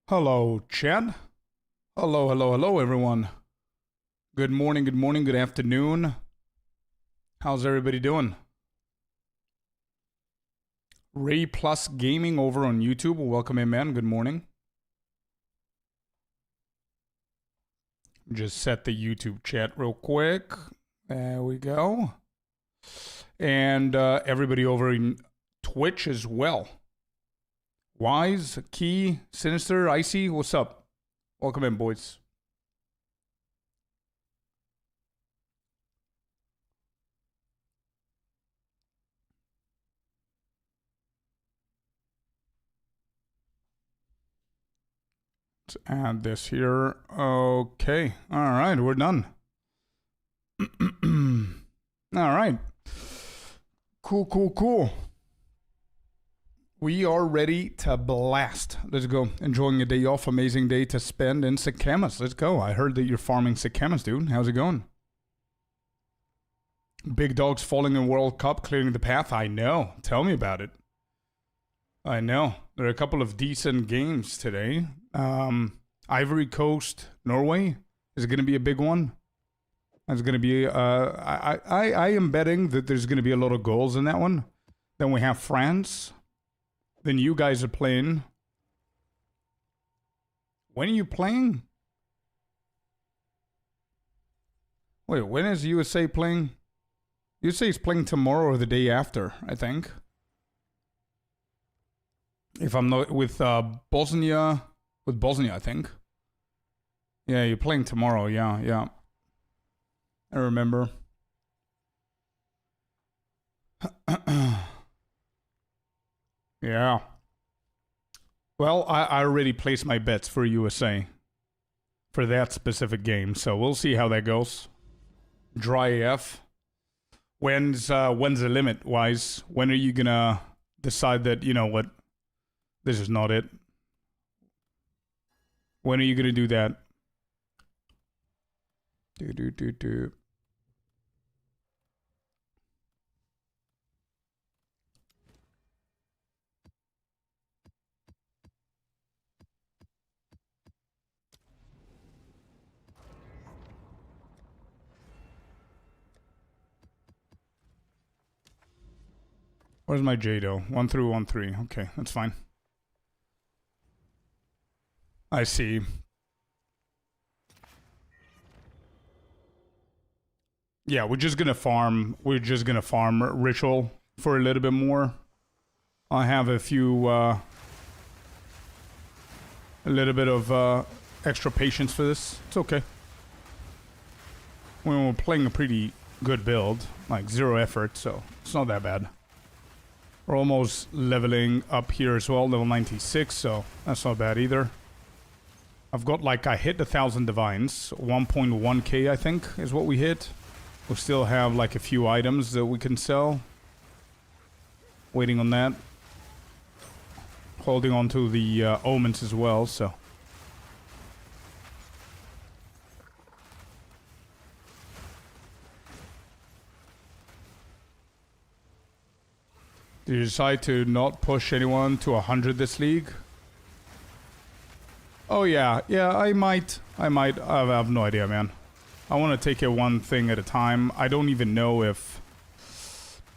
Hello, Chad. Hello, hello, hello, everyone. Good morning, good afternoon. How's everybody doing? Ray Plus Gaming over on YouTube. Welcome in, man. Good morning. Just set the YouTube chat real quick. There we go. And everybody over in Twitch as well. Wise, Key, Sinister, Icy, what's up? Welcome in, boys. Let's add this here. Okay. All right, we're done. All right. Cool. We are ready to blast. Let's go. Enjoying a day off. Amazing day to spend in Sakamas. Let's go. I heard that you're farming Sakamas, dude. How's it going? Big dogs falling in World Cup, clearing the path. I know. Tell me about it. I know. There are a couple of decent games today. Ivory Coast, Norway. Is it going to be a big one? It's going to be... I am betting that there's going to be a lot of goals in that one. Then we have France. Then you guys are playing. When are you playing? Wait, when is USA playing? USA is playing tomorrow or the day after, I think. If I'm not with Bosnia, I think. Yeah, you're playing tomorrow. Yeah. I remember. Yeah. Well, I already placed my bets for USA for that specific game, so we'll see how that goes. Dry AF. When's the limit, Wise? When are you gonna decide that, you know what, this is not it? When are you gonna do that? Do. Where's my Jado? 1 through 1, 3. Okay, that's fine. I see. Yeah, we're just gonna farm Ritual for a little bit more. I have a few, a little bit of extra patience for this. It's okay. We're playing a pretty good build, like 0 effort, so it's not that bad. We're almost leveling up here as well, level 96, so that's not bad either. I've got like, I hit 1,000 divines, 1.1k I think is what we hit. We still have like a few items that we can sell. Waiting on that. Holding on to the omens as well, so. Did you decide to not push anyone to 100 this league? Oh yeah, I might. I have no idea, man. I want to take it one thing at a time. I don't even know if...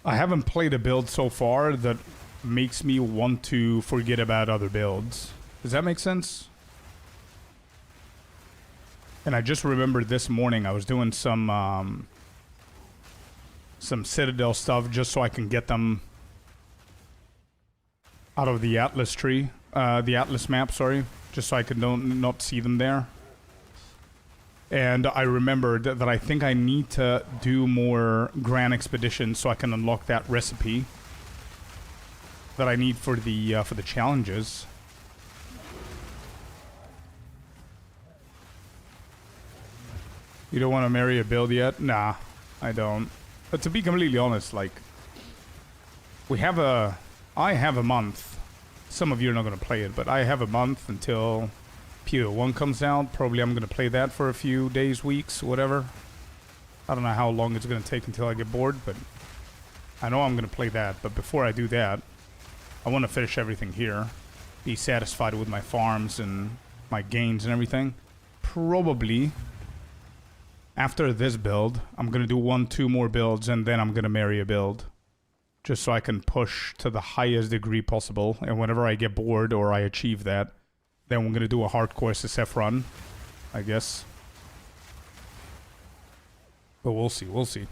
I haven't played a build so far that makes me want to forget about other builds. Does that make sense? And I just remembered this morning I was doing some Citadel stuff just so I can get them out of the Atlas tree, the Atlas map, sorry, just so I could not see them there. And I remembered that I think I need to do more Grand Expeditions so I can unlock that recipe that I need for the challenges. You don't want to marry a build yet? Nah, I don't. But to be completely honest, like, I have a month. Some of you are not going to play it, but I have a month until POE1 comes out. Probably I'm going to play that for a few days, weeks, whatever. I don't know how long it's going to take until I get bored, but I know I'm going to play that. But before I do that, I want to finish everything here. be satisfied with my farms and my gains and everything. Probably after this build, I'm gonna do 1-2 more builds and then I'm gonna marry a build. Just so I can push to the highest degree possible. And whenever I get bored or I achieve that, then we're gonna do a hardcore SSF run, I guess. But we'll see, we'll see.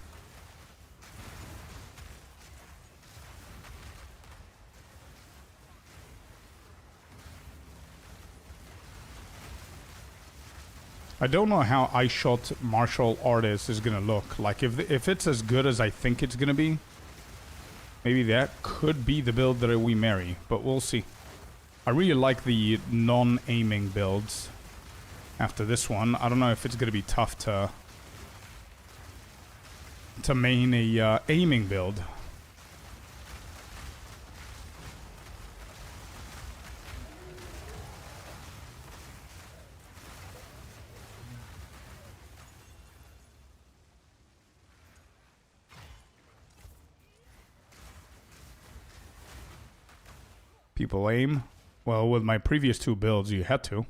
I don't know how I shot martial artist is gonna look. Like if it's as good as I think it's gonna be, maybe that could be the build that we marry, but we'll see. I really like the non-aiming builds after this one. I don't know if it's gonna be tough to main a aiming build. People aim. Well, with my previous 2 builds, you had to.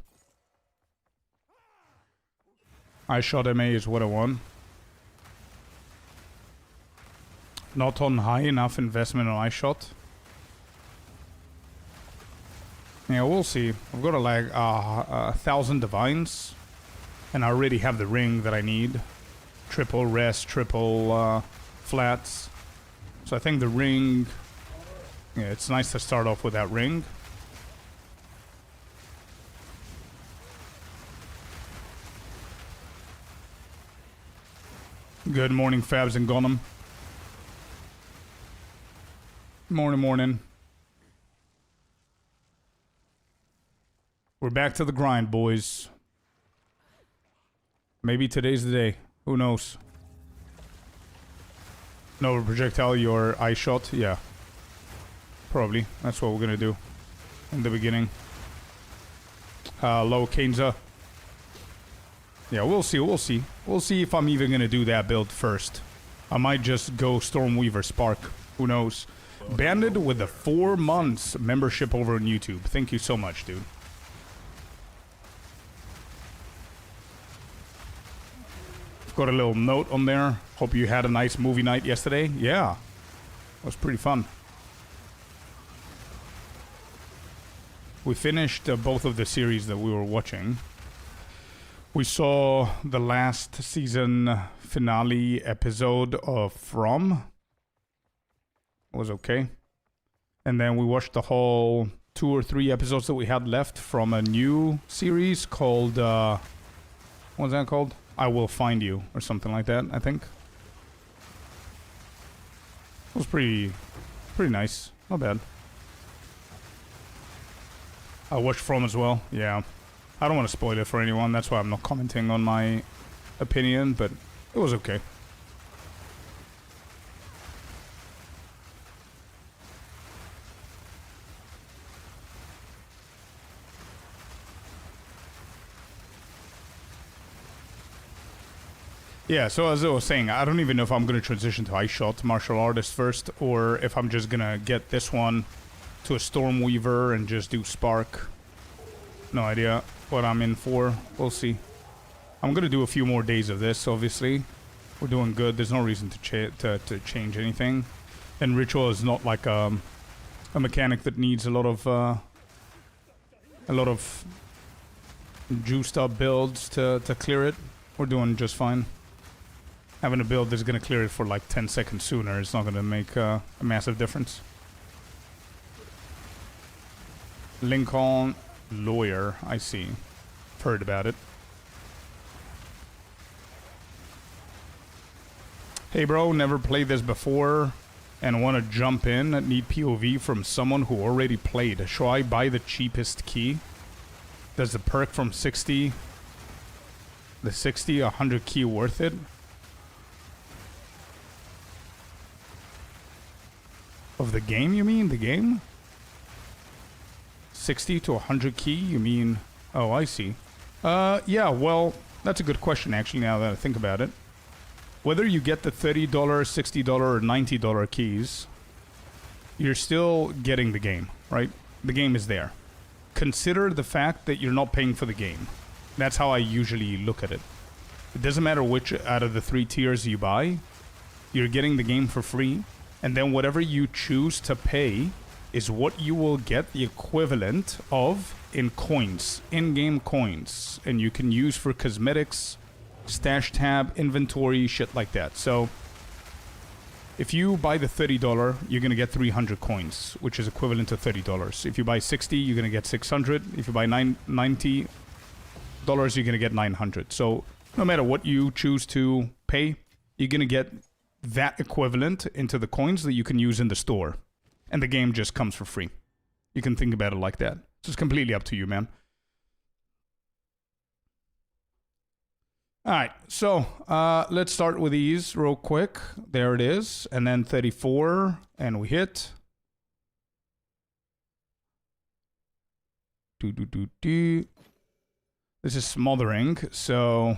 I shot MA is what I want. Not on high enough investment on I shot. Yeah, we'll see. I've got like 1,000 divines, and I already have the ring that I need. Triple rest, triple flats. So I think the ring. Yeah, it's nice to start off with that ring. Good morning, Fabs and Gonem. Morning, morning. We're back to the grind, boys. Maybe today's the day. Who knows? No projectile, your eye shot? Yeah. Probably. That's what we're gonna do in the beginning. Low Kenza. Yeah, we'll see, we'll see. We'll see if I'm even gonna do that build first. I might just go Stormweaver Spark. Who knows? Banded with a 4 months membership over on YouTube. Thank you so much, dude. Got a little note on there. Hope you had a nice movie night yesterday. Yeah. It was pretty fun. We finished both of the series that we were watching. We saw the last season finale episode of From. It was okay. And then we watched the whole 2 or 3 episodes that we had left from a new series called, what's that called? I Will Find You, or something like that, I think. It was pretty nice. Not bad. I watched From as well, yeah. I don't want to spoil it for anyone, that's why I'm not commenting on my opinion, but it was okay. Yeah, so as I was saying, I don't even know if I'm going to transition to Ice Shot Martial Artist first, or if I'm just going to get this one to a Stormweaver and just do Spark. No idea what I'm in for. We'll see. I'm going to do a few more days of this, obviously. We're doing good. There's no reason to change anything. And Ritual is not like a mechanic that needs a lot of juiced up builds to clear it. We're doing just fine. Having a build that's going to clear it for like 10 seconds sooner is not going to make a massive difference. Lincoln Lawyer, I see. Heard about it. Hey bro, never played this before and want to jump in. Need POV from someone who already played. Should I buy the cheapest key? Does the perk from 60, the 60, 100 key worth it? Of the game, you mean? The game? 60 to 100 key, you mean? Oh, I see. Yeah, well, that's a good question, actually, now that I think about it. Whether you get the $30, $60, or $90 keys, you're still getting the game, right? The game is there. consider the fact that you're not paying for the game. That's how I usually look at it. It doesn't matter which out of the 3 tiers you buy, you're getting the game for free, and then whatever you choose to pay is what you will get the equivalent of in coins, in-game coins, and you can use for cosmetics, stash tab, inventory, shit like that. So if you buy the $30, you're going to get 300 coins, which is equivalent to $30. If you buy 60, you're going to get 600. If you buy $90, you're going to get 900. So no matter what you choose to pay, you're going to get that equivalent into the coins that you can use in the store. And the game just comes for free. You can think about it like that. So it's completely up to you, man. Alright, so let's start with these real quick. There it is. And then 34, and we hit. This is smothering, so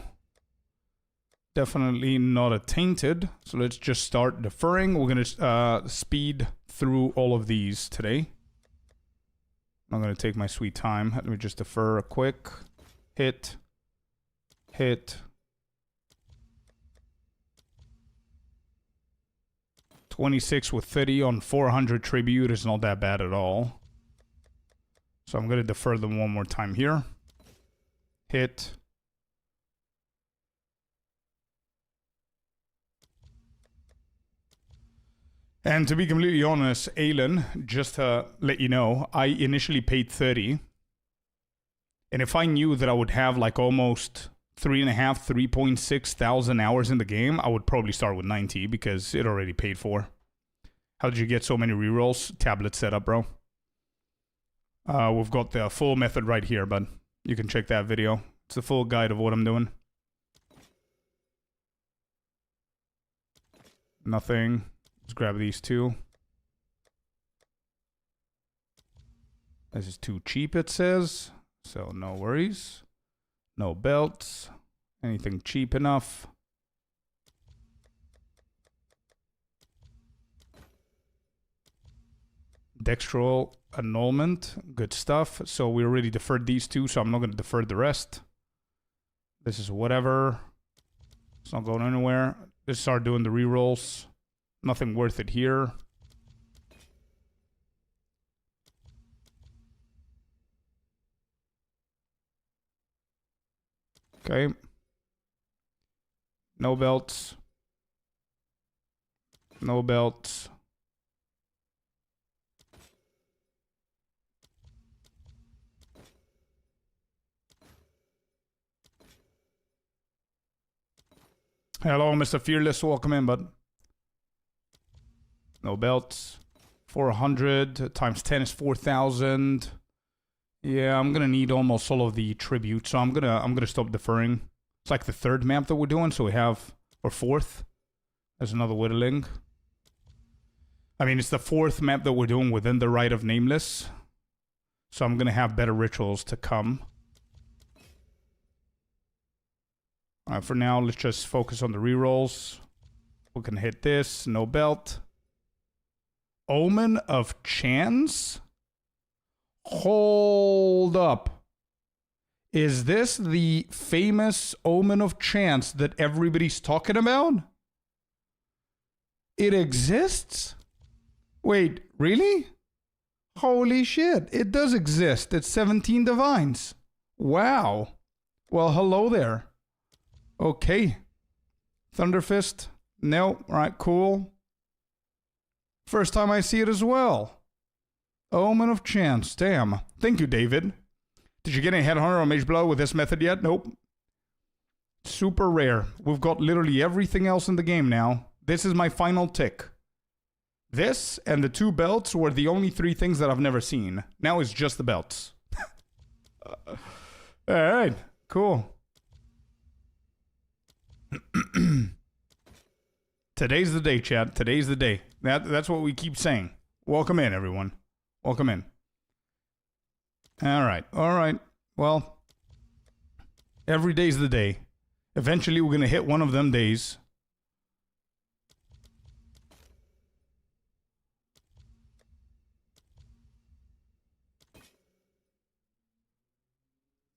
definitely not a tainted. So let's just start deferring. We're going to speed through all of these today. I'm going to take my sweet time. Let me just defer a quick hit. 26 with 30 on 400 tribute is not that bad at all. So I'm going to defer them one more time here. Hit. And to be completely honest, Alan, just to let you know, I initially paid 30. And if I knew that I would have like almost 3.6 thousand hours in the game, I would probably start with 90 because it already paid for. How did you get so many rerolls? Tablet setup, bro. We've got the full method right here, but you can check that video. It's the full guide of what I'm doing. Nothing. Let's grab these two. This is too cheap, it says. So no worries. No belts. Anything cheap enough. Dextral annulment. Good stuff. So we already deferred these two, so I'm not going to defer the rest. This is whatever. It's not going anywhere. Let's start doing the rerolls. Nothing worth it here. Okay. No belts. No belts. Hello, Mr. Fearless. Welcome in, bud. No belts. 400 times 10 is 4,000. Yeah, I'm gonna need almost all of the tribute, so I'm gonna stop deferring. It's like the 3rd map that we're doing, so we have, or 4th. There's another whittling. I mean, it's the 4th map that we're doing within the Rite of Nameless, so I'm gonna have better rituals to come. Alright, for now, let's just focus on the rerolls. We can hit this, no belt. Omen of Chance? Hold up. Is this the famous Omen of Chance that everybody's talking about? It exists? Wait, really? Holy shit, it does exist. It's 17 divines. Wow. Well, hello there. Okay. Thunderfist? No. Alright, cool. First time I see it as well. Omen of Chance. Damn. Thank you, David. Did you get any Headhunter or Mage Blow with this method yet? Nope. Super rare. We've got literally everything else in the game now. This is my final tick. This and the 2 belts were the only 3 things that I've never seen. Now it's just the belts. Alright. Cool. Today's the day, chat. Today's the day. That's what we keep saying. Welcome in, everyone. Welcome in. Alright. Alright. Well, every day's the day. Eventually, we're going to hit one of them days.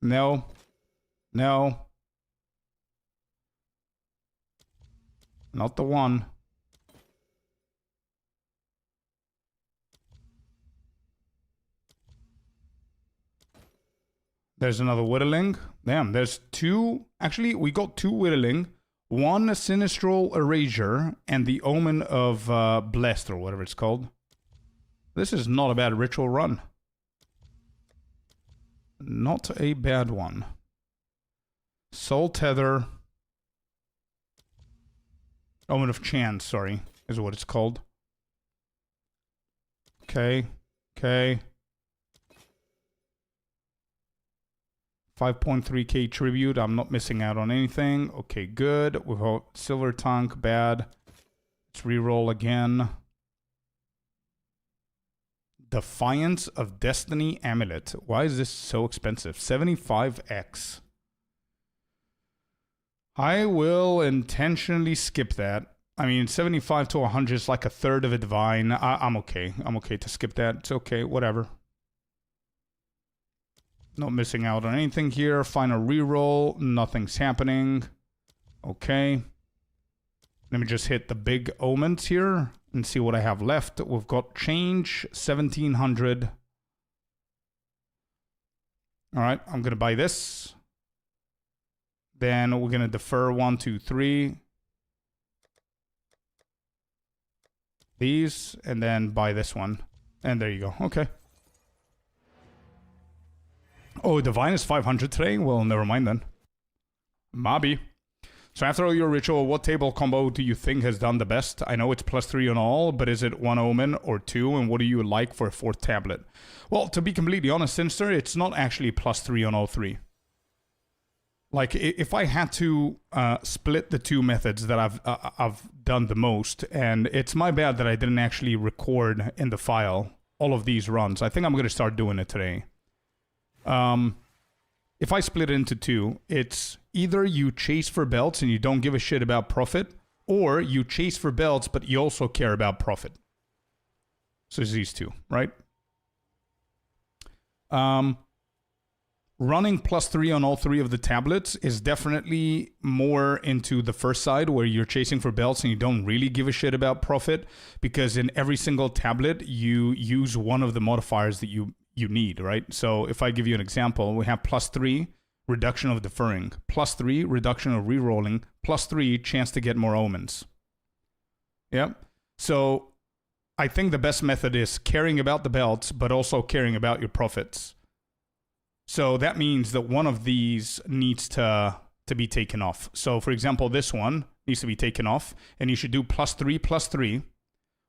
No. No. Not the one. There's another whittling. Damn, there's two. Actually, we got two whittling. One Sinistral Erasure and the Omen of Blessed, or whatever it's called. This is not a bad ritual run. Not a bad one. Soul Tether. Omen of Chance, sorry, is what it's called. Okay. Okay. 5.3k tribute. I'm not missing out on anything. Okay, good. We've got Silver Tongue, bad. Let's reroll again. Defiance of Destiny Amulet. Why is this so expensive? 75x. I will intentionally skip that. I mean, 75 to 100 is like a third of a divine. I'm okay. I'm okay to skip that. It's okay, whatever. Not missing out on anything here. Final reroll. Nothing's happening. Okay. Let me just hit the big omens here and see what I have left. We've got change, 1700. All right, I'm going to buy this. Then we're going to defer 1, 2, 3. These, and then buy this one. And there you go. Okay. Oh, Divine is 500 today? Well, never mind then. Maybe. So after all your ritual, what table combo do you think has done the best? I know it's +3 on all, but is it 1 Omen or 2? And what do you like for a 4th tablet? Well, to be completely honest, Sinister, it's not actually +3 on all 3. Like, if I had to split the two methods that I've done the most, and it's my bad that I didn't actually record in the file all of these runs. I think I'm going to start doing it today. If I split it into two, it's either you chase for belts and you don't give a shit about profit, or you chase for belts but you also care about profit. So it's these two, right? Running +3 on all 3 of the tablets is definitely more into the first side, where you're chasing for belts and you don't really give a shit about profit, because in every single tablet you use one of the modifiers that you need, right? So if I give you an example, we have +3 reduction of deferring, +3 reduction of rerolling, +3 chance to get more omens. Yep. So I think the best method is caring about the belts, but also caring about your profits. So that means that one of these needs to be taken off. So for example, this one needs to be taken off, and you should do +3, +3.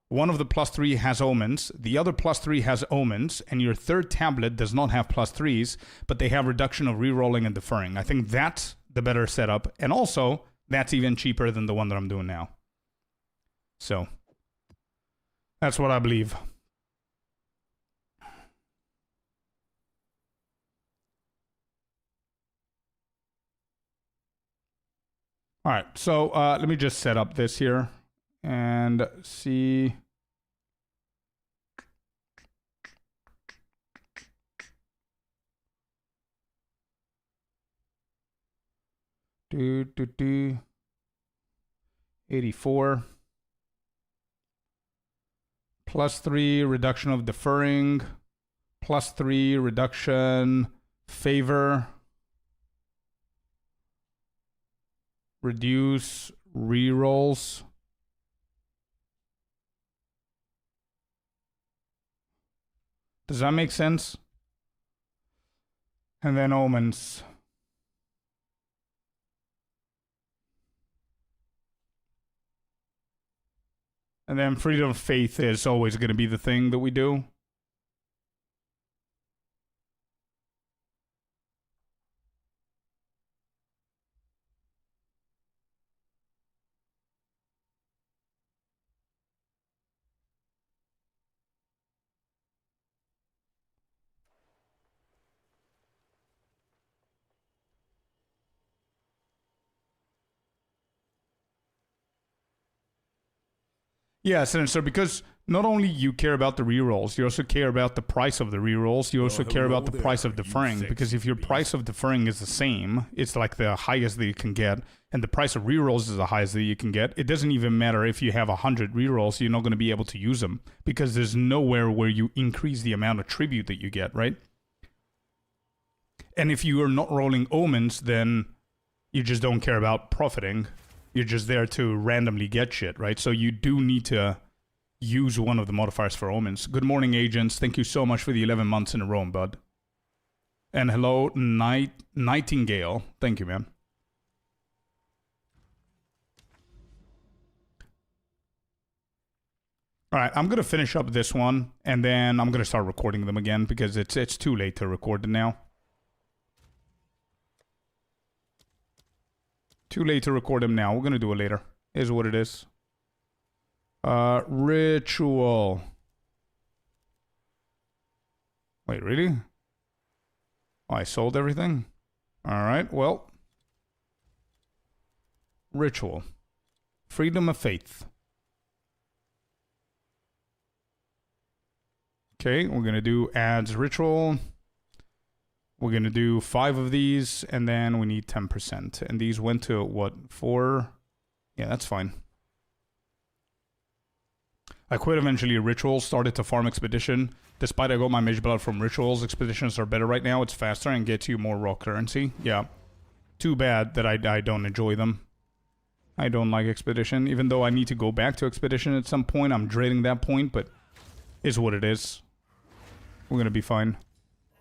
One of the +3 has omens, the other +3 has omens, and your third tablet does not have +3s, but they have reduction of rerolling and deferring. I think that's the better setup, and also that's even cheaper than the one that I'm doing now. So that's what I believe. All right, so let me just set up this here and see. Do 84 +3 reduction of deferring, +3 reduction favor, reduce rerolls. Does that make sense? And then omens. And then freedom of faith is always going to be the thing that we do. Yeah, Sinister, because not only you care about the rerolls, you also care about the price of the rerolls. You also care about the price of deferring, because if your price of deferring is the same, it's like the highest that you can get, and the price of rerolls is the highest that you can get. It doesn't even matter if you have 100 rerolls, you're not going to be able to use them, because there's nowhere where you increase the amount of tribute that you get, right? And if you are not rolling omens, then you just don't care about profiting. You're just there to randomly get shit, right? So you do need to use one of the modifiers for omens. Good morning, agents. Thank you so much for the 11 months in a row, bud. And hello, Nightingale. Thank you, man. All right, I'm going to finish up this one, and then I'm going to start recording them again, because it's too late to record them now. Too late to record them now. We're going to do it later. Is what it is. Ritual. Wait, really? Oh, I sold everything? Alright, well. Ritual. Freedom of faith. Okay, we're going to do adds ritual. We're going to do 5 of these, and then we need 10%. And these went to, what, 4? Yeah, that's fine. I quit eventually Rituals, started to farm Expedition. Despite I got my Mage Blood from Rituals, Expeditions are better right now. It's faster and gets you more raw currency. Yeah. Too bad that I don't enjoy them. I don't like Expedition, even though I need to go back to Expedition at some point. I'm dreading that point, but is what it is. We're going to be fine.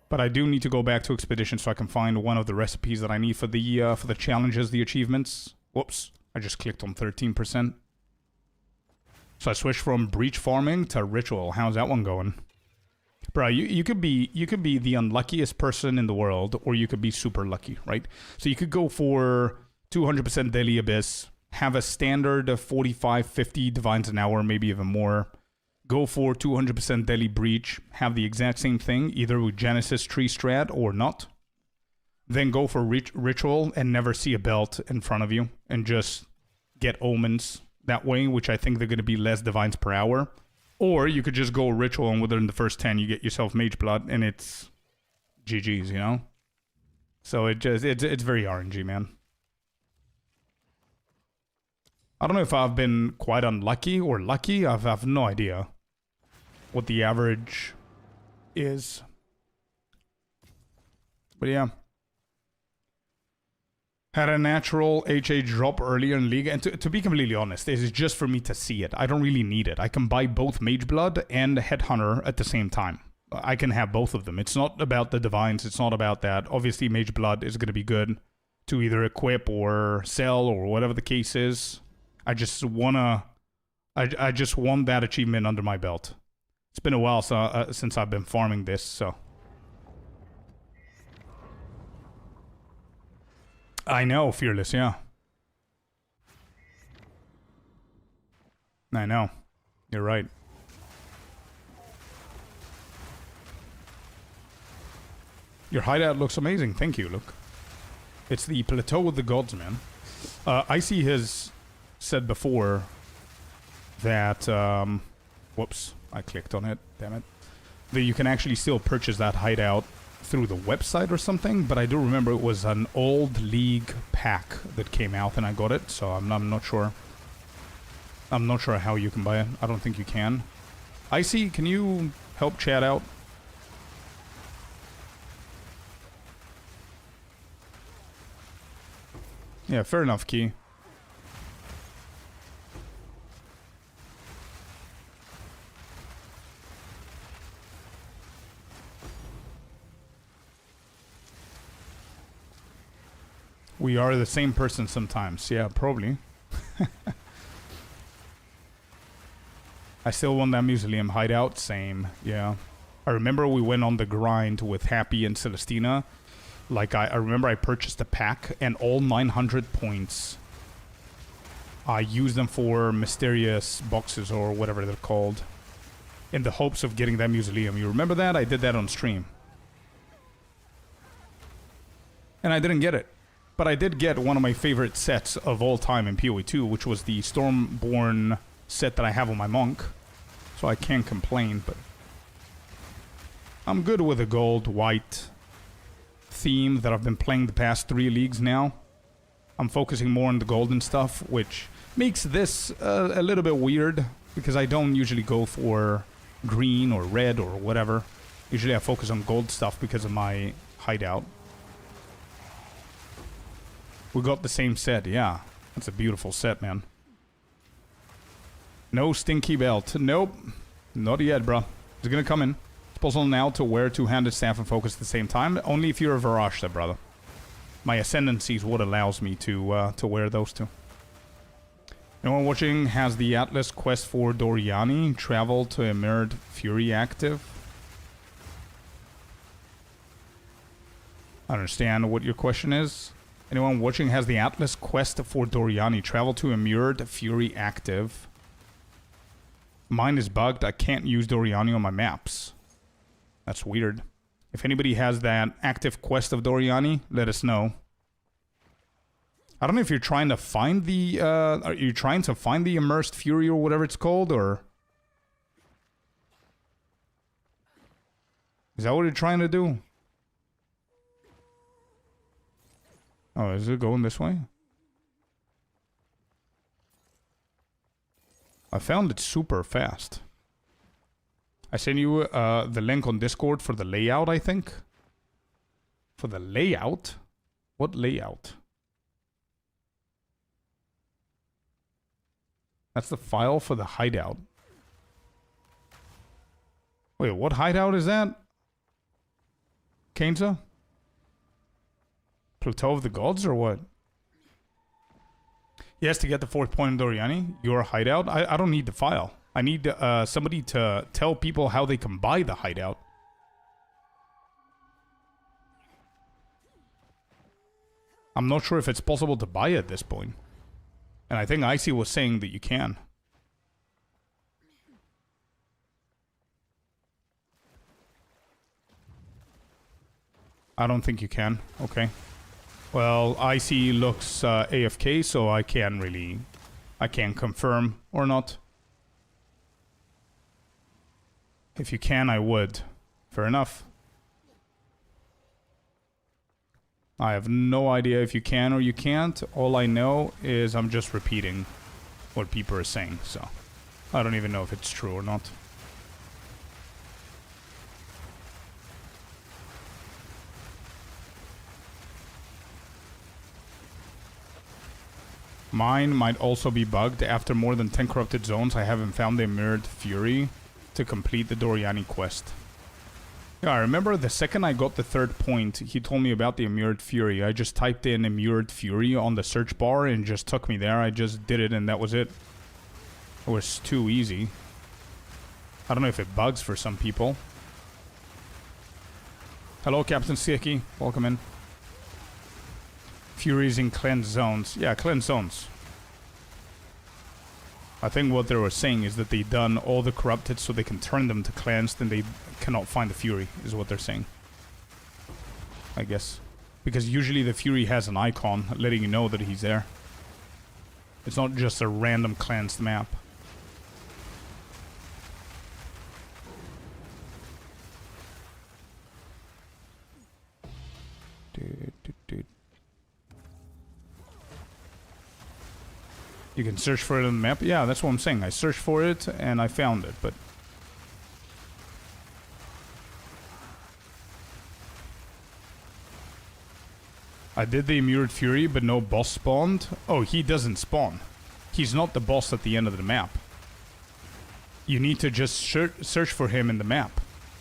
But I do need to go back to Expedition so I can find one of the recipes that I need for the challenges, the achievements. Whoops, I just clicked on 13%. So I switched from Breach Farming to Ritual. How's that one going? Bro, you could be the unluckiest person in the world, or you could be super lucky, right? So you could go for 200% Daily Abyss, have a standard of 45, 50 Divines an hour, maybe even more. Go for 200% Daily Breach, have the exact same thing, either with Genesis Tree Strat or not. Then go for Ritual and never see a belt in front of you, and just get Omens that way, which I think they're going to be less Divines per hour. Or you could just go Ritual, and within the first 10 you get yourself Mage Blood, and it's GG's, you know? So it's very RNG, man. I don't know if I've been quite unlucky or lucky. I have no idea what the average is. But yeah. Had a natural HA drop earlier in League. And to be completely honest, this is just for me to see it. I don't really need it. I can buy both Mage Blood and Headhunter at the same time. I can have both of them. It's not about the Divines. It's not about that. Obviously, Mage Blood is going to be good to either equip or sell or whatever the case is. I just want that achievement under my belt. It's been a while since I've been farming this, so. I know, Fearless, yeah. I know. You're right. Your hideout looks amazing. Thank you, look. It's the plateau with the gods, man. Icy has said before that, whoops, I clicked on it, damn it, that you can actually still purchase that hideout through the website or something, but I do remember it was an old League pack that came out and I got it, so I'm not sure. I'm not sure how you can buy it. I don't think you can. Icy, can you help chat out? Yeah, fair enough, Key. We are the same person sometimes. Yeah, probably. I still want that Mausoleum hideout. Same. Yeah. I remember we went on the grind with Happy and Celestina. Like, I remember I purchased a pack, and all 900 points, I used them for mysterious boxes, or whatever they're called, in the hopes of getting that Mausoleum. You remember that? I did that on stream. And I didn't get it. But I did get one of my favorite sets of all time in POE2, which was the Stormborn set that I have on my Monk. So so I can't complain, but I'm good with the gold-white theme that I've been playing the past 3 leagues now. I'm focusing more on the golden stuff, which makes this a little bit weird, because I don't usually go for green or red or whatever. Usually I focus on gold stuff because of my hideout. We got the same set, yeah. That's a beautiful set, man. No stinky belt. Nope. Not yet, bro. It's gonna come in. It's possible now to wear two-handed staff and focus at the same time. Only if you're a Varashta, brother. My ascendancy is what allows me to wear those two. Anyone watching has the Atlas quest for Doriani. Travel to a mirrored Fury active. I understand what your question is. Anyone watching has the Atlas quest for Doriani. Travel to a mirrored Fury active. Mine is bugged. I can't use Doriani on my maps. That's weird. If anybody has that active quest of Doriani, let us know. I don't know if you're trying to find the... are you trying to find the Immersed Fury or whatever it's called, or... Is that what you're trying to do? Oh, is it going this way? I found it super fast. I sent you the link on Discord for the layout, I think. For the layout? What layout? That's the file for the hideout. Wait, what hideout is that? Kainza? Plateau of the Gods or what? Yes, to get the 4th point in Doriani, your hideout. I don't need the file. I need somebody to tell people how they can buy the hideout. I'm not sure if it's possible to buy at this point. And I think Icy was saying that you can. I don't think you can. Okay. Well, Icy looks AFK, so I can't confirm or not. If you can, I would. Fair enough. I have no idea if you can or you can't. All I know is I'm just repeating what people are saying, so I don't even know if it's true or not. Mine might also be bugged. After more than 10 corrupted zones, I haven't found the Mirrored Fury to complete the Doriani quest. Yeah, I remember the second I got the 3rd point, he told me about the Immured Fury. I just typed in Immured Fury on the search bar and it just took me there. I just did it and that was it. It was too easy. I don't know if it bugs for some people. Hello, Captain Sieki. Welcome in. Furies in cleansed zones. Yeah, cleansed zones. I think what they were saying is that they've done all the corrupted so they can turn them to cleansed and they cannot find the Fury, is what they're saying. I guess. Because usually the Fury has an icon letting you know that he's there. It's not just a random cleansed map. You can search for it on the map. Yeah, that's what I'm saying. I searched for it and I found it, but... I did the Immured Fury, but no boss spawned. Oh, he doesn't spawn. He's not the boss at the end of the map. You need to just search for him in the map.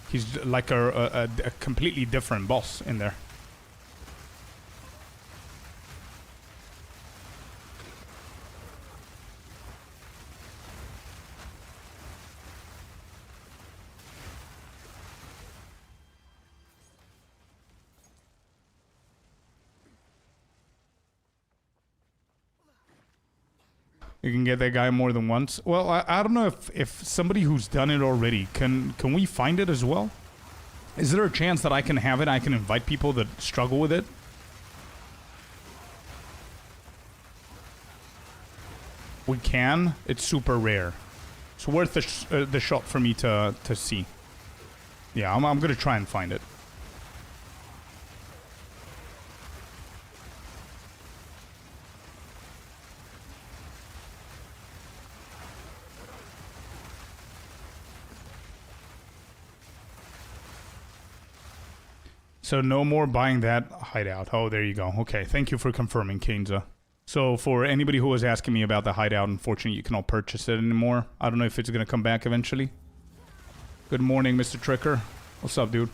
He's like a completely different boss in there. You can get that guy more than once. Well, I don't know if somebody who's done it already, can we find it as well? Is there a chance that I can have it? I can invite people that struggle with it? We can. It's super rare. It's worth the shot for me to see. Yeah, I'm gonna try and find it. So no more buying that hideout. Oh, there you go. Okay, thank you for confirming, Kainza. So for anybody who was asking me about the hideout, unfortunately you cannot purchase it anymore. I don't know if it's going to come back eventually. Good morning, Mr. Tricker. What's up, dude?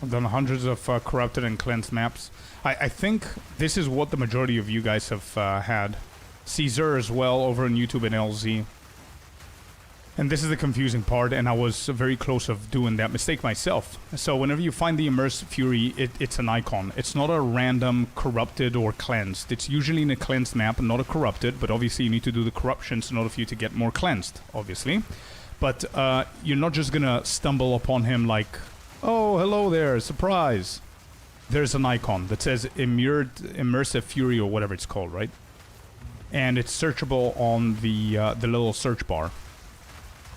I've done hundreds of corrupted and cleansed maps. I think this is what the majority of you guys have had. Caesar as well over on YouTube and LZ. And this is the confusing part, and I was very close of doing that mistake myself. So whenever you find the Immersed Fury, it's an icon. It's not a random corrupted or cleansed. It's usually in a cleansed map, not a corrupted, but obviously you need to do the corruptions in order for you to get more cleansed, obviously. But you're not just gonna stumble upon him like, oh, hello there, surprise. There's an icon that says Immersive Fury or whatever it's called, right? And it's searchable on the little search bar.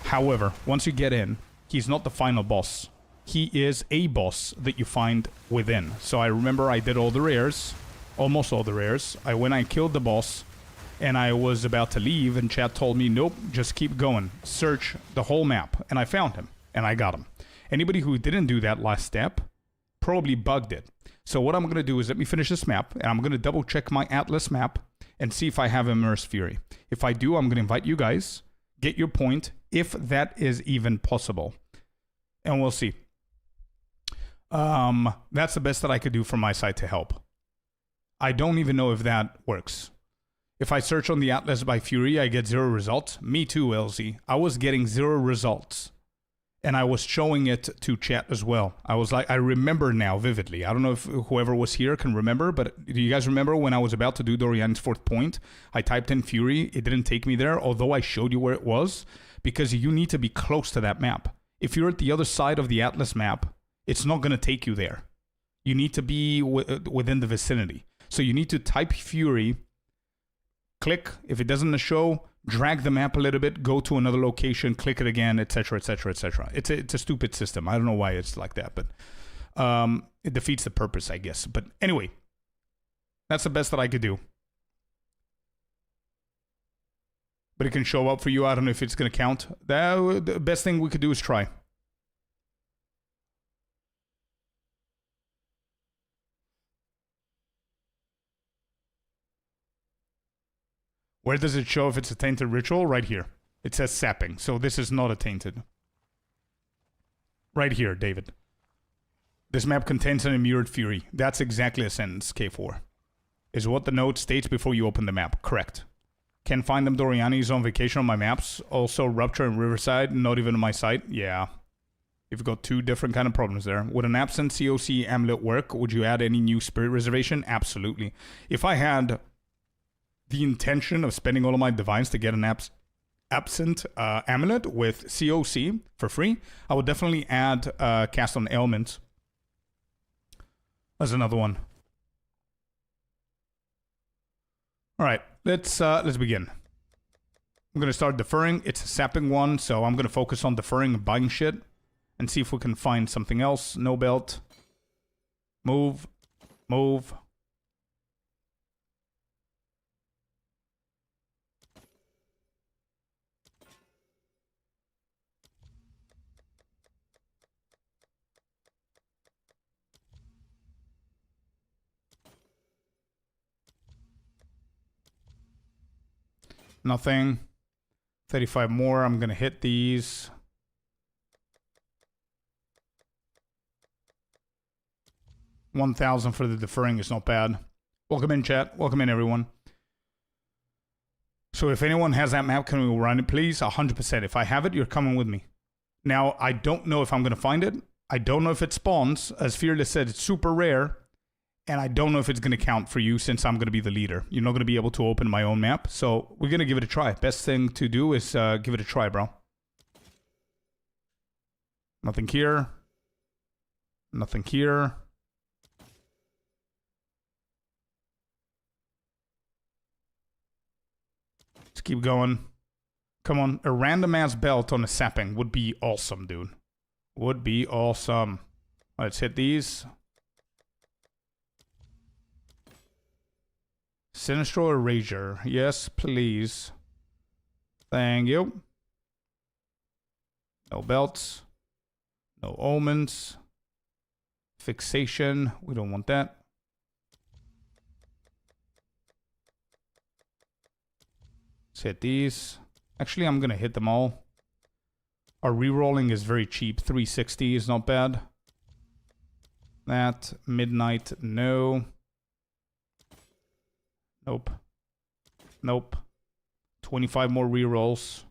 However, once you get in, he's not the final boss. He is a boss that you find within. So I remember I did all the rares, almost all the rares. I went, I killed the boss, and I was about to leave, and chat told me, nope, just keep going. Search the whole map. And I found him, and I got him. Anybody who didn't do that last step probably bugged it. So what I'm going to do is let me finish this map, and I'm going to double check my Atlas map and see if I have Immersed Fury. If I do, I'm going to invite you guys, get your point, if that is even possible. And we'll see. That's the best that I could do from my side to help. I don't even know if that works. If I search on the Atlas by Fury, I get 0 results. Me too, LZ. I was getting 0 results. And I was showing it to chat as well. I was like, I remember now vividly. I don't know if whoever was here can remember, but do you guys remember when I was about to do Dorian's 4th point? I typed in Fury. It didn't take me there, although I showed you where it was, because you need to be close to that map. If you're at the other side of the Atlas map, it's not going to take you there. You need to be within the vicinity. So you need to type Fury, click. If it doesn't show, drag the map a little bit, go to another location, click it again, etc., etc., etc. It's a stupid system. I don't know why it's like that, but it defeats the purpose, I guess. But anyway, that's the best that I could do. But it can show up for you. I don't know if it's going to count. The best thing we could do is try. Where does it show if it's a tainted ritual? Right here. It says sapping. So this is not a tainted. Right here, David. This map contains an immured fury. That's exactly a sentence, K4. Is what the note states before you open the map. Correct. Can find them Doriani's on vacation on my maps. Also Rupture and Riverside, not even on my site. Yeah. You've got 2 different kind of problems there. Would an absent COC amulet work? Would you add any new spirit reservation? Absolutely. If I had the intention of spending all of my divines to get an absent amulet with COC for free, I would definitely add cast on ailments. That's another one. All right, let's begin. I'm gonna start deferring. It's a sapping one, so I'm gonna focus on deferring and buying shit and see if we can find something else. No belt. Move. Move. Nothing. 35 more. I'm going to hit these. $1,000 for the deferring is not bad. Welcome in, chat. Welcome in, everyone. So if anyone has that map, can we run it, please? 100%. If I have it, you're coming with me. Now, I don't know if I'm going to find it. I don't know if it spawns. As Fearless said, it's super rare. And I don't know if it's going to count for you since I'm going to be the leader. You're not going to be able to open my own map. So we're going to give it a try. Best thing to do is give it a try, bro. Nothing here. Nothing here. Let's keep going. Come on, a random ass belt on a sapping would be awesome, dude. Would be awesome. Let's hit these. Sinistral Erasure. Yes, please. Thank you. No belts. No omens. Fixation. We don't want that. Let's hit these. Actually, I'm going to hit them all. Our rerolling is very cheap. 360 is not bad. That. Midnight. No. Nope. Nope. 25 more rerolls.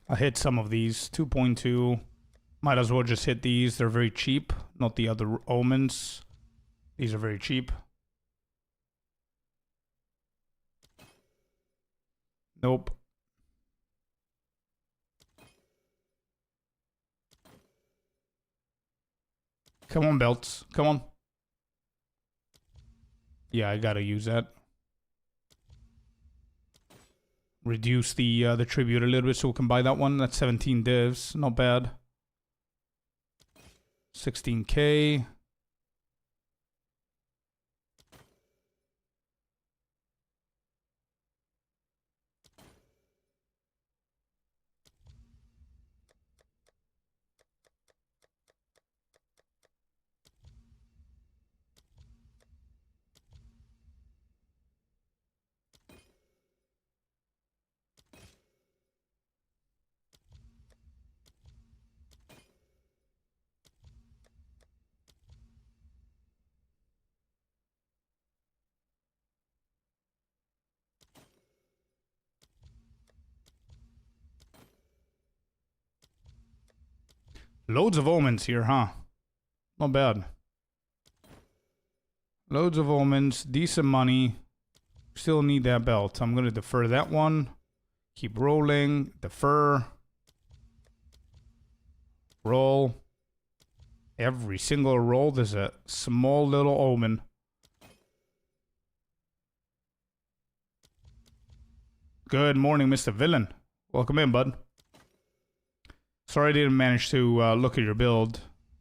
I hit some of these. 2.2. Might as well just hit these. They're very cheap. Not the other omens. These are very cheap. Nope. Come on, belts. Come on. Yeah, I gotta use that. Reduce the tribute a little bit so we can buy that one. That's 17 divs. Not bad. 16k. Loads of omens here, huh? Not bad. Loads of omens, decent money. Still need that belt. I'm gonna defer that one. Keep rolling. Defer. Roll. Every single roll, there's a small little omen. Good morning, Mr. Villain. Welcome in, bud. Sorry I didn't manage to look at your build.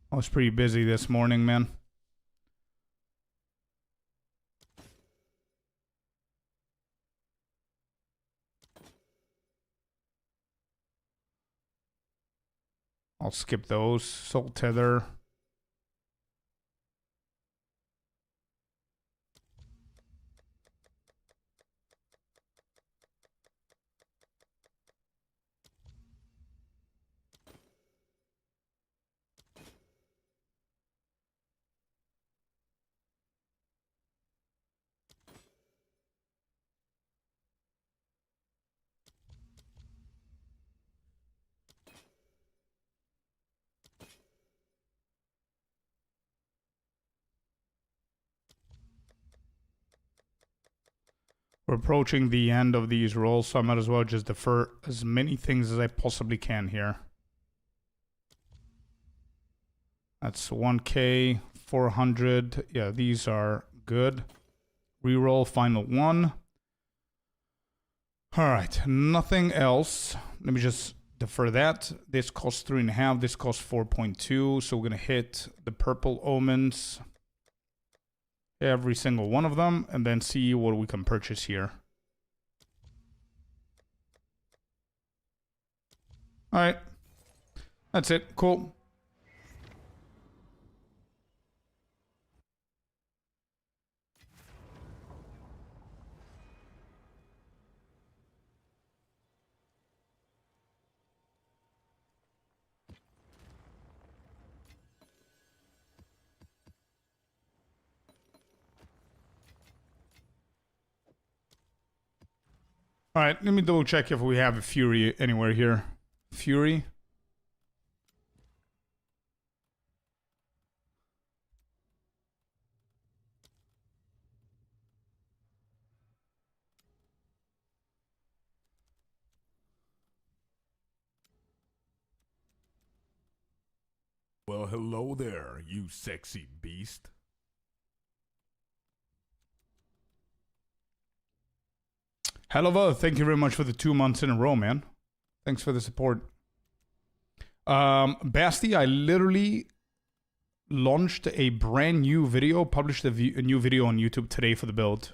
I was pretty busy this morning, man. I'll skip those. Soul Tether. We're approaching the end of these rolls, so I might as well just defer as many things as I possibly can here. That's 1k, 400. Yeah, these are good. Reroll, final one. Alright, nothing else. Let me just defer that. This costs 3.5, this costs 4.2. So we're going to hit the purple omens. Every single one of them, and then see what we can purchase here. Alright. That's it. Cool. Alright, let me double check if we have a Fury anywhere here. Fury. Well, hello there, you sexy beast. Hello, thank you very much for the 2 months in a row, man. Thanks for the support. Basti, I literally launched a brand new video, published a new video on YouTube today for the build.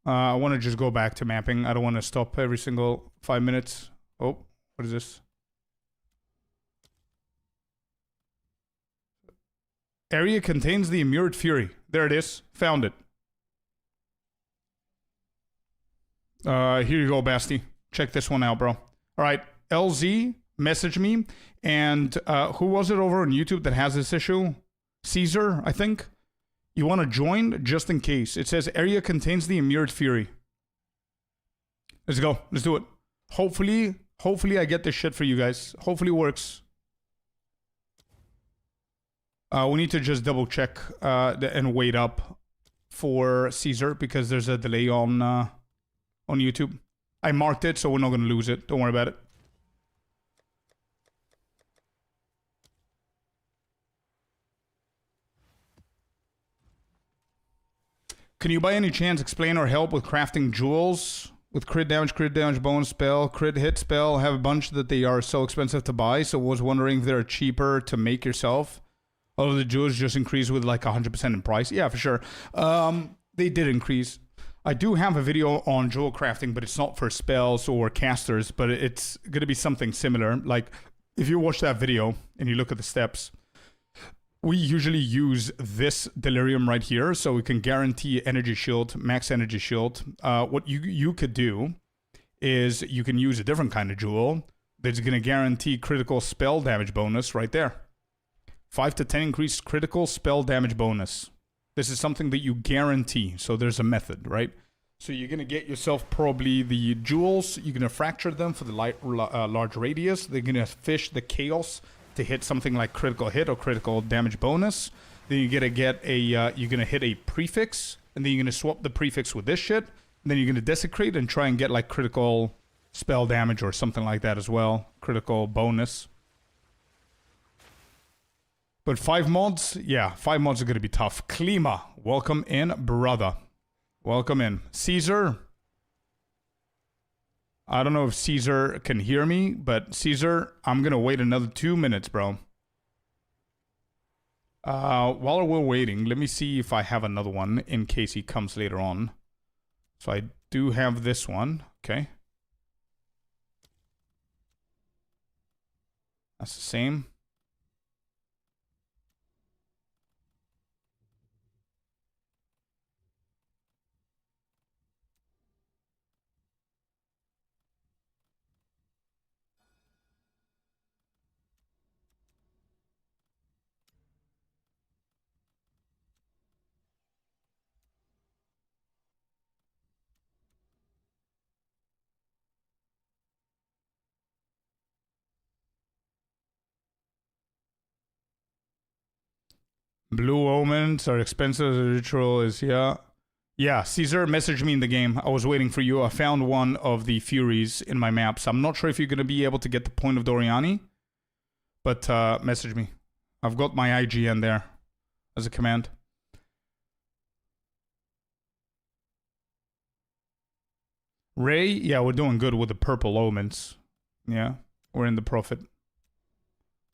I want to just go back to mapping. I don't want to stop every single 5 minutes. Oh, what is this? Area contains the Immured Fury. There it is. Found it. Here you go, Basti. Check this one out, bro. All right, LZ, message me. And who was it over on YouTube that has this issue? Caesar, I think. You want to join just in case. It says area contains the Immured Fury. Let's go. Let's do it. Hopefully I get this shit for you guys. Hopefully it works. We need to just double check and wait up for Caesar because there's a delay on YouTube. I marked it, so we're not going to lose it. Don't worry about it. Can you by any chance explain or help with crafting jewels? With crit damage, bonus spell, crit hit spell, have a bunch that they are so expensive to buy, so was wondering if they're cheaper to make yourself. Although the jewels just increase with like 100% in price. Yeah, for sure. They did increase. I do have a video on jewel crafting, but it's not for spells or casters, but it's going to be something similar. Like, if you watch that video and you look at the steps, we usually use this delirium right here, so we can guarantee energy shield, max energy shield. What you could do is you can use a different kind of jewel that's going to guarantee critical spell damage bonus right there. 5 to 10 increased critical spell damage bonus. This is something that you guarantee, so there's a method, right? So you're going to get yourself probably the jewels, you're going to fracture them for the large radius, they're going to fish the chaos to hit something like critical hit or critical damage bonus. Then you're gonna get a, you're gonna hit a prefix, and then you're gonna swap the prefix with this shit. And then you're gonna desecrate and try and get like critical spell damage or something like that as well. Critical bonus. But 5 mods, yeah, 5 mods are gonna be tough. Klima, welcome in, brother. Welcome in. Caesar. I don't know if Caesar can hear me, but Caesar, I'm going to wait another 2 minutes, bro. While we're waiting, let me see if I have another one in case he comes later on. So I do have this one. Okay. That's the same. Blue omens are expensive. The ritual is, yeah. Yeah, Caesar messaged me in the game. I was waiting for you. I found one of the Furies in my maps. I'm not sure if you're going to be able to get the point of Doriani, but message me. I've got my IGN there as a command. Ray, yeah, we're doing good with the purple omens. Yeah, we're in the profit.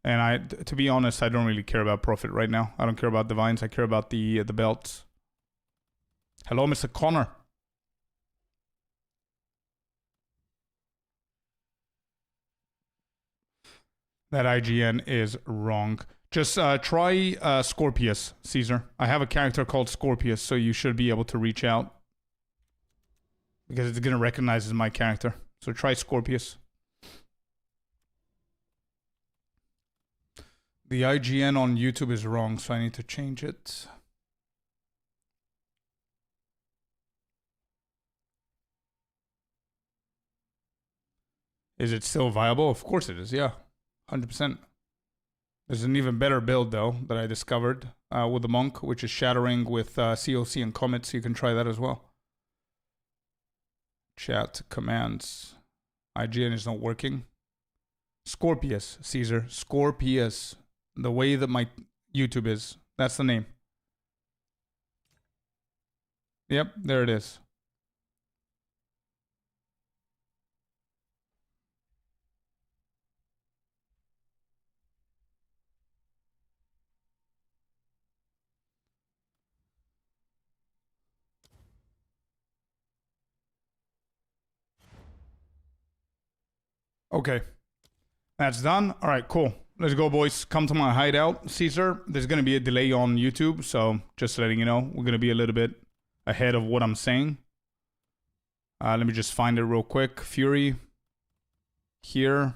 And to be honest, I don't really care about profit right now. I don't care about divines. I care about the belts. Hello, Mr. Connor. That IGN is wrong. Just try Scorpius, Caesar. I have a character called Scorpius, so you should be able to reach out. Because it's going to recognize as my character. So try Scorpius. The IGN on YouTube is wrong, so I need to change it. Is it still viable? Of course it is, yeah. 100%. There's an even better build, though, that I discovered with the Monk, which is shattering with COC and Comet, so you can try that as well. Chat commands. IGN is not working. Scorpius, Caesar. Scorpius. The way that my YouTube is. That's the name. Yep, there it is. Okay. That's done. All right, cool. Let's go, boys. Come to my hideout, Caesar. There's going to be a delay on YouTube, so just letting you know, we're going to be a little bit ahead of what I'm saying. Let me just find it real quick. Fury. Here.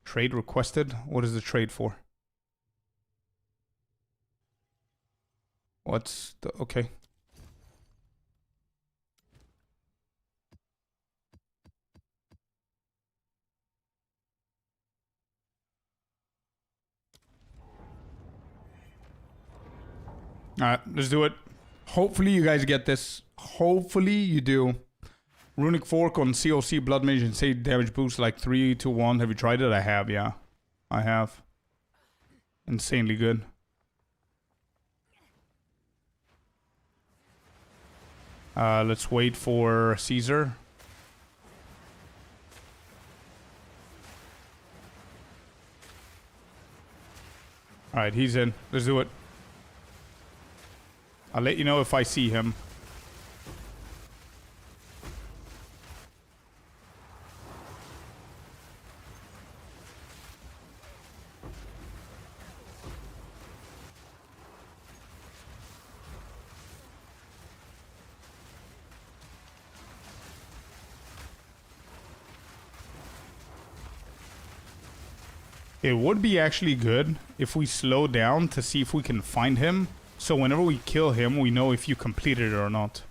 Trade requested. What is the trade for? What's the... Okay. Alright, let's do it. Hopefully you guys get this. Hopefully you do. Runic Fork on COC Blood Mage and say damage boost like 3 to 1. Have you tried it? I have, yeah. I have. Insanely good. Let's wait for Caesar. Alright, he's in. Let's do it. I'll let you know if I see him. It would be actually good if we slow down to see if we can find him. So whenever we kill him, we know if you completed it or not.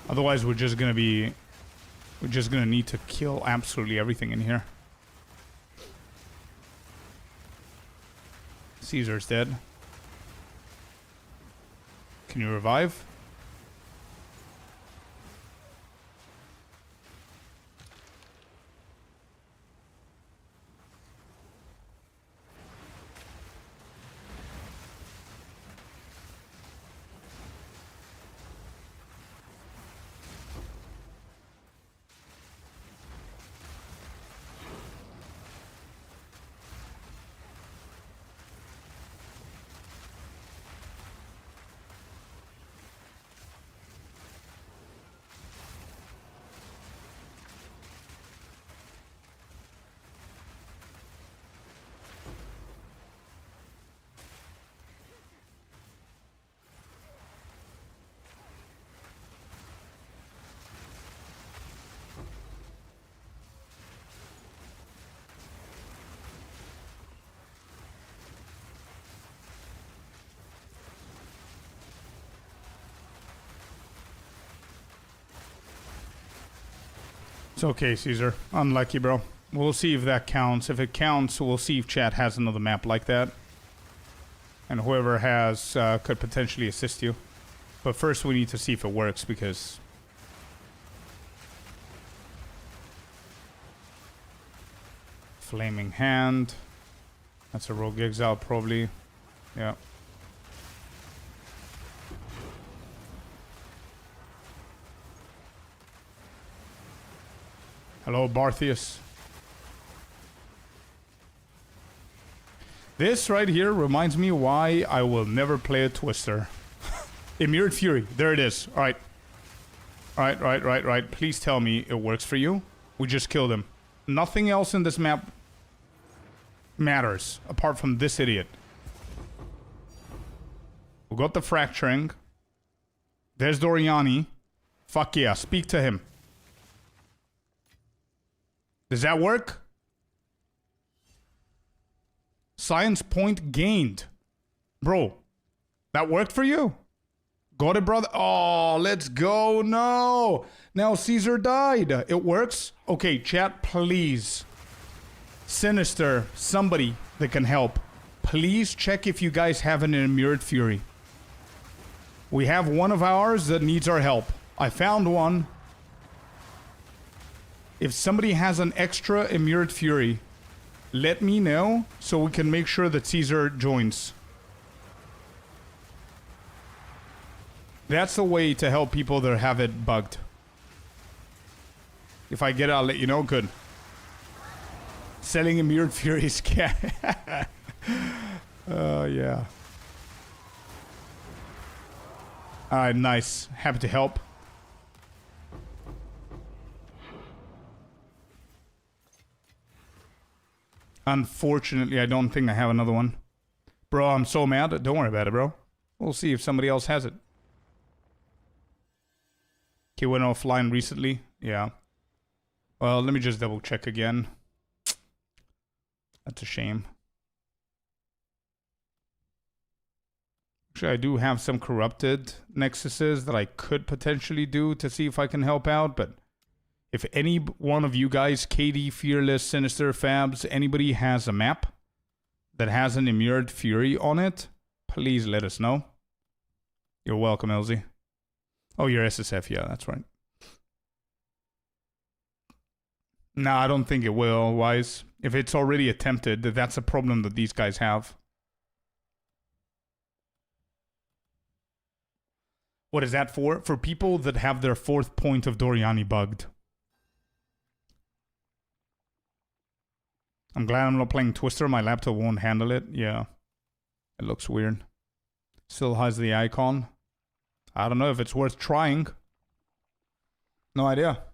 Otherwise, we're just gonna need to kill absolutely everything in here. Caesar's dead. Can you revive? It's okay, Caesar. Unlucky, bro. We'll see if that counts. If it counts, we'll see if chat has another map like that. And whoever has could potentially assist you. But first we need to see if it works, because... Flaming Hand. That's a Rogue Exile, probably. Yeah. Hello, Bartheus. This right here reminds me why I will never play a Twister. Immured Fury. There it is. Alright. Right. Please tell me it works for you. We just killed him. Nothing else in this map matters, apart from this idiot. We got the fracturing. There's Doriani. Fuck yeah, speak to him. Does that work? Science point gained. Bro, that worked for you? Got it, brother? Oh, let's go. No. Now Caesar died. It works? Okay, chat, please. Sinister, somebody that can help. Please check if you guys have an Immured Fury. We have one of ours that needs our help. I found one. If somebody has an extra Immured Fury, let me know so we can make sure that Caesar joins. That's the way to help people that have it bugged. If I get it, I'll let you know. Good. Selling Immured Fury scan. Yeah. Alright, nice. Happy to help. Unfortunately, I don't think I have another one. Bro, I'm so mad. Don't worry about it, bro. We'll see if somebody else has it. He went offline recently. Yeah. Well, let me just double check again. That's a shame. Actually, I do have some corrupted nexuses that I could potentially do to see if I can help out, but if any one of you guys, KD, Fearless, Sinister, Fabs, anybody has a map that has an Immured Fury on it, please let us know. You're welcome, LZ. Oh, you're SSF, yeah, that's right. No, I don't think it will, Wise. If it's already attempted, that's a problem that these guys have. What is that for? For people that have their 4th point of Doriani bugged. I'm glad I'm not playing Twister. My laptop won't handle it. Yeah. It looks weird. Still has the icon. I don't know if it's worth trying. No idea.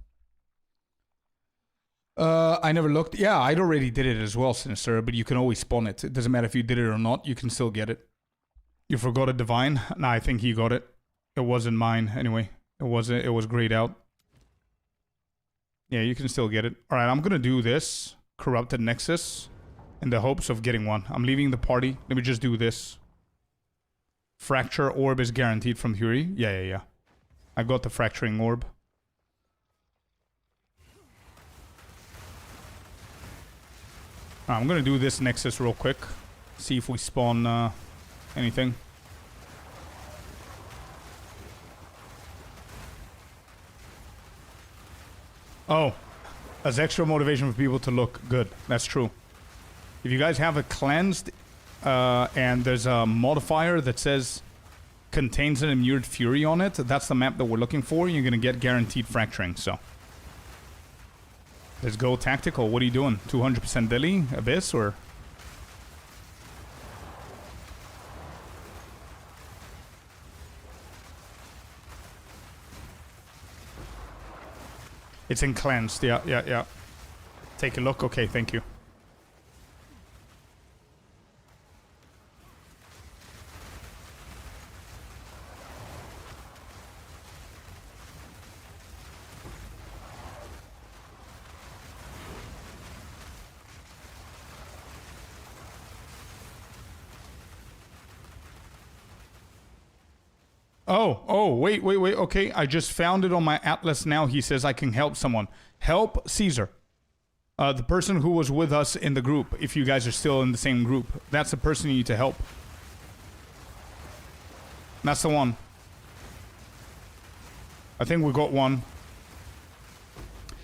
I never looked. Yeah, I'd already did it as well, Sinister, but you can always spawn it. It doesn't matter if you did it or not. You can still get it. You forgot a Divine? Nah, I think he got it. It wasn't mine, anyway. It was grayed out. Yeah, you can still get it. Alright, I'm gonna do this. Corrupted Nexus. In the hopes of getting one. I'm leaving the party. Let me just do this. Fracture Orb is guaranteed from Fury. Yeah. I got the Fracturing Orb. I'm gonna do this Nexus real quick. See if we spawn anything. Oh, as extra motivation for people to look good. That's true. If you guys have it cleansed and there's a modifier that says contains an Immured Fury on it, that's the map that we're looking for. You're gonna get guaranteed fracturing, so. Let's go tactical. What are you doing? 200% Delhi? Abyss, or? It's in cleansed. Yeah. Take a look. Okay, thank you. Oh, wait. Okay, I just found it on my Atlas now. He says I can help someone. Help Caesar. The person who was with us in the group, if you guys are still in the same group. That's the person you need to help. That's the one. I think we got one.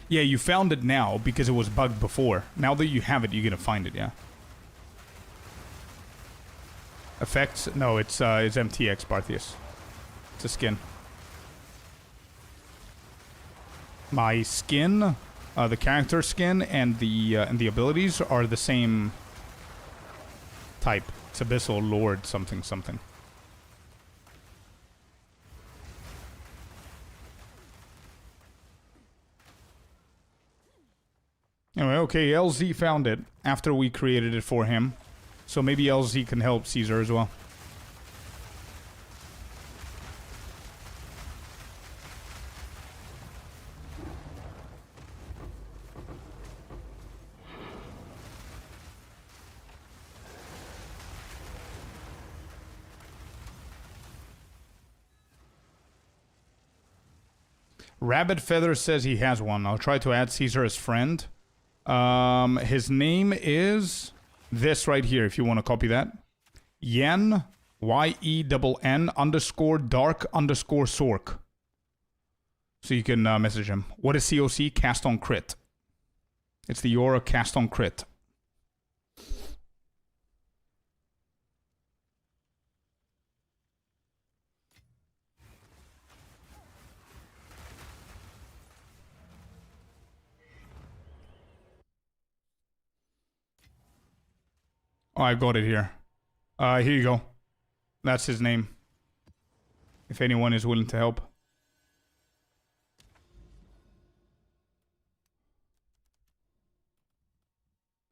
Yeah, you found it now because it was bugged before. Now that you have it, you're gonna find it, yeah. Effects? No, it's MTX, Barthius. It's a skin. My skin, the character skin, and the abilities are the same type. It's Abyssal Lord something. Anyway, okay, LZ found it after we created it for him. So maybe LZ can help Caesar as well. Rabbit Feather says he has one. I'll try to add Caesar as friend. His name is this right here, if you want to copy that. Yen, Y-E-N-N _ dark _ Sork. So you can message him. What is COC? Cast on crit. It's the aura cast on crit. Oh, I got it here. Here you go. That's his name. If anyone is willing to help.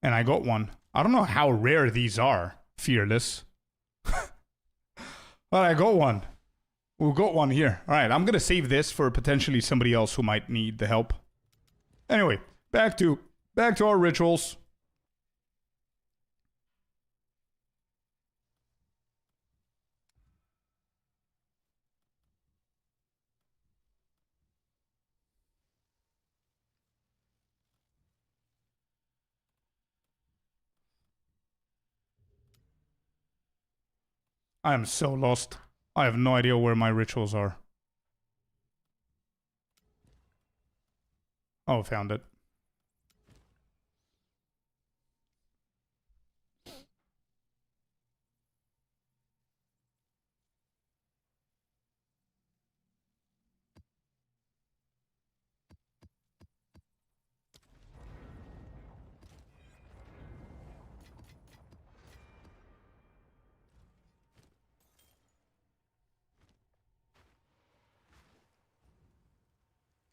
And I got one. I don't know how rare these are, Fearless. But I got one. We got one here. Alright, I'm gonna save this for potentially somebody else who might need the help. Anyway, back to our rituals. I am so lost. I have no idea where my rituals are. Oh, found it.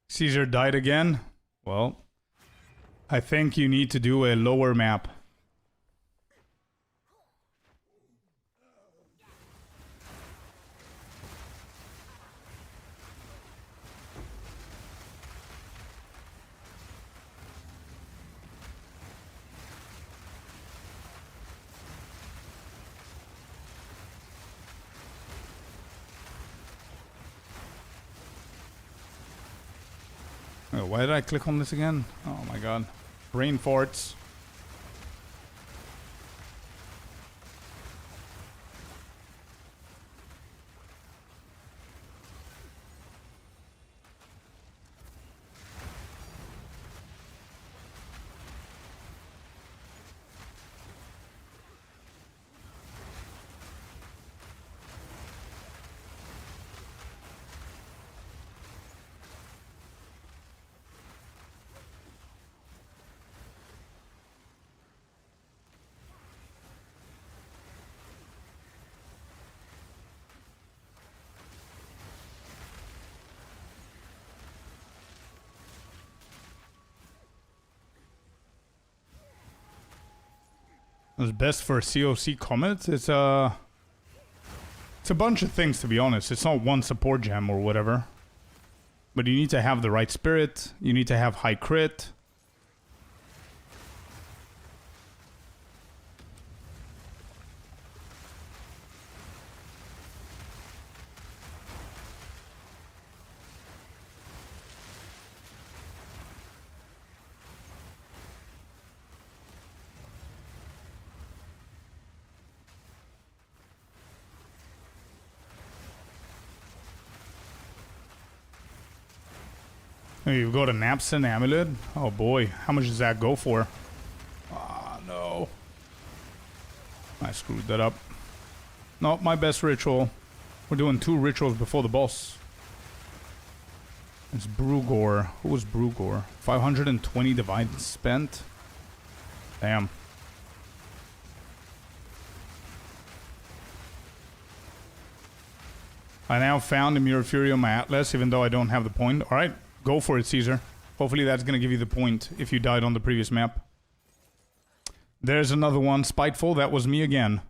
Caesar died again? Well, I think you need to do a lower map. Oh, why did I click on this again? Oh my god. Brain farts. What's best for COC Comet? It's a bunch of things, to be honest. It's not one support gem or whatever. But you need to have the right spirit. You need to have high crit. Oh, you've got a Napson amulet? Oh boy, how much does that go for? Ah, no. I screwed that up. Not my best ritual. We're doing 2 rituals before the boss. It's Brugor. Who was Brugor? 520 divine spent? Damn. I now found the Mirror Fury on my Atlas, even though I don't have the point. Alright. Go for it, Caesar. Hopefully that's going to give you the point if you died on the previous map. There's another one. Spiteful. That was me again.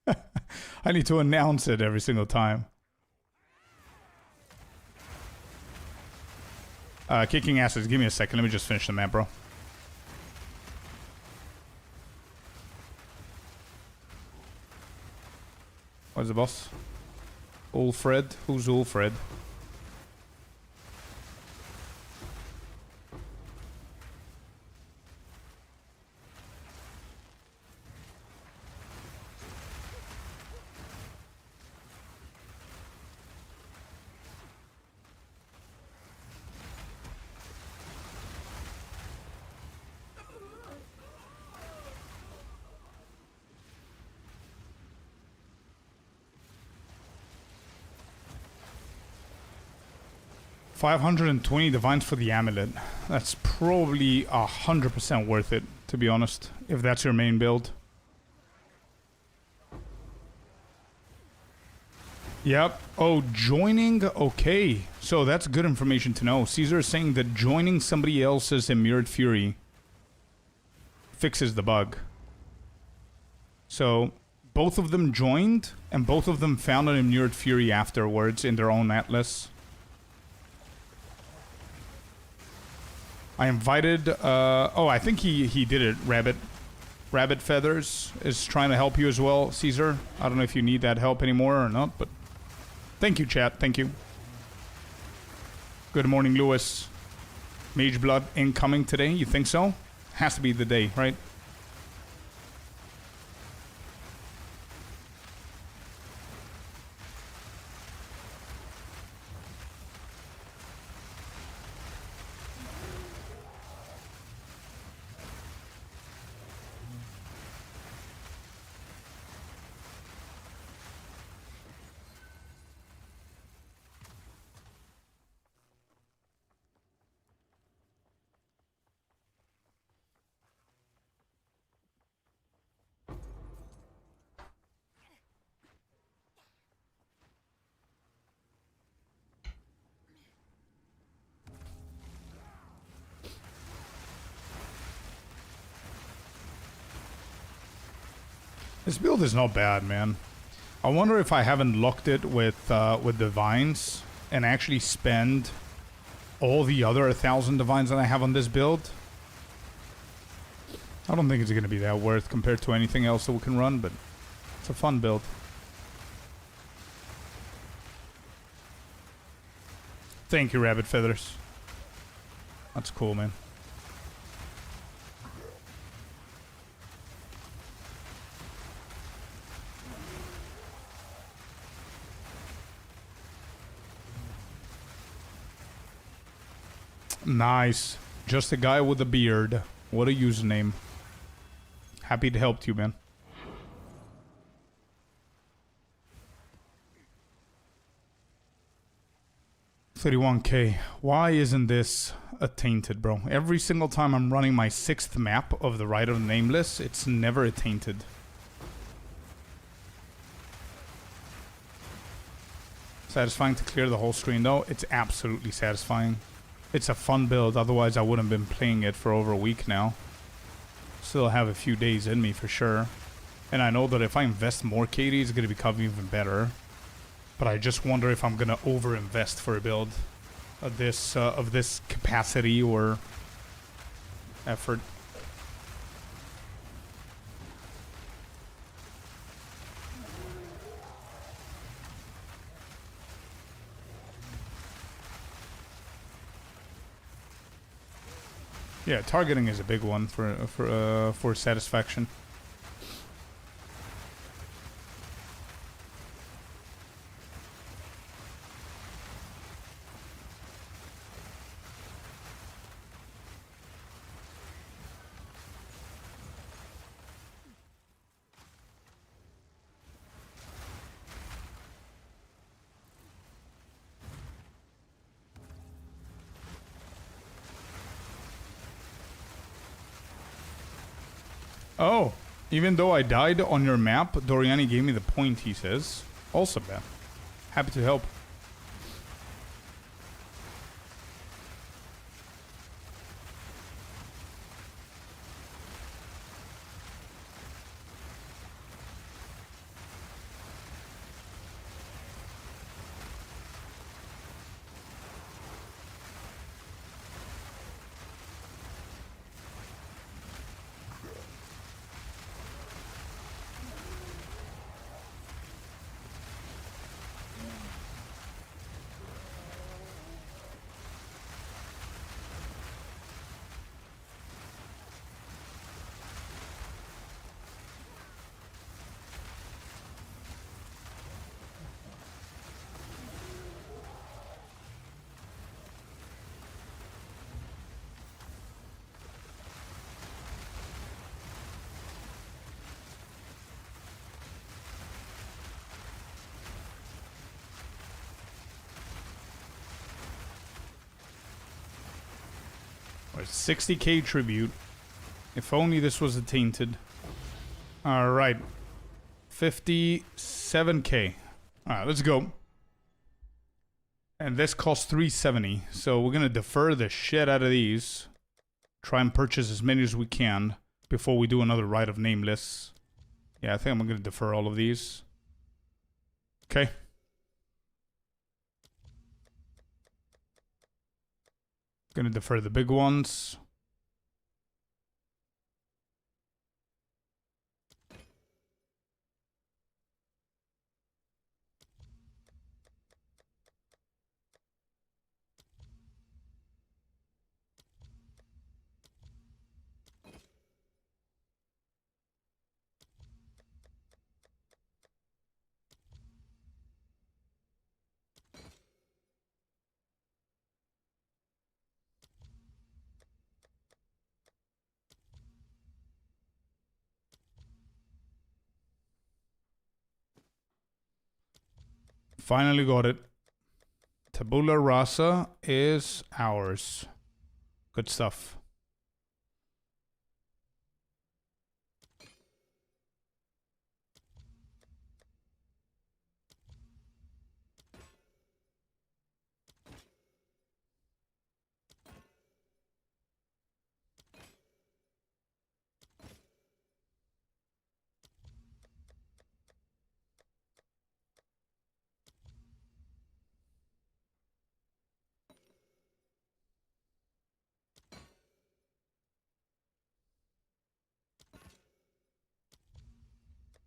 I need to announce it every single time. Kicking asses. Give me a second. Let me just finish the map, bro. Where's the boss? Ulfred? Who's Ulfred? 520 divines for the amulet. That's probably 100% worth it, to be honest, if that's your main build. Yep. Oh, joining? Okay. So that's good information to know. Caesar is saying that joining somebody else's Immured Fury fixes the bug. So both of them joined, and both of them found an Immured Fury afterwards in their own atlas. I invited, oh, I think he did it, Rabbit. Rabbit Feathers is trying to help you as well, Caesar. I don't know if you need that help anymore or not, but thank you, chat. Thank you. Good morning, Lewis. Mage Blood incoming today. You think so? Has to be the day, right? This build is not bad, man. I wonder if I haven't locked it with divines and actually spend all the other 1,000 divines that I have on this build. I don't think it's going to be that worth compared to anything else that we can run, but it's a fun build. Thank you, Rabbit Feathers. That's cool, man. Nice. Just a guy with a beard. What a username. Happy to help you, man. $31K. Why isn't this a tainted, bro? Every single time I'm running my 6th map of the Rite of the Nameless, it's never a tainted. Satisfying to clear the whole screen, though. It's absolutely satisfying. It's a fun build, otherwise I wouldn't have been playing it for over a week now. Still have a few days in me for sure. And I know that if I invest more KD, it's going to become even better. But I just wonder if I'm going to over-invest for a build of this capacity or effort. Yeah, targeting is a big one for satisfaction. Oh, even though I died on your map, Doriani gave me the point, he says. Also bad. Happy to help. Or 60k tribute. If only this was a tainted. Alright. 57k. Alright, let's go. And this costs 370. So we're gonna defer the shit out of these. Try and purchase as many as we can before we do another Rite of Nameless. Yeah, I think I'm gonna defer all of these. Okay. Gonna defer the big ones. Finally got it. Tabula Rasa is ours. Good stuff.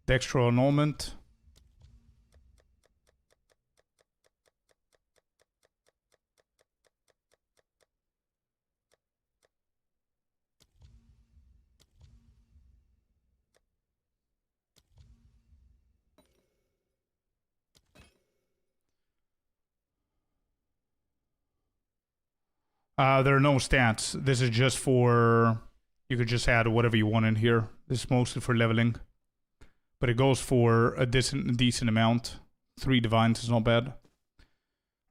Dextral annulment. There are no stats. This is just for... You could just add whatever you want in here. This is mostly for leveling. But it goes for a decent amount. 3 divines is not bad.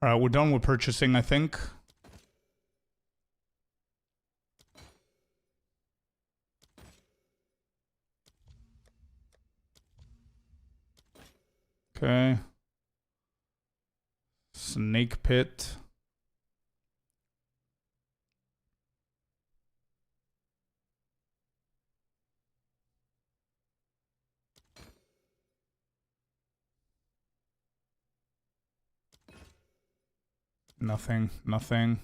Alright, we're done with purchasing, I think. Okay. Snake pit. Nothing, nothing.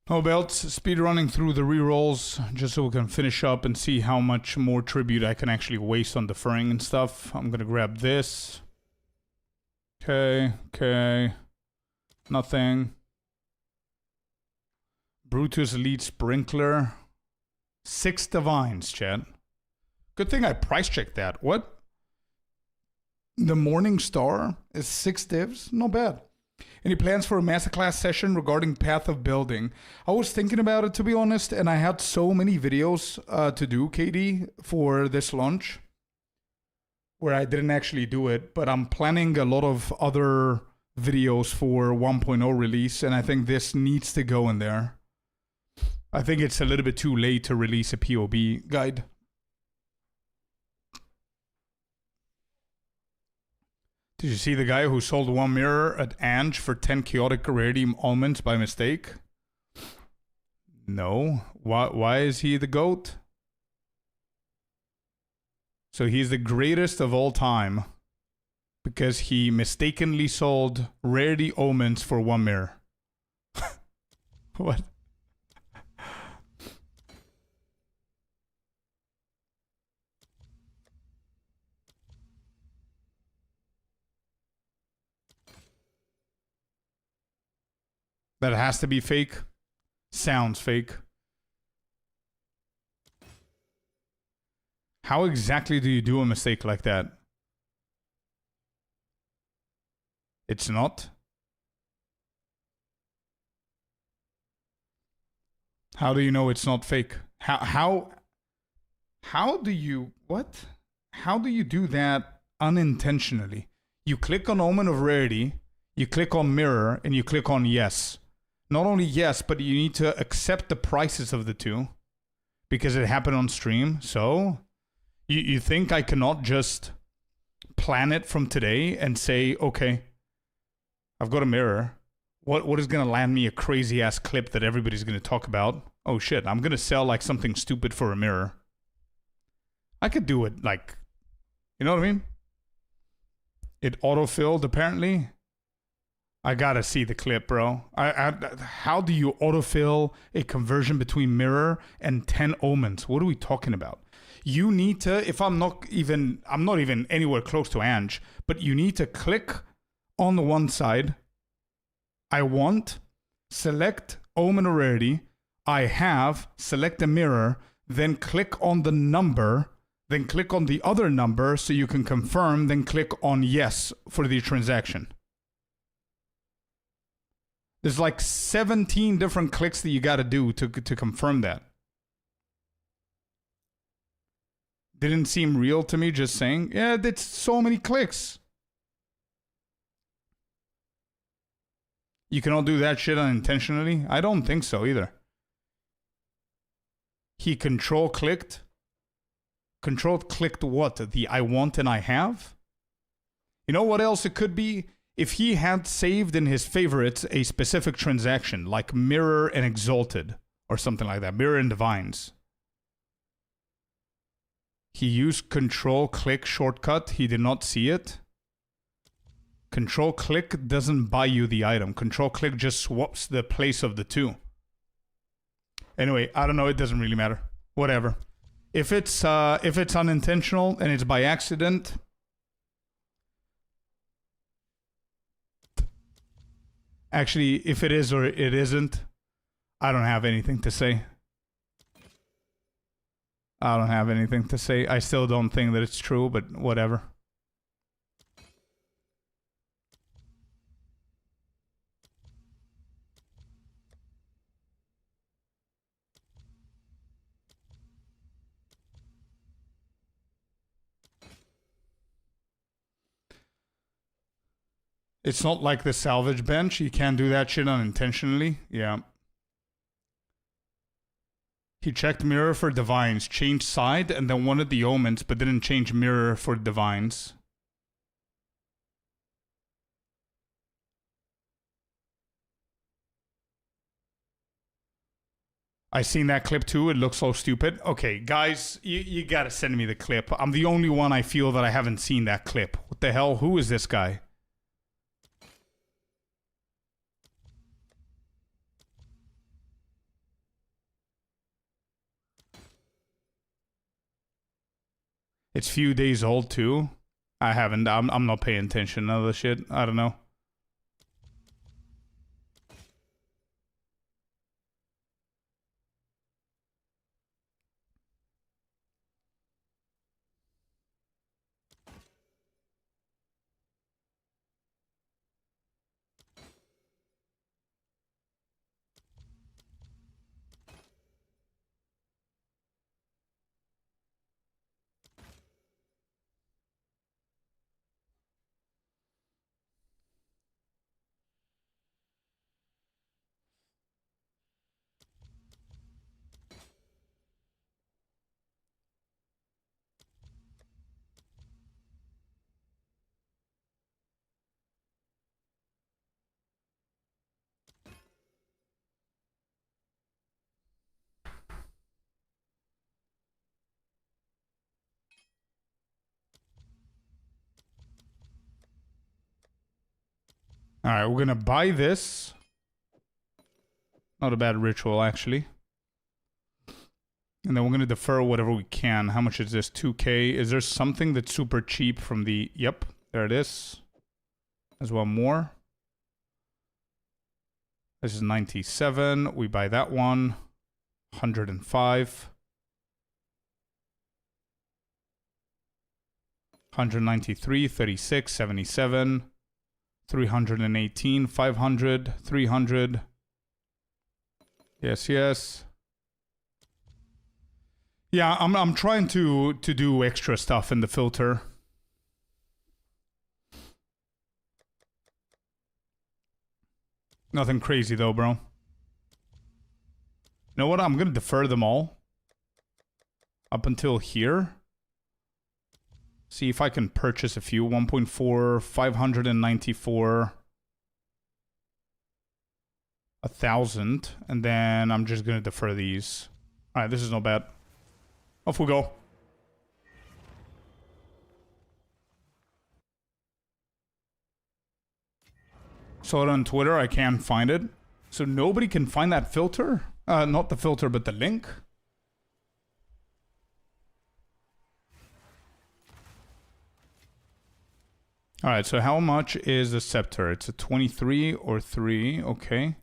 No belts, speed running through the rerolls just so we can finish up and see how much more tribute I can actually waste on deferring and stuff. I'm gonna grab this. Okay, okay. Nothing. Brutus Elite Sprinkler. 6 divines, chat. Good thing I price checked that. What? The Morning Star is 6 divs? Not bad. Any plans for a masterclass session regarding Path of Building? I was thinking about it, to be honest, and I had so many videos to do, KD, for this launch, where I didn't actually do it, but I'm planning a lot of other videos for 1.0 release, and I think this needs to go in there. I think it's a little bit too late to release a POB guide. Did you see the guy who sold 1 mirror at Ange for 10 chaotic rarity almonds by mistake? No. Why is he the GOAT? So he's the greatest of all time because he mistakenly sold rarity omens for 1 mirror. What? That has to be fake. Sounds fake. How exactly do you do a mistake like that? It's not. How do you know it's not fake? How do you what? How do you do that unintentionally? You click on Omen of Rarity, you click on Mirror, and you click on Yes. Not only yes, but you need to accept the prices of the two because it happened on stream. So you think I cannot just plan it from today and say, okay, I've got a mirror. What is going to land me a crazy ass clip that everybody's going to talk about? Oh shit, I'm going to sell like something stupid for a mirror. I could do it like, you know what I mean? It auto-filled apparently. I gotta see the clip, bro. How do you autofill a conversion between mirror and 10 omens? What are we talking about? You need to, if I'm not even anywhere close to Ange, but you need to click on the one side. I want, select omen or rarity. I have, select a mirror, then click on the number, then click on the other number so you can confirm, then click on yes for the transaction. There's like 17 different clicks that you got to do to confirm that. Didn't seem real to me just saying, yeah, that's so many clicks. You cannot do that shit unintentionally? I don't think so either. He control clicked what? The I want and I have? You know what else it could be? If he had saved in his favorites a specific transaction, like Mirror and Exalted, or something like that, Mirror and Divines. He used Control-Click shortcut, he did not see it. Control-Click doesn't buy you the item. Control-Click just swaps the place of the two. Anyway, I don't know, it doesn't really matter. Whatever. If it's unintentional and it's by accident... Actually, if it is or it isn't, I don't have anything to say. I don't have anything to say. I still don't think that it's true, but whatever. It's not like the salvage bench. You can't do that shit unintentionally. Yeah. He checked mirror for divines, changed side, and then wanted the omens, but didn't change mirror for divines. I seen that clip too. It looks so stupid. Okay, guys, you gotta send me the clip. I'm the only one I feel that I haven't seen that clip. What the hell? Who is this guy? It's few days old too. I haven't. I'm not paying attention to the shit. I don't know. All right, we're gonna buy this. Not a bad ritual, actually. And then we're going to defer whatever we can. How much is this? 2K. Is there something that's super cheap from the... Yep, there it is. As well, more. This is 97. We buy that one. 105. 193, 36, 77. 318, 500, 300. Yes, yes. Yeah, I'm trying to do extra stuff in the filter. Nothing crazy though, bro. You know what? I'm gonna defer them all up until here. See if I can purchase a few. 1.4, 594, 1,000, and then I'm just gonna defer these. All right, this is not bad. Off we go. Saw it on Twitter. I can't find it. So nobody can find that filter? Not the filter, but the link? Alright, so how much is the scepter? It's a 23 or 3. Okay.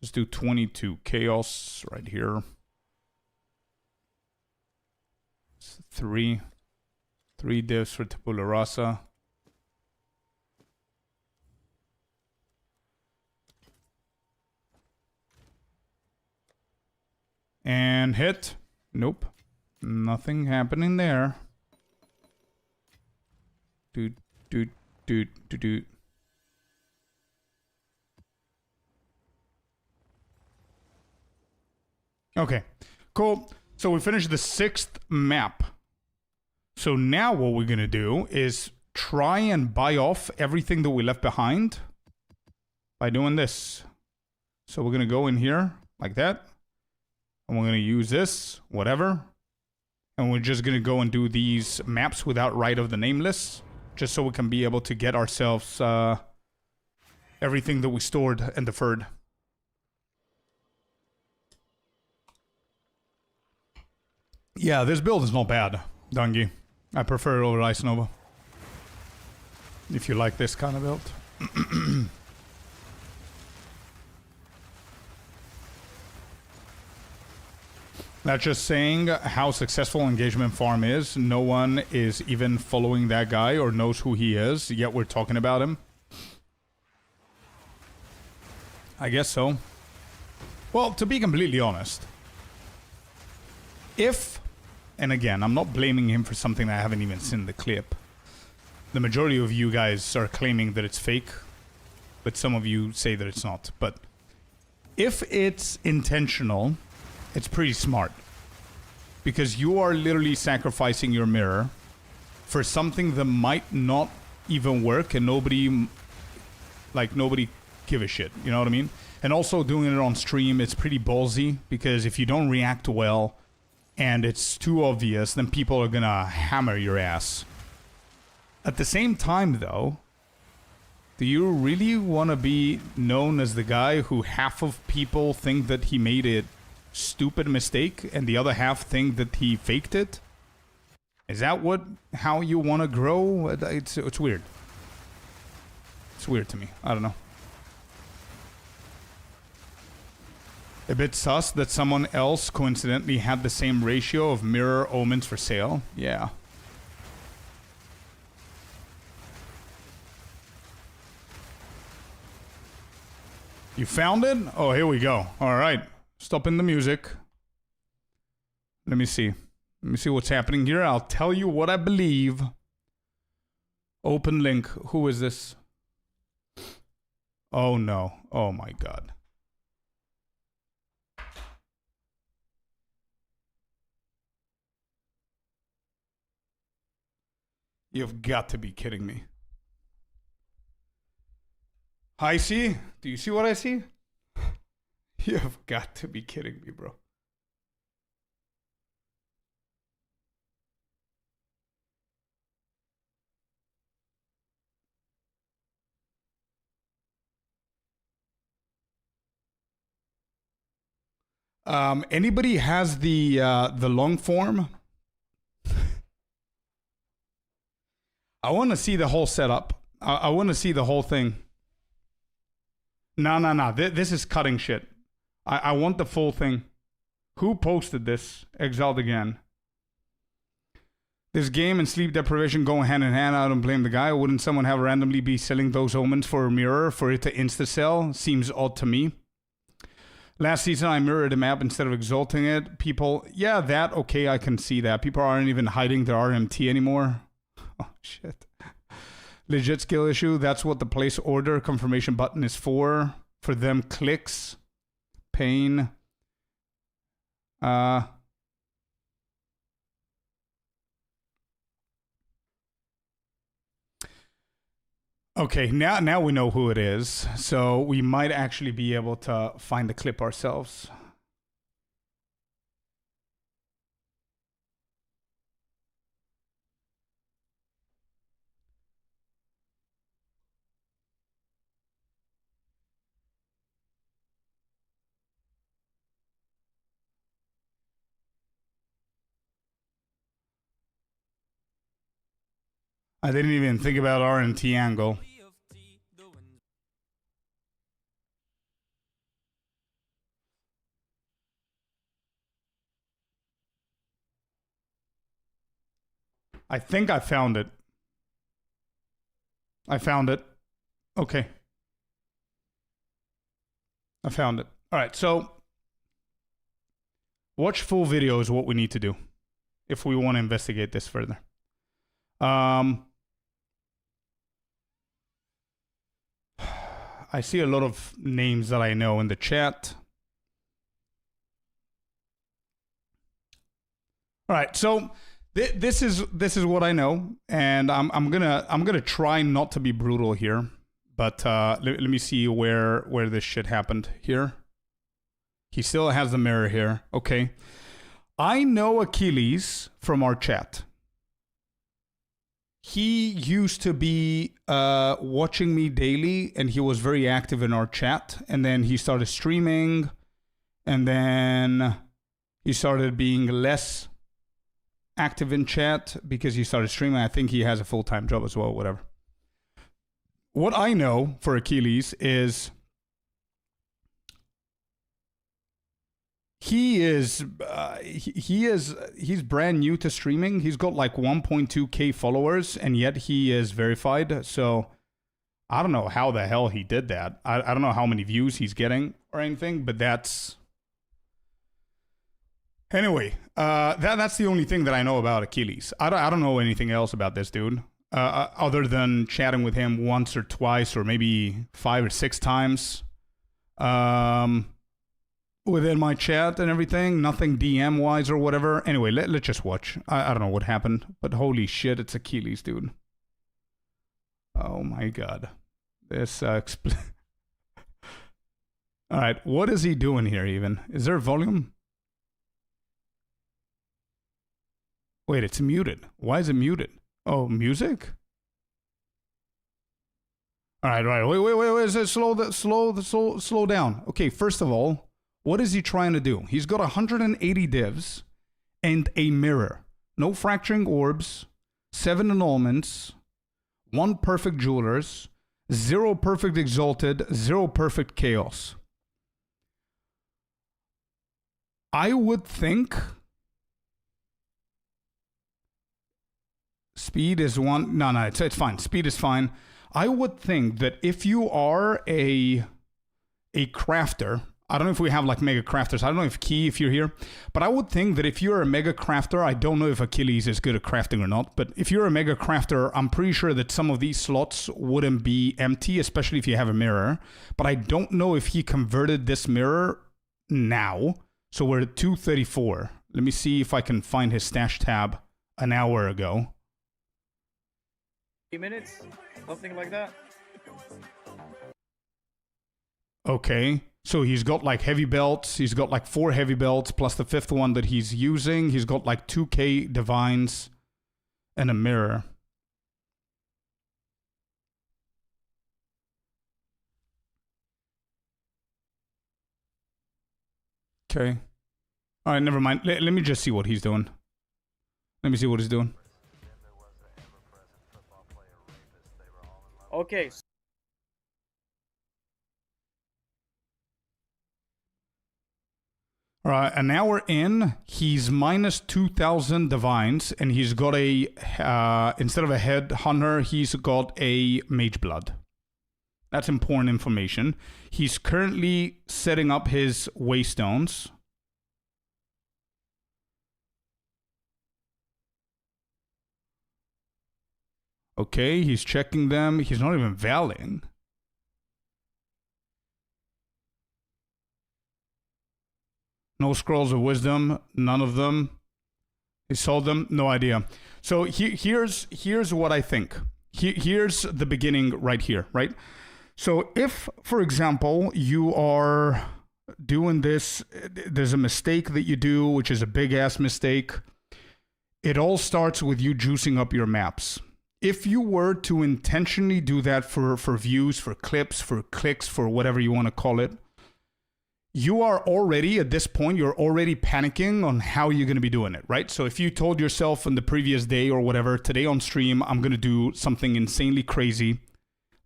Let's do 22. Chaos right here. It's 3. 3 divs for Tabula Rasa. And hit. Nope. Nothing happening there. Dude. Okay, cool. So we finished the 6th map. So now what we're gonna do is try and buy off everything that we left behind by doing this. So we're gonna go in here like that. And we're gonna use this, whatever. And we're just gonna go and do these maps without right of the nameless. Just so we can be able to get ourselves everything that we stored and deferred. Yeah, this build is not bad, Dungy. I prefer it over Ice Nova. If you like this kind of build. That's just saying how successful Engagement Farm is. No one is even following that guy or knows who he is, yet we're talking about him. I guess so. Well, to be completely honest, if, and again, I'm not blaming him for something that I haven't even seen the clip. The majority of you guys are claiming that it's fake, but some of you say that it's not. But if it's intentional, it's pretty smart. Because you are literally sacrificing your mirror for something that might not even work and nobody give a shit, you know what I mean? And also doing it on stream, it's pretty ballsy, because if you don't react well and it's too obvious, then people are gonna hammer your ass. At the same time though, do you really want to be known as the guy who half of people think that he made it stupid mistake and the other half think that he faked it? Is that how you want to grow? It's weird. It's weird to me. I don't know. A bit sus that someone else coincidentally had the same ratio of mirror omens for sale. Yeah. You found it? Oh, here we go. All right. Stopping the music. Let me see. Let me see what's happening here. I'll tell you what I believe. Open link. Who is this? Oh no. Oh my god. You've got to be kidding me. I see? Do you see what I see? You've got to be kidding me, bro. Anybody has the long form? I want to see the whole setup. I want to see the whole thing. No. This is cutting shit. I want the full thing. Who posted this? Exiled again. This game and sleep deprivation go hand in hand. I don't blame the guy. Wouldn't someone have randomly be selling those omens for a mirror for it to insta-sell? Seems odd to me. Last season, I mirrored a map instead of exalting it. People, yeah, that, okay, I can see that. People aren't even hiding their RMT anymore. Oh, shit. Legit skill issue. That's what the place order confirmation button is for. For them clicks. Pain. Okay, now we know who it is, so we might actually be able to find the clip ourselves. I didn't even think about RNT angle. I think I found it. I found it. Okay. I found it. All right, so watch full video is what we need to do if we want to investigate this further. I see a lot of names that I know in the chat. All right, so this is what I know, and I'm gonna try not to be brutal here, but let me see where this shit happened here. He still has the mirror here. Okay, I know Achilles from our chat. He used to be watching me daily, and he was very active in our chat. And then he started streaming, and then he started being less active in chat because he started streaming. I think he has a full-time job as well, whatever. What I know for Achilles is he's brand new to streaming. He's got like 1.2k followers, and yet he is verified. So I don't know how the hell he did that. I don't know how many views he's getting or anything, but that's... Anyway, that's the only thing that I know about Achilles. I don't know anything else about this dude, other than chatting with him once or twice or maybe 5 or 6 times. Within my chat and everything, nothing DM wise or whatever. Anyway, let's just watch. I don't know what happened, but holy shit, it's Achilles, dude. Oh my god. This All right, what is he doing here even? Is there volume? Wait, it's muted. Why is it muted? Oh, music? All right, wait. Slow down. Okay, first of all, what is he trying to do? He's got 180 divs and a mirror. No fracturing orbs, 7 annulments, 1 perfect jewelers, 0 perfect exalted, 0 perfect chaos. I would think speed is one. No, it's fine. Speed is fine. I would think that if you are a crafter, I don't know if we have like mega crafters. I don't know if you're here, but I would think that if you're a mega crafter, I don't know if Achilles is good at crafting or not, but if you're a mega crafter, I'm pretty sure that some of these slots wouldn't be empty, especially if you have a mirror. But I don't know if he converted this mirror now. So we're at 234. Let me see if I can find his stash tab an hour ago. 3 minutes, something like that. Okay, so he's got like heavy belts. He's got like 4 heavy belts plus the 5th one that he's using. He's got like 2k divines and a mirror. Okay, All right, never mind. Let me just see what he's doing. Let me see what he's doing. Okay. All right, an hour in, he's minus 2,000 divines, and he's got a, instead of a head hunter, he's got a mage blood. That's important information. He's currently setting up his waystones. Okay, he's checking them. He's not even valeting. No scrolls of wisdom, none of them. He sold them, no idea. So here's what I think. Here's the beginning right here, right? So if, for example, you are doing this, there's a mistake that you do, which is a big ass mistake. It all starts with you juicing up your maps. If you were to intentionally do that for views, for clips, for clicks, for whatever you want to call it, you are already, at this point, you're already panicking on how you're going to be doing it, right? So if you told yourself on the previous day or whatever, today on stream, I'm going to do something insanely crazy,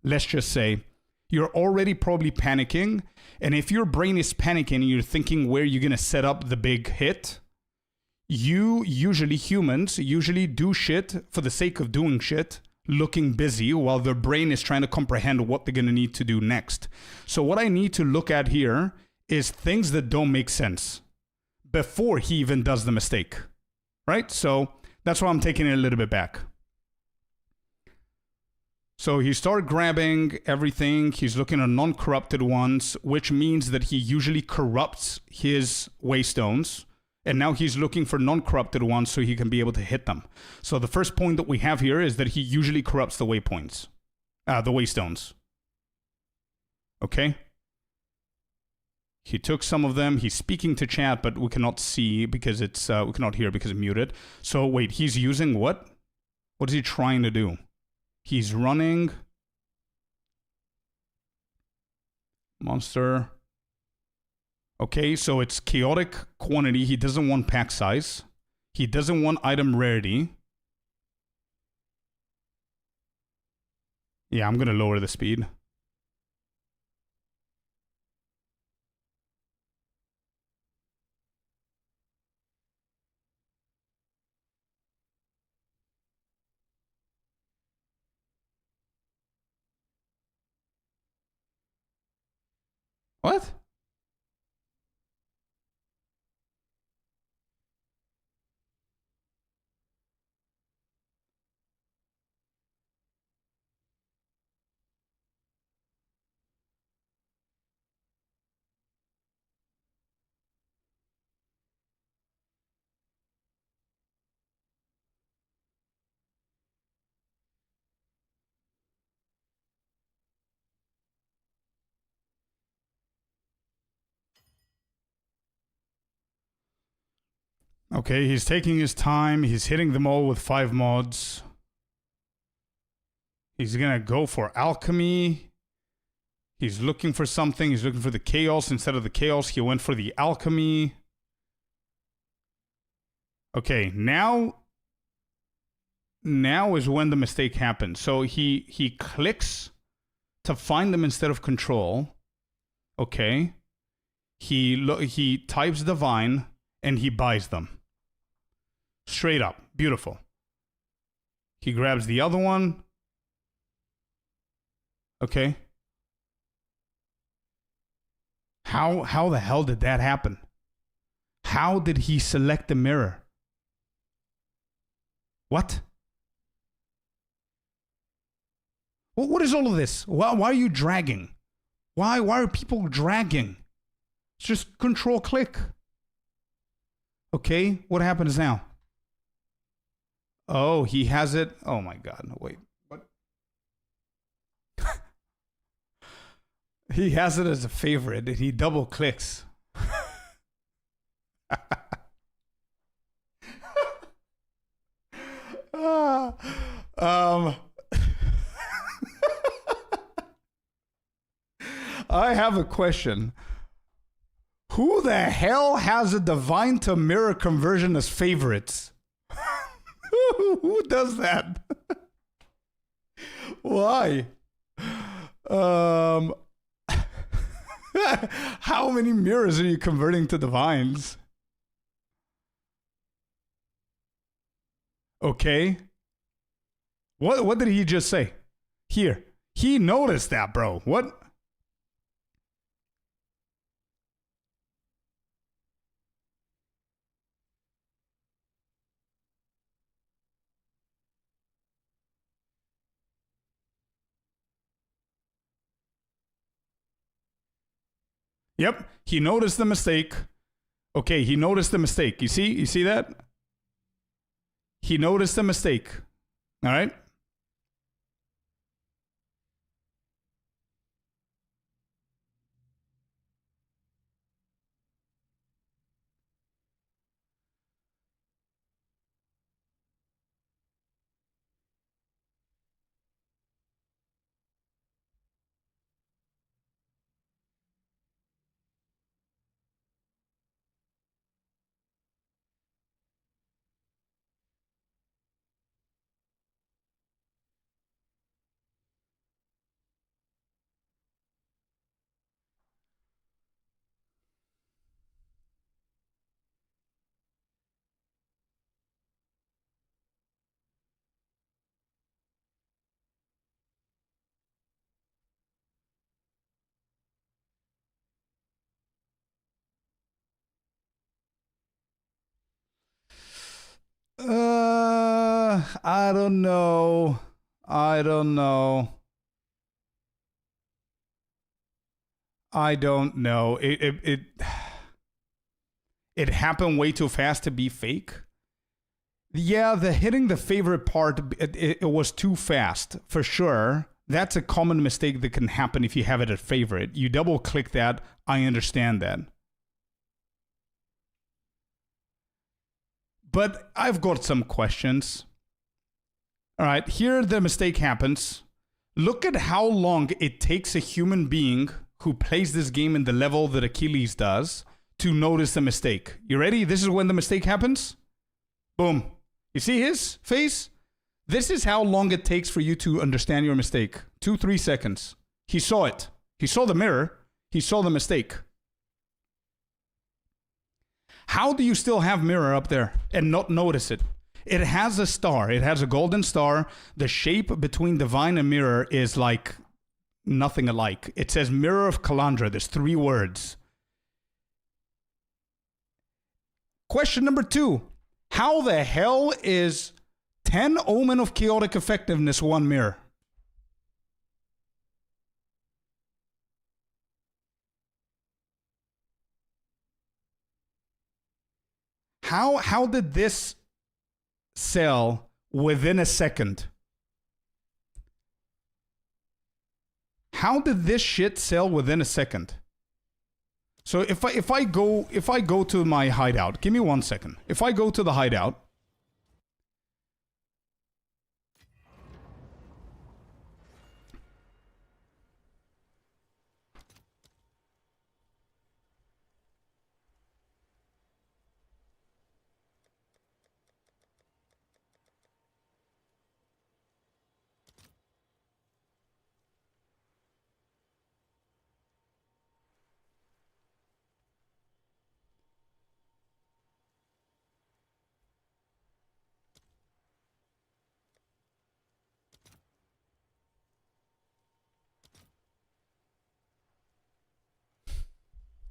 let's just say, you're already probably panicking. And if your brain is panicking and you're thinking where you're going to set up the big hit, humans usually do shit for the sake of doing shit, looking busy while their brain is trying to comprehend what they're going to need to do next. So what I need to look at here is things that don't make sense before he even does the mistake, right? So that's why I'm taking it a little bit back. So he started grabbing everything. He's looking at non-corrupted ones, which means that he usually corrupts his waystones. And now he's looking for non-corrupted ones so he can be able to hit them. So the first point that we have here is that he usually corrupts the waypoints, the waystones. Okay? He took some of them. He's speaking to chat, but we cannot see because it's, we cannot hear because it's muted. So wait, he's using what? What is he trying to do? He's running monster. Okay, so it's chaotic quantity. He doesn't want pack size. He doesn't want item rarity. Yeah, I'm going to lower the speed. What? Okay, he's taking his time. He's hitting them all with 5 mods. He's going to go for alchemy. He's looking for something. He's looking for the chaos. Instead of the chaos, he went for the alchemy. Okay, now is when the mistake happens. So he clicks to find them instead of control. Okay. He types divine and he buys them. Straight up. Beautiful. He grabs the other one. Okay. How the hell did that happen? How did he select the mirror? What? What is all of this? Why are you dragging? Why are people dragging? It's just control click. Okay, what happens now? Oh, he has it. Oh my God, no, wait. What? He has it as a favorite and he double clicks. I have a question. Who the hell has a divine to mirror conversion as favorites? Who does that? Why? How many mirrors are you converting to divines? Okay. What did he just say? Here. He noticed that, bro. What? Yep, he noticed the mistake. Okay, he noticed the mistake. You see that? He noticed the mistake. All right? I don't know. I don't know. It happened way too fast to be fake. Yeah, the hitting the favorite part, it was too fast, for sure. That's a common mistake that can happen if you have it at favorite. You double click that, I understand that. But I've got some questions. All right, here the mistake happens. Look at how long it takes a human being who plays this game in the level that Achilles does to notice the mistake. You ready? This is when the mistake happens. Boom. You see his face? This is how long it takes for you to understand your mistake. 2-3 seconds. He saw it. He saw the mirror. He saw the mistake. How do you still have mirror up there and not notice it? It has a star. It has a golden star. The shape between divine and mirror is like nothing alike. It says Mirror of Kalandra. There's 3 words. Question number 2. How the hell is 10 Omen of Chaotic Effectiveness 1 mirror? How did this sell within a second? How did this shit sell within a second? So if I go to my hideout, give me 1 second. If I go to the hideout,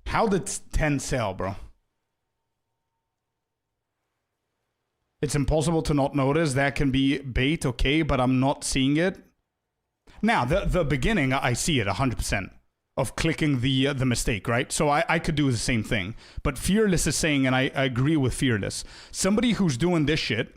how did 10 sell, bro? It's impossible to not notice. That can be bait, okay, but I'm not seeing it. Now, the beginning, I see it 100% of clicking the mistake, right? So I could do the same thing. But Fearless is saying, and I agree with Fearless, somebody who's doing this shit,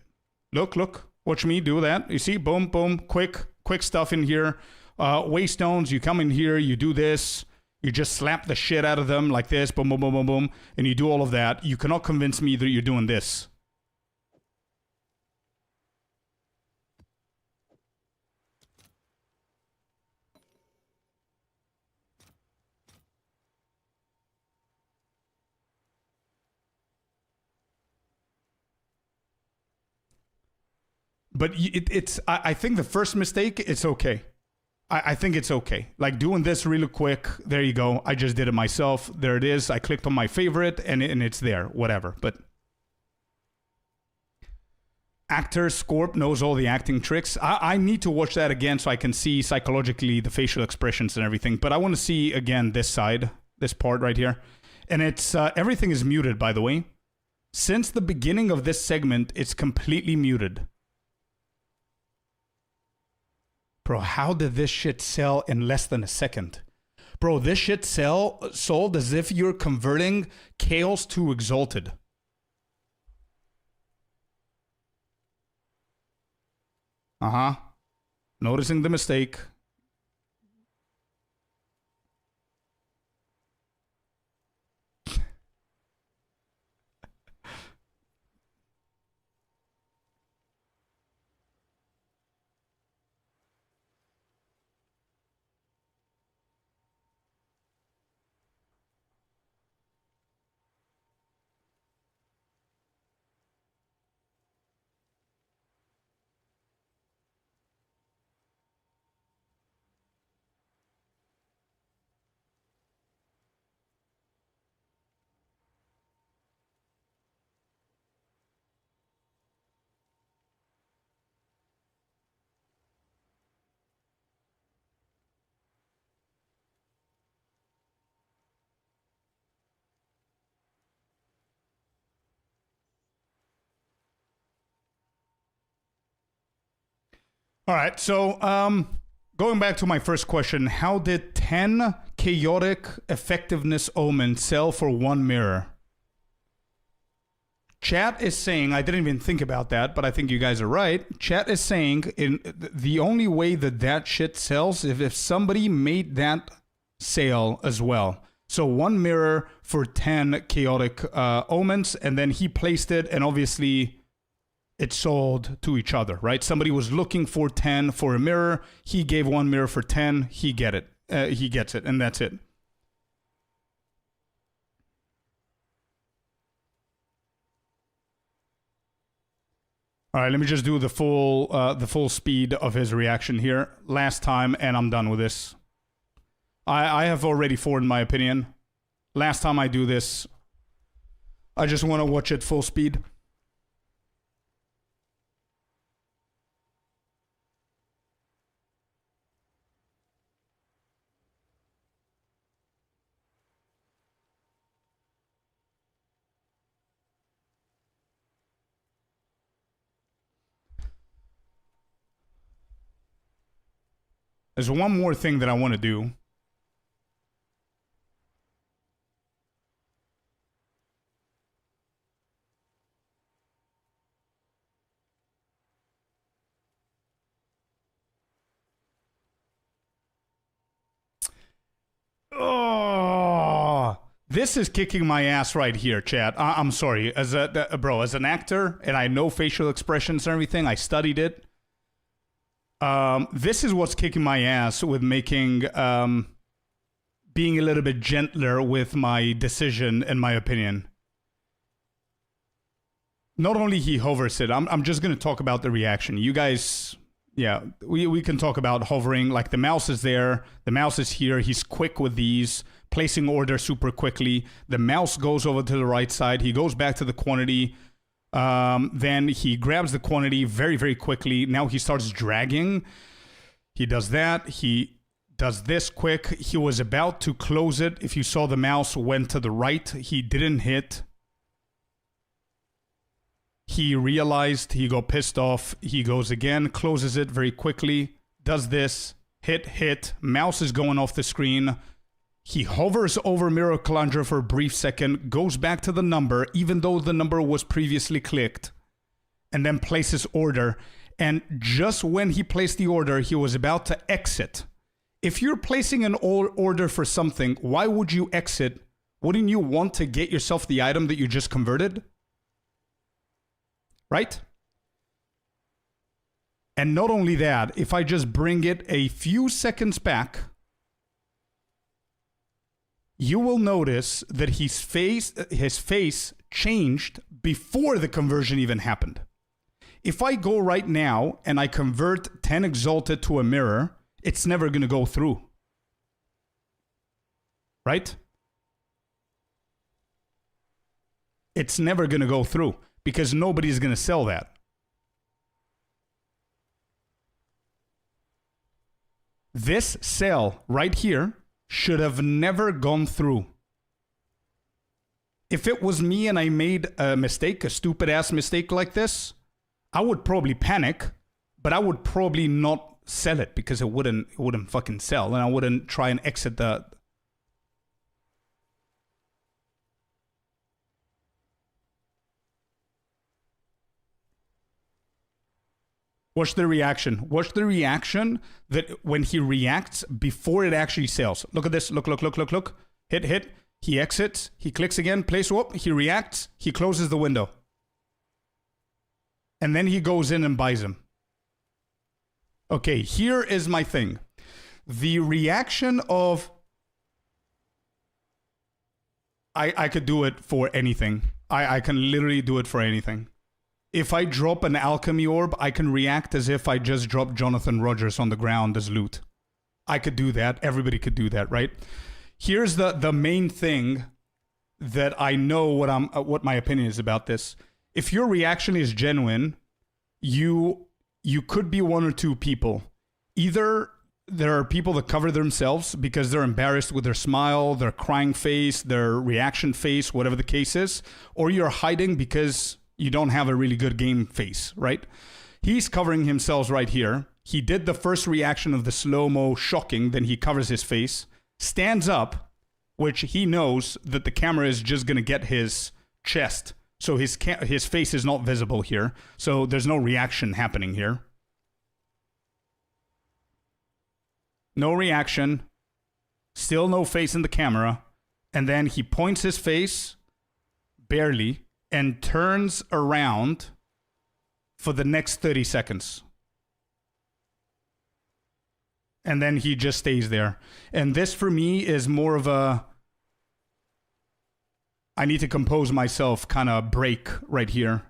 look, watch me do that. You see, boom, boom, quick stuff in here. Waystones, you come in here, you do this. You just slap the shit out of them like this, boom, boom, boom, boom, boom, and you do all of that. You cannot convince me that you're doing this. But I think the first mistake, it's okay. I think it's okay. Like doing this really quick. There you go. I just did it myself. There it is. I clicked on my favorite and it's there. Whatever. But actor Scorp knows all the acting tricks. I need to watch that again so I can see psychologically the facial expressions and everything. But I want to see again this side, this part right here. And it's everything is muted, by the way. Since the beginning of this segment, it's completely muted. Bro, how did this shit sell in less than a second? Bro, this shit sold as if you're converting Chaos to Exalted. Uh-huh. Noticing the mistake. All right, so going back to my first question, how did 10 chaotic effectiveness omen sell for 1 mirror? Chat is saying, I didn't even think about that, but I think you guys are right. Chat is saying the only way that shit sells is if somebody made that sale as well. So 1 mirror for 10 chaotic omens, and then he placed it, and obviously it sold to each other, right? Somebody was looking for 10 for a mirror. He gave 1 mirror for 10. He gets it, and that's it. All right, let me just do the full speed of his reaction here. Last time, and I'm done with this. I have already formed my opinion. Last time I do this, I just want to watch it full speed. There's one more thing that I want to do. Oh, this is kicking my ass right here, chat. I'm sorry. As an actor, and I know facial expressions and everything, I studied it. This is what's kicking my ass with making, being a little bit gentler with my decision and my opinion. Not only he hovers it, I'm just going to talk about the reaction. You guys, yeah, we can talk about hovering. Like the mouse is there, the mouse is here, he's quick with these, placing order super quickly. The mouse goes over to the right side, he goes back to the quantity. Then he grabs the quantity very, very quickly. Now he starts dragging. He does that. He does this quick. He was about to close it. If you saw, the mouse went to the right. He didn't hit. He realized, he got pissed off. He goes again, closes it very quickly, does this, hit. Mouse is going off the screen. He hovers over Mirror Conjurer for a brief second, goes back to the number, even though the number was previously clicked, and then places order. And just when he placed the order, he was about to exit. If you're placing an order for something, why would you exit? Wouldn't you want to get yourself the item that you just converted? Right? And not only that, if I just bring it a few seconds back, you will notice that his face changed before the conversion even happened. if I go right now and I convert 10 Exalted to a mirror, it's never going to go through. Right? It's never going to go through because nobody's going to sell that. This sell right here should have never gone through. If it was me and I made a mistake, a stupid ass mistake like this, I would probably panic, but I would probably not sell it because it wouldn't fucking sell, and I wouldn't try and exit the. Watch the reaction. Watch the reaction that when he reacts before it actually sells. Look at this. Look. Hit. He exits. He clicks again. Place swap. He reacts. He closes the window. And then he goes in and buys him. Okay, here is my thing. The reaction of... I could do it for anything. I can literally do it for anything. If I drop an alchemy orb, I can react as if I just dropped Jonathan Rogers on the ground as loot. I could do that. Everybody could do that, right? Here's the main thing that I know what my opinion is about this. If your reaction is genuine, you could be one or two people. Either there are people that cover themselves because they're embarrassed with their smile, their crying face, their reaction face, whatever the case is, or you're hiding because you don't have a really good game face, right? He's covering himself right here. He did the first reaction of the slow-mo shocking, then he covers his face, stands up, which he knows that the camera is just going to get his chest. So his face is not visible here. So there's no reaction happening here. No reaction. Still no face in the camera. And then he points his face, barely, and turns around for the next 30 seconds. And then he just stays there. And this for me is more of a... I need to compose myself kind of break right here.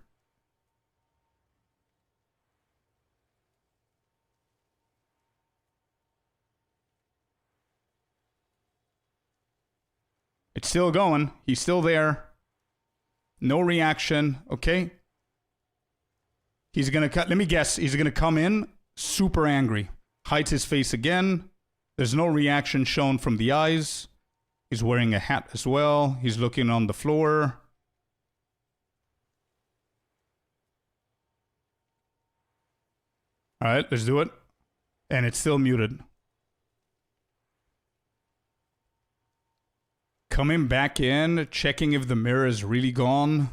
It's still going. He's still there. No reaction. Okay. He's going to cut. Let me guess. He's going to come in super angry. Hides his face again. There's no reaction shown from the eyes. He's wearing a hat as well. He's looking on the floor. All right, let's do it. And it's still muted. Coming back in, checking if the mirror is really gone.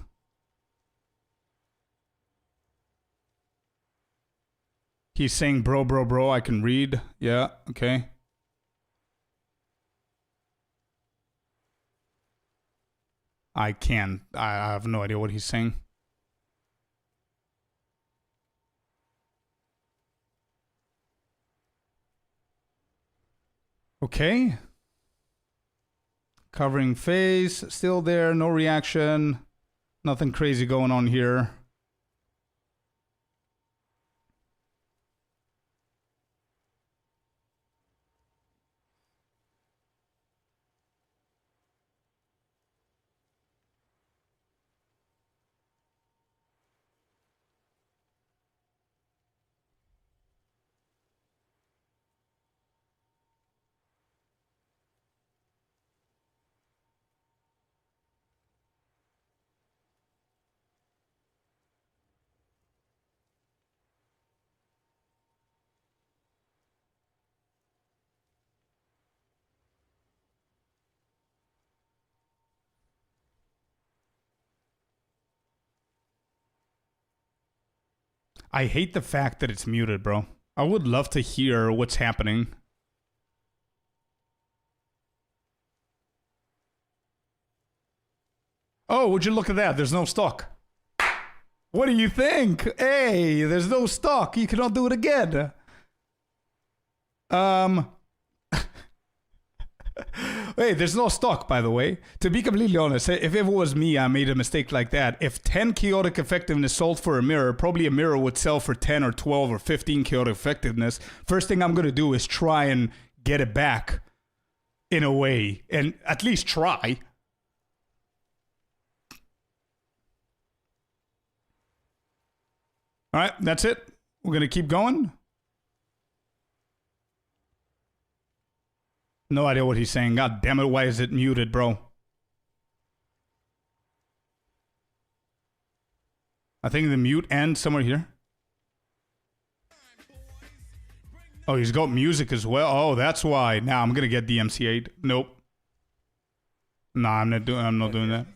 He's saying, bro, I can read. Yeah, okay. I can. I have no idea what he's saying. Okay. Covering face, still there, no reaction. Nothing crazy going on here. I hate the fact that it's muted, bro. I would love to hear what's happening. Oh, would you look at that? There's no stock. What do you think? Hey, there's no stock. You cannot do it again. Hey, there's no stock, by the way. To be completely honest, if it was me, I made a mistake like that. If 10 chaotic effectiveness sold for a mirror, probably a mirror would sell for 10 or 12 or 15 chaotic effectiveness. First thing I'm going to do is try and get it back in a way, and at least try. All right, that's it. We're going to keep going. No idea what he's saying. God damn it, why is it muted, bro? I think the mute ends somewhere here. Oh, he's got music as well. Oh, that's why. Now I'm gonna get DMCA'd. Nope. Nah, I'm not doing that.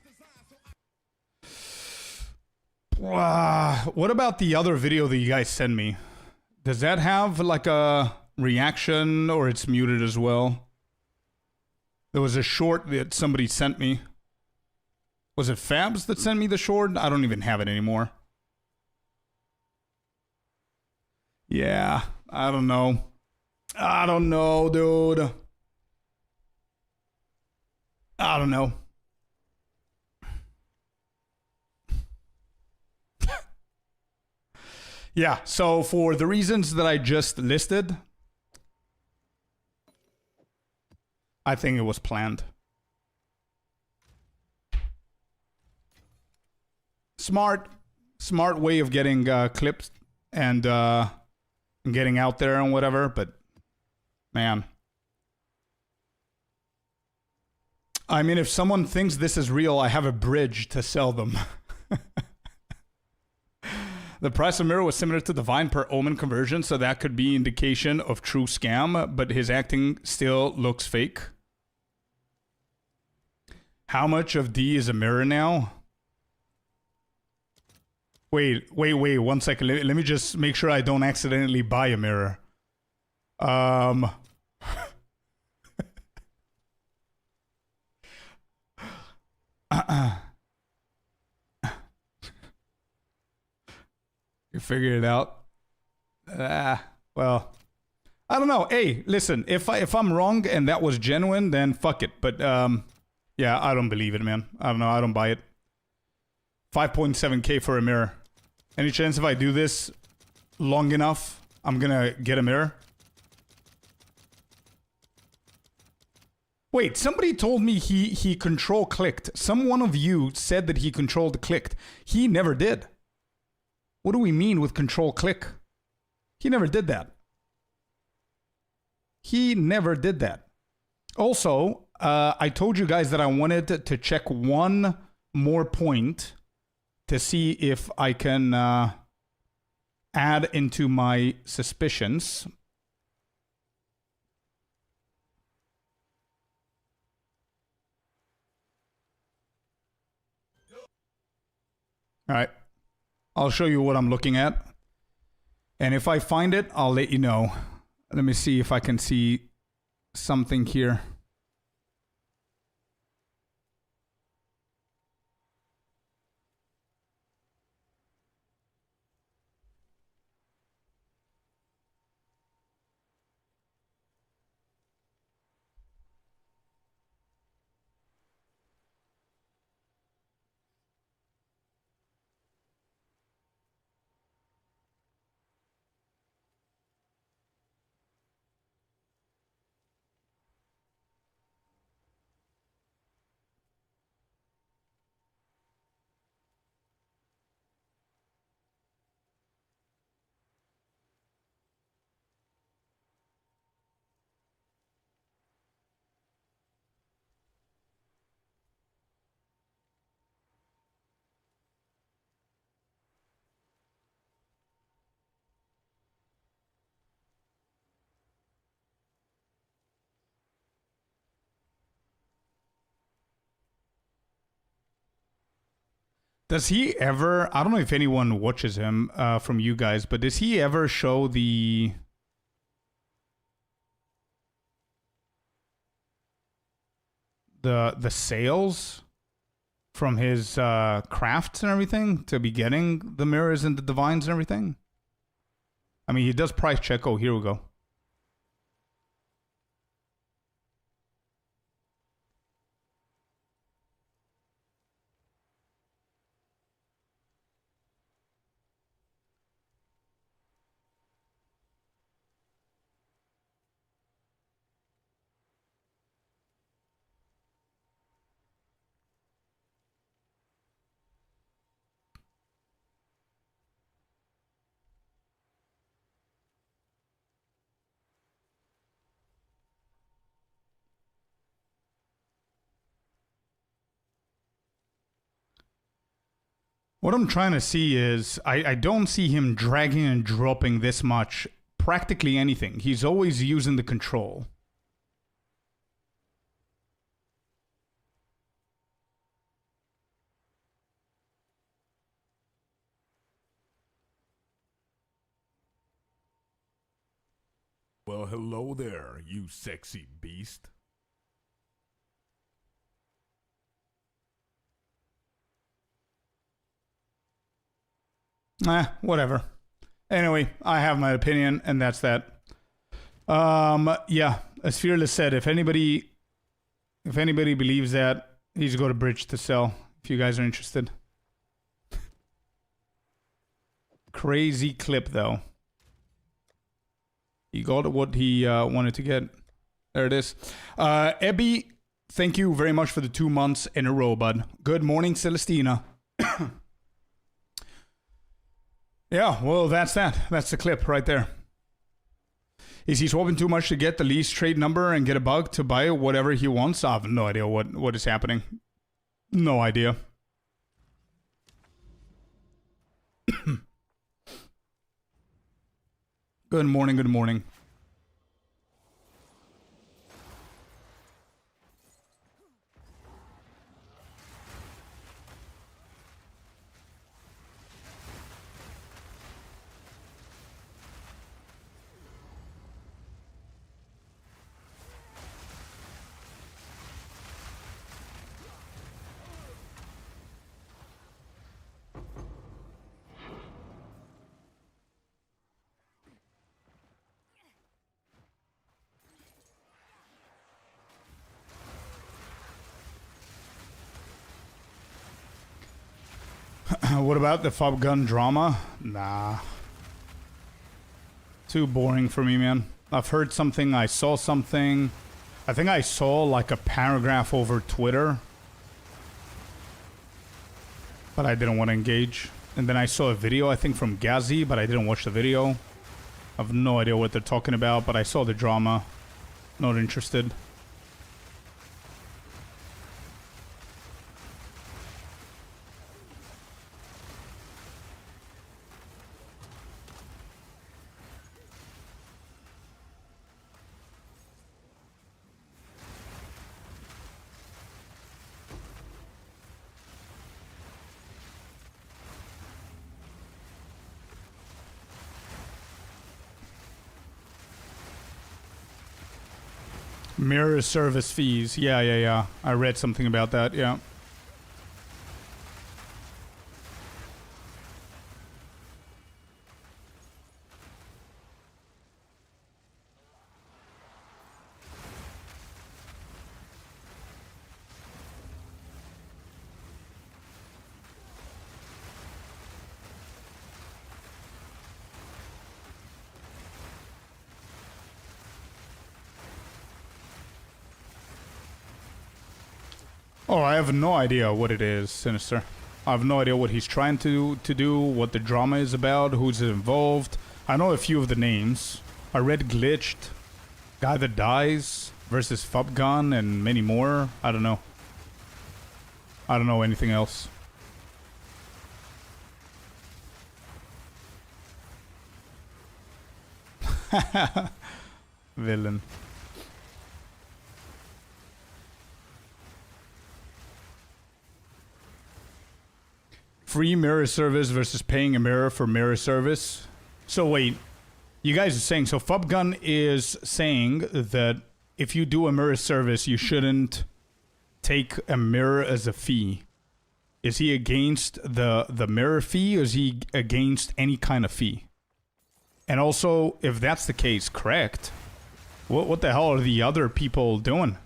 What about the other video that you guys sent me? Does that have like a reaction, or it's muted as well? There was a short that somebody sent me. Was it Fabs that sent me the short? I don't even have it anymore. Yeah, I don't know. I don't know, dude. I don't know. Yeah, so for the reasons that I just listed, I think it was planned. Smart way of getting clips and getting out there and whatever, but man. I mean, if someone thinks this is real, I have a bridge to sell them. The price of mirror was similar to Divine per Omen conversion, so that could be indication of true scam, but his acting still looks fake. How much of D is a mirror now? Wait, 1 second. Let me just make sure I don't accidentally buy a mirror. You figure it out. Well, I don't know. Hey, listen, if I'm wrong and that was genuine, then fuck it. But yeah, I don't believe it, man. I don't know. I don't buy it. 5.7K for a mirror. Any chance if I do this long enough, I'm gonna get a mirror? Wait, somebody told me he control clicked. Some one of you said that he controlled clicked. He never did. What do we mean with control click? He never did that. He never did that. Also, I told you guys that I wanted to check one more point to see if I can add into my suspicions. All right. I'll show you what I'm looking at. And if I find it, I'll let you know. Let me see if I can see something here. Does he ever, I don't know if anyone watches him from you guys, but does he ever show the sales from his crafts and everything to be getting the mirrors and the divines and everything? I mean, he does price check. Oh, here we go. What I'm trying to see is I don't see him dragging and dropping this much practically anything. He's always using the control. Well, hello there, you sexy beast. Whatever. Anyway, I have my opinion, and that's that. Yeah, as Fearless said, if anybody believes that, he's got a bridge to sell. If you guys are interested. Crazy clip, though. He got what he wanted to get. There it is. Ebby, thank you very much for the 2 months in a row, bud. Good morning, Celestina. Yeah, well, that's that. That's the clip right there. Is he swapping too much to get the least trade number and get a bug to buy whatever he wants? I have no idea what is happening. No idea. Good morning, good morning. What about the fob gun drama? Nah. Too boring for me, man. I've heard something, I saw something. I think I saw like a paragraph over Twitter. But I didn't want to engage. And then I saw a video, I think from Ghazi, but I didn't watch the video. I have no idea what they're talking about, but I saw the drama. Not interested. Mirror service fees. Yeah. I read something about that, yeah. Oh, I have no idea what it is, Sinister. I have no idea what he's trying to do, what the drama is about, who's involved. I know a few of the names. I read Glitched, Guy That Dies, versus Fubgun, and many more. I don't know. I don't know anything else. Villain. Free mirror service versus paying a mirror for mirror service. So wait, you guys are saying, so Fubgun is saying that if you do a mirror service, you shouldn't take a mirror as a fee. Is he against the mirror fee, or is he against any kind of fee? And also, if that's the case, correct, what the hell are the other people doing?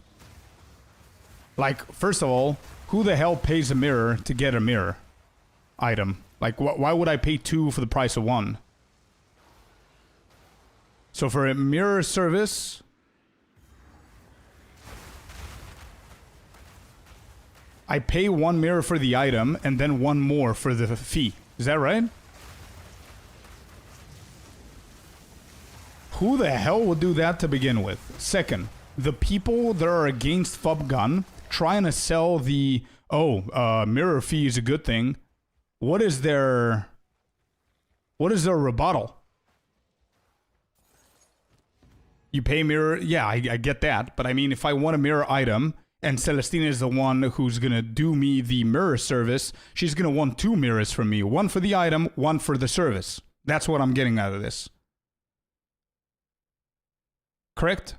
Like, first of all, who the hell pays a mirror to get a mirror item? Like, why would I pay 2 for the price of 1? So for a mirror service, I pay 1 mirror for the item and then 1 more for the fee. Is that right? Who the hell would do that to begin with? Second, the people that are against Fubgun trying to sell the, mirror fee is a good thing. What is their rebuttal? You pay mirror, yeah, I get that, but I mean, if I want a mirror item and Celestina is the one who's gonna do me the mirror service, she's gonna want 2 mirrors from me, 1 for the item, 1 for the service. That's what I'm getting out of this. Correct?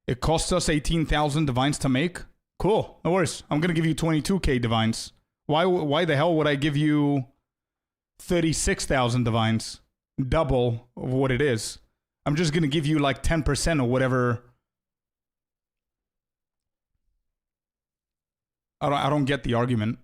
It costs us 18,000 divines to make. Cool, no worries. I'm gonna give you 22k divines. Why the hell would I give you 36,000 divines? Double of what it is. I'm just gonna give you like 10% or whatever. I don't get the argument.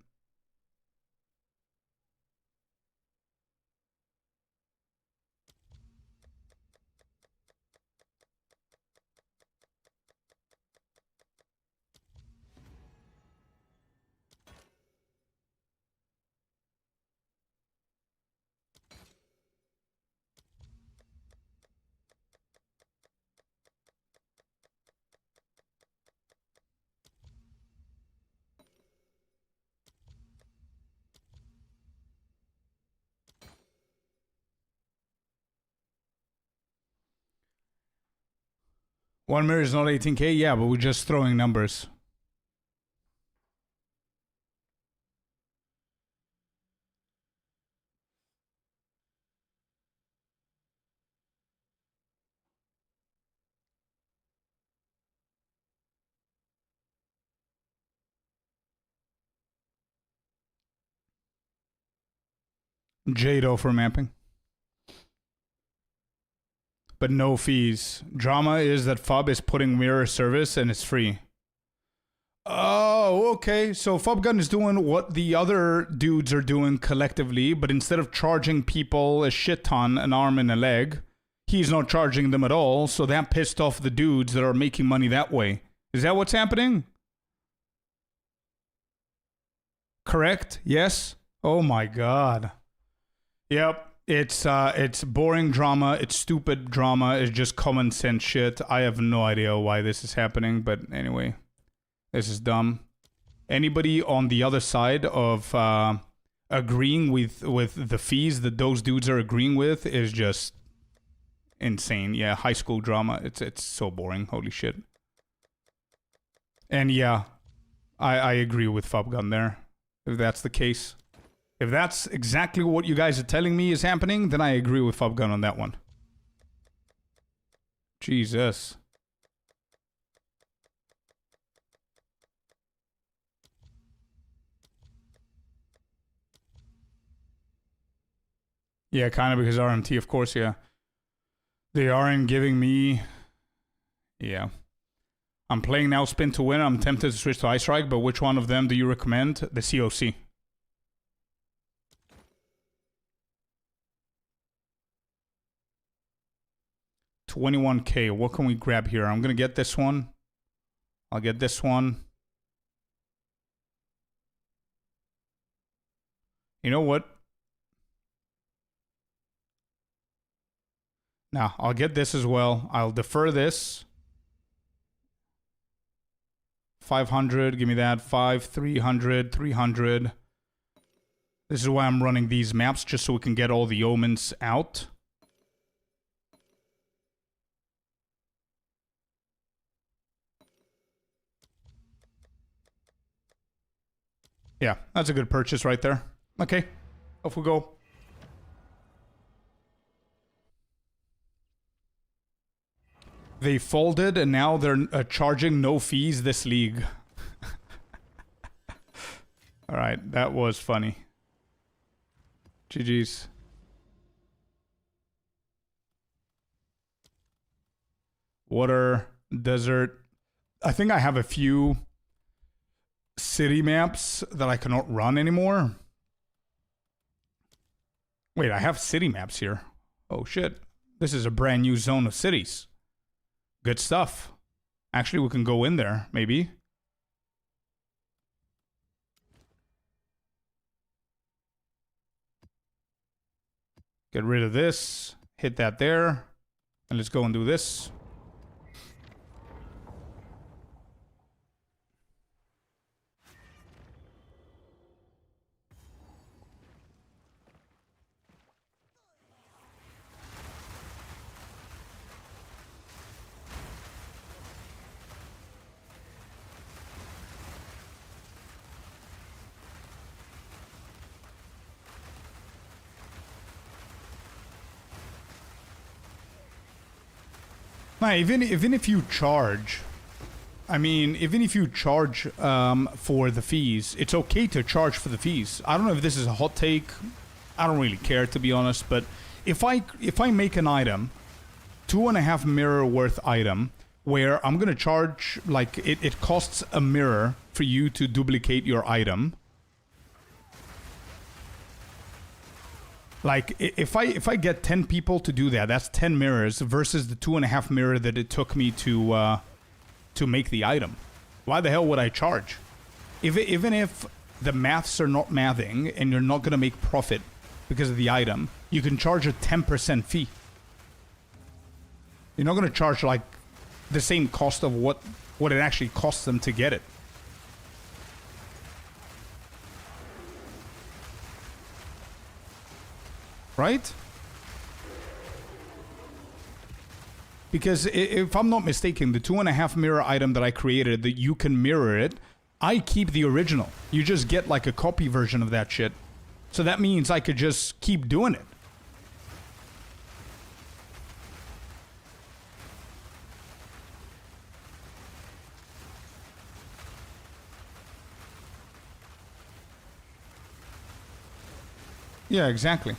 One mirror is not 18k, yeah, but we're just throwing numbers. Jado for mapping. But no fees. Drama is that FUB is putting mirror service and it's free. Oh, okay. So FUBgun is doing what the other dudes are doing collectively, but instead of charging people a shit ton, an arm and a leg, he's not charging them at all, so that pissed off the dudes that are making money that way. Is that what's happening? Correct? Yes? Oh my god. Yep. It's boring drama, it's stupid drama, it's just common sense shit. I have no idea why this is happening, but anyway. This is dumb. Anybody on the other side of agreeing with the fees that those dudes are agreeing with is just insane. Yeah, high school drama. It's so boring. Holy shit. And yeah, I agree with FUBgun there, if that's the case. If that's exactly what you guys are telling me is happening, then I agree with FUBgun on that one. Jesus. Yeah, kind of because RMT, of course, yeah. They aren't giving me... Yeah. I'm playing now Spin to Win. I'm tempted to switch to Ice Strike, but which one of them do you recommend? The COC. $21k. What can we grab here? I'm going to get this one. I'll get this one. You know what? Now, I'll get this as well. I'll defer this. 500, give me that. 5, 300, 300. This is why I'm running these maps, just so we can get all the omens out. Yeah, that's a good purchase right there. Okay, off we go. They folded and now they're charging no fees this league. Alright, that was funny. GG's. Water, desert. I think I have a few city maps that I cannot run anymore. Wait, I have city maps here. Oh shit. This is a brand new zone of cities. Good stuff. Actually, we can go in there, maybe. Get rid of this. Hit that there. And let's go and do this. Nah, even if you charge, I mean, even if you charge for the fees, it's okay to charge for the fees. I don't know if this is a hot take. I don't really care, to be honest. But if I make an item, 2.5 mirror worth item, where I'm gonna charge, like, it costs a mirror for you to duplicate your item. Like, if I get 10 people to do that, that's 10 mirrors versus the 2.5 mirror that it took me to make the item. Why the hell would I charge? Even if the maths are not mathing and you're not gonna make profit because of the item, you can charge a 10% fee. You're not gonna charge like the same cost of what it actually costs them to get it. Right? Because if I'm not mistaken, the 2.5 mirror item that I created, that you can mirror it, I keep the original. You just get like a copy version of that shit. So that means I could just keep doing it. Yeah, exactly.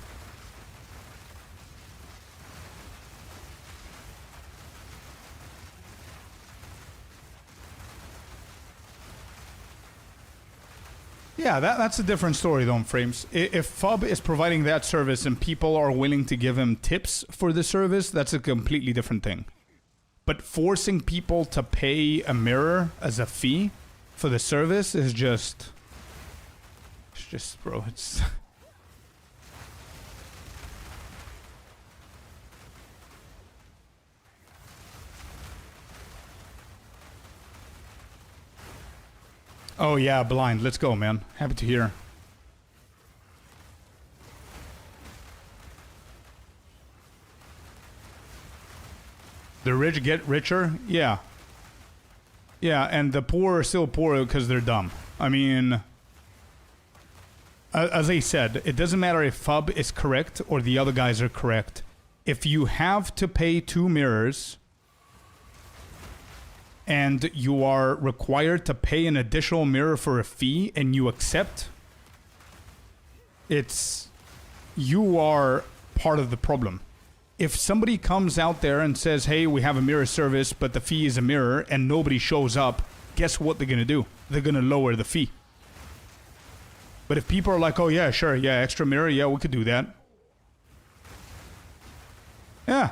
Yeah, that's a different story though, Frames. If FUB is providing that service and people are willing to give him tips for the service, that's a completely different thing. But forcing people to pay a mirror as a fee for the service is just... It's just, bro, it's... Oh yeah, blind. Let's go, man. Happy to hear. The rich get richer? Yeah. Yeah, and the poor are still poor because they're dumb. I mean... As I said, it doesn't matter if FUB is correct or the other guys are correct. If you have to pay 2 mirrors... and you are required to pay an additional mirror for a fee, and you accept, you are part of the problem. If somebody comes out there and says, hey, we have a mirror service, but the fee is a mirror, and nobody shows up, guess what they're gonna do? They're gonna lower the fee. But if people are like, oh yeah, sure, yeah, extra mirror, yeah, we could do that. Yeah.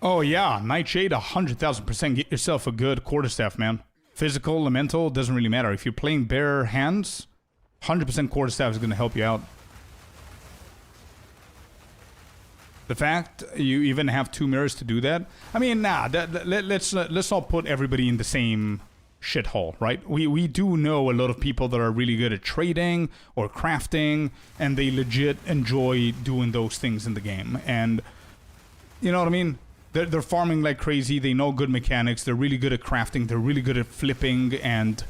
Oh yeah, Nightshade, 100,000%. Get yourself a good quarterstaff, man. Physical, elemental, doesn't really matter. If you're playing bare hands, 100% quarterstaff is going to help you out. The fact you even have 2 mirrors to do that, I mean, nah, let's not put everybody in the same shithole, right? We do know a lot of people that are really good at trading or crafting, and they legit enjoy doing those things in the game. And you know what I mean? They're farming like crazy. They know good mechanics. They're really good at crafting. They're really good at flipping and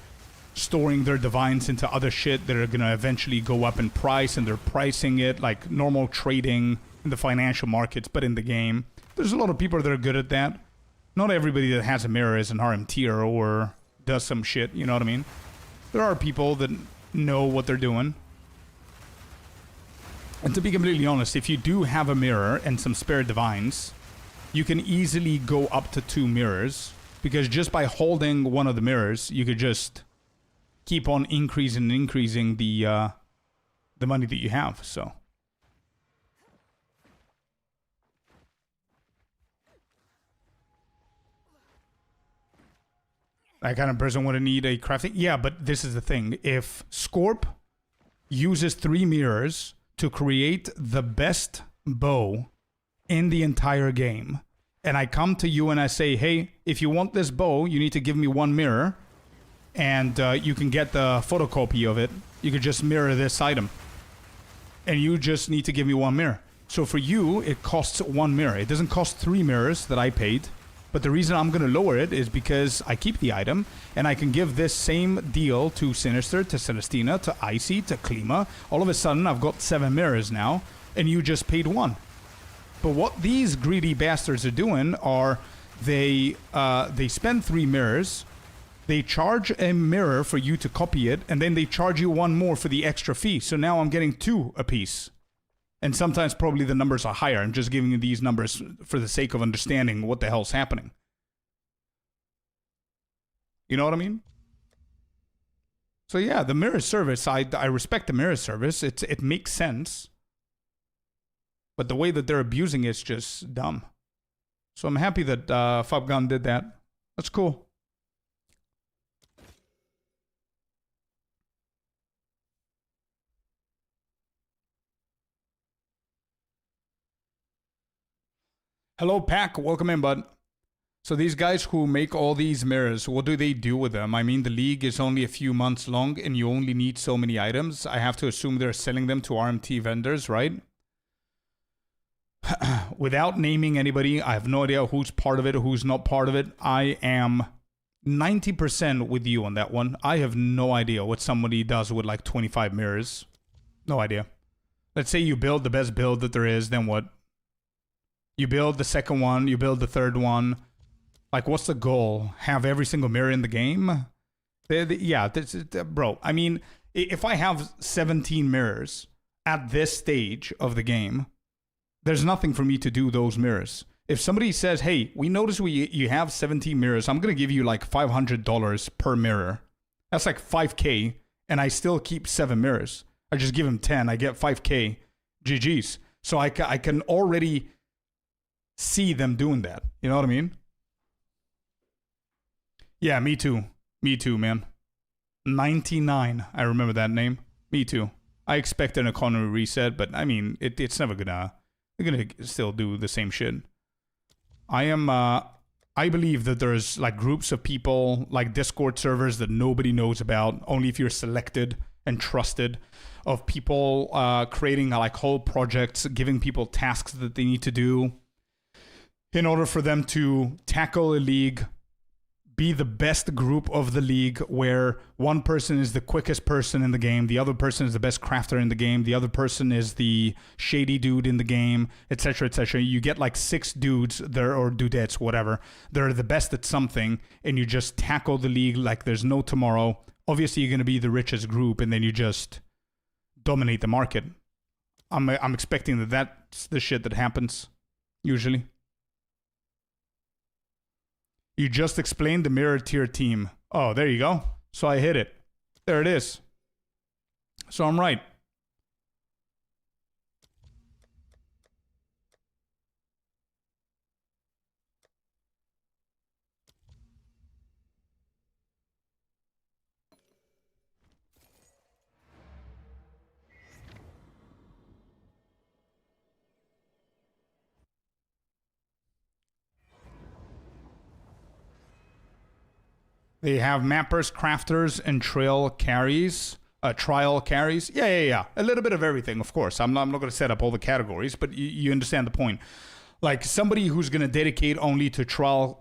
storing their divines into other shit that are gonna eventually go up in price, and they're pricing it like normal trading in the financial markets, but in the game. There's a lot of people that are good at that. Not everybody that has a mirror is an RM tier or does some shit, you know what I mean? There are people that know what they're doing. And to be completely honest, if you do have a mirror and some spare divines, you can easily go up to 2 mirrors, because just by holding one of the mirrors, you could just keep on increasing the money that you have. So that kind of person would need a crafting. Yeah, but this is the thing: if Scorp uses 3 mirrors to create the best bow in the entire game, and I come to you and I say, hey, if you want this bow, you need to give me one mirror, and you can get the photocopy of it. You could just mirror this item. And you just need to give me one mirror. So for you, it costs one mirror. It doesn't cost 3 mirrors that I paid. But the reason I'm going to lower it is because I keep the item, and I can give this same deal to Sinister, to Celestina, to Icy, to Klima. All of a sudden, I've got 7 mirrors now, and you just paid 1. But what these greedy bastards are doing are they spend 3 mirrors, they charge a mirror for you to copy it, and then they charge you 1 more for the extra fee. So now I'm getting 2 apiece. And sometimes probably the numbers are higher. I'm just giving you these numbers for the sake of understanding what the hell's happening. You know what I mean? So yeah, the mirror service, I respect the mirror service. It makes sense. But the way that they're abusing it's just dumb. So I'm happy that Fubgun did that. That's cool. Hello, Pack. Welcome in, bud. So these guys who make all these mirrors, what do they do with them? I mean, the league is only a few months long and you only need so many items. I have to assume they're selling them to RMT vendors, right? Without naming anybody, I have no idea who's part of it, who's not part of it. I am 90% with you on that one. I have no idea what somebody does with like 25 mirrors. No idea. Let's say you build the best build that there is, then what? You build the second one, you build the third one. Like, what's the goal? Have every single mirror in the game? Yeah, bro. I mean, if I have 17 mirrors at this stage of the game, there's nothing for me to do those mirrors. If somebody says, hey, we notice you have 17 mirrors, I'm going to give you like $500 per mirror. That's like 5K, and I still keep 7 mirrors. I just give him 10, I get 5K. GG's. So I can already see them doing that. You know what I mean? Yeah, me too. Me too, man. 99. I remember that name. Me too. I expect an economy reset, but I mean, it's never gonna... They're gonna still do the same shit. I believe that there's like groups of people, like Discord servers that nobody knows about, only if you're selected and trusted, of people creating like whole projects, giving people tasks that they need to do in order for them to tackle a league, be the best group of the league, where one person is the quickest person in the game, the other person is the best crafter in the game, the other person is the shady dude in the game, etc., etc. You get like 6 dudes there, or dudettes, whatever. They're the best at something, and you just tackle the league like there's no tomorrow. Obviously, you're going to be the richest group, and then you just dominate the market. I'm expecting that that's the shit that happens, usually. You just explained the mirror tier team. Oh, there you go. So I hit it. There it is. So I'm right. They have mappers, crafters, and trial carries. Yeah. A little bit of everything, of course. I'm not going to set up all the categories, but you understand the point. Like somebody who's going to dedicate only to trial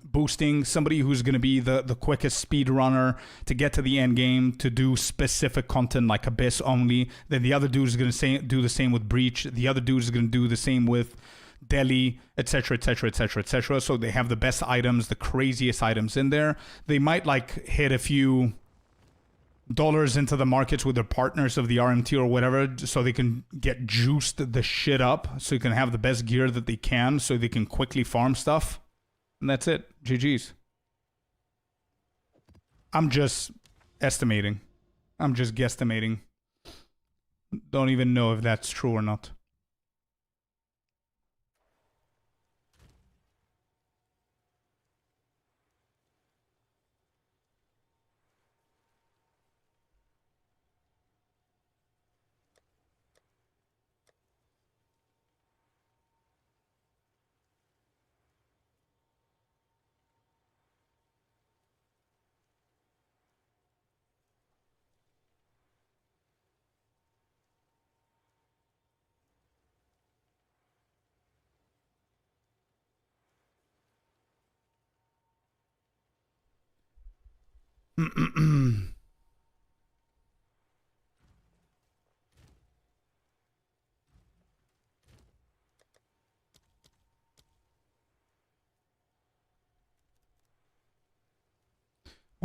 boosting, somebody who's going to be the quickest speed runner to get to the end game, to do specific content like Abyss only. Then the other dude is going to do the same with Breach. The other dude is going to do the same with Delhi, etc., etc., etc., etc. So they have the best items, the craziest items in there. They might like hit a few dollars into the markets with their partners of the RMT or whatever, so they can get juiced the shit up, so you can have the best gear that they can, so they can quickly farm stuff. And that's it. GG's. I'm just estimating. I'm just guesstimating. Don't even know if that's true or not. All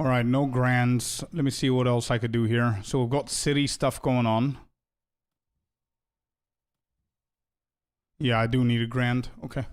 right, no grands. Let me see what else I could do here. So we've got city stuff going on. Yeah, I do need a grand. Okay.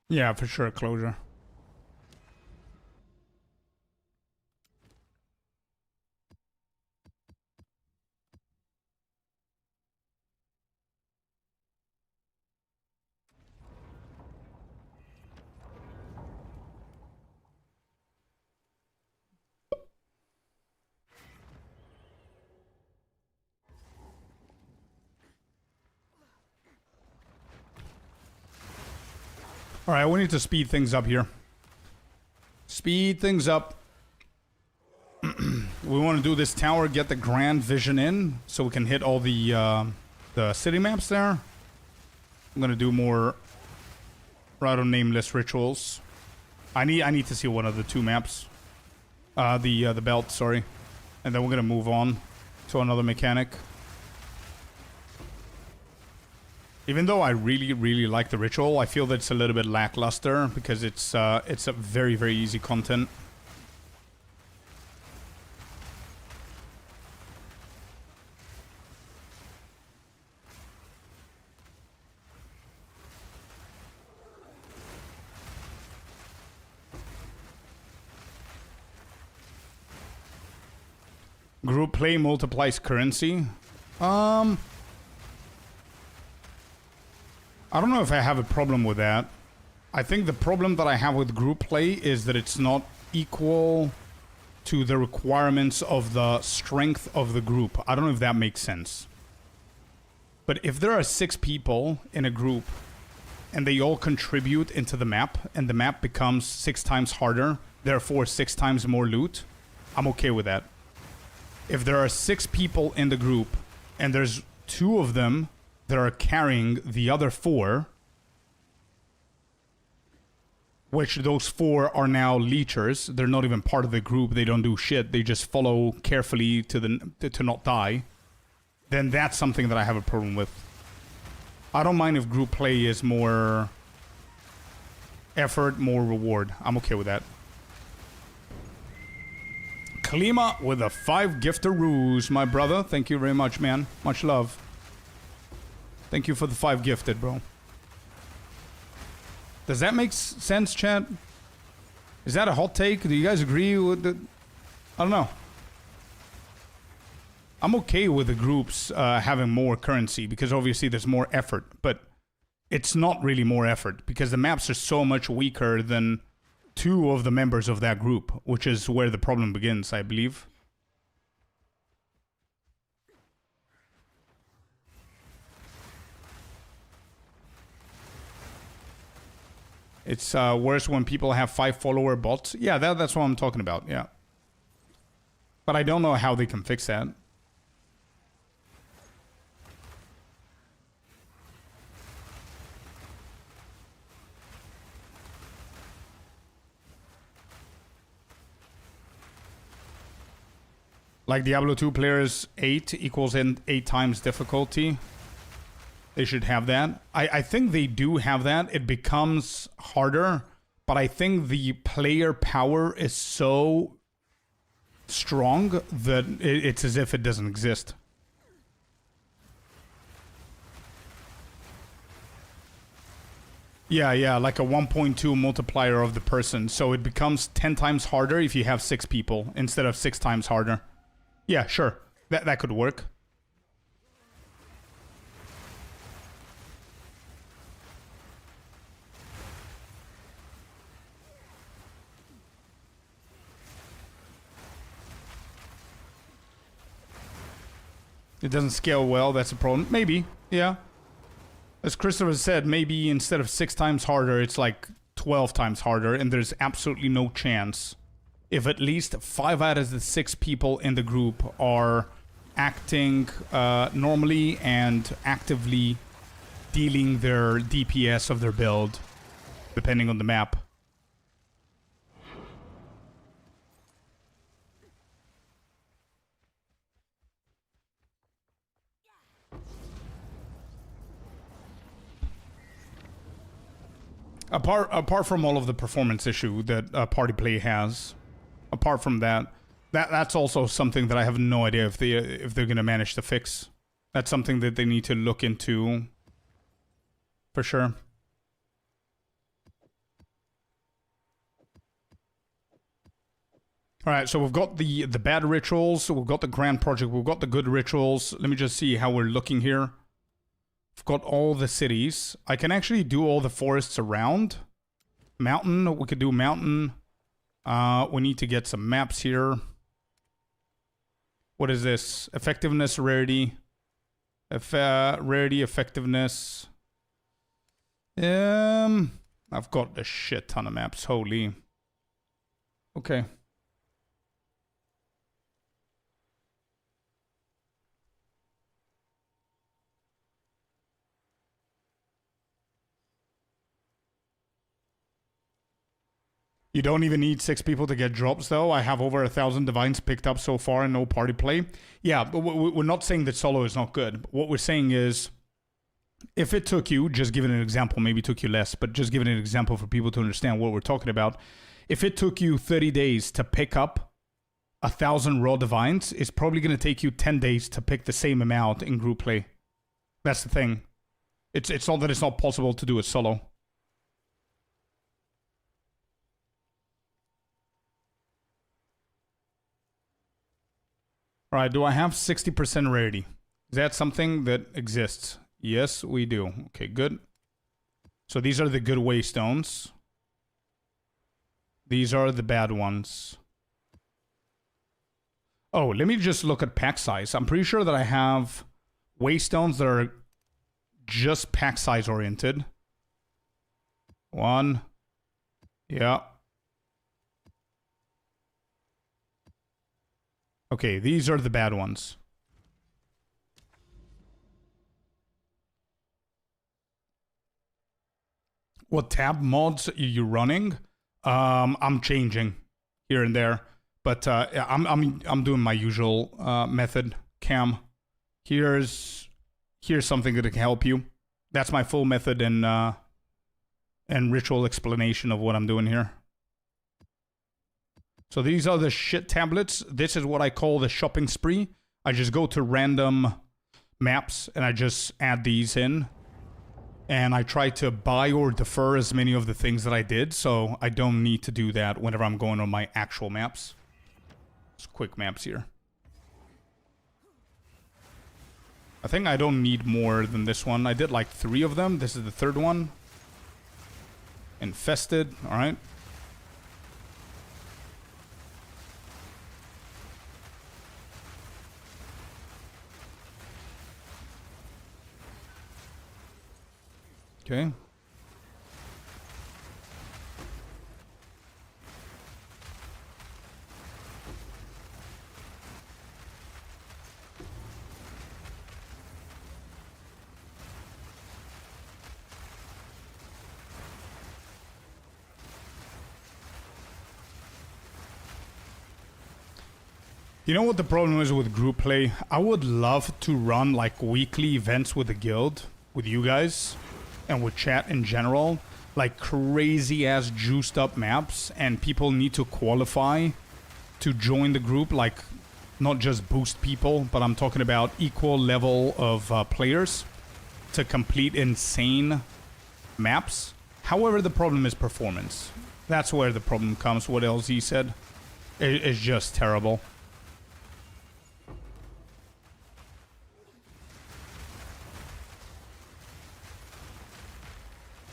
Yeah, for sure, closure. All right, we need to speed things up here. Speed things up. We want to do this tower, get the grand vision in, so we can hit all the city maps there. I'm gonna do more Rado nameless rituals. I need to see one of the two maps. The belt, sorry. And then we're gonna move on to another mechanic. Even though I really like the ritual, I feel that it's a little bit lackluster because it's a very easy content. Group play multiplies currency. I don't know if I have a problem with that. I think the problem that I have with group play is that it's not equal to the requirements of the strength of the group. I don't know if that makes sense. But if there are 6 people in a group and they all contribute into the map and the map becomes 6 times harder, therefore 6 times more loot, I'm okay with that. If there are 6 people in the group and there's 2 of them that are carrying the other 4, which those 4 are now leechers. They're not even part of the group. They don't do shit. They just follow carefully to not die. Then that's something that I have a problem with. I don't mind if group play is more effort, more reward. I'm okay with that. Klima with a 5 gifter ruse, my brother. Thank you very much, man. Much love. Thank you for the 5 gifted, bro. Does that make sense, chat? Is that a hot take? Do you guys agree with the... I don't know. I'm okay with the groups having more currency because obviously there's more effort, but it's not really more effort because the maps are so much weaker than 2 of the members of that group, which is where the problem begins, I believe. It's worse when people have 5 follower bots. Yeah, that's what I'm talking about, yeah. But I don't know how they can fix that. Like Diablo 2 players 8 equals 8 times difficulty. They should have that. I think they do have that. It becomes harder, but I think the player power is so strong that it's as if it doesn't exist. Yeah, like a 1.2 multiplier of the person. So it becomes 10 times harder if you have 6 people instead of 6 times harder. Yeah, sure. That could work. It doesn't scale well, that's a problem. Maybe, yeah. As Christopher said, maybe instead of 6 times harder, it's like 12 times harder, and there's absolutely no chance. If at least 5 out of the 6 people in the group are acting normally and actively dealing their DPS of their build, depending on the map. Apart from all of the performance issue that party play has, apart from that's also something that I have no idea if they're gonna manage to fix. That's something that they need to look into, for sure. All right, so we've got the bad rituals, we've got the grand project, we've got the good rituals. Let me just see how we're looking here. I've got all the cities. I can actually do all the forests around. Mountain, we could do mountain. We need to get some maps here. What is this? Effectiveness, rarity. Rarity, effectiveness. I've got a shit ton of maps, holy. Okay. You don't even need 6 people to get drops, though. I have over 1,000 divines picked up so far and no party play. Yeah, but we're not saying that solo is not good. What we're saying is, if it took you, just giving an example, maybe it took you less, but just giving an example for people to understand what we're talking about. If it took you 30 days to pick up 1,000 raw divines, it's probably going to take you 10 days to pick the same amount in group play. That's the thing. It's not that it's not possible to do it solo. All right, do I have 60% rarity? Is that something that exists? Yes, we do. Okay, good. So these are the good waystones. These are the bad ones. Oh, let me just look at pack size. I'm pretty sure that I have waystones that are just pack size oriented. 1. Yeah. Okay, these are the bad ones. What tab mods are you running? I'm changing here and there, but I'm doing my usual method. Cam, here's something that can help you. That's my full method and ritual explanation of what I'm doing here. So these are the shit tablets. This is what I call the shopping spree. I just go to random maps and I just add these in. And I try to buy or defer as many of the things that I did, so I don't need to do that whenever I'm going on my actual maps. Just quick maps here. I think I don't need more than this one. I did like 3 of them. This is the 3rd one. Infested, alright. Okay. You know what the problem is with group play? I would love to run like weekly events with the guild, with you guys. And with chat in general, like crazy ass juiced up maps, and people need to qualify to join the group, like not just boost people, but I'm talking about equal level of players to complete insane maps. However, the problem is performance. That's where the problem comes. What LZ said. It's just terrible.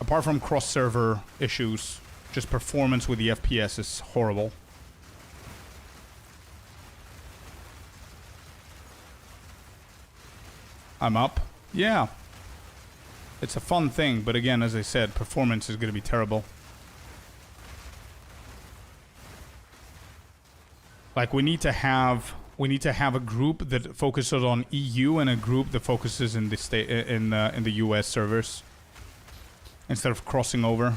Apart from cross-server issues, just performance with the FPS is horrible. I'm up. Yeah. It's a fun thing, but again, as I said, performance is going to be terrible. Like, we need to have a group that focuses on EU and a group that focuses in the US servers instead of crossing over.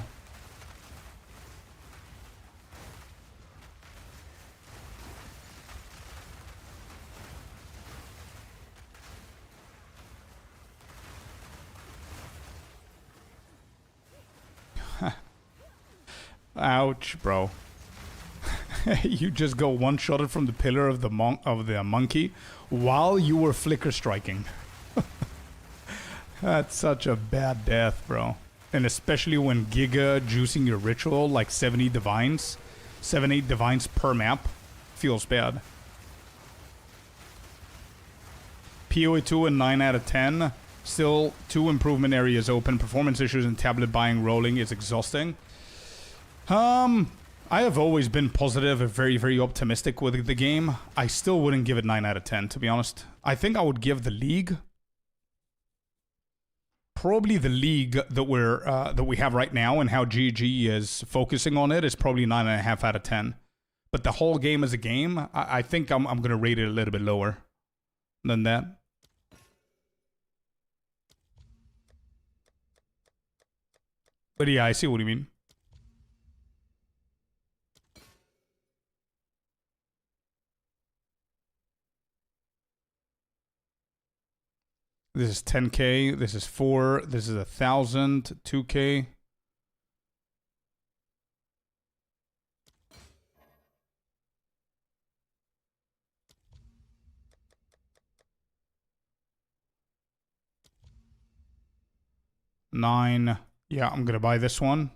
Ouch, bro. You just go one-shotted from the pillar of the monkey while you were flicker striking. That's such a bad death, bro. And especially when Giga juicing your ritual like 70 divines, 7-8 divines per map, feels bad. POE2 and 9 out of 10. Still 2 improvement areas open. Performance issues and tablet buying rolling is exhausting. I have always been positive and very, very optimistic with the game. I still wouldn't give it 9 out of 10, to be honest. I think I would give the league, probably the league that we have right now and how GG is focusing on it is probably 9.5 out of 10. But the whole game as a game, I think I'm going to rate it a little bit lower than that. But yeah, I see what you mean. This is 10k, this is 4, this is 1,000, 2k. $9. Yeah, I'm gonna buy this one.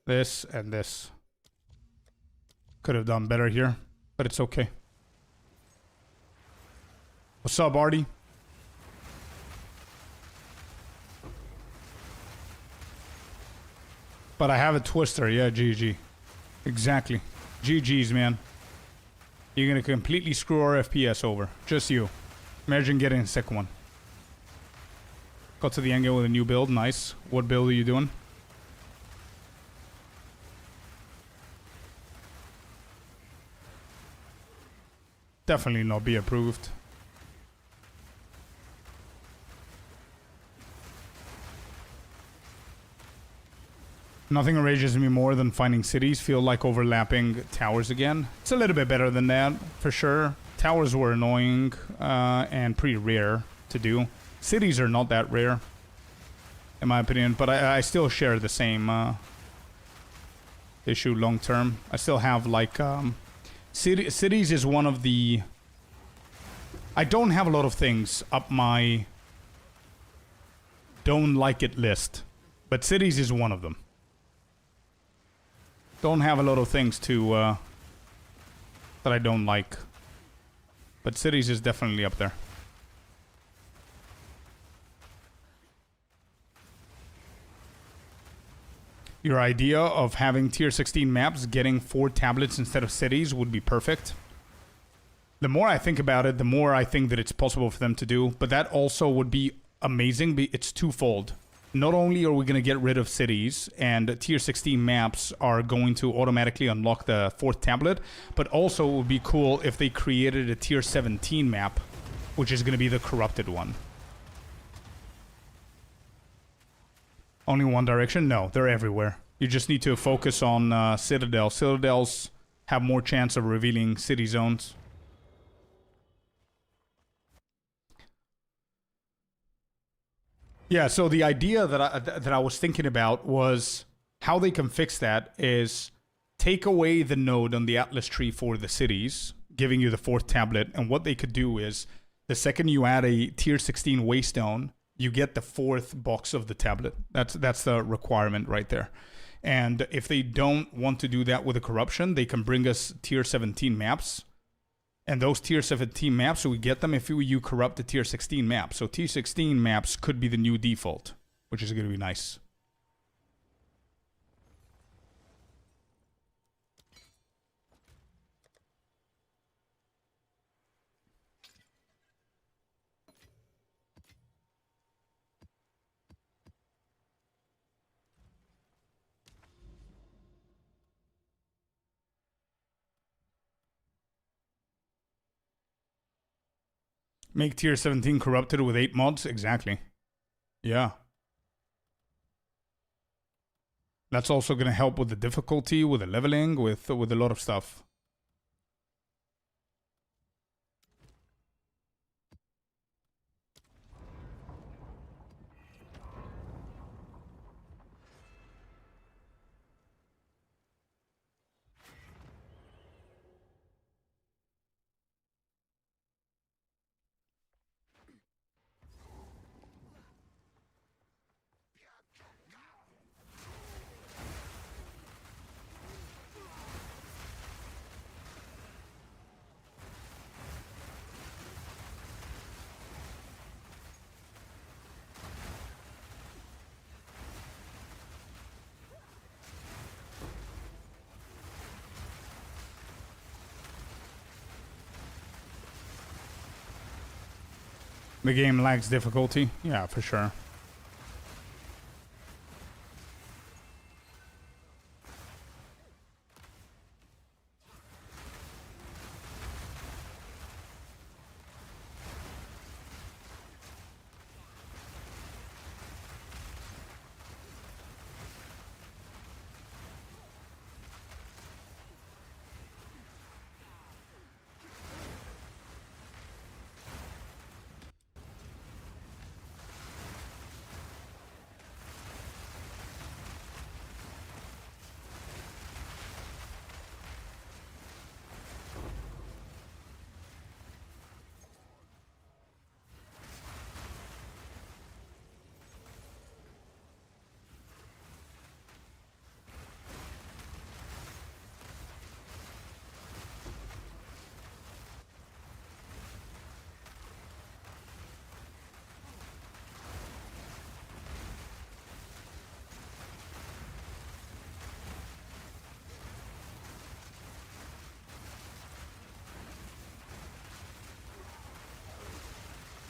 This and this. Could have done better here, but it's okay. What's up, Artie? But I have a twister, yeah, GG. Exactly. GG's, man. You're gonna completely screw our FPS over. Just you. Imagine getting a sick one. Got to the end game with a new build, nice. What build are you doing? Definitely not be approved. Nothing enrages me more than finding cities feel like overlapping towers again. It's a little bit better than that, for sure. Towers were annoying and pretty rare to do. Cities are not that rare, in my opinion, but I still share the same issue long term. I still have like... cities is one of the... I don't have a lot of things up my don't like it list, but cities is one of them. Don't have a lot of things to that I don't like, but cities is definitely up there. Your idea of having tier 16 maps getting 4 tablets instead of cities would be perfect. The more I think about it, the more I think that it's possible for them to do, but that also would be amazing. It's twofold. Not only are we going to get rid of cities and tier 16 maps are going to automatically unlock the 4th tablet, but also it would be cool if they created a tier 17 map, which is going to be the corrupted one. Only one direction? No, they're everywhere. You just need to focus on Citadel. Citadels have more chance of revealing city zones. Yeah, so the idea that I was thinking about was how they can fix that is take away the node on the Atlas tree for the cities, giving you the 4th tablet, and what they could do is the second you add a tier 16 waystone, you get the 4th box of the tablet. That's the requirement right there. And if they don't want to do that with the corruption, they can bring us tier 17 maps. And those tier 17 maps, we get them if you corrupt the tier 16 map. So tier 16 maps could be the new default, which is going to be nice. Make tier 17 corrupted with 8 mods? Exactly. Yeah. That's also going to help with the difficulty, with the leveling, with a lot of stuff. The game lacks difficulty? Yeah, for sure.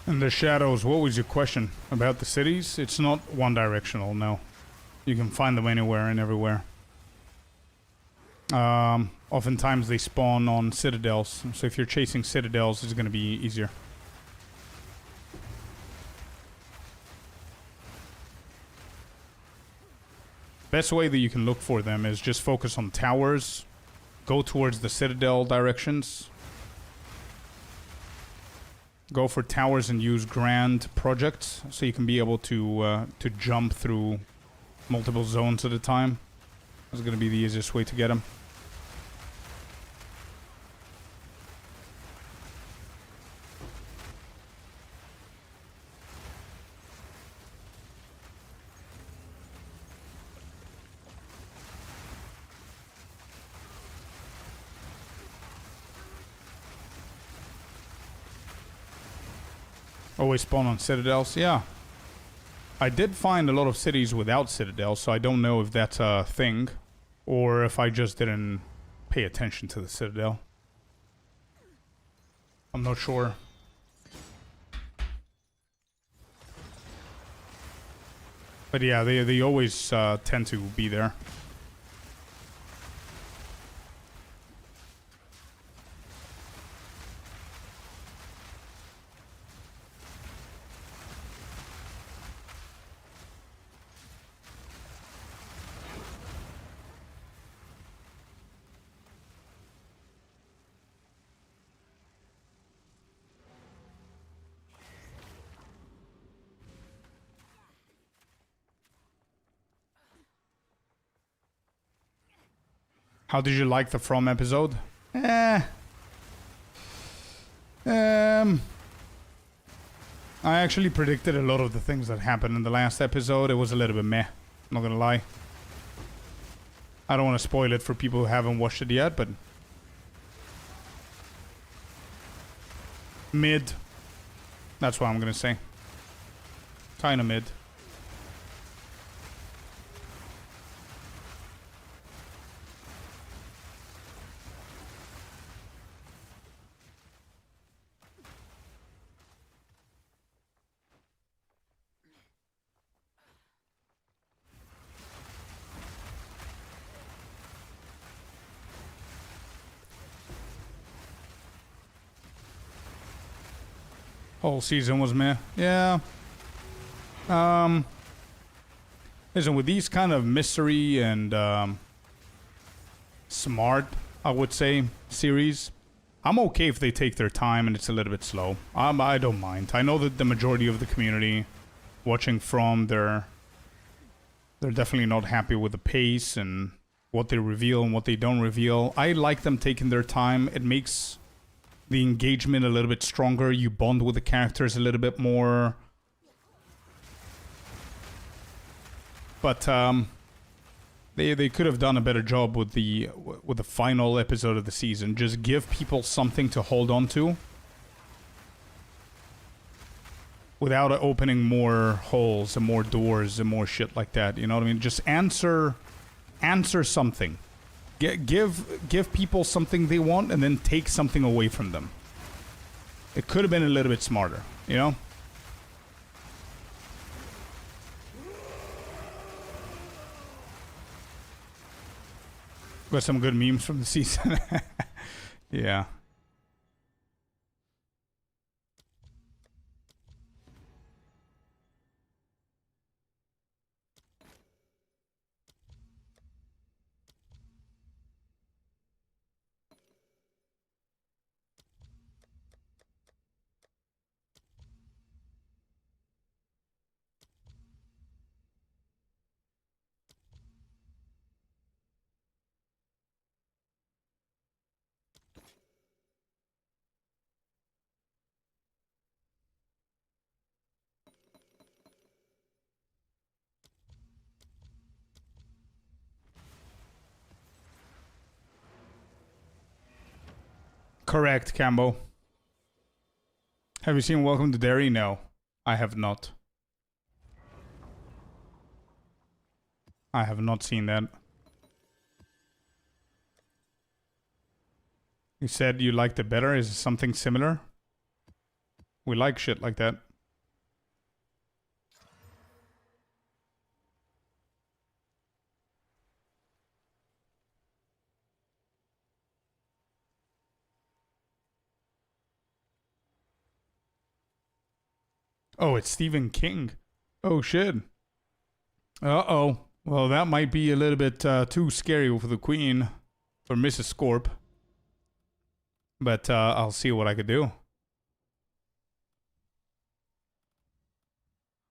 And the shadows, what was your question about the cities? It's not one directional, no. You can find them anywhere and everywhere. Oftentimes they spawn on citadels, so if you're chasing citadels, it's going to be easier. Best way that you can look for them is just focus on towers, go towards the citadel directions. Go for towers and use grand projects, so you can be able to jump through multiple zones at a time. That's going to be the easiest way to get them. Always spawn on citadels? Yeah. I did find a lot of cities without citadels, so I don't know if that's a thing, or if I just didn't pay attention to the citadel. I'm not sure. But yeah, they always tend to be there. How did you like the From episode? I actually predicted a lot of the things that happened in the last episode. It was a little bit meh, not gonna lie. I don't want to spoil it for people who haven't watched it yet, but... mid. That's what I'm gonna say. Kinda mid. Whole season was meh. Yeah. Listen, with these kind of mystery and smart, I would say, series, I'm okay if they take their time and it's a little bit slow. I don't mind. I know that the majority of the community watching from, they're definitely not happy with the pace and what they reveal and what they don't reveal. I like them taking their time. It makes the engagement a little bit stronger. You bond with the characters a little bit more. But they could have done a better job with the final episode of the season. Just give people something to hold on to without opening more holes and more doors and more shit like that. You know what I mean? Just answer something. Give people something they want and then take something away from them. It could have been a little bit smarter, you know? Got some good memes from the season. Yeah. Correct, Cambo. Have you seen Welcome to Derry? No, I have not. I have not seen that. You said you liked it better. Is it something similar? We like shit like that. Oh, it's Stephen King. Oh, shit. Uh-oh. Well, that might be a little bit too scary for the Queen, for Mrs. Scorp. But I'll see what I could do.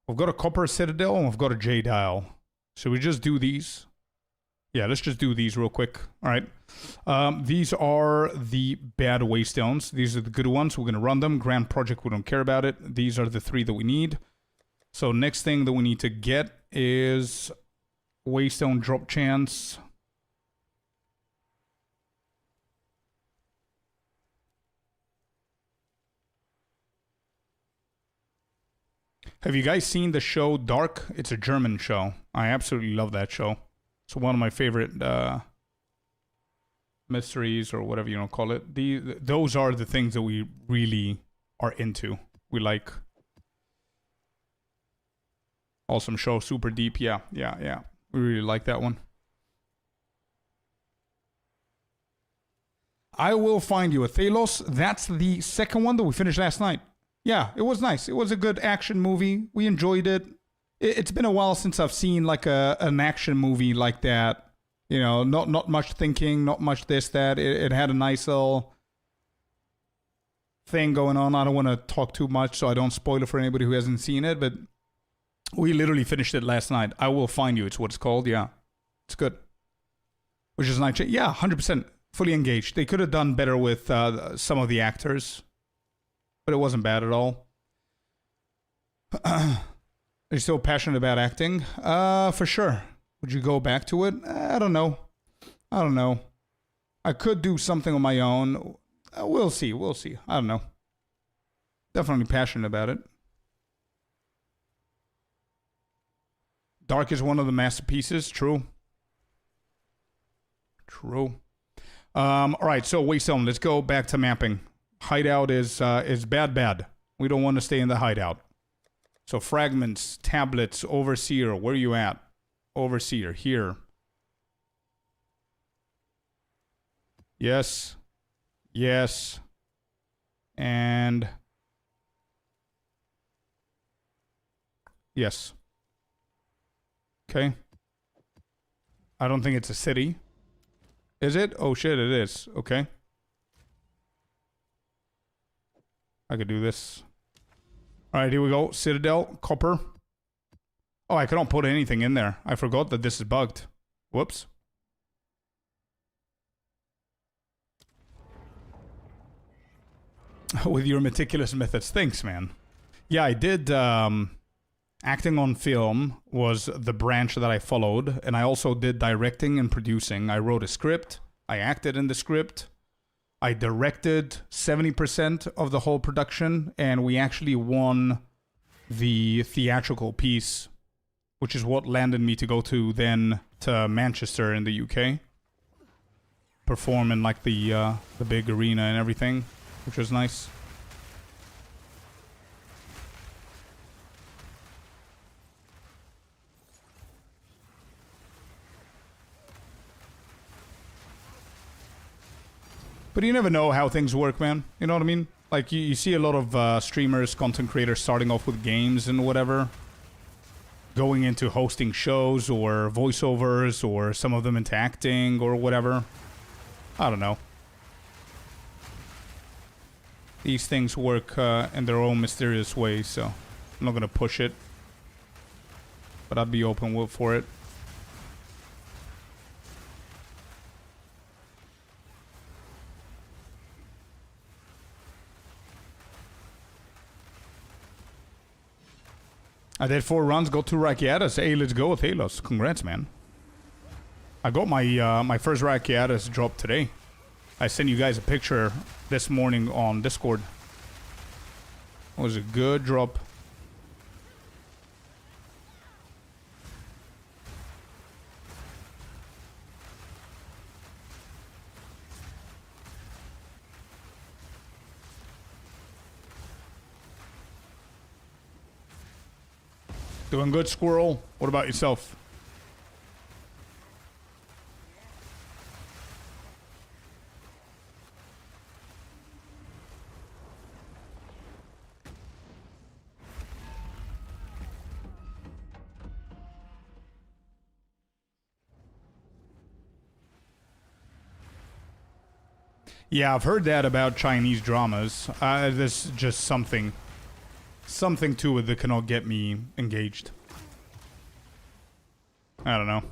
We've got a Copper Citadel and we've got a J Dial. Should we just do these? Yeah, let's just do these real quick. All right. These are the bad waystones. These are the good ones. We're going to run them. Grand Project, we don't care about it. These are the 3 that we need. So next thing that we need to get is waystone drop chance. Have you guys seen the show Dark? It's a German show. I absolutely love that show. It's one of my favorite mysteries or whatever you want to call it. Those are the things that we really are into. We like. Awesome show, super deep. Yeah. We really like that one. I will find you a Thalos. That's the second one that we finished last night. Yeah, it was nice. It was a good action movie. We enjoyed it. It's been a while since I've seen like an action movie like that. You know, not much thinking, not much this, that. It had a nice little thing going on. I don't want to talk too much so I don't spoil it for anybody who hasn't seen it, but we literally finished it last night. I Will Find You, it's what it's called. Yeah, it's good. Which is nice. Yeah, 100% fully engaged. They could have done better with some of the actors, but it wasn't bad at all. Are you still passionate about acting? For sure. Would you go back to it? I don't know. I don't know. I could do something on my own. We'll see. We'll see. I don't know. Definitely passionate about it. Dark is one of the masterpieces. True. True. All right. So Waystone, let's go back to mapping. Hideout is bad. We don't want to stay in the hideout. So fragments, tablets, overseer. Where are you at? Overseer here. Yes. Yes. And yes. Okay. I don't think it's a city. Is it? Oh shit, it is. Okay. I could do this. Alright, here we go. Citadel, copper. Oh, I cannot put anything in there. I forgot that this is bugged. Whoops. With your meticulous methods. Thanks, man. Yeah, I did, acting on film was the branch that I followed, and I also did directing and producing. I wrote a script, I acted in the script, I directed 70% of the whole production, and we actually won the theatrical piece, which is what landed me to go to then to Manchester in the UK. Perform in like the big arena and everything, which was nice. But you never know how things work, man. You know what I mean? Like, you see a lot of streamers, content creators starting off with games and whatever. Going into hosting shows or voiceovers or some of them into acting or whatever. I don't know. These things work in their own mysterious ways, so I'm not going to push it. But I'd be open for it. I did 4 runs, got 2 Rakiatas. Hey, let's go with Halos. Congrats, man. I got my my first Rakiatas drop today. I sent you guys a picture this morning on Discord. It was a good drop. Doing good, Squirrel. What about yourself? Yeah, I've heard that about Chinese dramas. There's just something to it that cannot get me engaged. I don't know.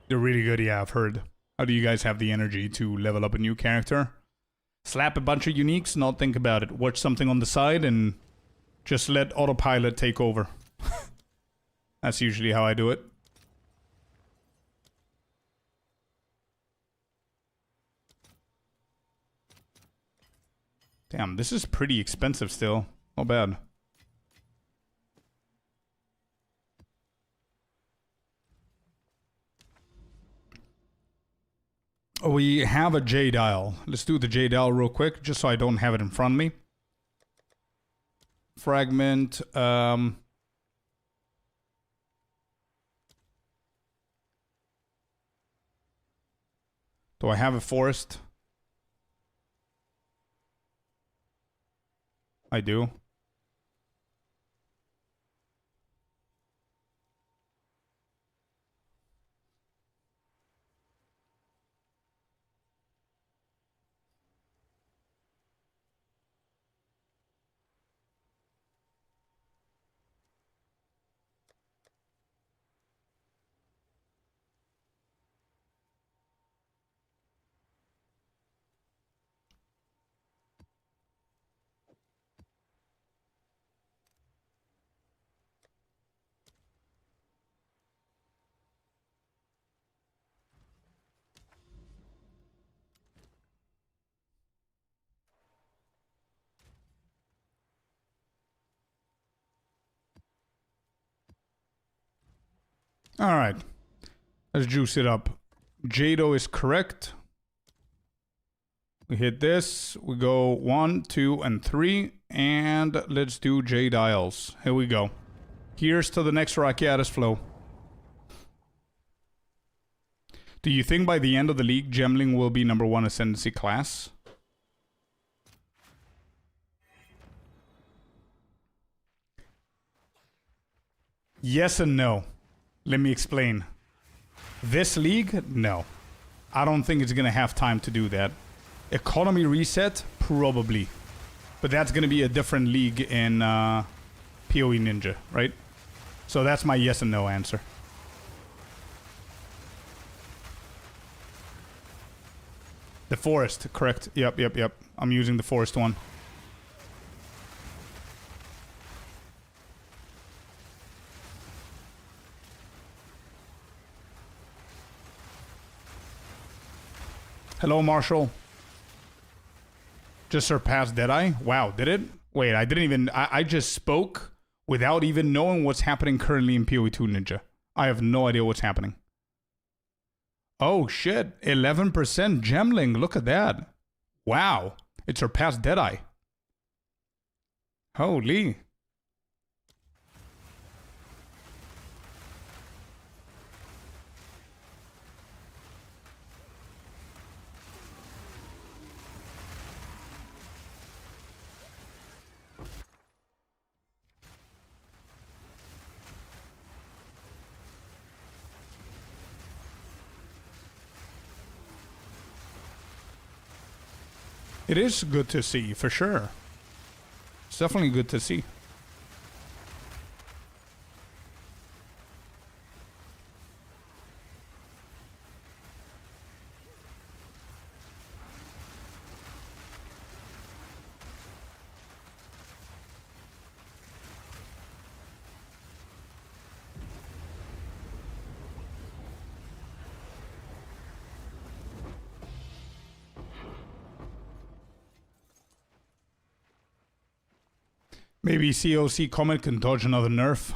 They're really good, yeah, I've heard. How do you guys have the energy to level up a new character? Slap a bunch of uniques, not think about it. Watch something on the side and just let autopilot take over. That's usually how I do it. Damn, this is pretty expensive still. Not bad. We have a J dial. Let's do the J dial real quick, just so I don't have it in front of me. Fragment. Do I have a forest? I do. Alright. Let's juice it up. Jado is correct. We hit this. We go 1, 2, and 3. And let's do J dials. Here we go. Here's to the next Rakiatis flow. Do you think by the end of the league, Gemling will be #1 Ascendancy class? Yes and no. Let me explain. This league, no. I don't think it's going to have time to do that. Economy reset, probably. But that's going to be a different league in POE Ninja, right? So that's my yes and no answer. The forest, correct. Yep. I'm using the forest one. Hello, Marshall. Just surpassed Deadeye? Wow, did it? Wait, I didn't even... I just spoke without even knowing what's happening currently in POE2 Ninja. I have no idea what's happening. Oh, shit. 11% Gemling. Look at that. Wow. It surpassed Deadeye. Holy. It is good to see, for sure. It's definitely good to see. Maybe COC Comet can dodge another nerf.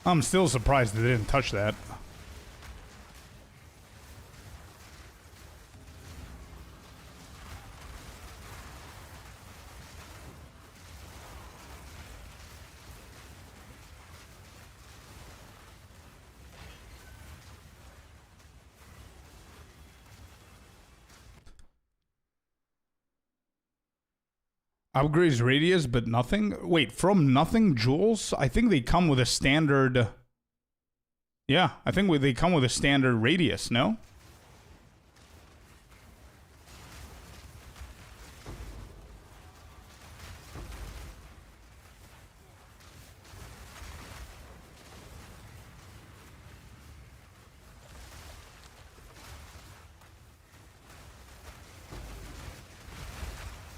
I'm still surprised they didn't touch that. Upgrades radius, but nothing? Wait, from nothing jewels? I think they come with a standard... Yeah, I think they come with a standard radius, no?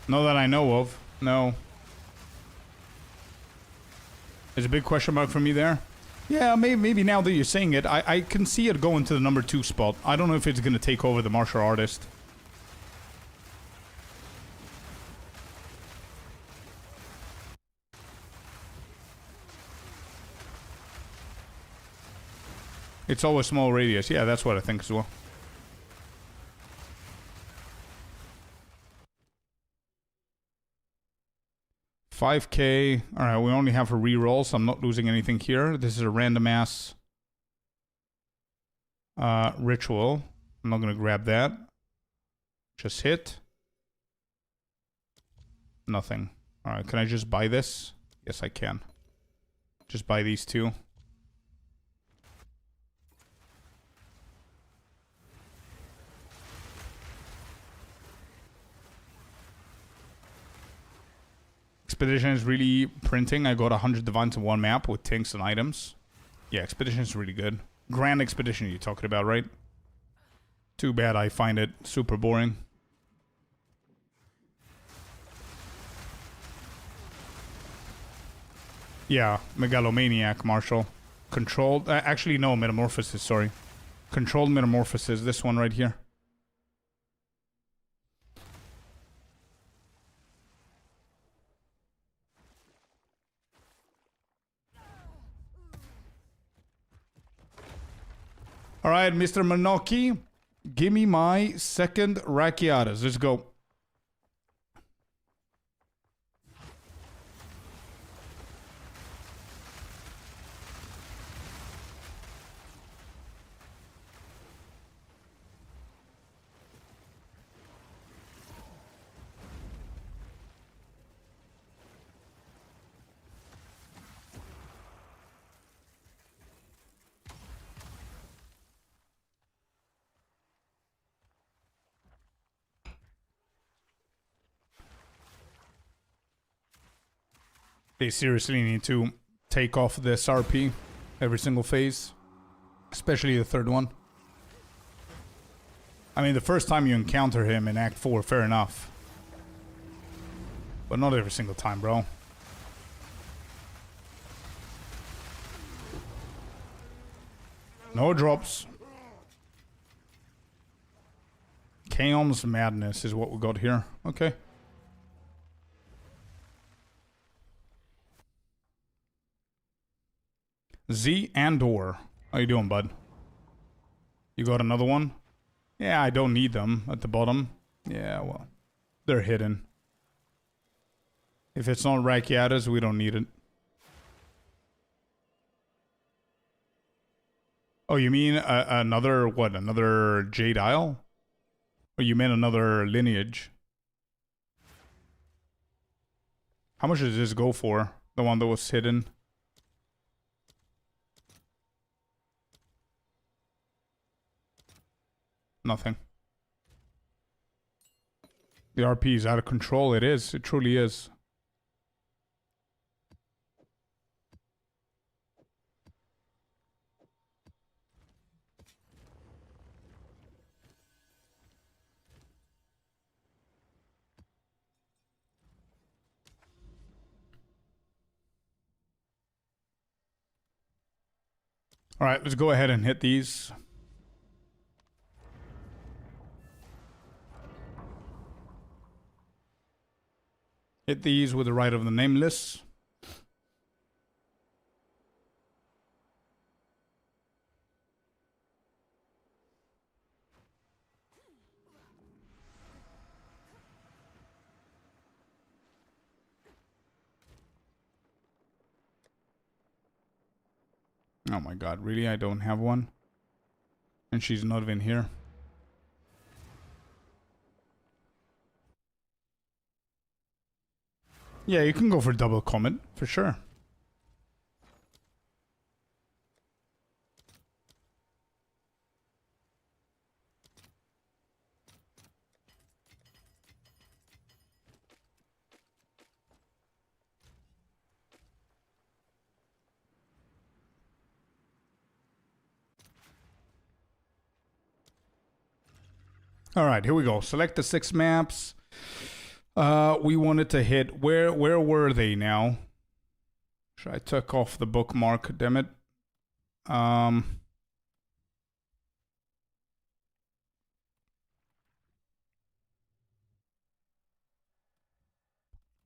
Not that I know of. No. There's a big question mark for me there. Yeah, maybe now that you're saying it, I can see it going to the #2 spot. I don't know if it's going to take over the martial artist. It's always small radius. Yeah, that's what I think as well. $5K. Alright, we only have a reroll, so I'm not losing anything here. This is a random ass ritual. I'm not gonna grab that. Just hit. Nothing. Alright, can I just buy this? Yes, I can. Just buy these two. Expedition is really printing. I got 100 divines in one map with tanks and items. Yeah, Expedition is really good. Grand Expedition you're talking about, right? Too bad I find it super boring. Yeah, Megalomaniac, Marshall. Controlled... actually, no, Metamorphosis, sorry. Controlled Metamorphosis, this one right here. All right, Mr. Minoki, give me my second Rakiatas. Let's go. They seriously need to take off this RP every single phase, especially the third one. I mean, the first time you encounter him in Act 4, fair enough. But not every single time, bro. No drops. Chaos Madness is what we got here. Okay. Z Andor. How you doing, bud? You got another one? Yeah, I don't need them at the bottom. Yeah, well, they're hidden. If it's not Rakiatas, we don't need it. Oh, you mean another, what, another Jade Isle? Or you meant another lineage? How much does this go for? The one that was hidden? Nothing. The RP is out of control. It is. It truly is. All right, let's go ahead and hit these. Hit these with the Rite of the Nameless. Oh my god, really? I don't have one? And she's not even here. Yeah, you can go for double comet, for sure. All right, here we go. Select the 6 maps. We wanted to hit... Where were they now? I took off the bookmark, damn it.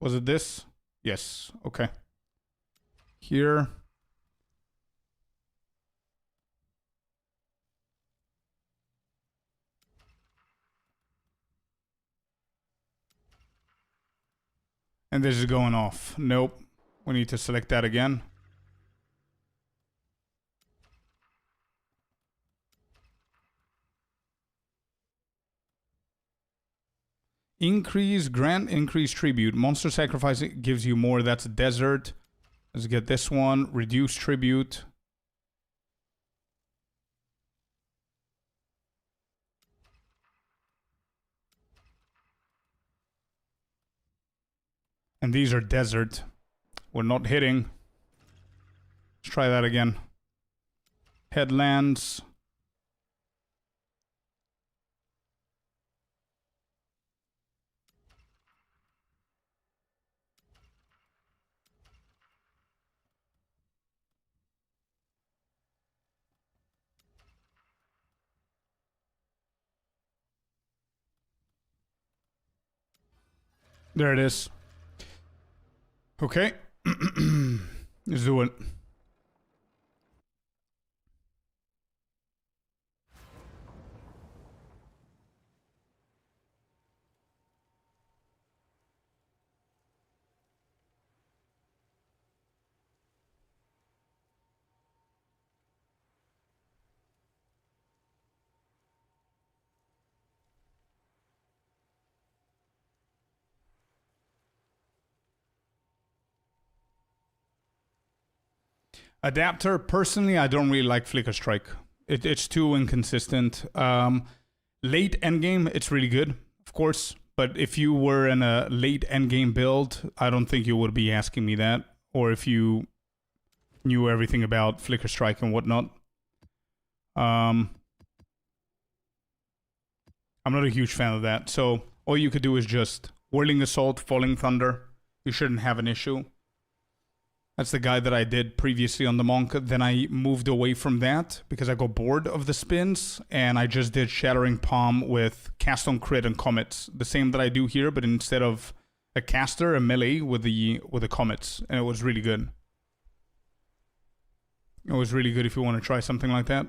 Was it this? Yes, okay. Here. And this is going off. Nope. We need to select that again. Grant increase tribute. Monster sacrifice gives you more. That's desert. Let's get this one. Reduce tribute. And these are desert. We're not hitting. Let's try that again. Headlands. There it is. Okay. Let's do it. Adapter, personally, I don't really like Flicker Strike. It's too inconsistent. Late endgame, it's really good, of course. But if you were in a late endgame build, I don't think you would be asking me that. Or if you knew everything about Flicker Strike and whatnot. I'm not a huge fan of that. So all you could do is just Whirling Assault, Falling Thunder. You shouldn't have an issue. That's the guy that I did previously on the Monk. Then I moved away from that because I got bored of the spins, and I just did Shattering Palm with Cast on Crit and Comets. The same that I do here, but instead of a caster, a melee with the Comets, and it was really good. It was really good if you want to try something like that.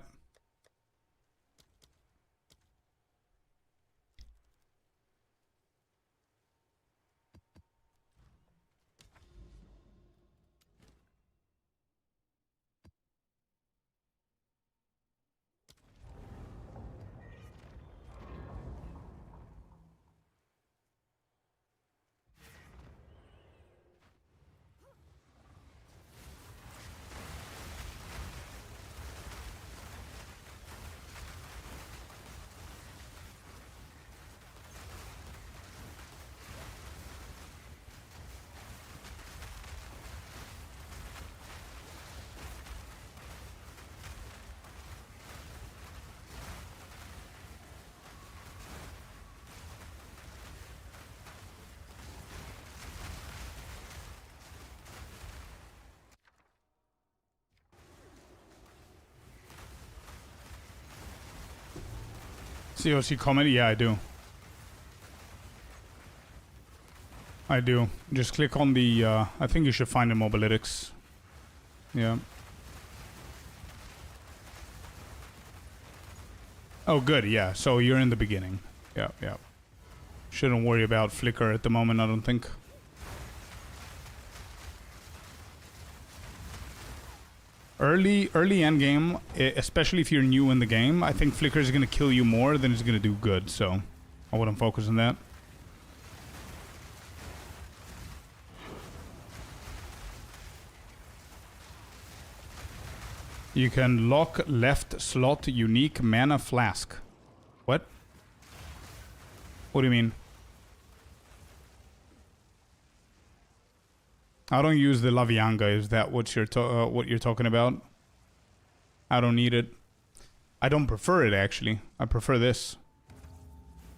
COC comment? Yeah, I do. I do. Just click on the, I think you should find the Mobalytics. Yeah. Oh, good, yeah. So you're in the beginning. Yeah, yeah. Shouldn't worry about Flicker at the moment, I don't think. Early endgame, especially if you're new in the game, I think Flicker is going to kill you more than it's going to do good, so I wouldn't focus on that. You can lock left slot unique mana flask. What? What do you mean? I don't use the Lavianga. Is that what you're talking about? I don't need it. I don't prefer it, actually. I prefer this.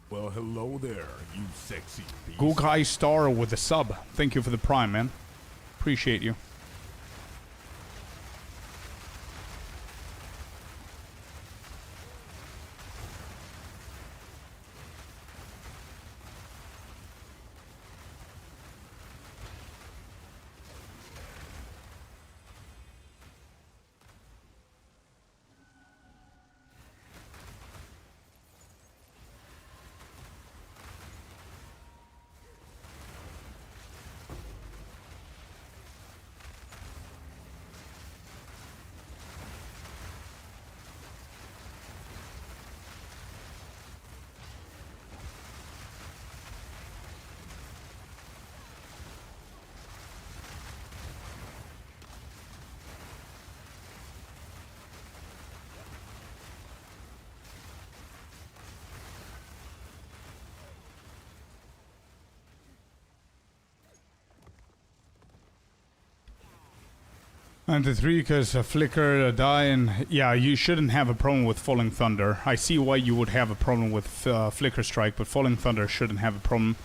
Well, hello there, you sexy beast. Gugai Star with a sub. Thank you for the prime, man. Appreciate you. And the 3 because Flicker die, and yeah, you shouldn't have a problem with Falling Thunder. I see why you would have a problem with Flicker Strike, but Falling Thunder shouldn't have a problem.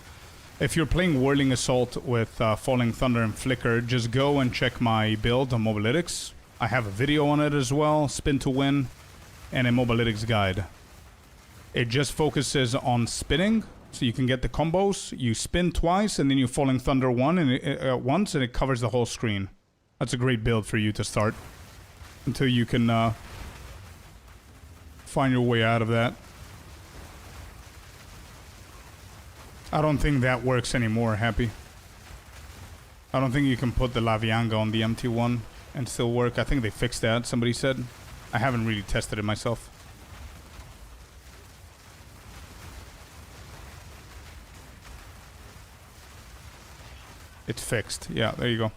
If you're playing Whirling Assault with Falling Thunder and Flicker, just go and check my build on Mobalytics. I have a video on it as well, Spin to Win, and a Mobalytics guide. It just focuses on spinning, so you can get the combos. You spin twice, and then you Falling Thunder once, and it covers the whole screen. That's a great build for you to start until you can find your way out of that. I don't think that works anymore, Happy. I don't think you can put the Lavianga on the MT1 and still work. I think they fixed that, somebody said. I haven't really tested it myself. It's fixed. Yeah, there you go.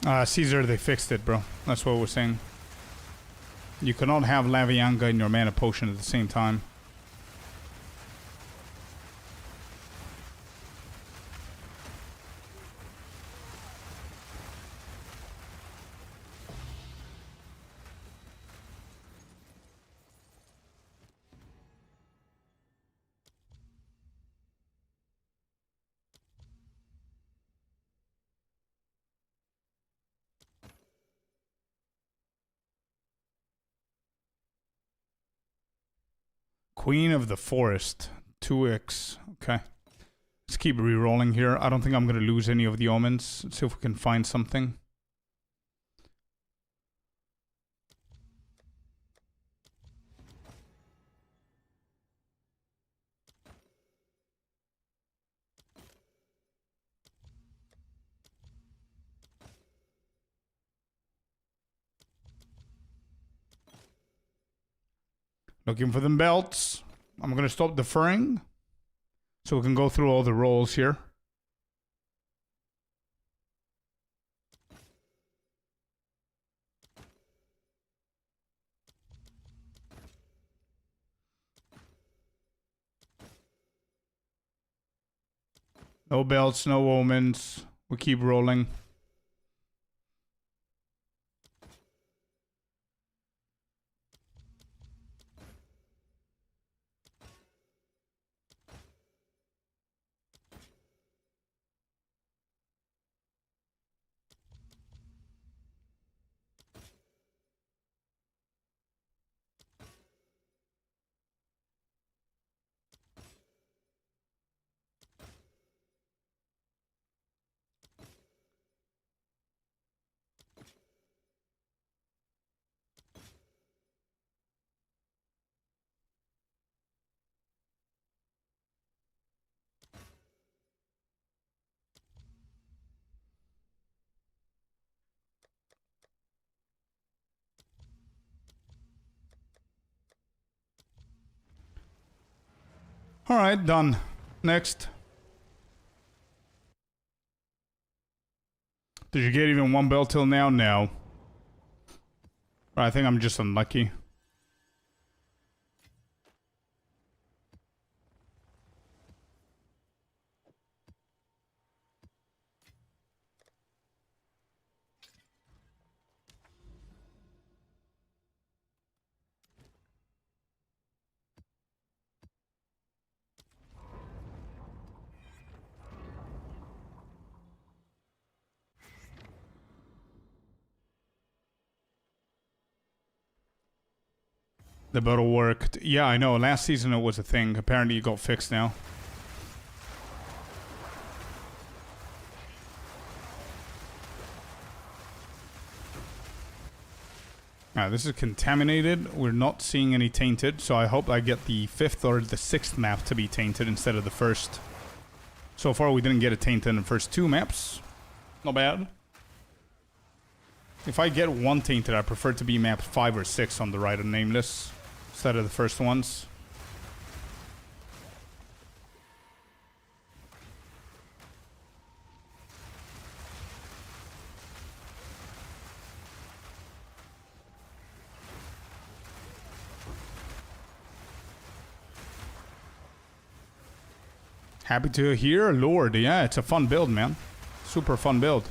Caesar, they fixed it, bro. That's what we're saying. You cannot have Lavianga and your mana potion at the same time. Queen of the Forest. 2x. Okay. Let's keep re-rolling here. I don't think I'm going to lose any of the omens. Let's see if we can find something. Looking for them belts. I'm going to stop deferring so we can go through all the rolls here. No belts, no omens. We keep rolling. Alright, done. Next. Did you get even one belt till now? No. I think I'm just unlucky. The battle worked. Yeah, I know. Last season it was a thing. Apparently it got fixed now. This is contaminated. We're not seeing any tainted, so I hope I get the 5th or the 6th map to be tainted instead of the 1st. So far we didn't get a tainted in the first 2 maps. Not bad. If I get one tainted, I prefer to be map 5 or 6 on the right of Nameless instead of the first ones. Happy to hear, Lord. Yeah, it's a fun build, man. Super fun build.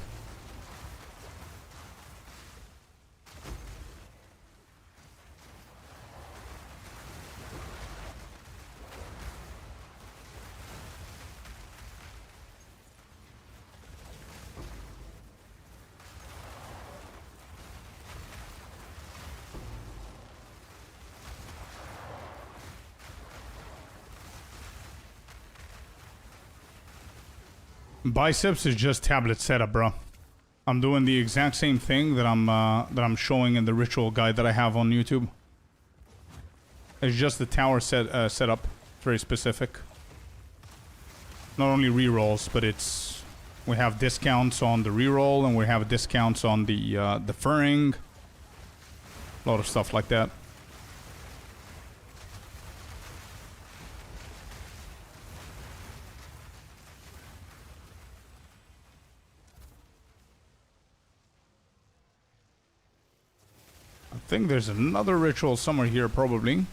Biceps is just tablet setup, bro. I'm doing the exact same thing that I'm showing in the ritual guide that I have on YouTube. It's just the tower setup, very specific. Not only rerolls, but it's we have discounts on the reroll and we have discounts on the deferring. A lot of stuff like that. think there's another ritual somewhere here, probably.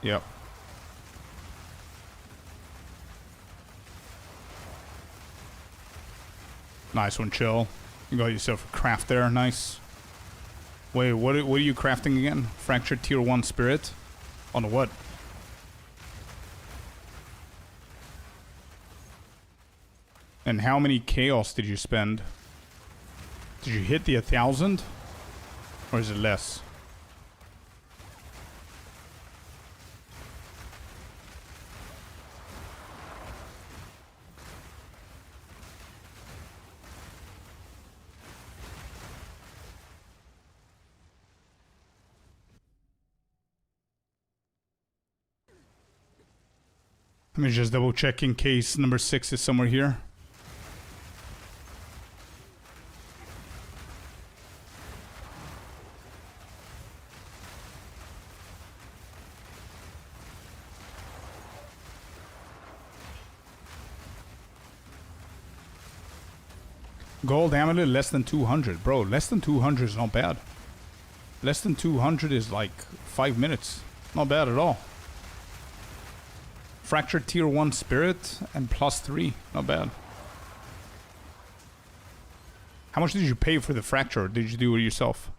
Yep. Nice one, chill. You got yourself a craft there, nice. Wait, what are you crafting again? Fractured tier 1 spirit? On what? And how many chaos did you spend? Did you hit the 1,000? Or is it less? Let me just double check in case number 6 is somewhere here. Gold amulet less than 200. Bro, less than 200 is not bad. Less than 200 is like 5 minutes. Not bad at all. Fractured tier 1 spirit and +3. Not bad. How much did you pay for the fracture? Or did you do it yourself?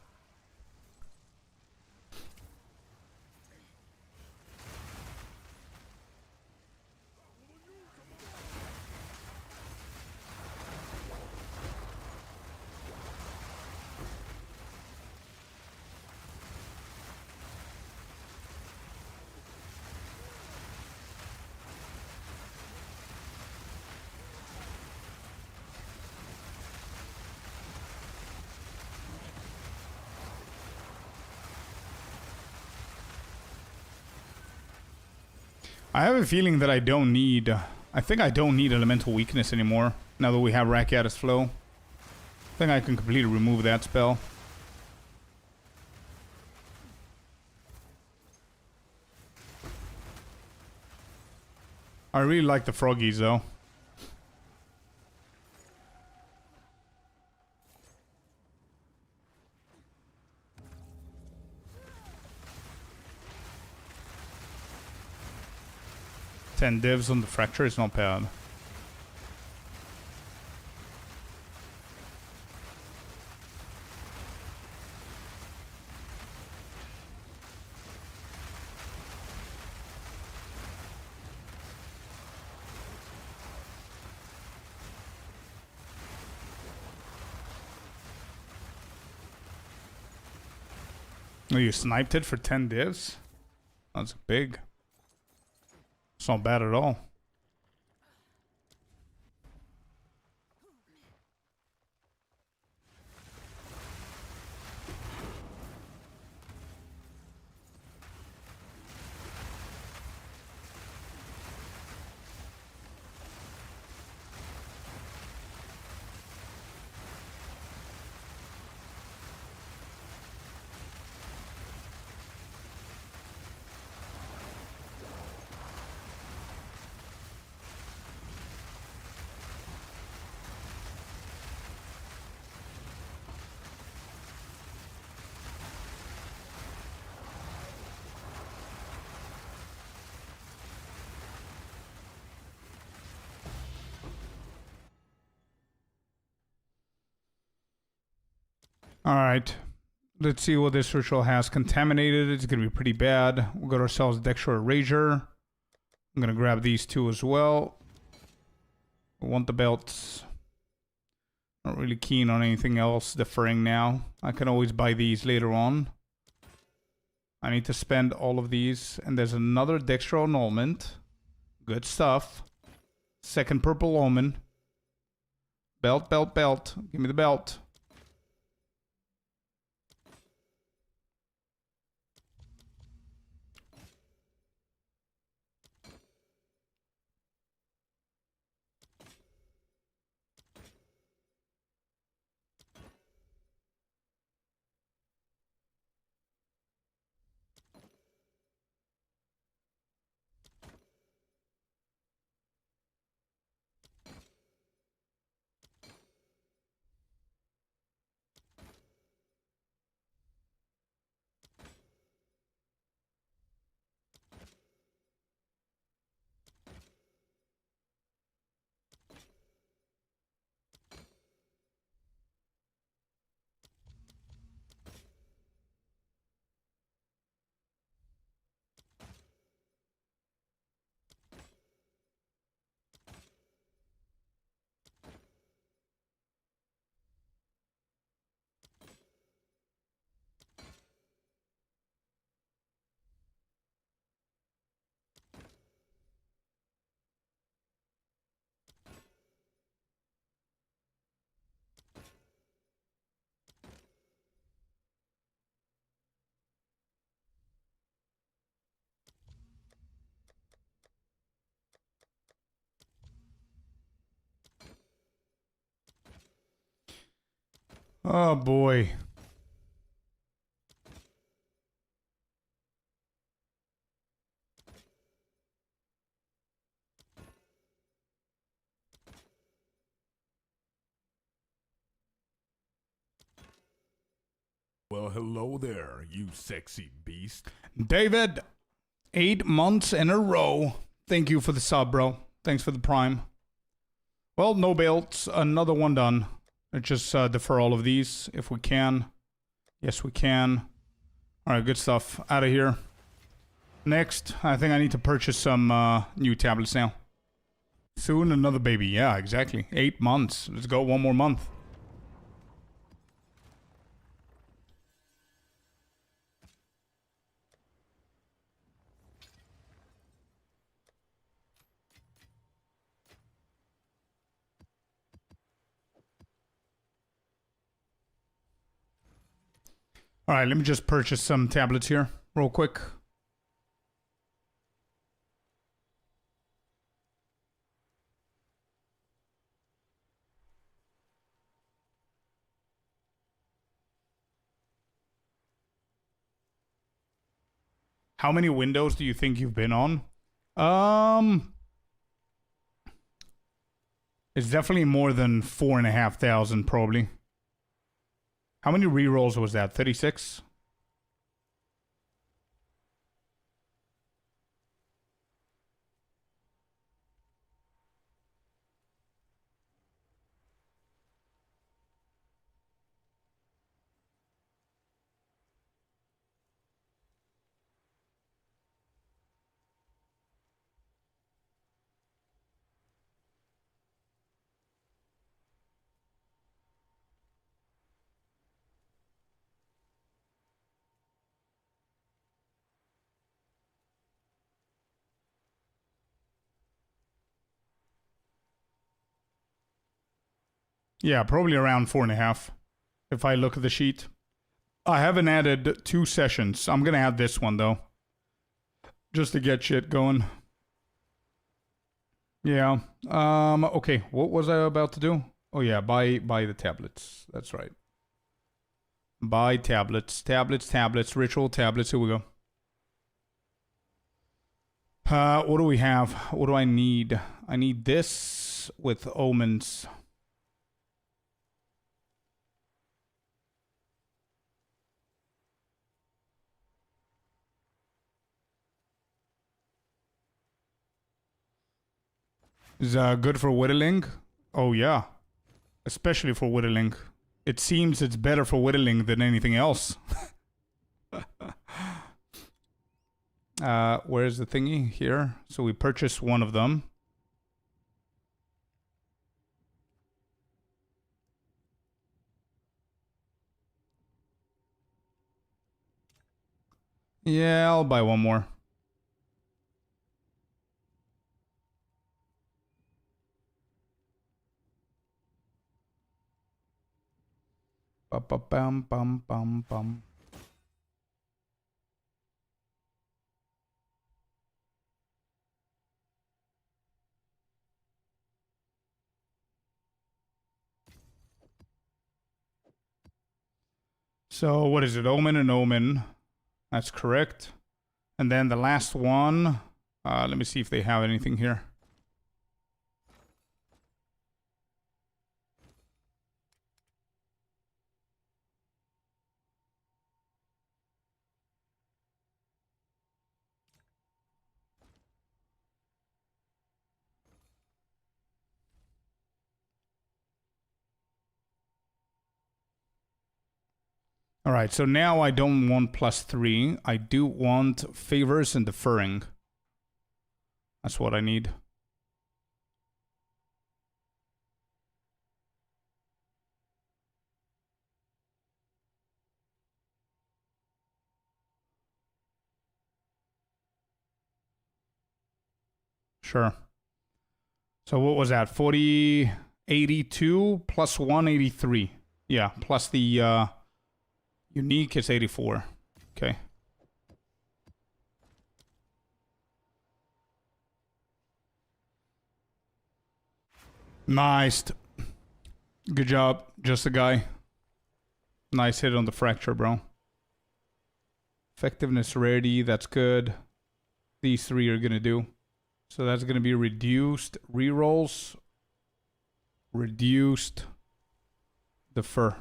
I have a feeling that I don't need... I think I don't need elemental weakness anymore. Now that we have Rakyatis Flow. I think I can completely remove that spell. I really like the froggies though. Ten divs on the fracture is not bad. Oh, you sniped it for 10 divs? That's big. It's not bad at all. Alright. Let's see what this ritual has. Contaminated. It's going to be pretty bad. We'll get ourselves Dexter Erasure. I'm going to grab these two as well. We want the belts. Not really keen on anything else deferring now. I can always buy these later on. I need to spend all of these. And there's another Dexter Annulment. Good stuff. Second purple omen. Belt, belt, belt. Give me the belt. Oh boy. Well, hello there, you sexy beast. David, 8 months in a row. Thank you for the sub, bro. Thanks for the prime. Well, no belts. Another one done. Let's just defer all of these if we can. Yes, we can. Alright, good stuff. Out of here. Next, I think I need to purchase some new tablets now. Soon another baby. Yeah, exactly. 8 months. Let's go one more month. Alright, let me just purchase some tablets here real quick. How many windows do you think you've been on? It's definitely more than 4,500 probably. How many rerolls was that? 36? Yeah, probably around 4.5. If I look at the sheet. I haven't added 2 sessions. I'm gonna add this one though. Just to get shit going. Yeah. Okay, what was I about to do? Oh yeah, buy the tablets. That's right. Buy tablets. Tablets, ritual tablets. Here we go. What do we have? What do I need? I need this with omens. Is good for whittling? Oh yeah. Especially for whittling. It seems it's better for whittling than anything else. Where's the thingy? Here. So we purchased one of them. Yeah, I'll buy one more. Bum bum bum bum. So what is it? Omen and omen. That's correct. And then the last one. Let me see if they have anything here. All right, so now I don't want +3. I do want favors and deferring. That's what I need. Sure. So what was that? 40, 82 plus 183. Yeah, plus the unique is 84. Okay. Nice. Good job. Just a guy. Nice hit on the fracture, bro. Effectiveness, rarity, that's good. These three are gonna do. So that's gonna be reduced rerolls, reduced defer.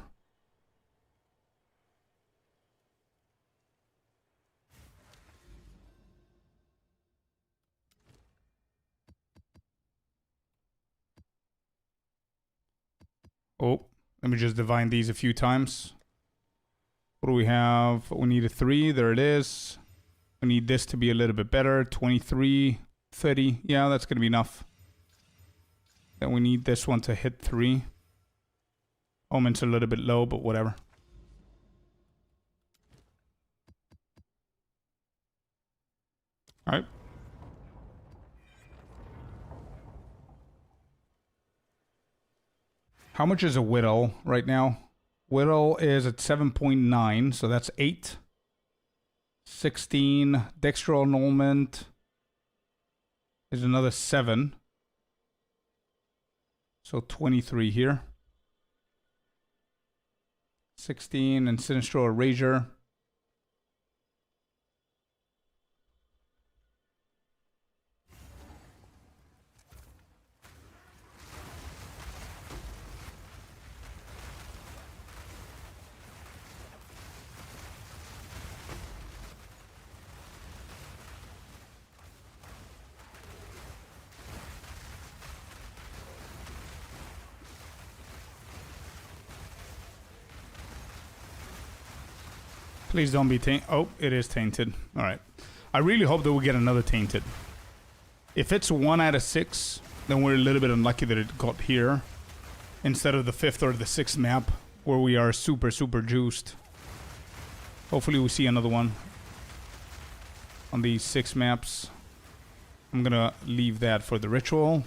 Oh, let me just divine these a few times. What do we have? We need a 3. There it is. We need this to be a little bit better. 23, 30. Yeah, that's going to be enough. Then we need this one to hit 3. Omen's a little bit low, but whatever. Alright. How much is a whittle right now? Whittle is at 7.9, so that's 8. 16. Dextral annulment is another 7. So 23 here. 16 and Sinistral Erasure. Please don't be tainted. Oh, it is tainted. All right. I really hope that we get another tainted. If it's 1 out of 6, then we're a little bit unlucky that it got here instead of the 5th or the 6th map where we are super, super juiced. Hopefully we see another one on these 6 maps. I'm going to leave that for the ritual.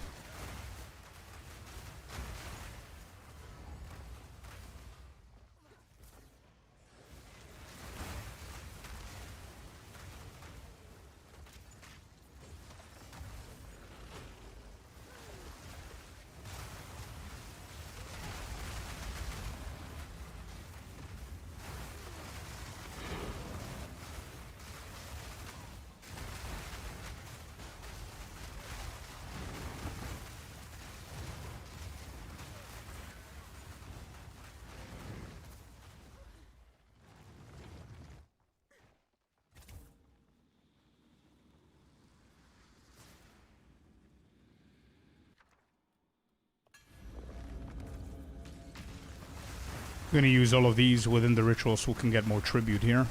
I'm going to use all of these within the ritual so we can get more tribute here.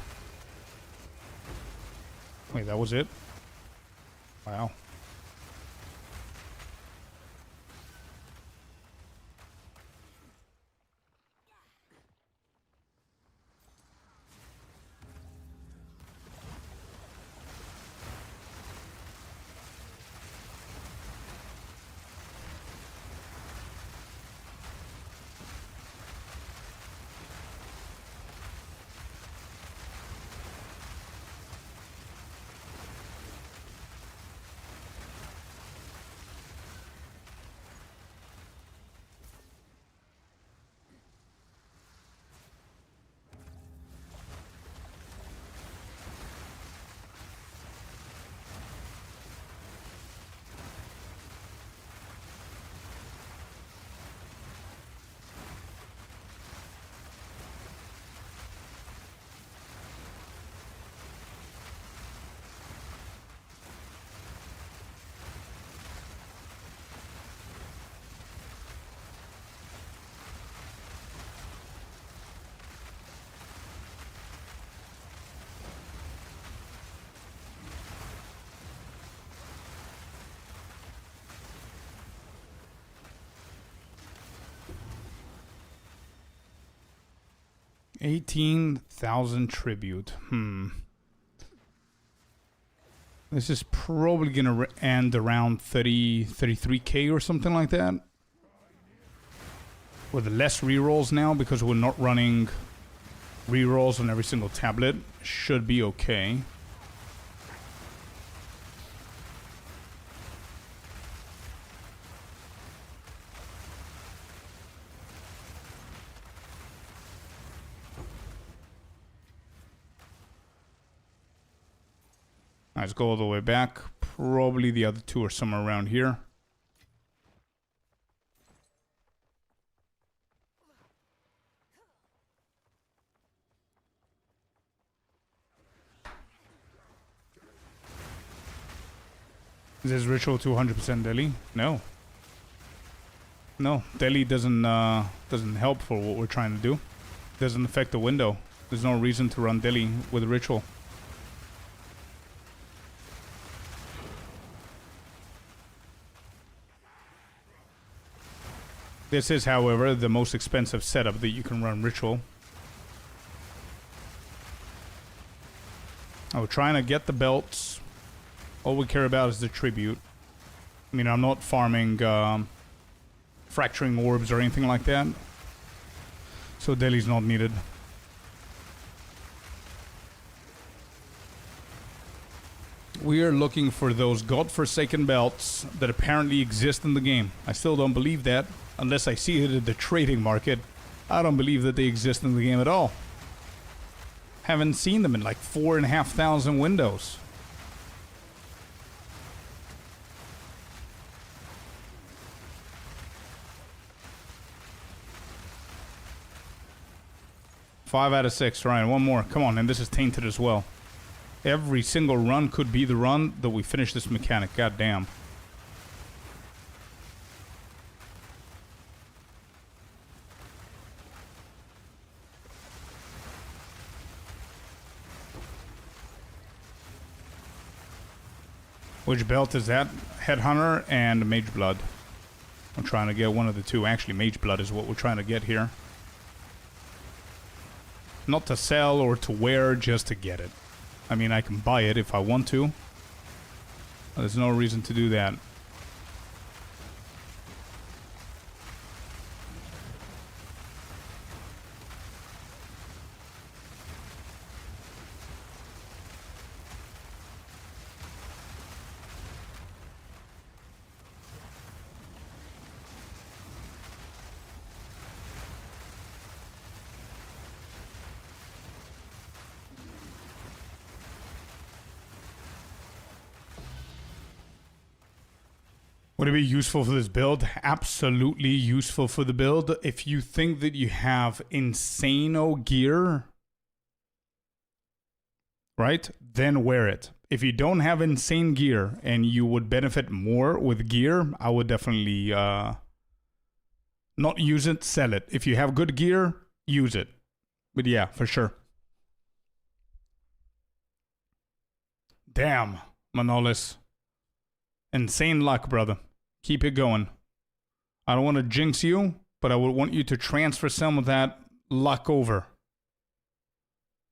Wait, that was it? Wow. $18,000 tribute. This is probably gonna end around 33k or something like that. With less rerolls now because we're not running rerolls on every single tablet. Should be okay. Let's go all the way back. Probably the other two are somewhere around here. Is this ritual 200% Delhi? No. No, Delhi doesn't help for what we're trying to do. Doesn't affect the window. There's no reason to run Delhi with a ritual. This is, however, the most expensive setup that you can run ritual. We're trying to get the belts. All we care about is the tribute. I mean, I'm not farming fracturing orbs or anything like that. So Delhi's not needed. We are looking for those godforsaken belts that apparently exist in the game. I still don't believe that. Unless I see it in the trading market, I don't believe that they exist in the game at all. Haven't seen them in like 4,500 windows. Five out of 6, Ryan. One more. Come on, and this is tainted as well. Every single run could be the run that we finish this mechanic. God damn. Which belt is that? Headhunter and Mage Blood. I'm trying to get one of the two. Actually, Mage Blood is what we're trying to get here. Not to sell or to wear, just to get it. I mean, I can buy it if I want to. There's no reason to do that. Would it be useful for this build? Absolutely useful for the build. If you think that you have insano gear, right, then wear it. If you don't have insane gear and you would benefit more with gear, I would definitely not use it, sell it. If you have good gear, use it. But yeah, for sure. Damn, Manolis. Insane luck, brother. Keep it going. I don't want to jinx you, but I would want you to transfer some of that luck over.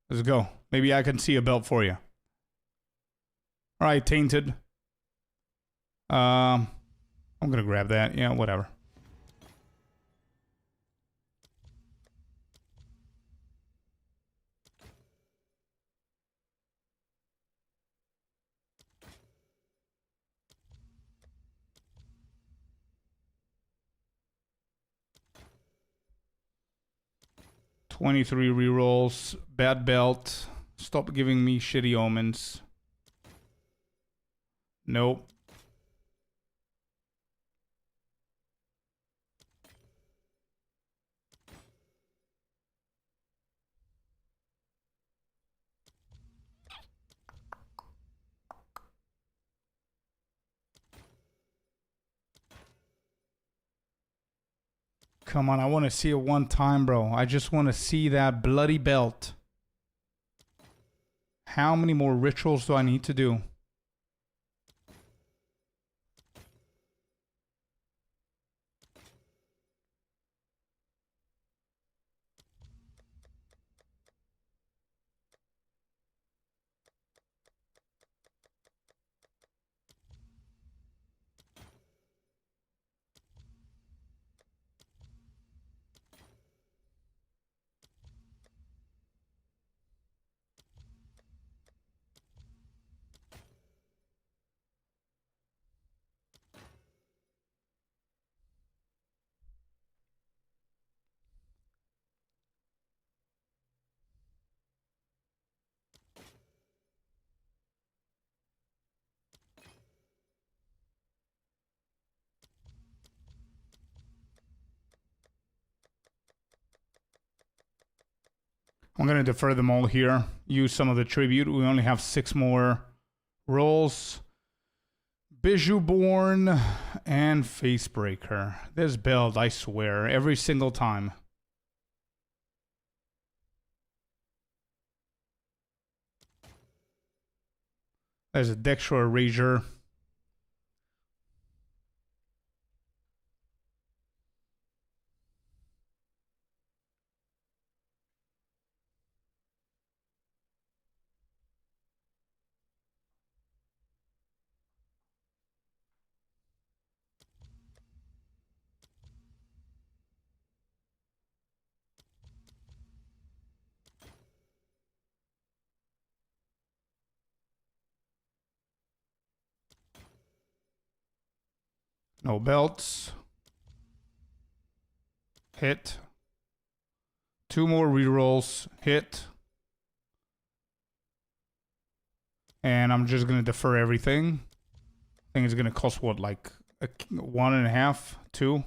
Let's go. Maybe I can see a belt for you. Alright, tainted. I'm gonna grab that. Yeah, whatever. "23 rerolls, bad belt, stop giving me shitty omens." Nope. Come on, I want to see it one time, bro. I just want to see that bloody belt. How many more rituals do I need to do? I'm going to defer them all here. Use some of the tribute. We only have 6 more rolls. Bijouborn and Facebreaker. This build, I swear, every single time. There's a Dextro Erasure. No belts. Hit. 2 more rerolls. Hit. And I'm just going to defer everything. I think it's going to cost what, like 1.5, 2?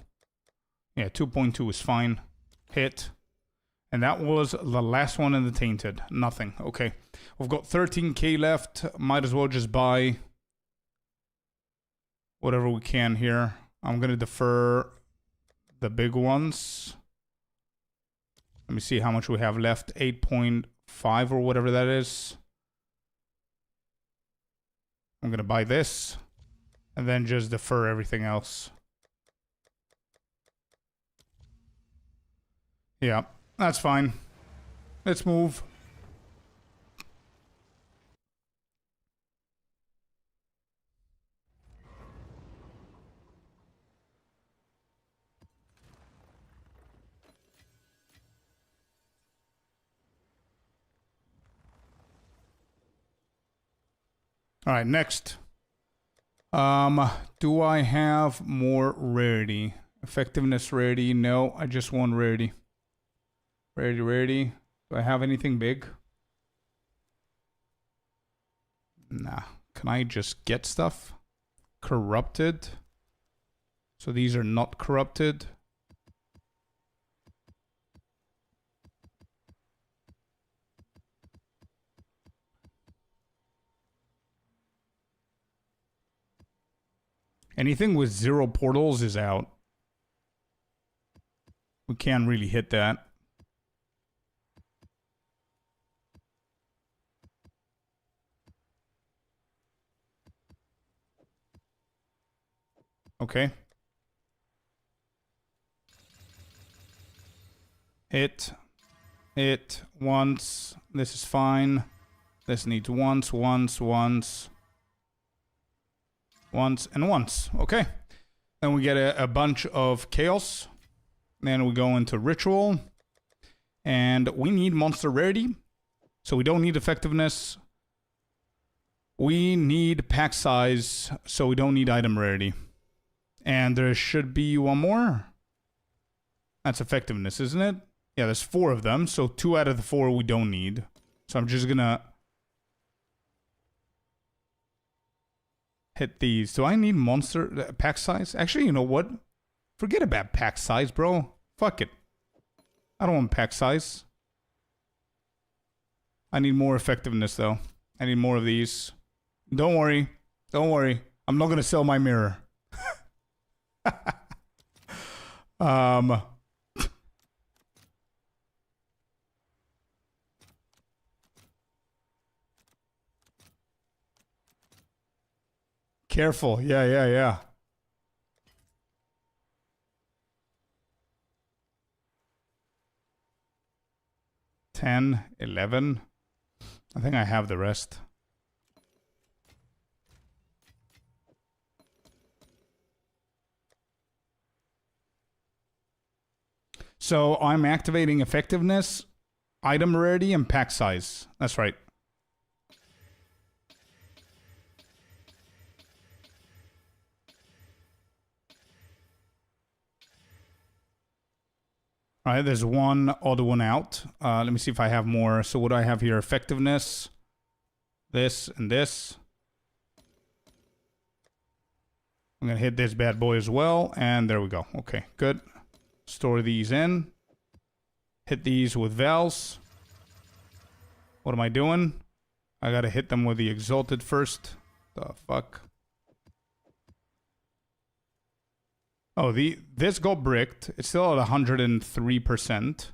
Yeah, 2.2 is fine. Hit. And that was the last one in the Tainted. Nothing. Okay. We've got 13k left. Might as well just buy whatever we can here. I'm going to defer the big ones. Let me see how much we have left. 8.5 or whatever that is. I'm going to buy this. And then just defer everything else. Yeah, that's fine. Let's move. All right, next. Do I have more rarity? Effectiveness rarity? No, I just want rarity. Rarity. Do I have anything big? Nah. Can I just get stuff? Corrupted. So these are not corrupted. Anything with 0 portals is out. We can't really hit that. Okay. Hit once. This is fine. This needs once, and once. Okay. Then we get a bunch of chaos. Then we go into ritual. And we need monster rarity. So we don't need effectiveness. We need pack size. So we don't need item rarity. And there should be one more. That's effectiveness, isn't it? Yeah, there's 4 of them. So 2 out of the 4 we don't need. So I'm just gonna hit these. Do I need monster pack size? Actually, you know what? Forget about pack size, bro. Fuck it. I don't want pack size. I need more effectiveness, though. I need more of these. Don't worry. Don't worry. I'm not gonna sell my mirror. Careful. Yeah. 10, 11. I think I have the rest. So I'm activating effectiveness, item rarity, and pack size. That's right. All right, there's one odd one out. Let me see if I have more. So what do I have here? Effectiveness, this, and this. I'm going to hit this bad boy as well. And there we go. Okay, good. Store these in. Hit these with Vals. What am I doing? I gotta hit them with the Exalted first. The fuck? Oh, this got bricked. It's still at 103%.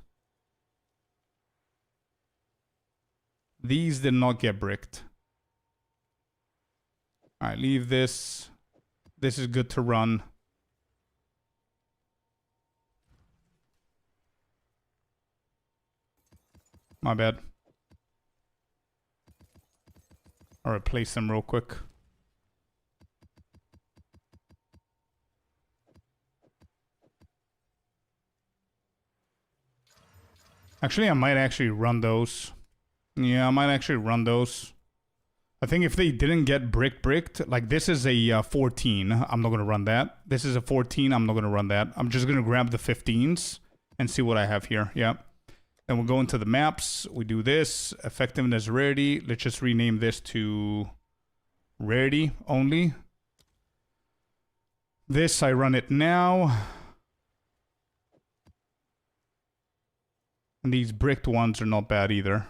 These did not get bricked. Alright, leave this. This is good to run. My bad. I'll replace them real quick. Actually, I might actually run those. Yeah, I might actually run those. I think if they didn't get bricked, like this is a 14, I'm not going to run that. This is a 14, I'm not going to run that. I'm just going to grab the 15s and see what I have here. Yeah. Then we'll go into the maps. We do this. Effectiveness rarity. Let's just rename this to rarity only. This, I run it now. And these bricked ones are not bad either.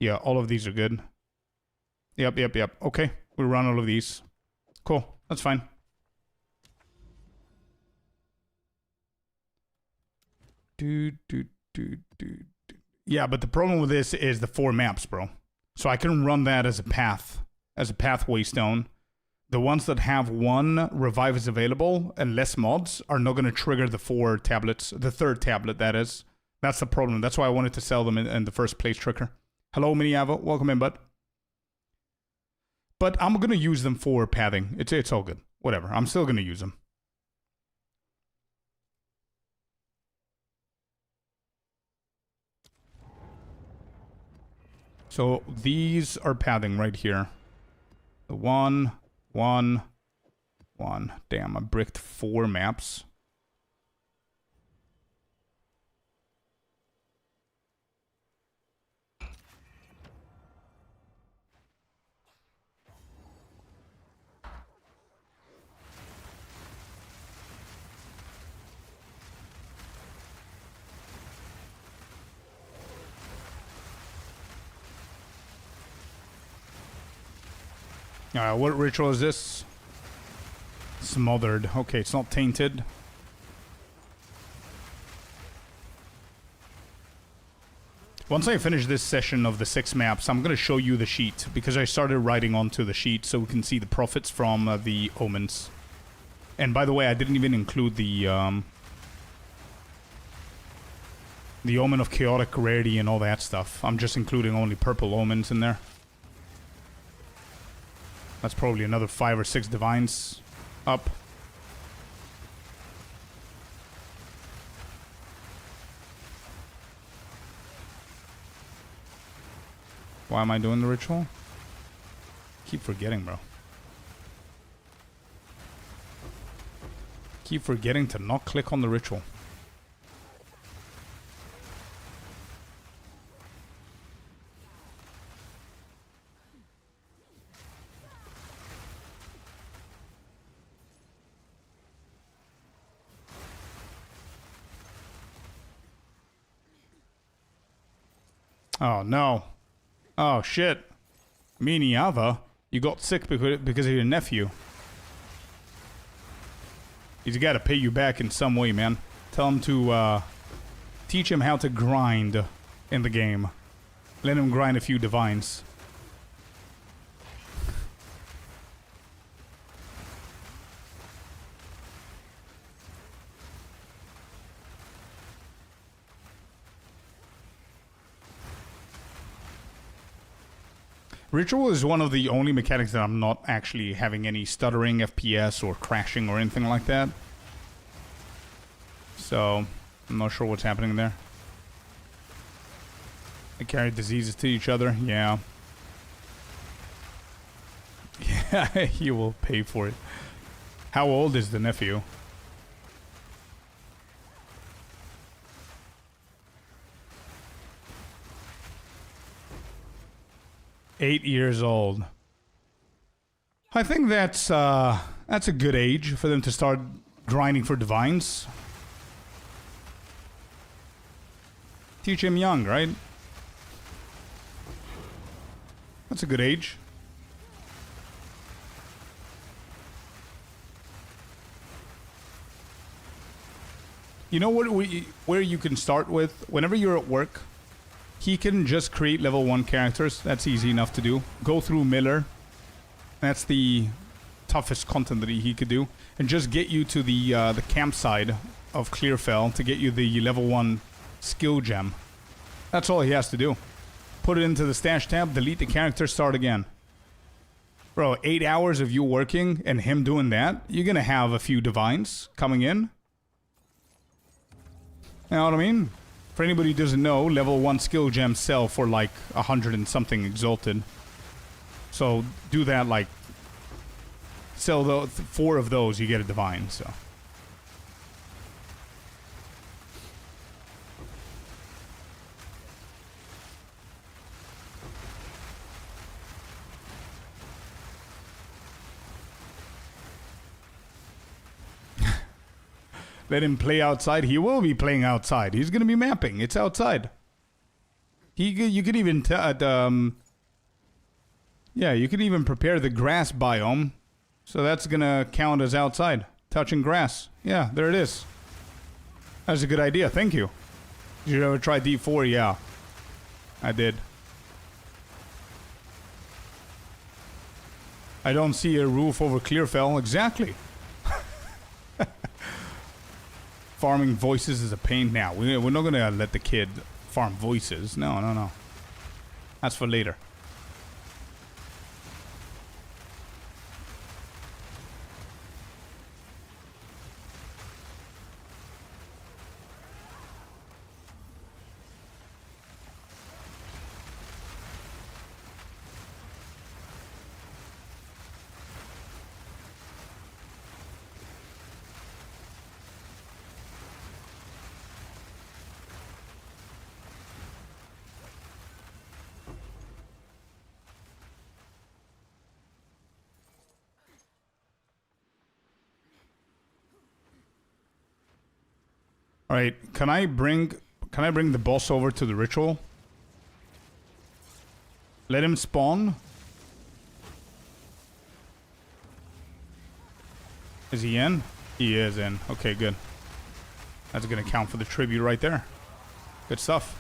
Yeah, all of these are good. Yep. Okay, we run all of these. Cool, that's fine. Yeah, but the problem with this is the 4 maps, bro. So I can run that as a path, as a pathway stone. The ones that have 1 revive is available and less mods are not going to trigger the 4 tablets, the 3rd tablet, that is. That's the problem. That's why I wanted to sell them in the first place, Tricker. Hello, Miniavo. Welcome in, bud. But I'm going to use them for pathing. It's all good. Whatever. I'm still going to use them. So these are pathing right here. The 1, 1, 1. Damn, I bricked 4 maps. What ritual is this? Smothered. Okay, it's not tainted. Once I finish this session of the 6 maps, I'm going to show you the sheet, because I started writing onto the sheet so we can see the profits from the omens. And by the way, I didn't even include the omen of chaotic rarity and all that stuff. I'm just including only purple omens in there. That's probably another 5 or 6 divines up. Why am I doing the ritual? Keep forgetting, bro. Keep forgetting to not click on the ritual. Oh, no. Oh, shit. Miniava, you got sick because of your nephew. He's got to pay you back in some way, man. Tell him to, teach him how to grind in the game. Let him grind a few divines. Ritual is one of the only mechanics that I'm not actually having any stuttering FPS or crashing or anything like that. So, I'm not sure what's happening there. They carry diseases to each other, yeah. Yeah, he will pay for it. How old is the nephew? Eight years old. I think that's a good age for them to start grinding for divines. Teach him young, right? That's a good age. You know what? Where you can start with, whenever you're at work, he can just create level 1 characters. That's easy enough to do. Go through Miller. That's the toughest content that he could do. And just get you to the campsite of Clearfell to get you the level 1 skill gem. That's all he has to do. Put it into the stash tab, delete the character, start again. Bro, 8 hours of you working and him doing that, you're gonna have a few divines coming in. You know what I mean? For anybody who doesn't know, level 1 skill gems sell for like 100 and something exalted. So do that, like, sell 4 of those, you get a divine, so. Let him play outside. He will be playing outside. He's going to be mapping. It's outside. You could even... yeah, you could even prepare the grass biome. So that's going to count as outside. Touching grass. Yeah, there it is. That's a good idea. Thank you. Did you ever try D4? Yeah. I did. I don't see a roof over Clearfell. Exactly. Farming voices is a pain now. We're not going to let the kid farm voices. No, no, no. That's for later. All right, can I bring the boss over to the ritual? Let him spawn. Is he in? He is in. Okay, good. That's gonna count for the tribute right there. Good stuff.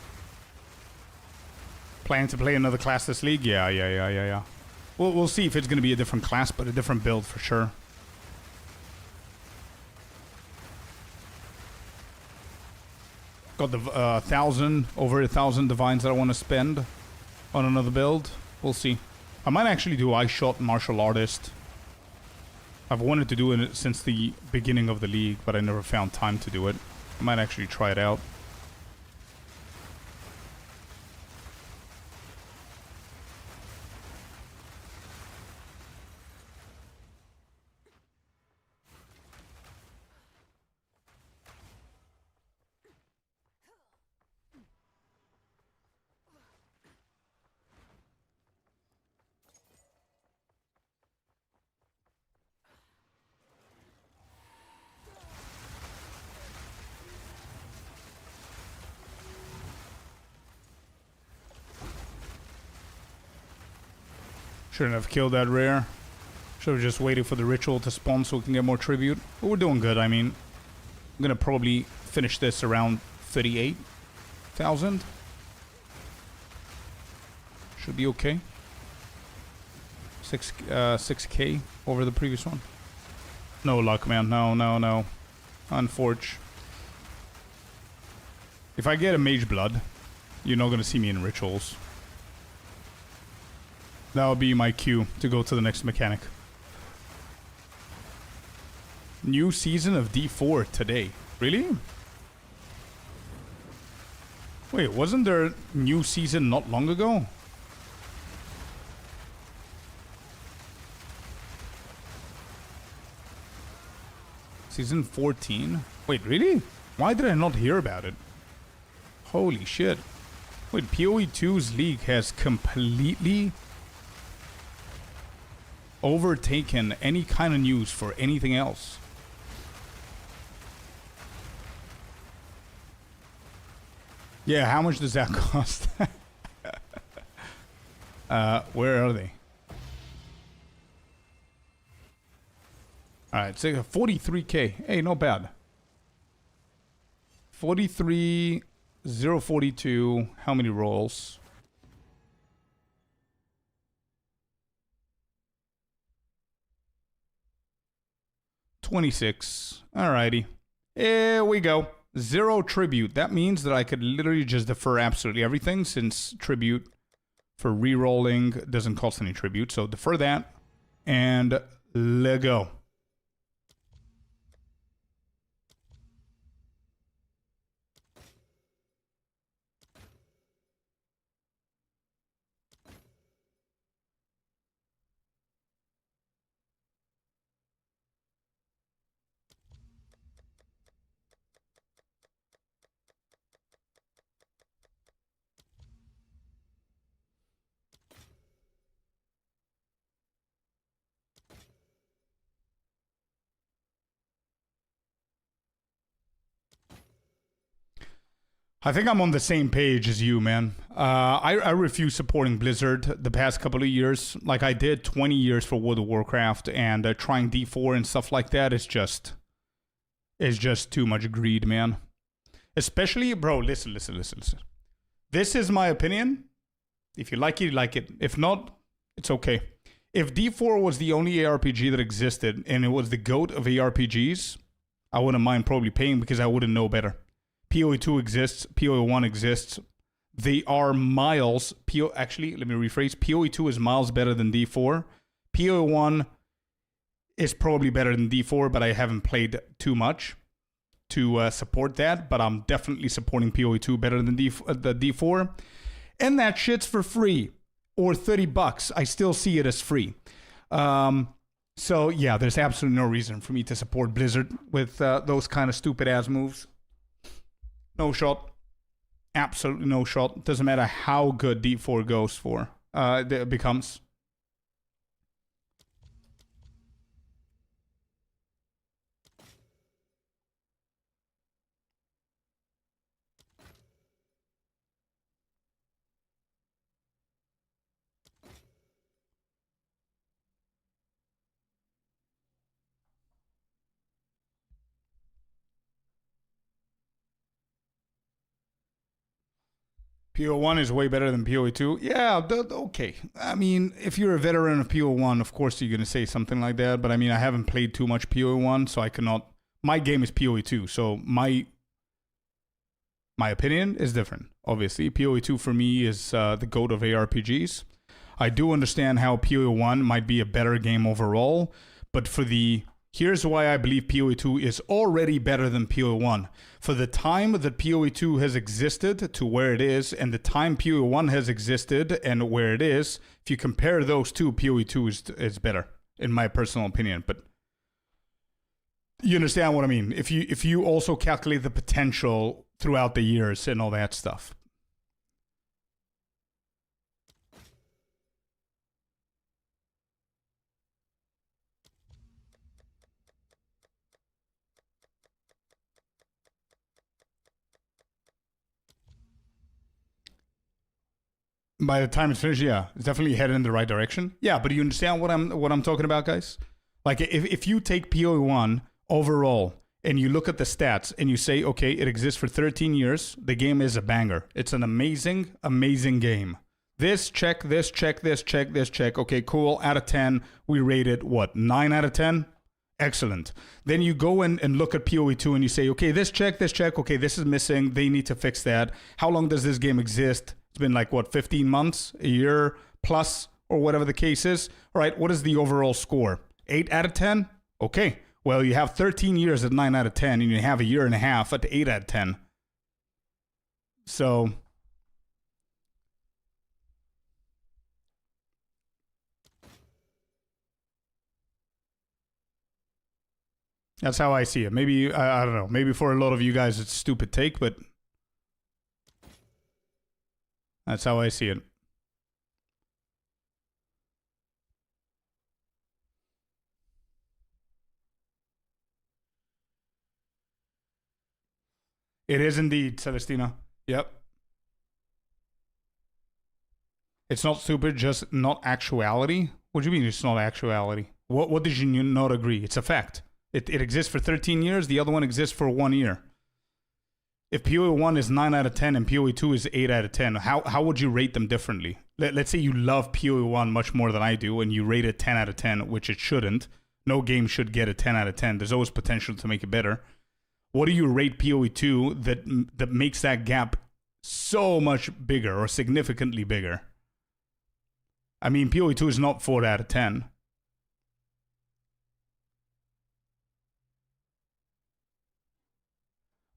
Planning to play another class this league? Yeah. We'll see if it's gonna be a different class, but a different build for sure. Got the over 1,000 divines that I want to spend on another build. We'll see. I might actually do Ice Shot Martial Artist. I've wanted to do it since the beginning of the league, but I never found time to do it. I might actually try it out. Shouldn't have killed that rare. Should have just waited for the ritual to spawn so we can get more tribute. But we're doing good, I mean. I'm gonna probably finish this around 38,000. Should be okay. 6K over the previous one. No luck, man. No. Unfortunate. If I get a Mage Blood, you're not gonna see me in rituals. That would be my cue to go to the next mechanic. New season of D4 today. Really? Wait, wasn't there a new season not long ago? Season 14? Wait, really? Why did I not hear about it? Holy shit. Wait, POE2's league has completely overtaken any kind of news for anything else. Yeah, how much does that cost? Where are they? Alright, so 43k. Hey, not bad. 43,042. How many rolls? $26. Alrighty. Here we go. 0 tribute. That means that I could literally just defer absolutely everything since tribute for re-rolling doesn't cost any tribute. So defer that and let go. I think I'm on the same page as you, man. I refuse supporting Blizzard the past couple of years. Like I did 20 years for World of Warcraft, and trying D4 and stuff like that is just too much greed, man. Especially, bro, listen. This is my opinion. If you like it, you like it. If not, it's okay. If D4 was the only ARPG that existed, and it was the GOAT of ARPGs, I wouldn't mind probably paying because I wouldn't know better. POE2 exists, POE1 exists. They are miles. Actually, let me rephrase. POE2 is miles better than D4. POE1 is probably better than D4, but I haven't played too much to support that. But I'm definitely supporting POE2 better than the D4. And that shit's for free. Or $30. I still see it as free. So yeah, there's absolutely no reason for me to support Blizzard with those kind of stupid ass moves. No shot. Absolutely no shot. Doesn't matter how good D4 goes for. It becomes. PO1 is way better than POE2. Yeah, okay. I mean, if you're a veteran of PO1, of course you're going to say something like that. But I mean, I haven't played too much POE1, so I cannot. My game is POE2, so my opinion is different. Obviously, POE2 for me is the GOAT of ARPGs. I do understand how POE1 might be a better game overall, but here's why I believe POE2 is already better than POE1. For the time that POE2 has existed to where it is, and the time POE1 has existed and where it is, if you compare those two, POE2 is better, in my personal opinion. But you understand what I mean? If you also calculate the potential throughout the years and all that stuff. By the time it's finished, yeah, it's definitely headed in the right direction. Yeah, but you understand what I'm talking about, guys? Like if you take POE1 overall and you look at the stats and you say, okay, it exists for 13 years, the game is a banger. It's an amazing, amazing game. This check, this check, this check, this check. Okay, cool. Out of 10, we rate it what? 9 out of 10? Excellent. Then you go and look at POE2 and you say, okay, this check, okay, this is missing. They need to fix that. How long does this game exist? It's been like, what, 15 months, a year plus, or whatever the case is. All right, what is the overall score? 8 out of 10? Okay, well, you have 13 years at 9 out of 10, and you have a year and a half at 8 out of 10. So that's how I see it. Maybe, I don't know, maybe for a lot of you guys it's a stupid take, but that's how I see it. It is indeed, Celestina. Yep. It's not stupid, just not actuality. What do you mean it's not actuality? What did you not agree? It's a fact. It exists for 13 years. The other one exists for 1 year. If POE1 is 9 out of 10 and POE2 is 8 out of 10, how would you rate them differently? Let's say you love POE1 much more than I do and you rate it 10 out of 10, which it shouldn't. No game should get a 10 out of 10. There's always potential to make it better. What do you rate POE2 that makes that gap so much bigger or significantly bigger? I mean, POE2 is not 4 out of 10.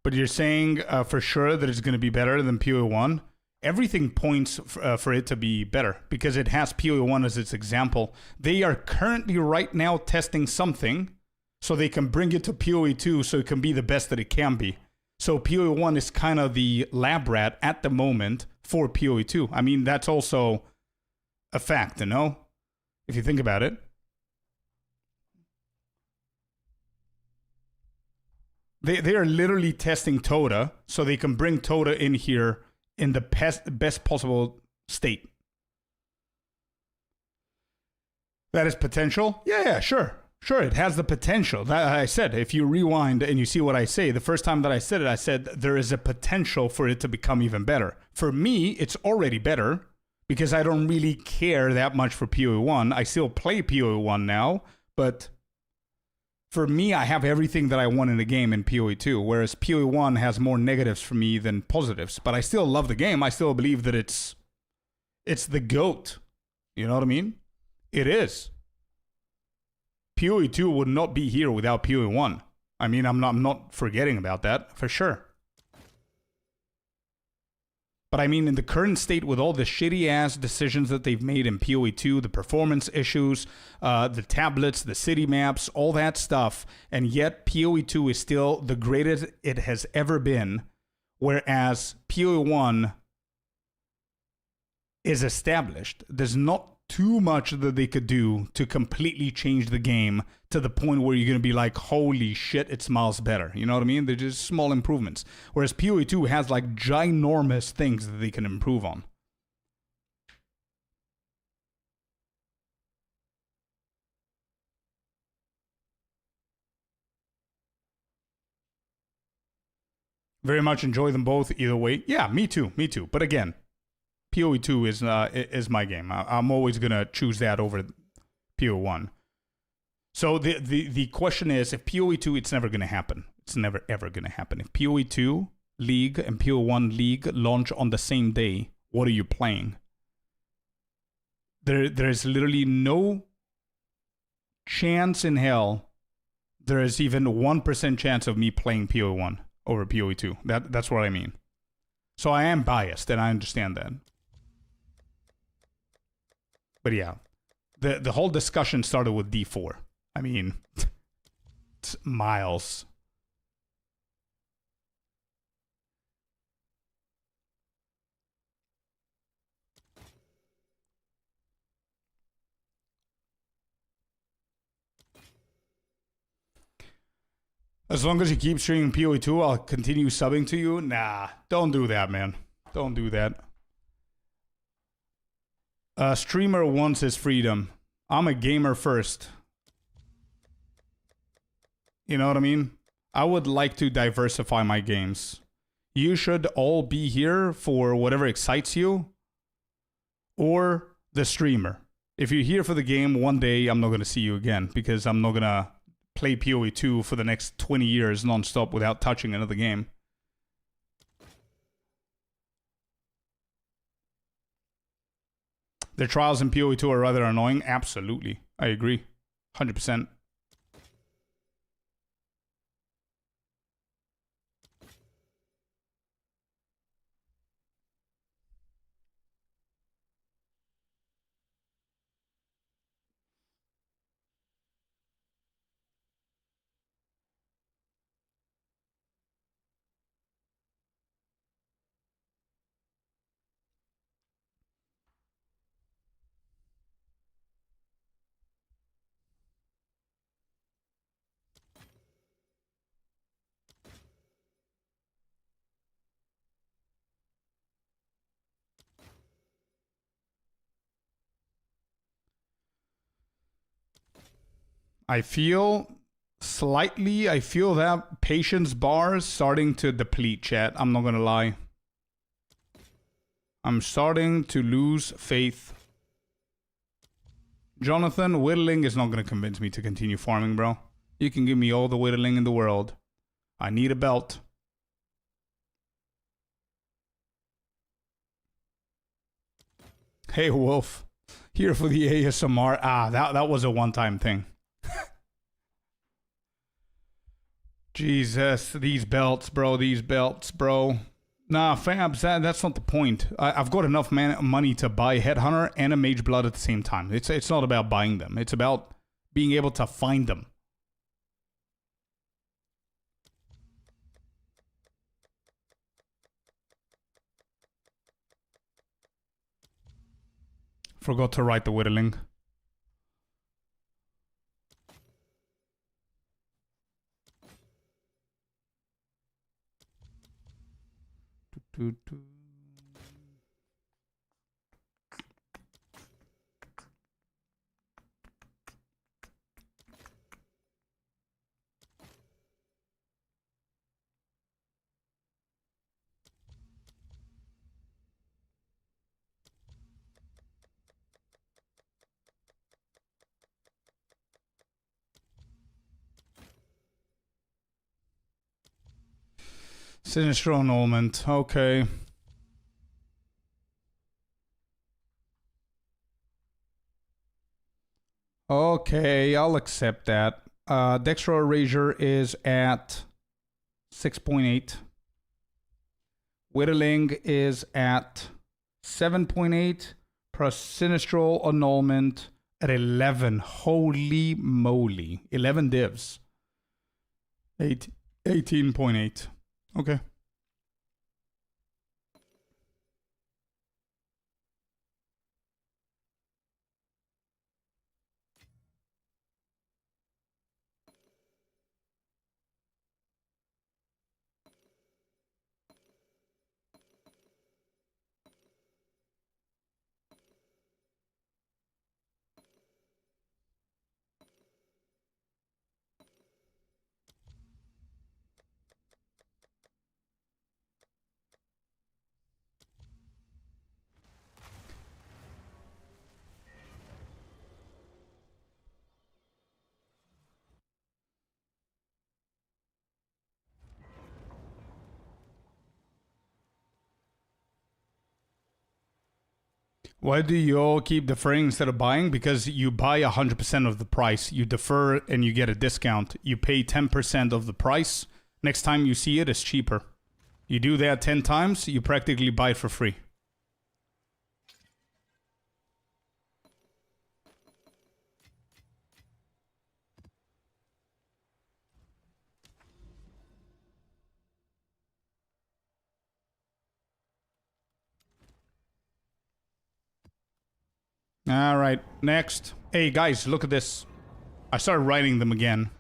But you're saying for sure that it's going to be better than POE1? Everything points for it to be better because it has POE1 as its example. They are currently right now testing something so they can bring it to POE2 so it can be the best that it can be. So POE1 is kind of the lab rat at the moment for POE2. I mean, that's also a fact, you know? If you think about it. They are literally testing Toda so they can bring Toda in here in the best possible state. That is potential? Yeah, sure. Sure, it has the potential. That I said, if you rewind and you see what I say, the first time that I said it, I said there is a potential for it to become even better. For me, it's already better because I don't really care that much for POE1. I still play POE1 now, but for me, I have everything that I want in the game in POE2, whereas POE1 has more negatives for me than positives. But I still love the game. I still believe that it's the GOAT. You know what I mean? It is. POE2 would not be here without POE1. I mean, I'm not forgetting about that, for sure. But I mean, in the current state with all the shitty-ass decisions that they've made in POE2, the performance issues, the tablets, the city maps, all that stuff, and yet POE2 is still the greatest it has ever been, whereas POE1 is established. There's not too much that they could do to completely change the game to the point where you're going to be like, holy shit, it's miles better. You know what I mean? They're just small improvements. Whereas POE2 has like ginormous things that they can improve on. Very much enjoy them both either way. Yeah, me too. But again, POE2 is my game. I'm always going to choose that over POE1. So the question is, if POE2, it's never going to happen. It's never, ever going to happen. If POE2 League and POE1 League launch on the same day, what are you playing? There's literally no chance in hell there is even 1% chance of me playing POE1 over POE2. That's what I mean. So I am biased, and I understand that. But yeah, the whole discussion started with D4. I mean, it's miles. As long as you keep streaming POE2, I'll continue subbing to you. Nah, don't do that, man. Don't do that. A streamer wants his freedom. I'm a gamer first. You know what I mean? I would like to diversify my games. You should all be here for whatever excites you, or the streamer. If you're here for the game, one day I'm not going to see you again because I'm not going to play POE2 for the next 20 years non-stop without touching another game. The trials in POE2 are rather annoying. Absolutely. I agree. 100%. I feel that patience bar is starting to deplete, chat. I'm not gonna lie. I'm starting to lose faith. Jonathan, whittling is not gonna convince me to continue farming, bro. You can give me all the whittling in the world. I need a belt. Hey, Wolf. Here for the ASMR. Ah, that was a one-time thing. Jesus, these belts, bro. Nah, Fabs, that's not the point. I've got enough money to buy Headhunter and a Mage Blood at the same time. It's not about buying them. It's about being able to find them. Forgot to write the whittling. Sinister annulment. Okay. Okay, I'll accept that. Dextro Erasure is at 6.8. Whittling is at 7.8. Plus Sinistral annulment at 11. Holy moly. 11 divs. 18.8. Okay. Why do you all keep deferring instead of buying? Because you buy 100% of the price. You defer and you get a discount. You pay 10% of the price. Next time you see it, it's cheaper. You do that 10 times, you practically buy it for free. All right, next. Hey, guys, look at this. I started writing them again,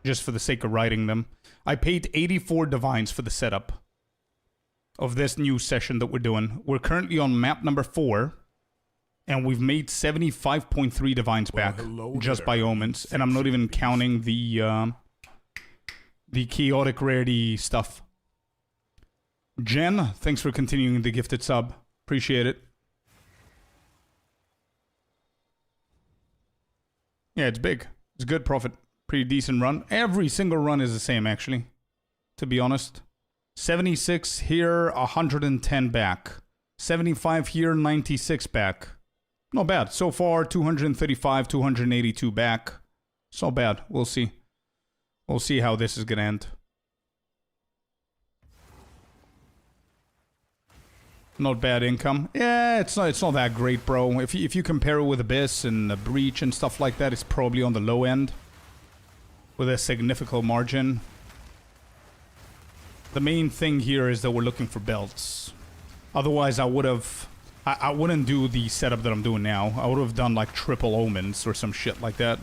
just for the sake of writing them. I paid 84 divines for the setup of this new session that we're doing. We're currently on map number 4, and we've made 75.3 divines back just by omens, and I'm not even counting the chaotic rarity stuff. Jen, thanks for continuing the gifted sub. Appreciate it. Yeah, it's big. It's good profit. Pretty decent run. Every single run is the same, actually. To be honest. 76 here, 110 back. 75 here, 96 back. Not bad. So far, 235, 282 back. It's not bad. We'll see. We'll see how this is gonna end. Not bad income. Yeah, it's not that great, bro. If you compare it with Abyss and Breach and stuff like that, it's probably on the low end. With a significant margin. The main thing here is that we're looking for belts. Otherwise, I wouldn't do the setup that I'm doing now. I would have done like triple omens or some shit like that.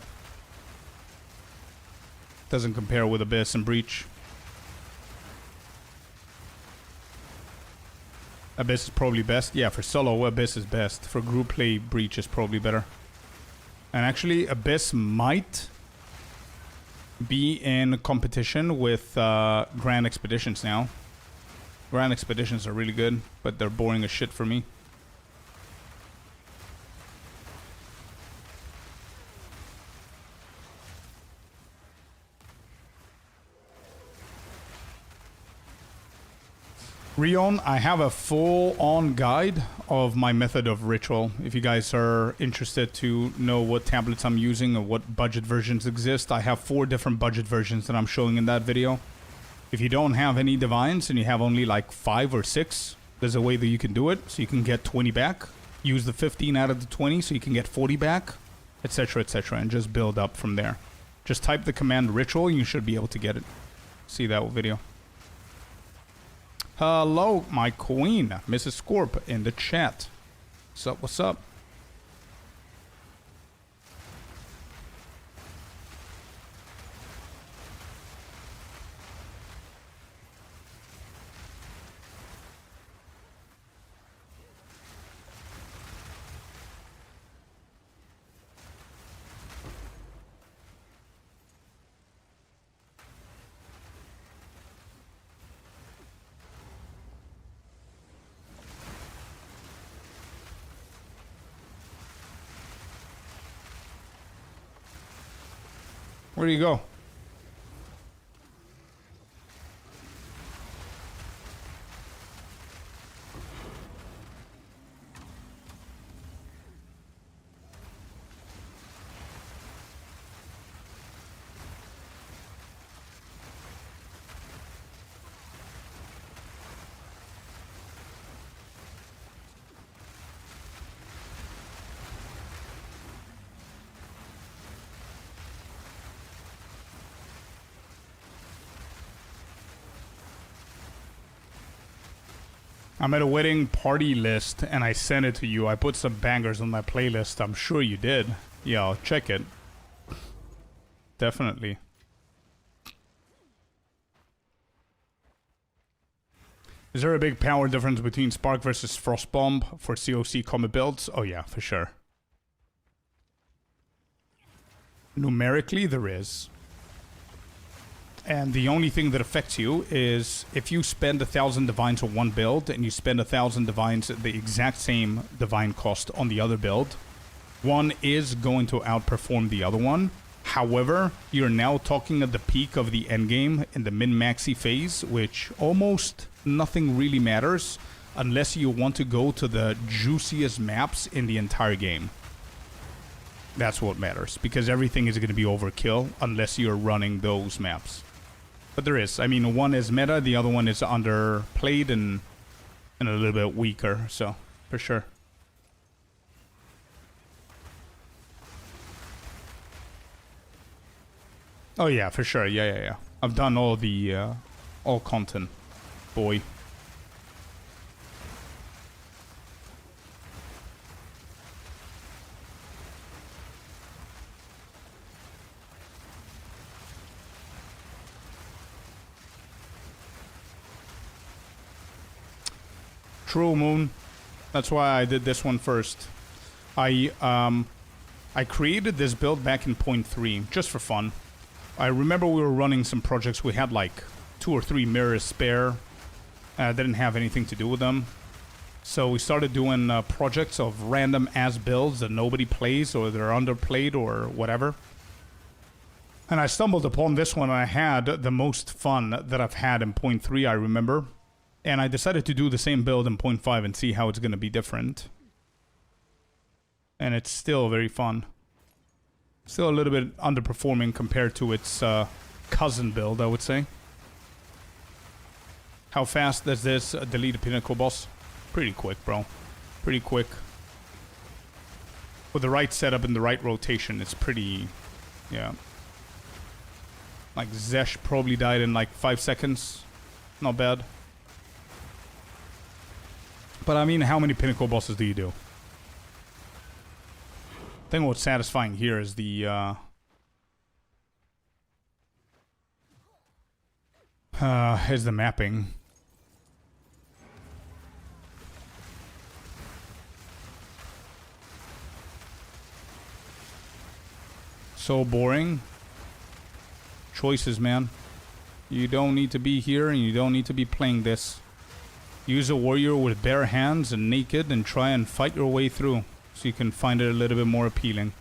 Doesn't compare with Abyss and Breach. Abyss is probably best. Yeah, for solo, Abyss is best. For group play, Breach is probably better. And actually, Abyss might be in competition with Grand Expeditions now. Grand Expeditions are really good, but they're boring as shit for me. Rion, I have a full-on guide of my method of ritual. If you guys are interested to know what tablets I'm using or what budget versions exist, I have 4 different budget versions that I'm showing in that video. If you don't have any divines and you have only like 5 or 6, there's a way that you can do it. So you can get 20 back, use the 15 out of the 20 so you can get 40 back, etc, etc, and just build up from there. Just type the command ritual and you should be able to get it. See that video. Hello, my queen, Mrs. Scorp, in the chat. What's up, what's up? Where do you go? I'm at a wedding party list and I sent it to you. I put some bangers on my playlist. I'm sure you did. Yeah, I'll check it. Definitely. Is there a big power difference between Spark versus Frostbomb for COC combat builds? Oh yeah, for sure. Numerically, there is. And the only thing that affects you is if you spend 1,000 divines on one build and you spend 1,000 divines at the exact same divine cost on the other build, one is going to outperform the other one. However, you're now talking at the peak of the endgame in the min-maxi phase, which almost nothing really matters unless you want to go to the juiciest maps in the entire game. That's what matters, because everything is going to be overkill unless you're running those maps. But there is. I mean, one is meta, the other one is underplayed and a little bit weaker, so for sure. Oh yeah, for sure. Yeah. I've done all the all content, boy. True, Moon. That's why I did this one first. I created this build back in 0.3 just for fun. I remember we were running some projects. We had like 2 or 3 mirrors spare. Didn't have anything to do with them. So we started doing projects of random ass builds that nobody plays or they're underplayed or whatever. And I stumbled upon this one and I had the most fun that I've had in 0.3, I remember. And I decided to do the same build in 0.5 and see how it's going to be different. And it's still very fun. Still a little bit underperforming compared to its cousin build, I would say. How fast does this delete a pinnacle boss? Pretty quick, bro. Pretty quick. With the right setup and the right rotation, it's pretty... yeah. Like Zesh probably died in like 5 seconds. Not bad. But I mean, how many pinnacle bosses do you do? I think what's satisfying here is the mapping. So boring. choices, man. You don't need to be here, and you don't need to be playing this. Use a warrior with bare hands and naked and try and fight your way through, so you can find it a little bit more appealing.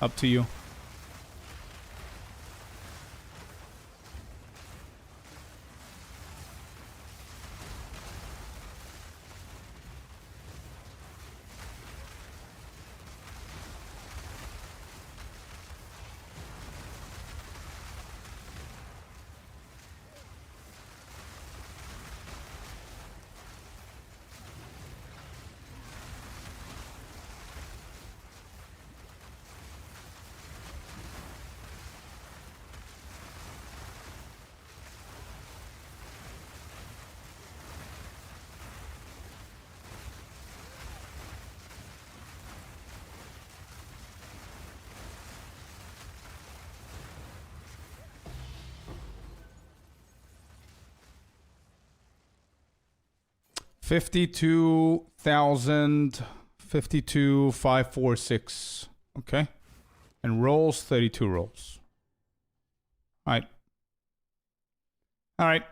Up to you. $52,052,546. Okay. And rolls, 32 rolls. Alright. Alright.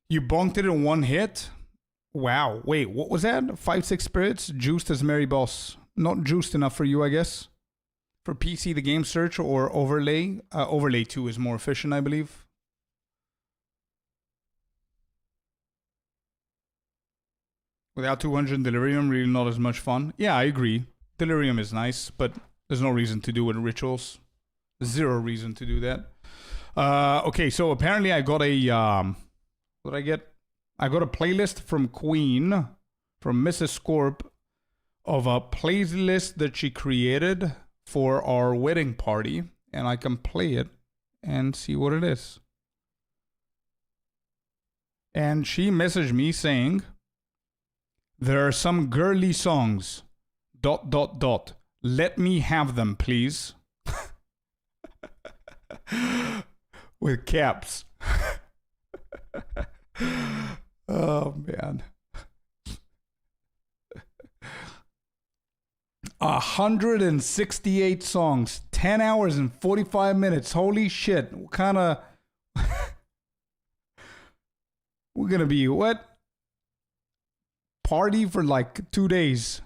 You bonked it in one hit? Wow. Wait, what was that? 5-6 spirits? Juiced as Mary Boss. Not juiced enough for you, I guess. For PC, the game search or overlay. Overlay 2 is more efficient, I believe. Without 200 Delirium, really not as much fun. Yeah, I agree. Delirium is nice, but there's no reason to do it in rituals. Zero reason to do that. Okay, so apparently I got a... what did I get? I got a playlist from Queen, from Mrs. Scorp, of a playlist that she created for our wedding party. And I can play it and see what it is. And she messaged me saying... There are some girly songs. ... Let me have them, please. With caps. Oh, man. 168 songs. 10 hours and 45 minutes. Holy shit. What kind of... We're gonna be, what? Party for like 2 days.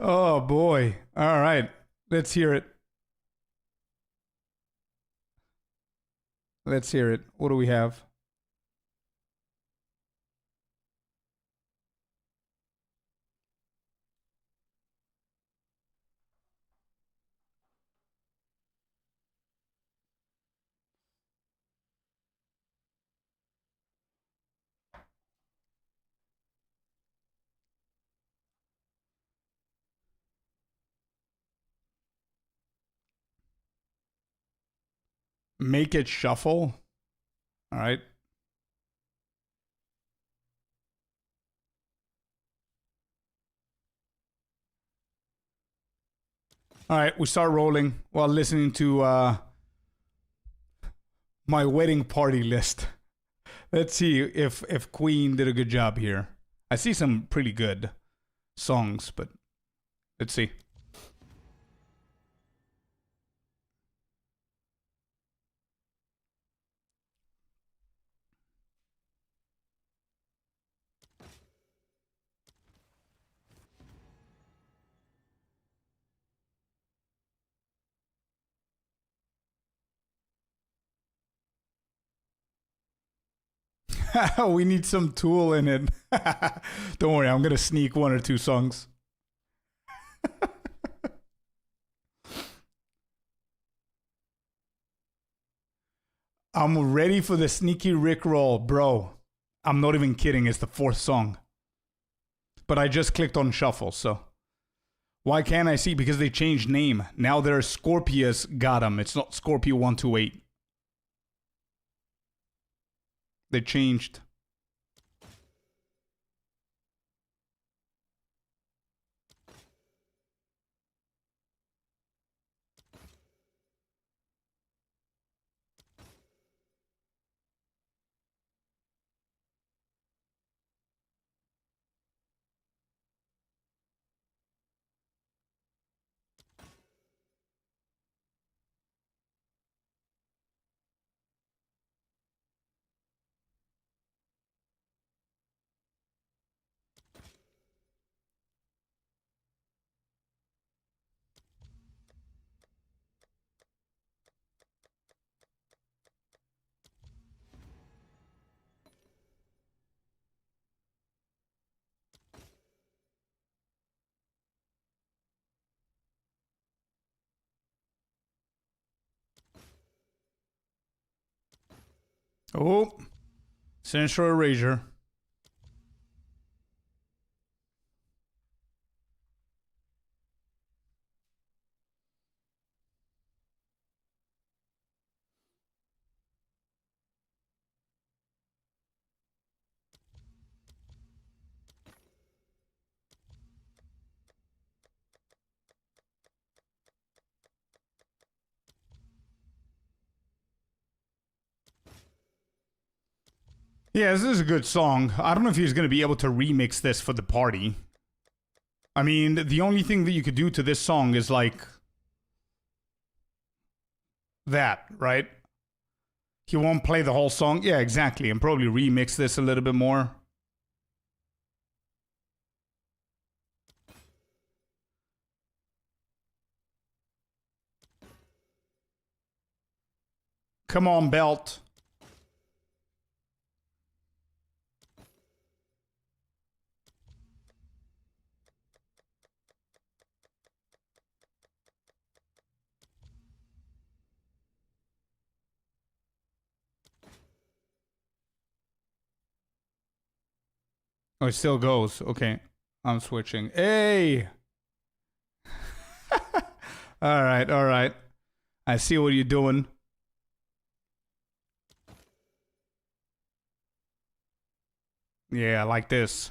Oh boy. All right. Let's hear it. Let's hear it. What do we have? Make it shuffle. All right. All right, we start rolling while listening to my wedding party list. Let's see if Queen did a good job here. I see some pretty good songs, but let's see. We need some Tool in it. Don't worry, I'm gonna sneak 1 or 2 songs. I'm ready for the sneaky Rickroll, bro. I'm not even kidding, it's the 4th song. But I just clicked on shuffle, so. Why can't I see? Because they changed name. Now they're Scorpius got 'em. It's not Scorpio 128. They changed. Oh, Sensor Erasure. Yeah, this is a good song. I don't know if he's going to be able to remix this for the party. I mean, the only thing that you could do to this song is like that, right? He won't play the whole song. Yeah, exactly. And probably remix this a little bit more. Come on, Belt. Oh, it still goes. Okay. I'm switching. Hey! All right, all right. I see what you're doing. Yeah, like this.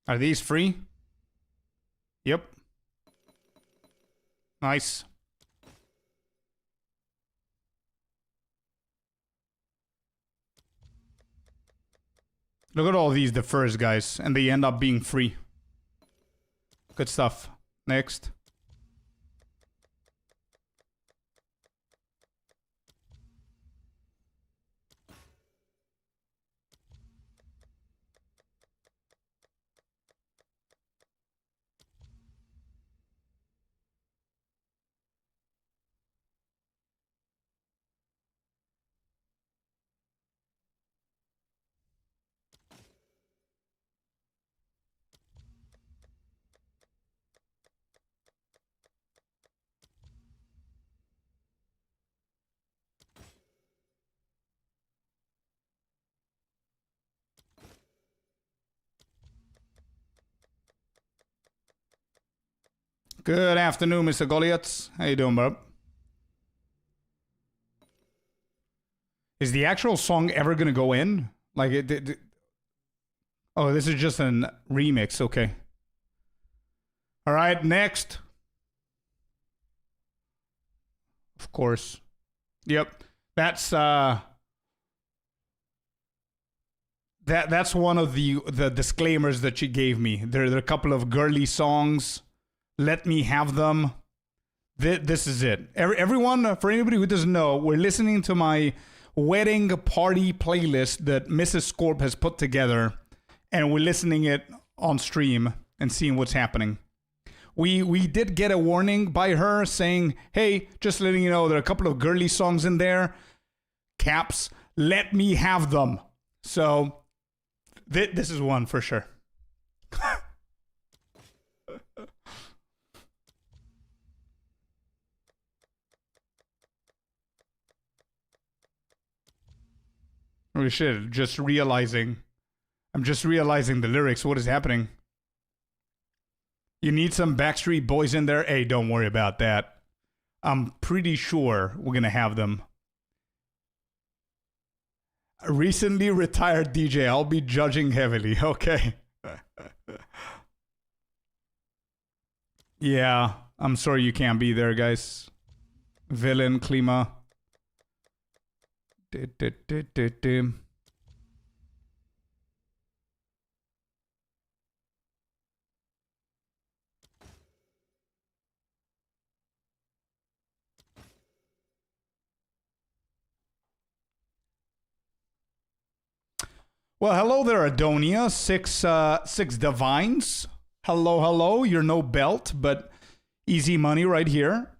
Are these free? Yep. Nice. Look at all these defers, guys, and they end up being free. Good stuff. Next. Good afternoon, Mr. Goliath. How you doing, bro? Is the actual song ever gonna go in? Like it oh, this is just a remix. Okay. All right, next. Of course. Yep. That's one of the disclaimers that she gave me. There are a couple of girly songs. Let me have them. This is it. Everyone, for anybody who doesn't know, we're listening to my wedding party playlist that Mrs. Scorp has put together, and we're listening it on stream and seeing what's happening. We did get a warning by her saying, hey, just letting you know, there are a couple of girly songs in there. Caps, let me have them. So, this is one for sure. Oh shit, I'm just realizing the lyrics. What is happening? You need some Backstreet Boys in there? Hey, don't worry about that. I'm pretty sure we're gonna have them. A recently retired DJ, I'll be judging heavily. Okay. Yeah, I'm sorry you can't be there, guys. Villain, Klima. Well, hello there, Adonia. Six divines. Hello, hello. You're no belt, but easy money right here.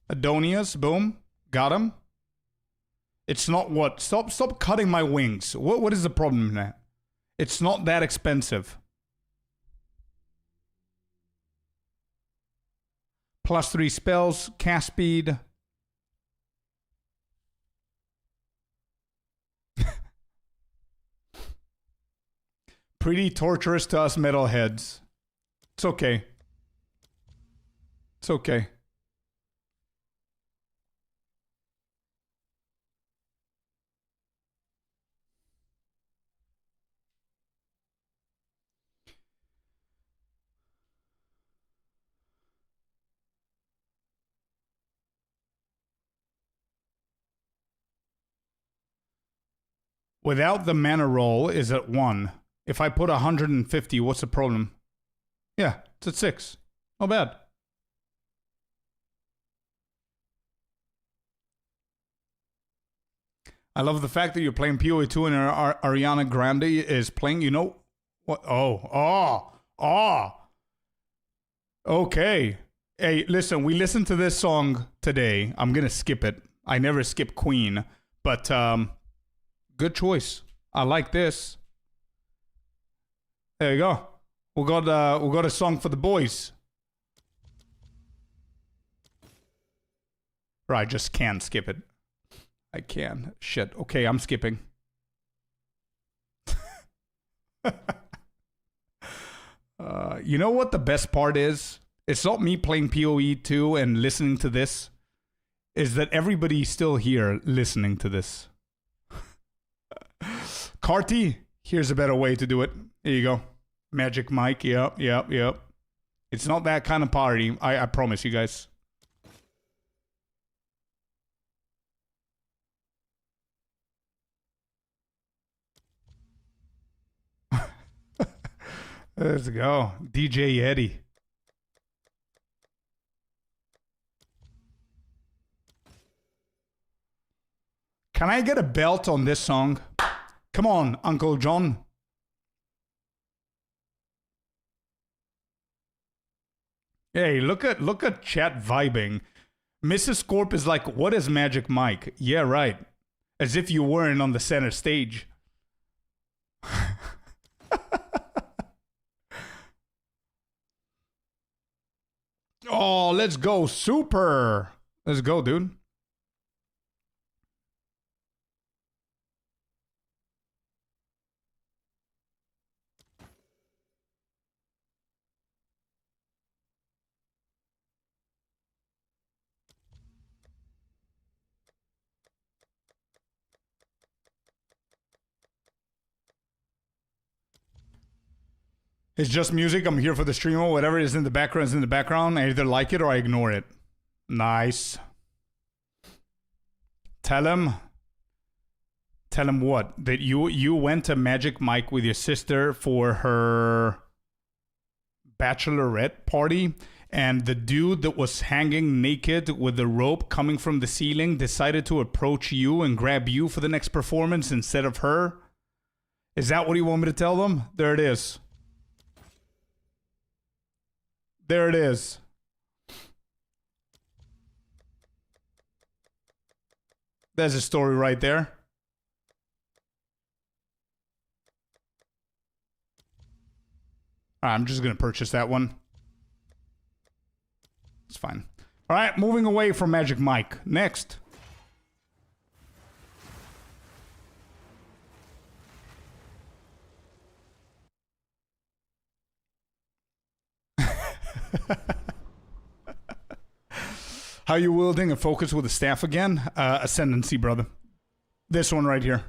Adonias, boom. Got him. It's not what? Stop cutting my wings. What is the problem in that? It's not that expensive. +3 spells, cast speed. Pretty torturous to us metalheads. It's okay. It's okay. Without the mana roll is at 1. If I put 150, what's the problem? Yeah, it's at 6. Not bad. I love the fact that you're playing POE2 and Ariana Grande is playing, you know what? Okay. Hey, listen, we listened to this song today. I'm going to skip it. I never skip Queen, but good choice. I like this. There you go. We got a song for the boys. Or I just can't skip it. I can. Shit. Okay, I'm skipping. You know what the best part is? It's not me playing POE2 and listening to this. Is that everybody's still here listening to this. Carty, here's a better way to do it. Here you go. Magic Mike. Yep. It's not that kind of party. I promise you guys. Let's go. DJ Eddie. Can I get a belt on this song? Come on, Uncle John. Hey, look at chat vibing. Mrs. Scorp is like, what is Magic Mike? Yeah, right. As if you weren't on the center stage. Oh, let's go. Super. Let's go, dude. It's just music. I'm here for the stream. Whatever is in the background is in the background. I either like it or I ignore it. Nice. Tell him what? That you went to Magic Mike with your sister for her bachelorette party, and the dude that was hanging naked with the rope coming from the ceiling decided to approach you and grab you for the next performance instead of her? Is that what you want me to tell them? There it is. There it is. There's a story right there. I'm just going to purchase that one. It's fine. All right, moving away from Magic Mike. Next. How you wielding a focus with a staff again? Ascendancy, brother. This one right here.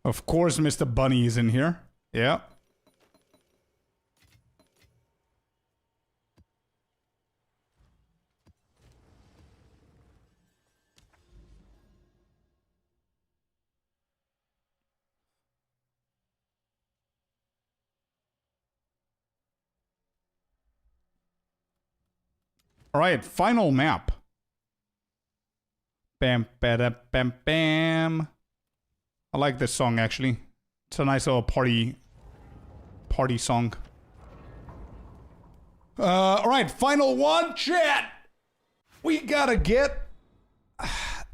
Of course, Mr. Bunny is in here. Yeah. All right, final map. Bam, bada, bam, bam. I like this song, actually. It's a nice little party song. Alright, final one, chat! We gotta get...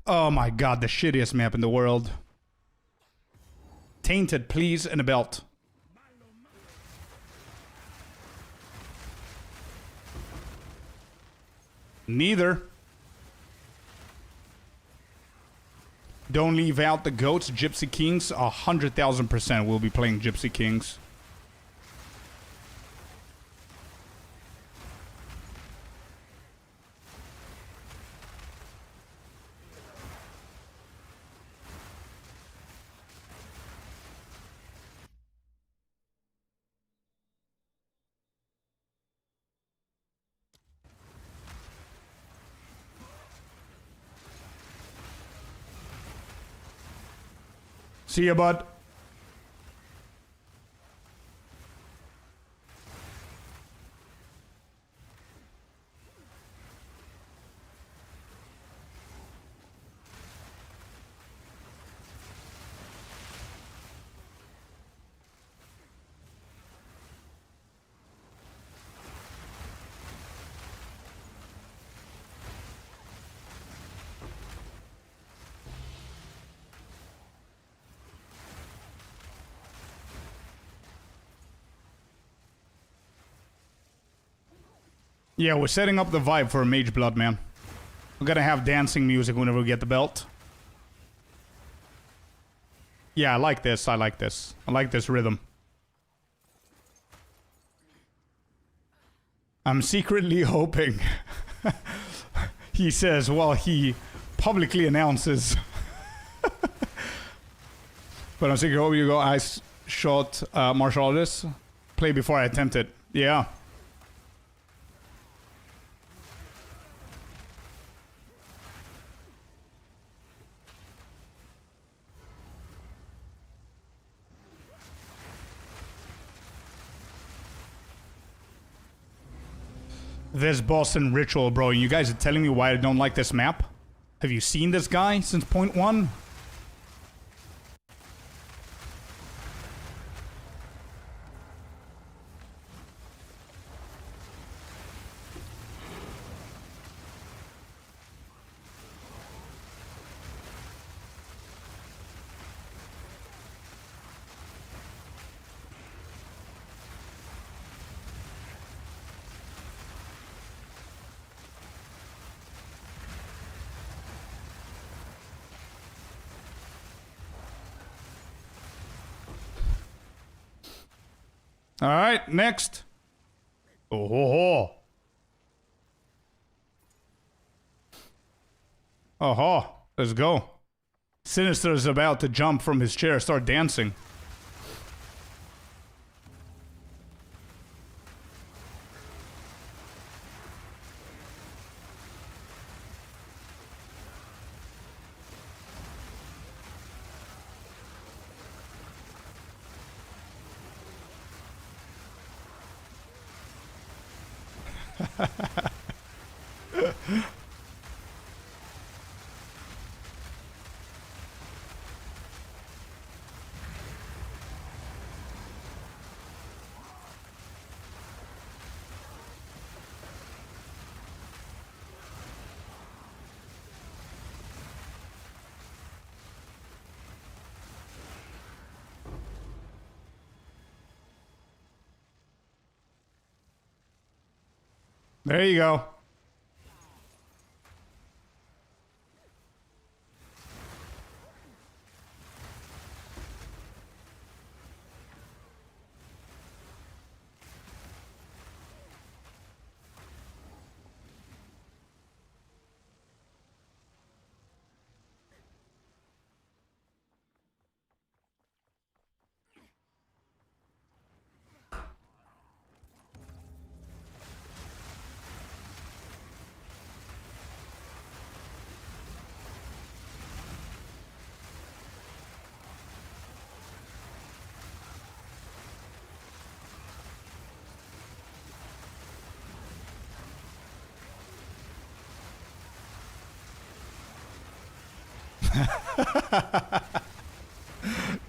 Oh my god, the shittiest map in the world. Tainted, please, and a belt. Neither. Don't leave out the goats, Gypsy Kings. 100,000% we'll be playing Gypsy Kings. See ya, bud. Yeah, we're setting up the vibe for a Mage Blood, man. We're gonna have dancing music whenever we get the belt. Yeah, I like this. I like this. I like this rhythm. I'm secretly hoping, he says while he publicly announces. But I'm secretly hoping you go ice shot martial artist. Play before I attempt it. Yeah. This Boston Ritual, bro. You guys are telling me why I don't like this map? Have you seen this guy since point one? All right, next. Oh, ho, ho. Oh, ho. Let's go. Sinister is about to jump from his chair, start dancing. There you go.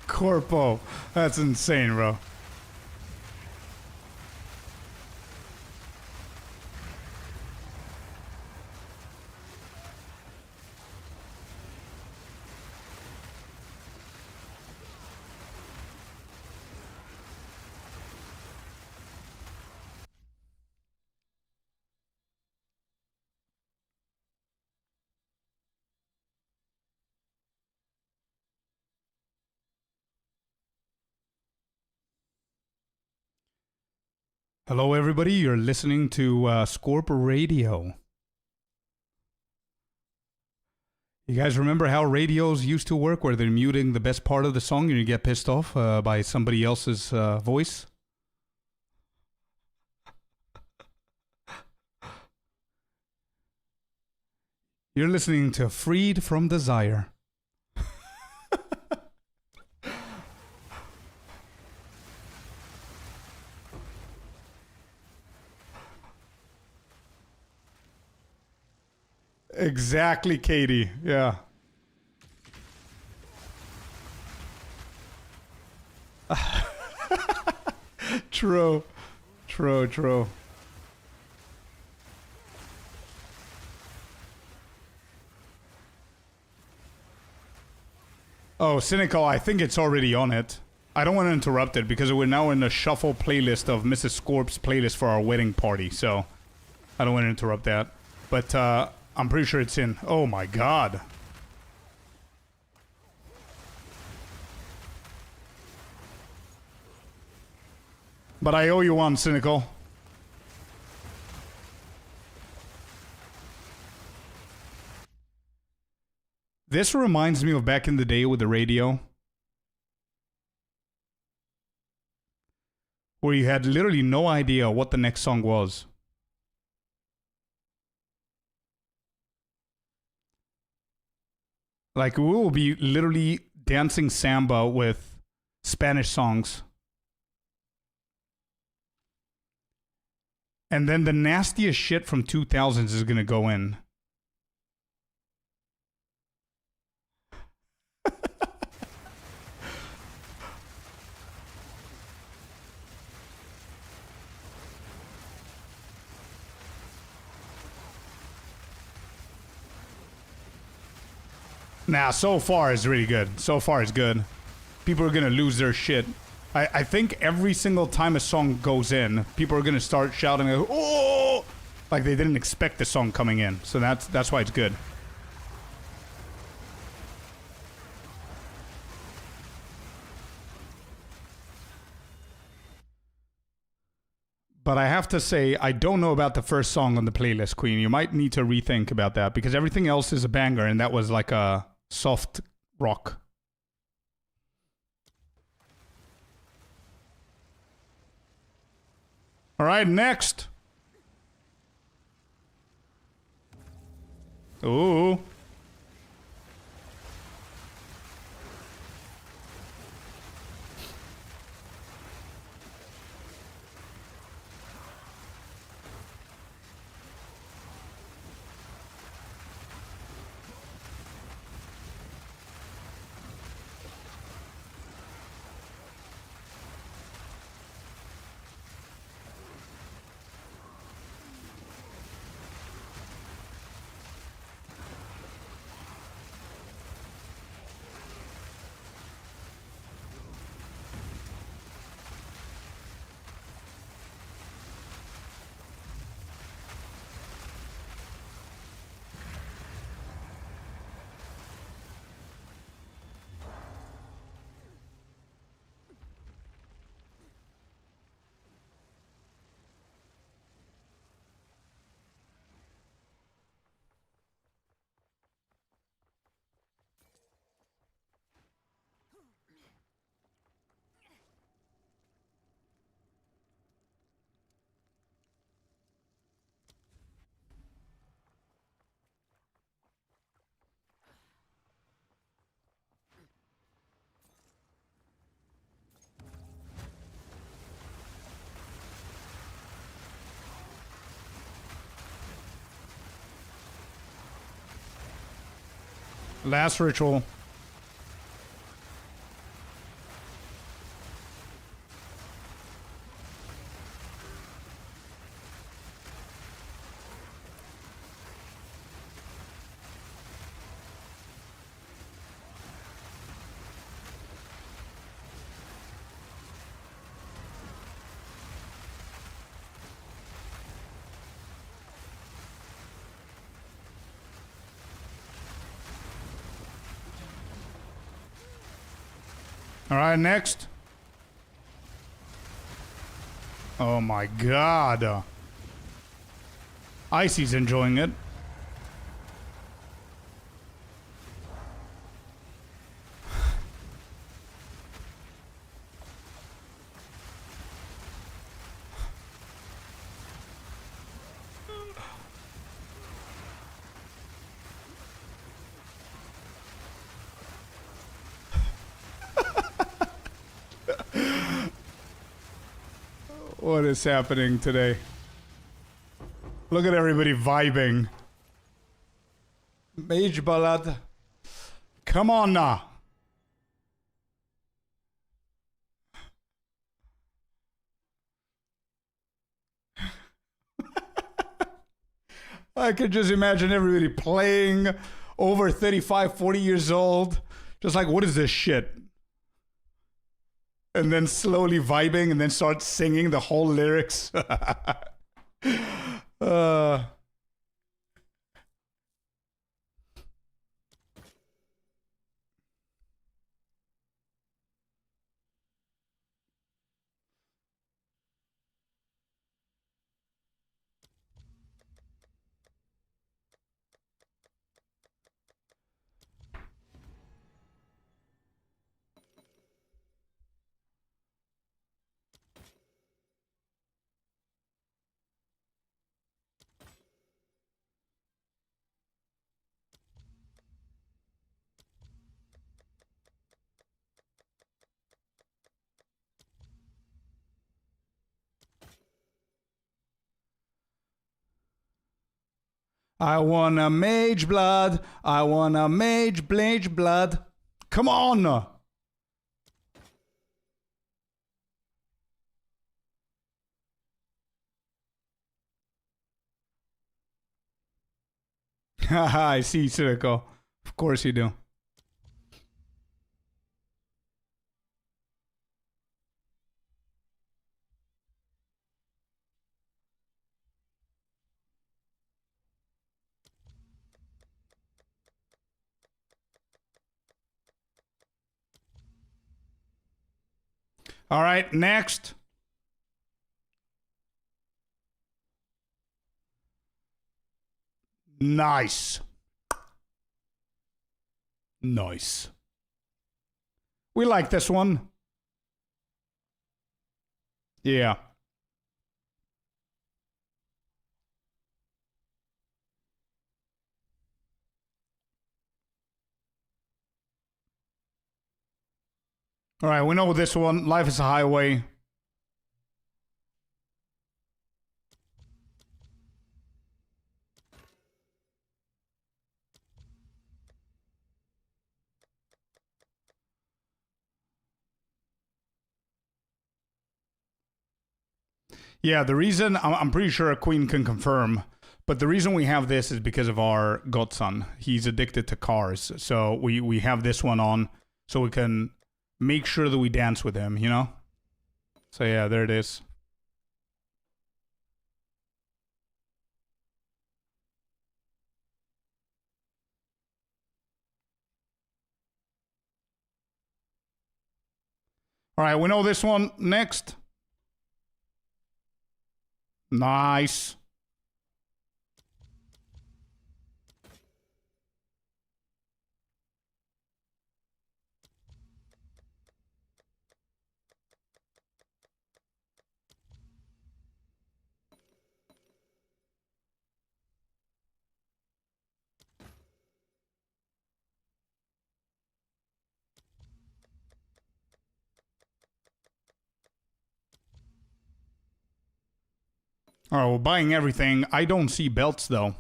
Corpo. That's insane, bro. Hello, everybody. You're listening to Scorp Radio. You guys remember how radios used to work, where they're muting the best part of the song and you get pissed off by somebody else's voice? You're listening to Freed from Desire. Exactly, Katie. Yeah. True. True, true. Oh, Cynical, I think it's already on it. I don't want to interrupt it because we're now in the shuffle playlist of Mrs. Scorp's playlist for our wedding party, so I don't want to interrupt that. But I'm pretty sure it's in. Oh my god. But I owe you one, Cynical. This reminds me of back in the day with the radio, where you had literally no idea what the next song was. Like, we will be literally dancing samba with Spanish songs. And then the nastiest shit from 2000s is gonna go in. Nah, so far is really good. So far is good. People are gonna lose their shit. I think every single time a song goes in, people are gonna start shouting, "Oh!" Like they didn't expect the song coming in. So that's why it's good. But I have to say, I don't know about the first song on the playlist, Queen. You might need to rethink about that because everything else is a banger, and that was like a soft rock. All right, next. Ooh. Last ritual. All right, next. Oh my god. Icy's enjoying it. What is happening today? Look at everybody vibing. Mage Ballad. Come on now. I could just imagine everybody playing over 35, 40 years old. Just like, what is this shit? And then slowly vibing and then start singing the whole lyrics. I want a mage blood. I want a mage blood. Come on. Haha, I see, Circo. Of course you do. All right, next. Nice. Nice. We like this one. Yeah. All right, we know this one. Life is a highway. Yeah, the reason, I'm pretty sure a queen can confirm, but the reason we have this is because of our godson. He's addicted to cars, so we have this one on so we can make sure that we dance with him, you know? So yeah, there it is. All right, we know this one. Next. Nice. All right, we're buying everything. I don't see belts, though.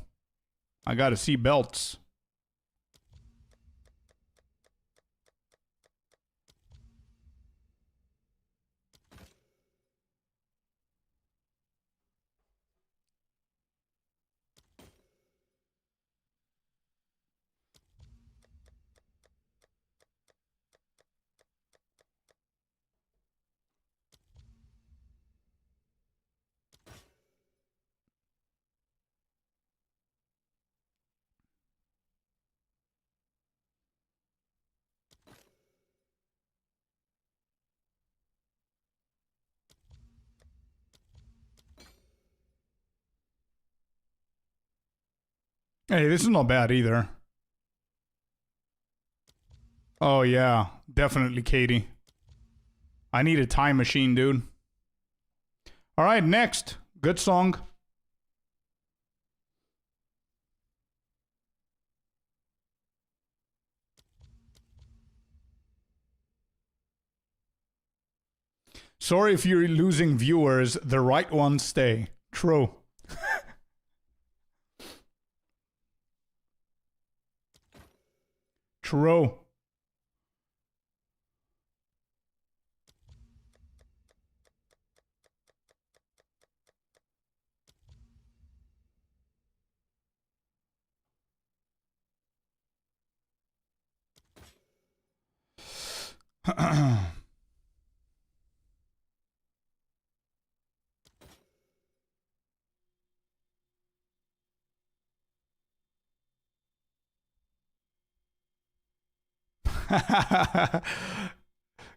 I gotta see belts. Hey, this is not bad either. Oh, yeah. Definitely Katie. I need a time machine, dude. All right, next. Good song. Sorry if you're losing viewers. The right ones stay. True. True.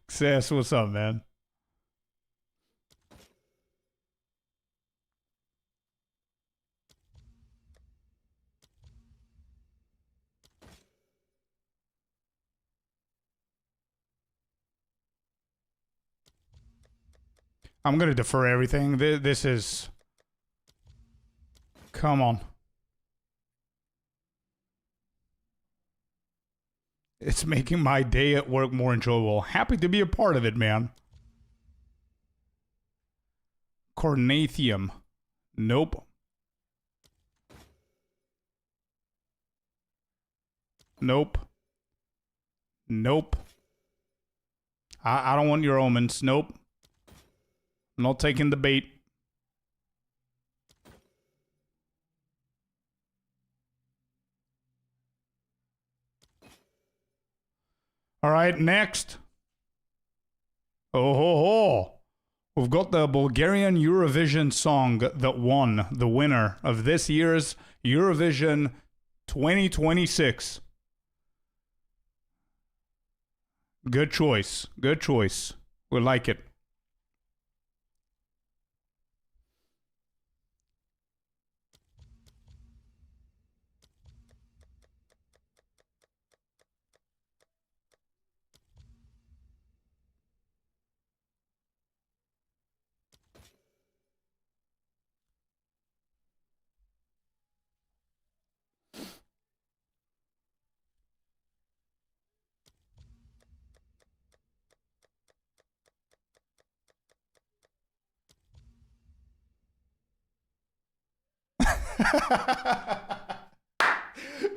Success, what's up, man? I'm gonna defer everything. This is... Come on. It's making my day at work more enjoyable. Happy to be a part of it, man. Cornathium. Nope. Nope. Nope. I don't want your omens. Nope. I'm not taking the bait. All right, next. Oh ho ho. We've got the Bulgarian Eurovision song that won, the winner of this year's Eurovision 2026. Good choice. Good choice. We like it.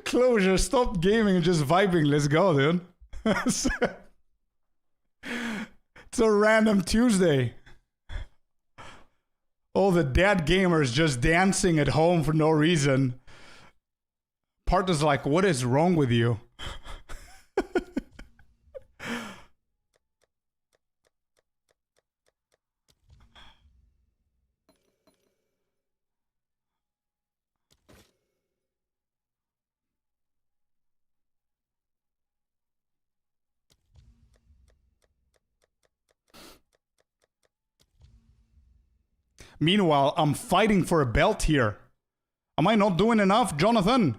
Closure, stop gaming and just vibing. Let's go, dude. It's a random Tuesday. All the dead gamers just dancing at home for no reason. Partner's like, what is wrong with you? Meanwhile, I'm fighting for a belt here. Am I not doing enough, Jonathan?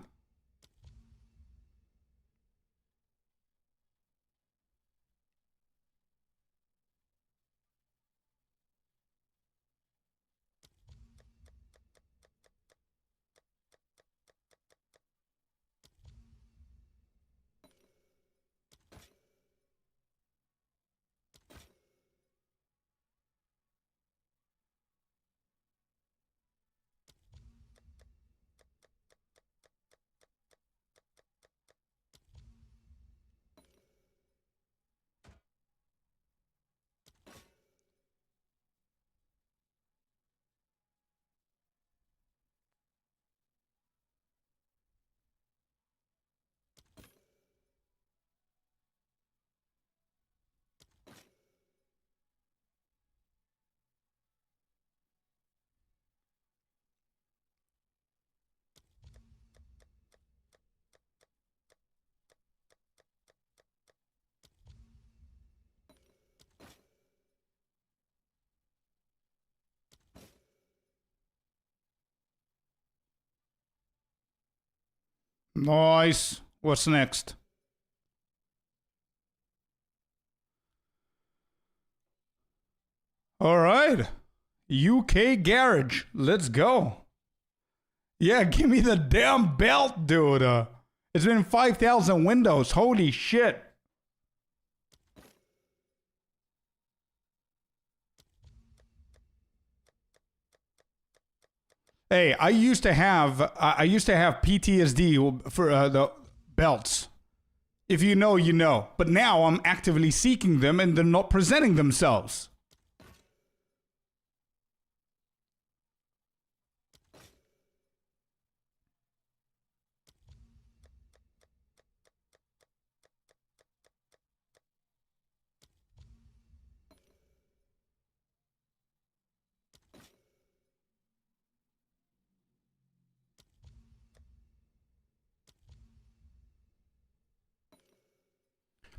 Nice. What's next? All right. UK Garage. Let's go. Yeah, give me the damn belt, dude. It's been 5,000 windows. Holy shit. Hey, I used to have PTSD for the belts. If you know, you know. But now I'm actively seeking them and they're not presenting themselves.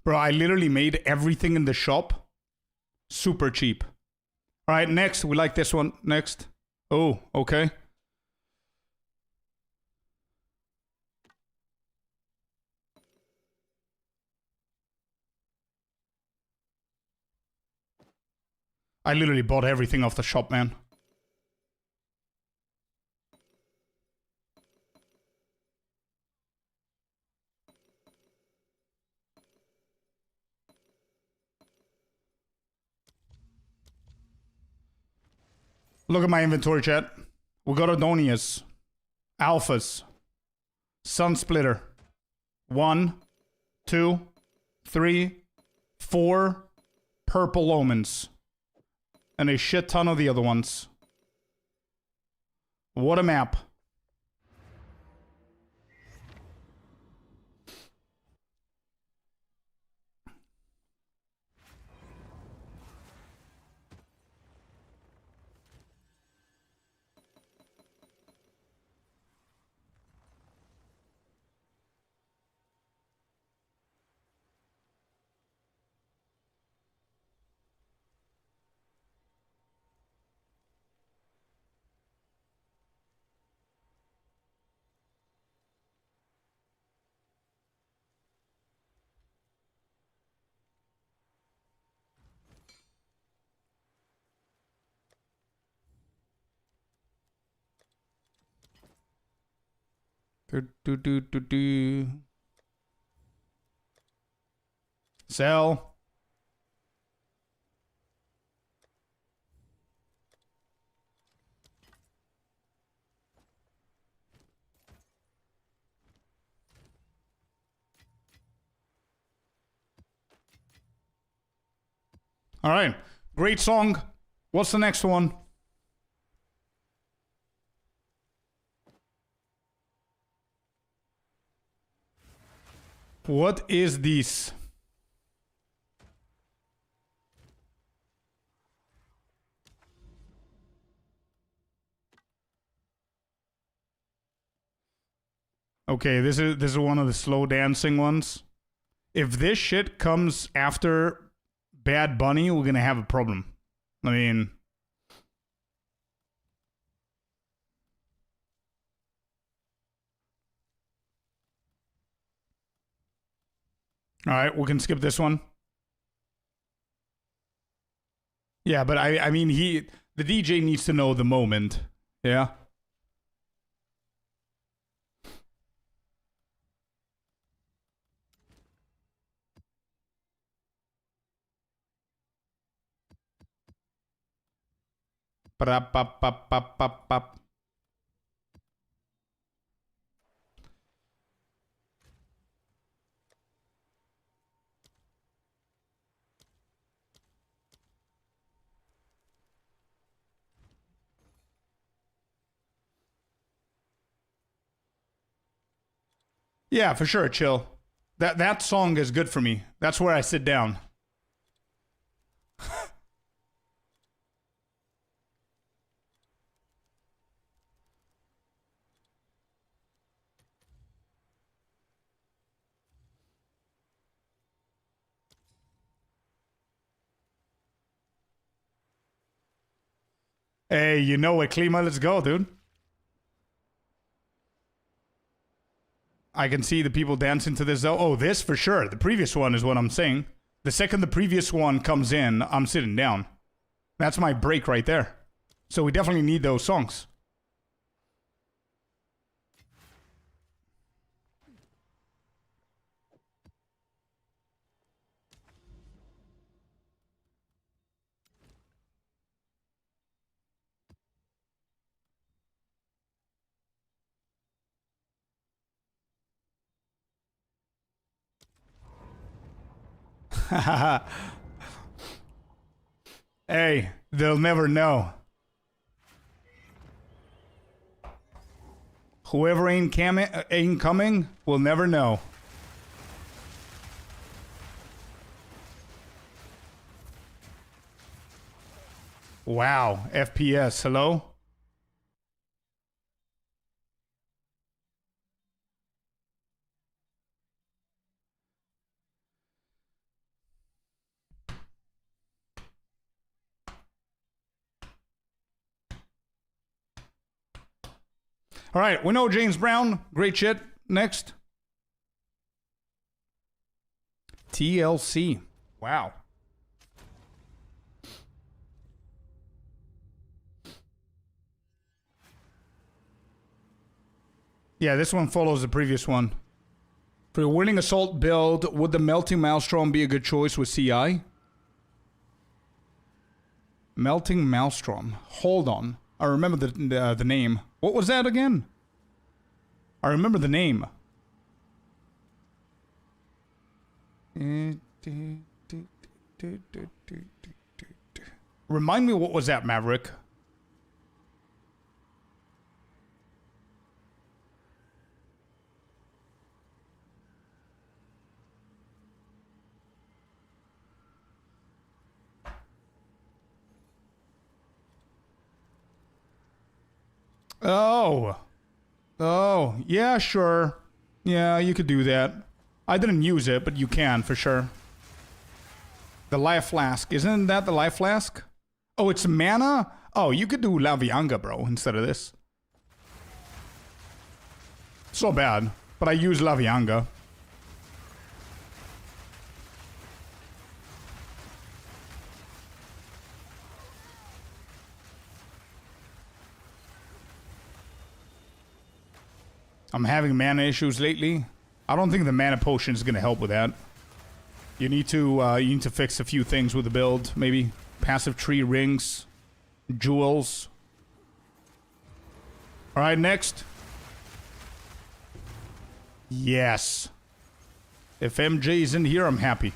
Bro, I literally made everything in the shop super cheap. All right, next. We like this one. Next. Oh, okay. I literally bought everything off the shop, man. Look at my inventory, chat. We got Adonias, Alphas, Sun Splitter. 1, 2, 3, 4 purple omens. And a shit ton of the other ones. What a map. Sell. All right. Great song. What's the next one? What is this? Okay, this is one of the slow dancing ones. If this shit comes after Bad Bunny, we're gonna have a problem. I mean, all right, we can skip this one. Yeah, but I mean, the DJ needs to know the moment. Yeah. Ba-da-ba-ba-ba-ba-ba. Yeah, for sure, chill. That song is good for me. That's where I sit down. Hey, you know what, Klima? Let's go, dude. I can see the people dancing to this though. Oh, this for sure. The previous one is what I'm saying. The second the previous one comes in, I'm sitting down. That's my break right there. So we definitely need those songs. Hey, they'll never know. Whoever ain't coming will never know. Wow, FPS, hello? All right, we know James Brown. Great shit. Next. TLC. Wow. Yeah, this one follows the previous one. For your winning assault build, would the Melting Maelstrom be a good choice with CI? Melting Maelstrom. Hold on. I remember the name. What was that again? I remember the name. Remind me, what was that, Maverick? Oh, yeah, sure. Yeah, you could do that. I didn't use it, but you can, for sure. The Life Flask. Isn't that the Life Flask? Oh, it's mana? Oh, you could do La Vianga, bro, instead of this. It's not bad, but I use La Vianga. I'm having mana issues lately. I don't think the mana potion is going to help with that. You need to fix a few things with the build. Maybe passive tree rings, jewels. All right, next. Yes. If MJ's in here, I'm happy.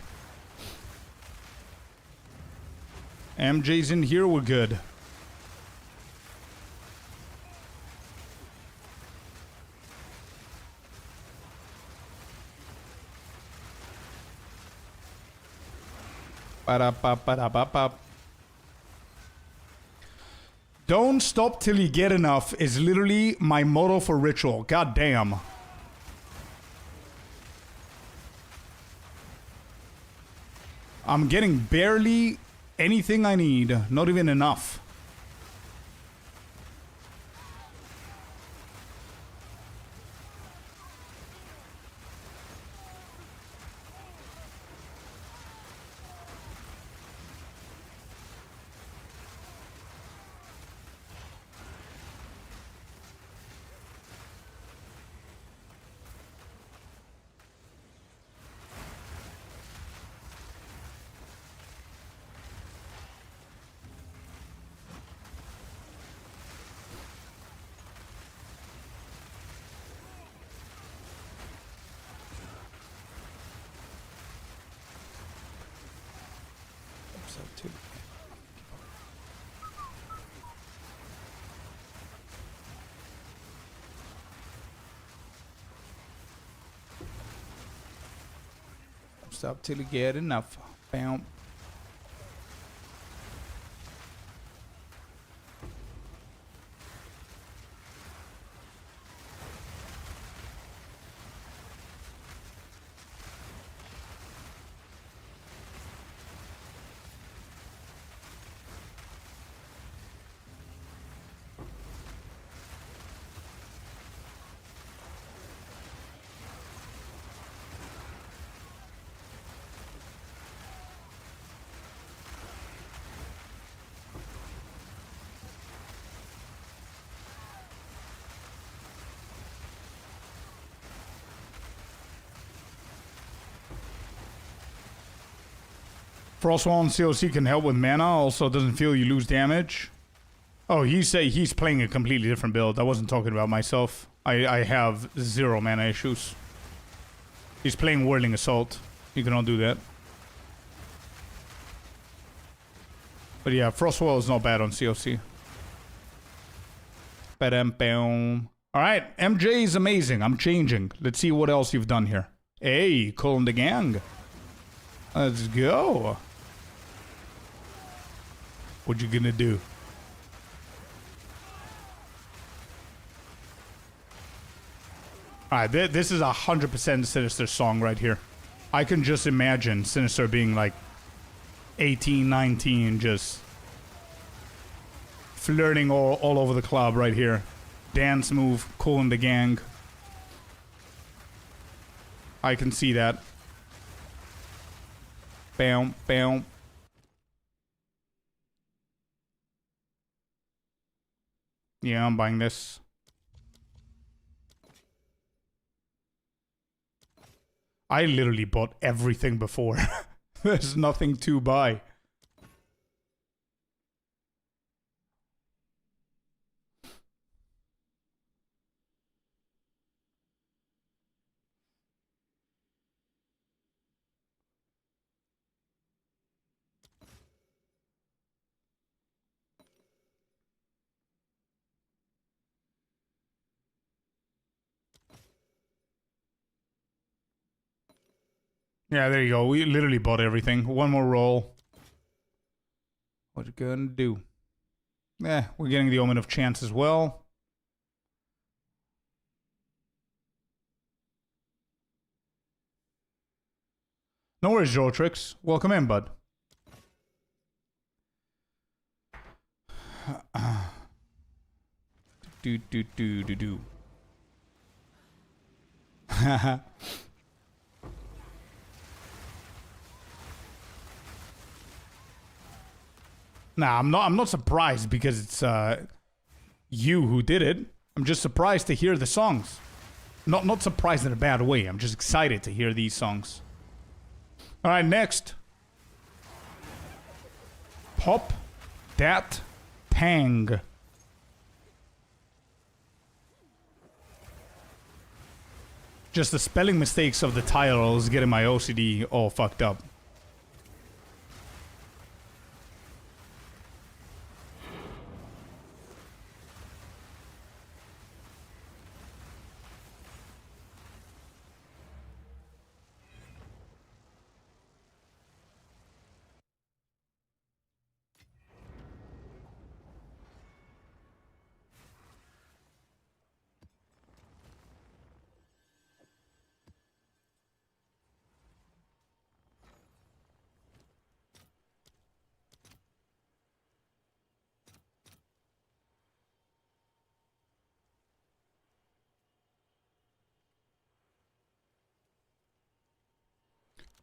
MJ's in here, we're good. Don't stop till you get enough is literally my motto for ritual. God damn. I'm getting barely anything I need. Not even enough. Stop till you get enough. Bam. Frostwall and COC can help with mana. Also doesn't feel you lose damage. Oh, he's playing a completely different build. I wasn't talking about myself. I have 0 mana issues. He's playing Whirling Assault. You cannot do that. But yeah, Frostwall is not bad on COC. Alright, MJ is amazing. I'm changing. Let's see what else you've done here. Hey, calling the gang. Let's go. What you gonna do? Alright, this is 100% Sinister song right here. I can just imagine Sinister being like 18, 19, just flirting all over the club right here. Dance move, calling the gang. I can see that. Bam, bam. Yeah, I'm buying this. I literally bought everything before. There's nothing to buy. Yeah, there you go. We literally bought everything. One more roll. What you gonna do? Yeah, we're getting the Omen of Chance as well. No worries, Jotrix. Welcome in, bud. Do. Nah, I'm not surprised because it's you who did it. I'm just surprised to hear the songs. Not surprised in a bad way. I'm just excited to hear these songs. All right, next. Pop Dat Tang. Just the spelling mistakes of the title is getting my OCD all fucked up.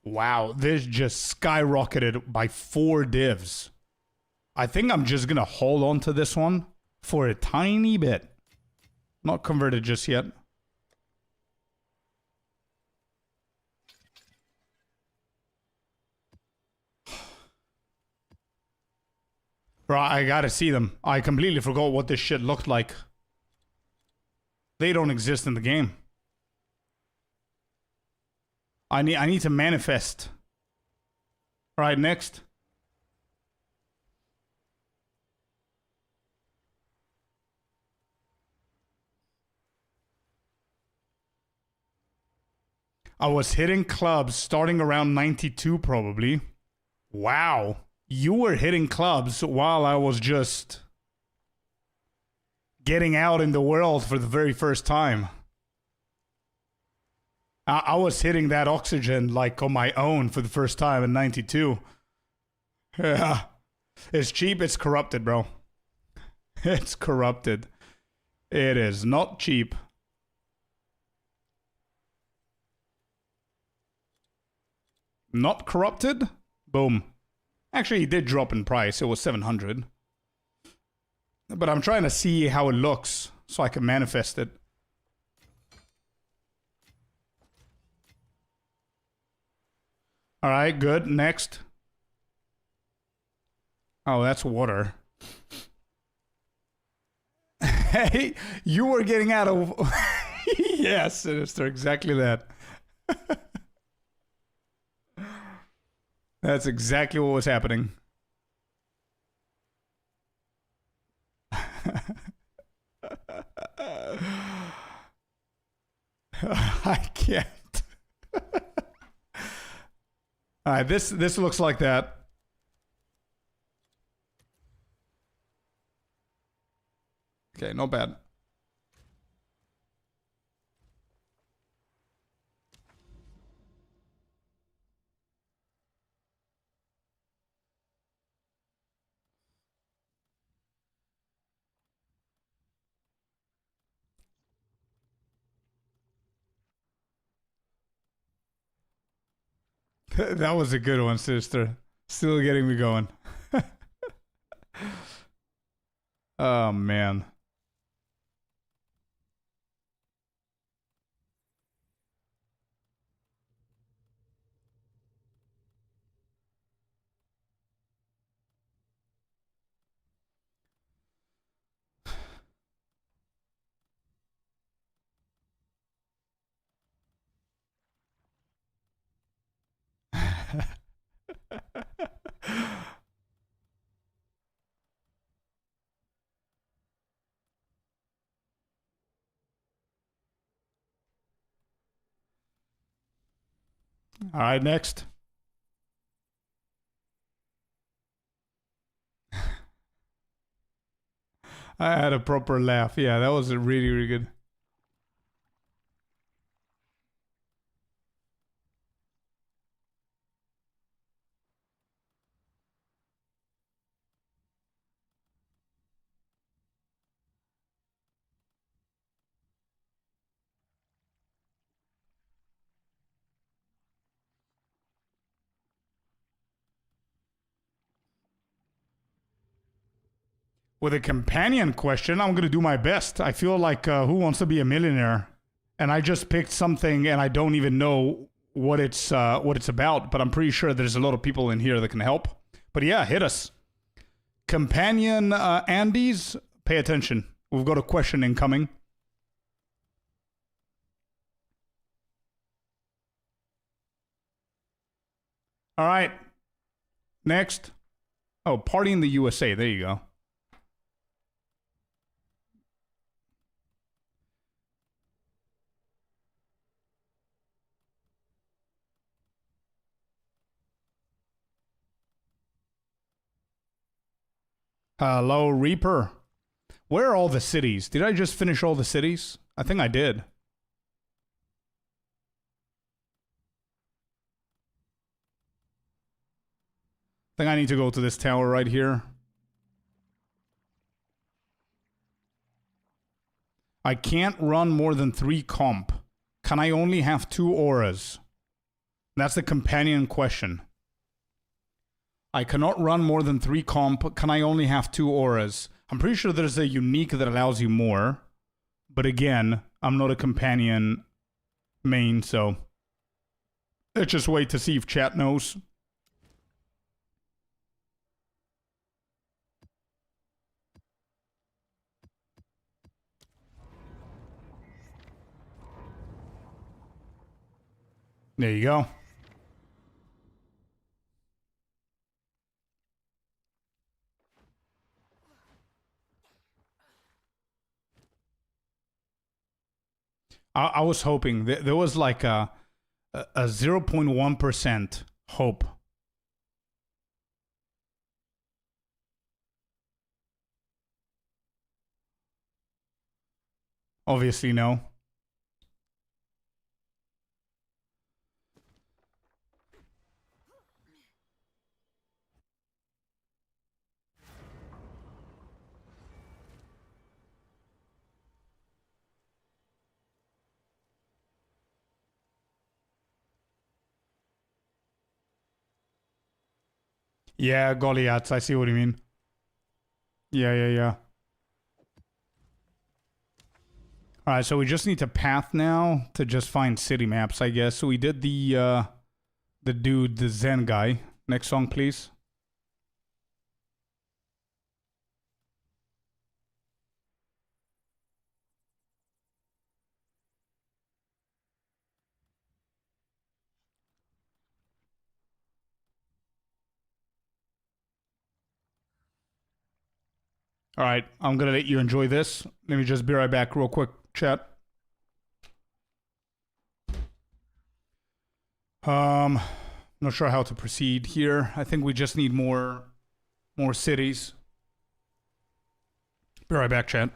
Wow, this just skyrocketed by 4 divs. I think I'm just gonna hold on to this one for a tiny bit. Not converted just yet. Bro, I gotta see them. I completely forgot what this shit looked like. They don't exist in the game. I need to manifest. All right, next. I was hitting clubs starting around 92 probably. Wow. You were hitting clubs while I was just getting out in the world for the very first time. I was hitting that oxygen like on my own for the first time in 92. Yeah. It's cheap, it's corrupted, bro. It's corrupted. It is not cheap. Not corrupted? Boom. Actually, he did drop in price. It was 700. But I'm trying to see how it looks so I can manifest it. All right, good. Next. Oh, that's water. Hey, you were getting out of... Yes, Sinister, exactly that. That's exactly what was happening. I can't. All right, this looks like that. Okay, not bad. That was a good one, sister. Still getting me going. Oh, man. All right, next. I had a proper laugh. Yeah, that was really, really good. With a companion question, I'm going to do my best. I feel like Who Wants to Be a Millionaire? And I just picked something and I don't even know what it's about, but I'm pretty sure there's a lot of people in here that can help. But yeah, hit us. Companion Andes, pay attention. We've got a question incoming. All right. Next. Oh, Party in the USA. There you go. Hello, Reaper. Where are all the cities? Did I just finish all the cities? I think I did. I think I need to go to this tower right here. I can't run more than 3 comp. Can I only have 2 auras? That's the companion question. I cannot run more than 3 comp. Can I only have 2 auras? I'm pretty sure there's a unique that allows you more. But again, I'm not a companion main, so... Let's just wait to see if chat knows. There you go. I was hoping there was like a 0.1% hope. Obviously, no. Yeah, Goliaths, I see what you mean. Yeah. Alright, so we just need to path now to just find city maps, I guess. So we did the dude, the Zen guy. Next song, please. All right, I'm gonna let you enjoy this. Let me just be right back real quick, chat. Not sure how to proceed here. I think we just need more cities. Be right back, chat.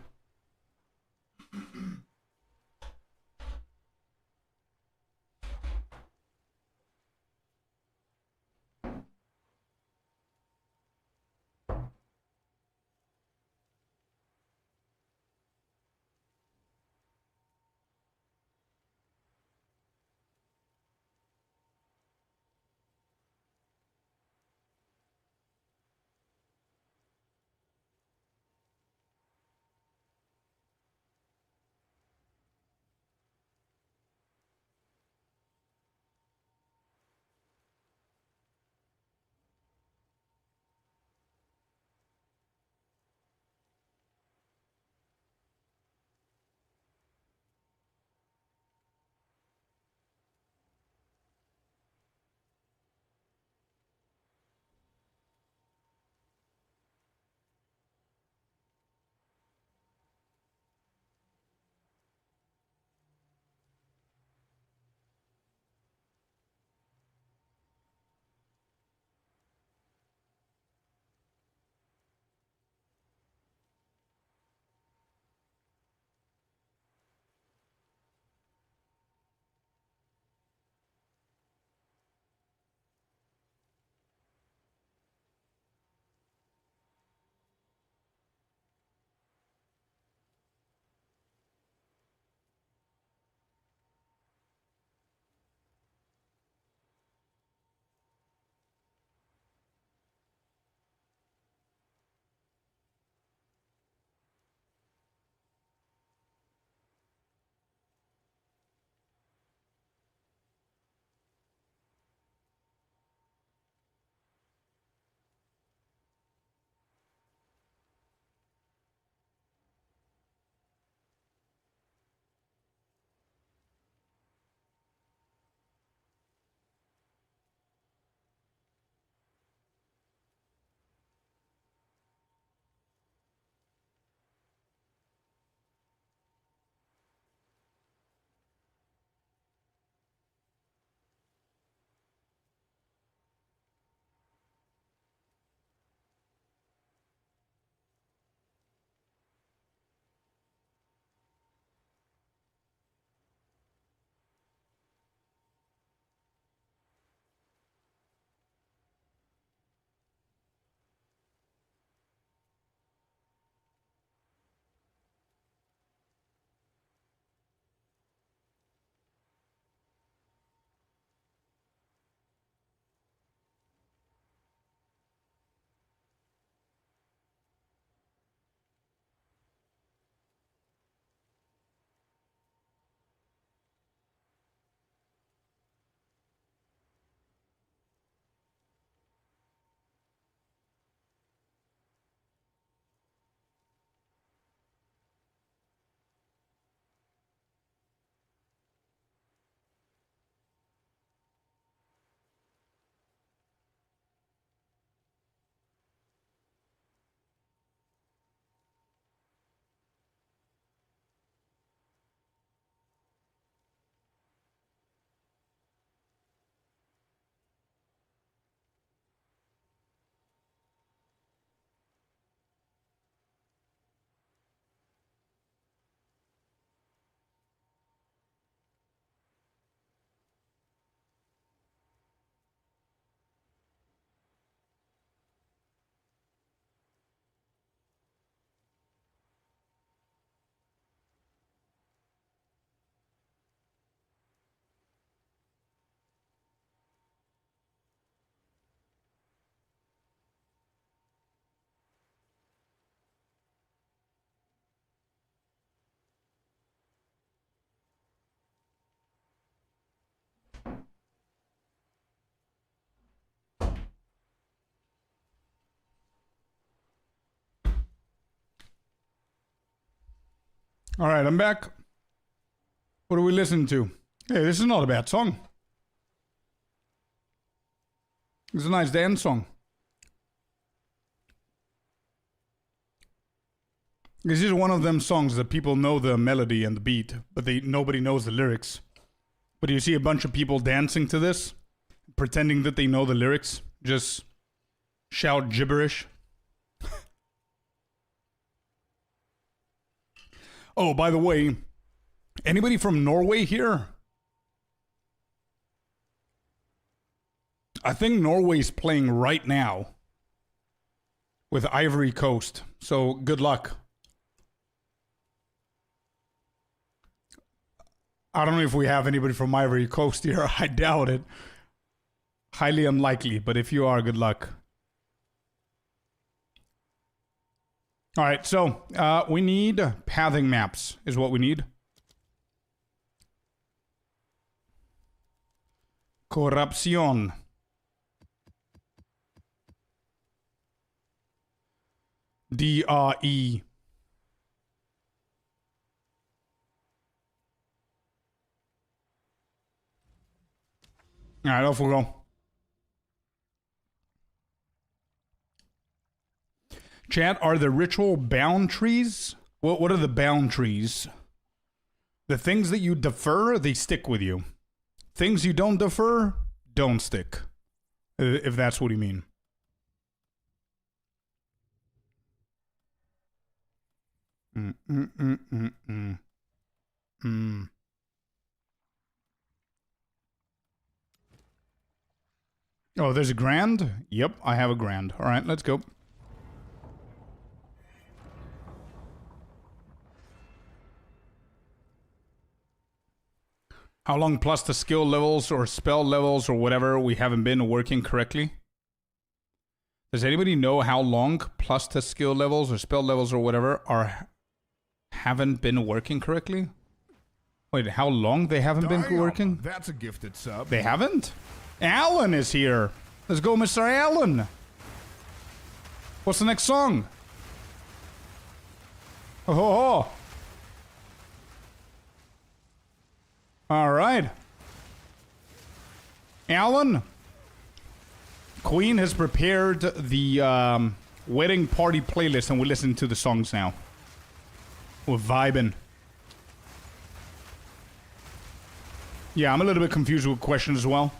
All right, I'm back. What are we listening to? Hey, this is not a bad song. It's a nice dance song. This is one of them songs that people know the melody and the beat, but nobody knows the lyrics. But you see a bunch of people dancing to this, pretending that they know the lyrics, just shout gibberish. Oh, by the way, anybody from Norway here? I think Norway's playing right now with Ivory Coast, so good luck. I don't know if we have anybody from Ivory Coast here. I doubt it. Highly unlikely, but if you are, good luck. All right, so we need pathing maps is what we need. Corruption. DRE. All right, off we go. Chat, are the ritual boundaries? What are the boundaries? The things that you defer, they stick with you. Things you don't defer, don't stick. If that's what you mean. Oh, there's a grand? Yep, I have a grand. All right, let's go. How long plus the skill levels or spell levels or whatever we haven't been working correctly? Does anybody know how long plus the skill levels or spell levels or whatever haven't been working correctly? Wait, how long they haven't been working? That's a gifted sub. They haven't? Alan is here. Let's go, Mr. Alan. What's the next song? Oh, ho, ho. All right. Alan, Queen has prepared the wedding party playlist, and we're listening to the songs now. We're vibing. Yeah, I'm a little bit confused with questions as well.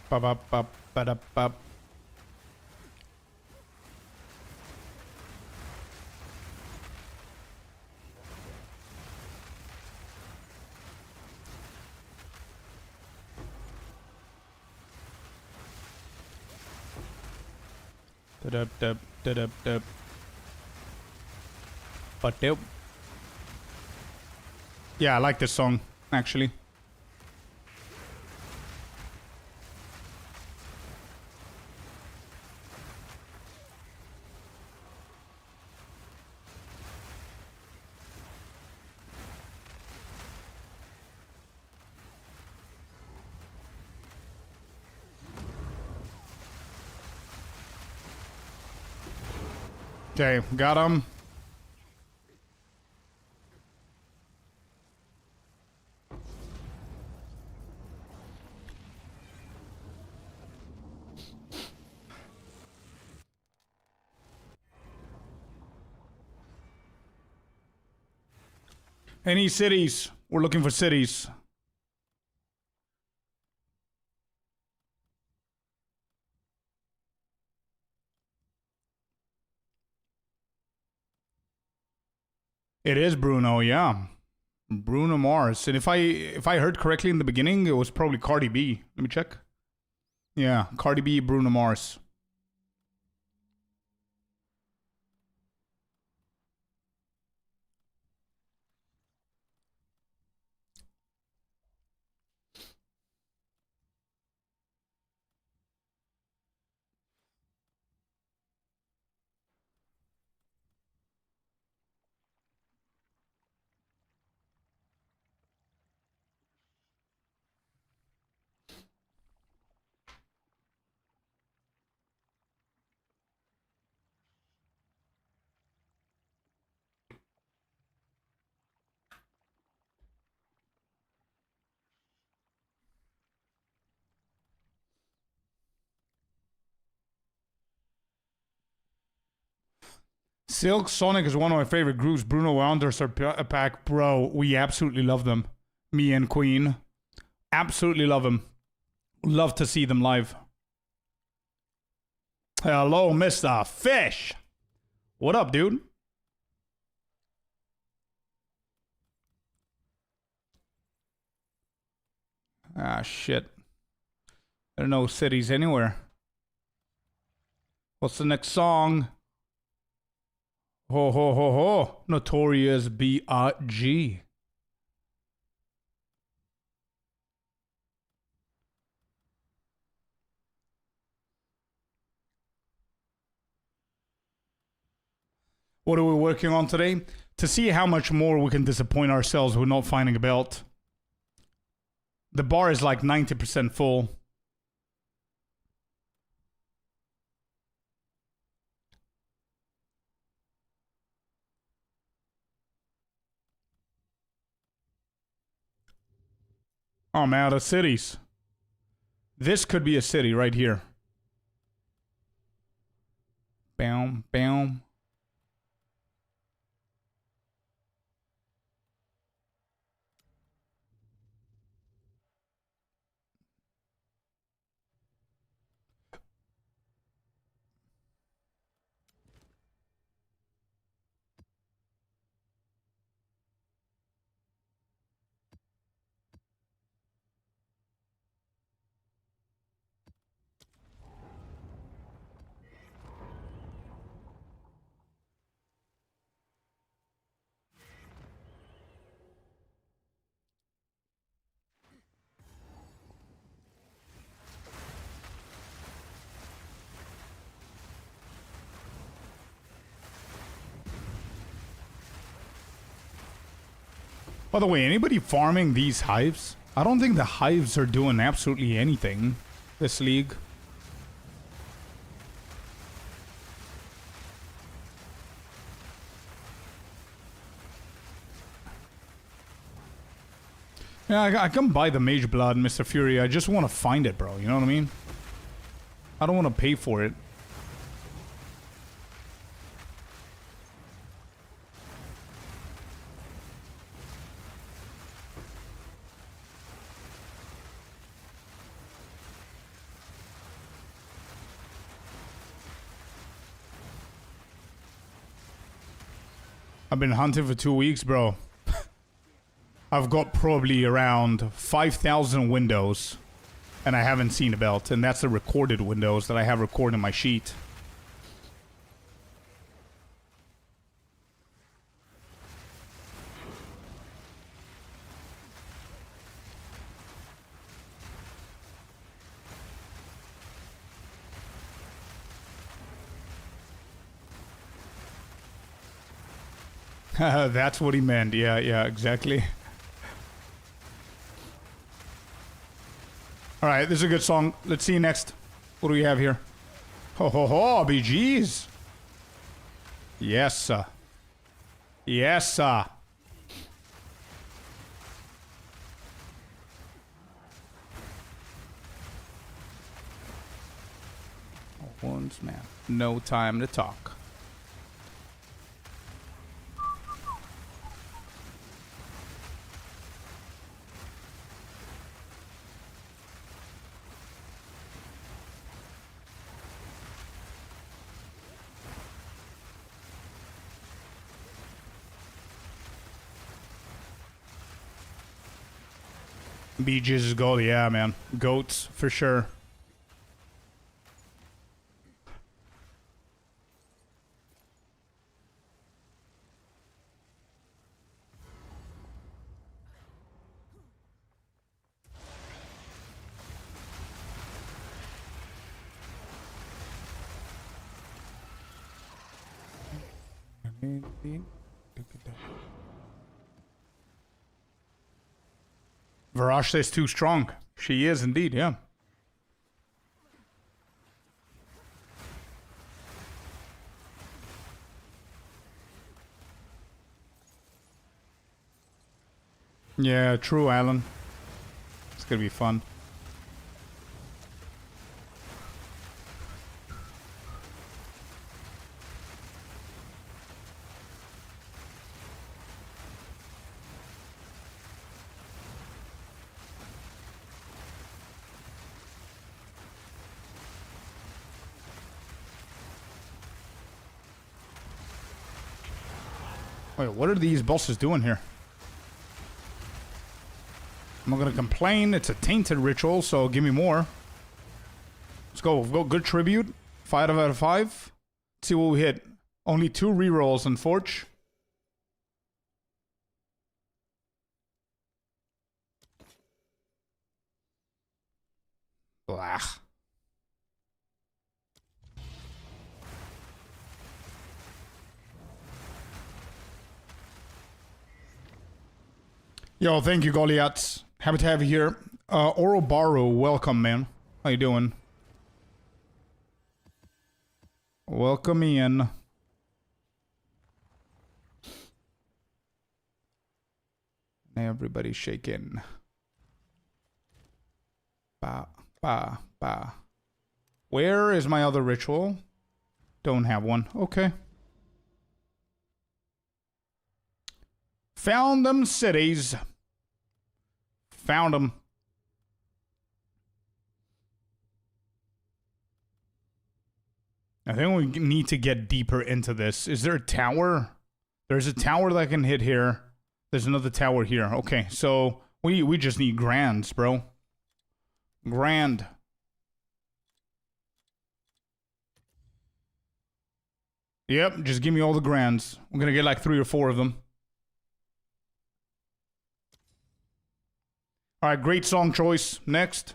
Ba-ba-ba-ba-da-ba. Da-da-da, da-da-da. Ba-doop. Yeah, I like this song, actually. Okay, got him. Any cities? We're looking for cities. It is Bruno, yeah. Bruno Mars. And if I heard correctly in the beginning, it was probably Cardi B. Let me check. Yeah, Cardi B, Bruno Mars. Silk Sonic is one of my favorite groups. Bruno Anders are a pack. Bro, we absolutely love them. Me and Queen. Absolutely love them. Love to see them live. Hello, Mr. Fish. What up, dude? Ah, shit. There are no cities anywhere. What's the next song? Ho ho ho ho. Notorious B.I.G. What are we working on today? To see how much more we can disappoint ourselves with not finding a belt. The bar is like 90% full. Oh, I'm out of cities. This could be a city right here. Bam, bam. By the way, anybody farming these hives? I don't think the hives are doing absolutely anything this league. Yeah, I can buy the Mage Blood, Mr. Fury. I just want to find it, bro. You know what I mean? I don't want to pay for it. I've been hunting for 2 weeks, bro. I've got probably around 5,000 windows, and I haven't seen a belt, and that's the recorded windows that I have recorded in my sheet. That's what he meant. Yeah, yeah, exactly. All right, this is a good song. Let's see next. What do we have here? Ho ho ho, BGs. Yes, sir. Yes, sir. Horns, man. No time to talk. Beaches is gold, yeah, man. Goats, for sure. Varashta is too strong. She is indeed, yeah. Yeah, true, Alan. It's gonna be fun. Wait, what are these bosses doing here? I'm not gonna complain. It's a tainted ritual, so give me more. Let's go. We've got good tribute. 5 out of 5. Let's see what we hit. Only 2 rerolls on Forge. Blah. Yo, thank you, Goliaths. Happy to have you here. Orobaru, welcome, man. How you doing? Welcome in. Everybody shaking. Ba, ba, ba. Where is my other ritual? Don't have one. Okay. Found them cities. Found them. I think we need to get deeper into this. Is there a tower? There's a tower that I can hit here. There's another tower here. Okay, so we just need grands, bro. Grand. Yep, just give me all the grands. We're gonna get like 3 or 4 of them. Alright, great song choice. Next.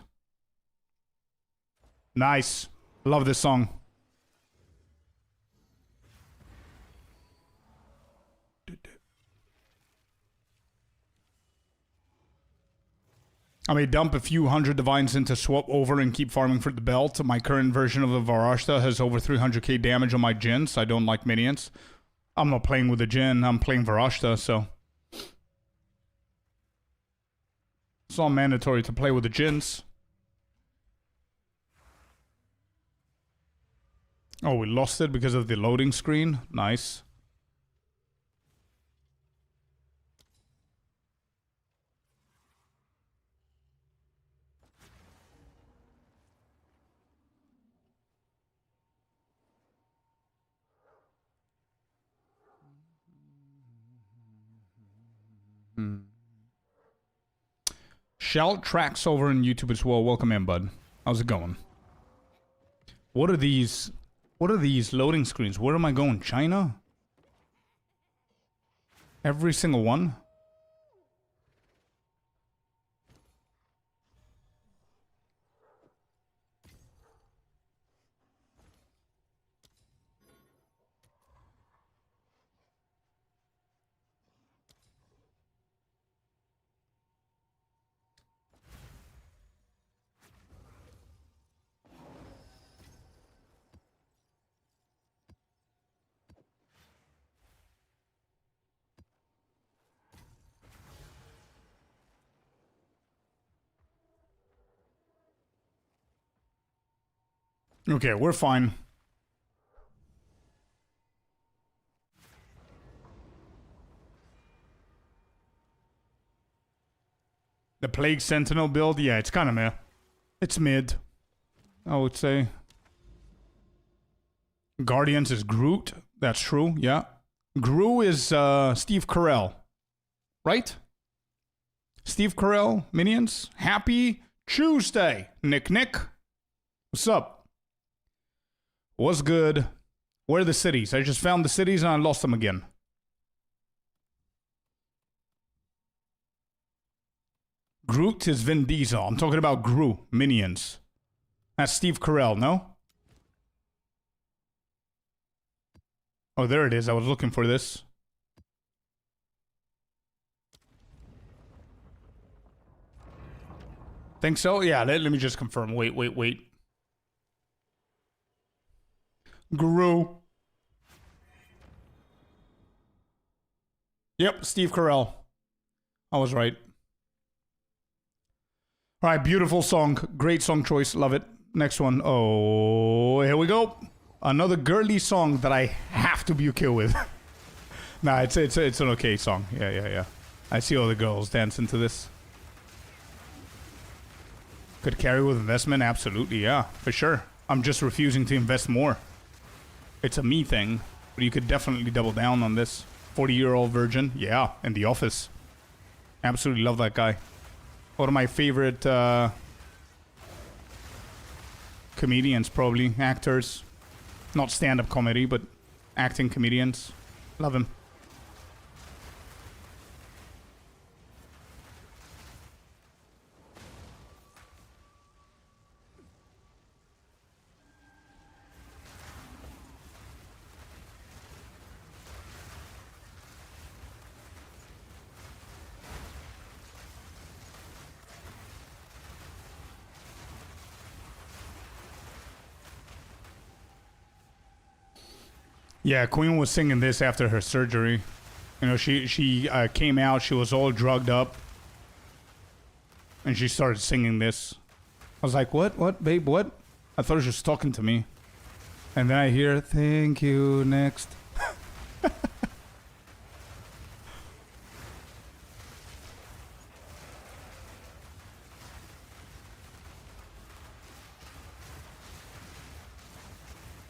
Nice. Love this song. I may dump a few hundred divines in to swap over and keep farming for the belt. My current version of the Varashta has over 300k damage on my Jins. I don't like minions. I'm not playing with a Jin, I'm playing Varashta, so... It's all mandatory to play with the Jins. Oh, we lost it because of the loading screen? Nice. Shell tracks over on YouTube as well. Welcome in, bud. How's it going? What are these? What are these loading screens? Where am I going? China? Every single one? Okay, we're fine. The Plague Sentinel build? Yeah, it's kind of meh. It's mid, I would say. Guardians is Groot. That's true, yeah. Gru is Steve Carell. Right? Steve Carell, minions. Happy Tuesday, Nick. What's up? What's good? Where are the cities? I just found the cities and I lost them again. Groot is Vin Diesel. I'm talking about Gru, minions. That's Steve Carell, no? Oh, there it is. I was looking for this. Think so? Yeah, let me just confirm. Wait. Guru. Yep, Steve Carell. I was right. Alright, beautiful song. Great song choice. Love it. Next one. Oh, here we go. Another girly song that I have to be okay with. Nah, it's an okay song. Yeah. I see all the girls dancing to this. Could carry with investment? Absolutely, yeah. For sure. I'm just refusing to invest more. It's a me thing, but you could definitely double down on this. 40-year-old virgin. Yeah, in The Office. Absolutely love that guy. One of my favorite comedians, probably. Actors. Not stand-up comedy, but acting comedians. Love him. Yeah, Queen was singing this after her surgery. You know, she came out, she was all drugged up. And she started singing this. I was like, what, babe, what? I thought she was talking to me. And then I hear, thank you, next.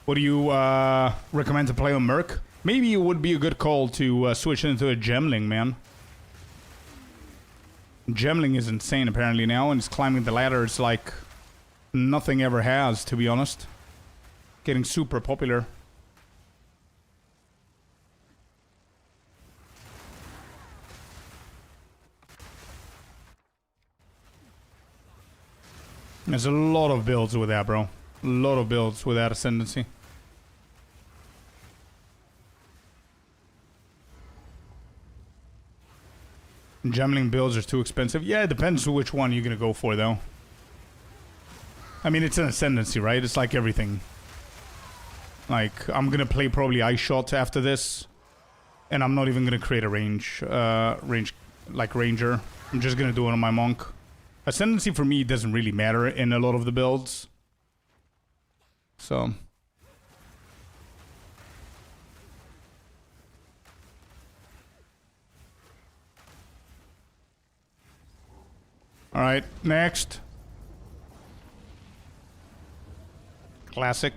What do you recommend to play on Merc? Maybe it would be a good call to switch into a Gemling, man. Gemling is insane apparently now, and it's climbing the ladders like nothing ever has, to be honest. Getting super popular. There's a lot of builds with that, bro. A lot of builds with that ascendancy. Gemling builds are too expensive. Yeah, it depends on which one you're gonna go for, though. I mean, it's an ascendancy, right? It's like everything. Like, I'm gonna play probably Ice Shot after this. And I'm not even gonna create a range, like Ranger. I'm just gonna do it on my Monk. Ascendancy for me doesn't really matter in a lot of the builds. So... Alright, next. Classic.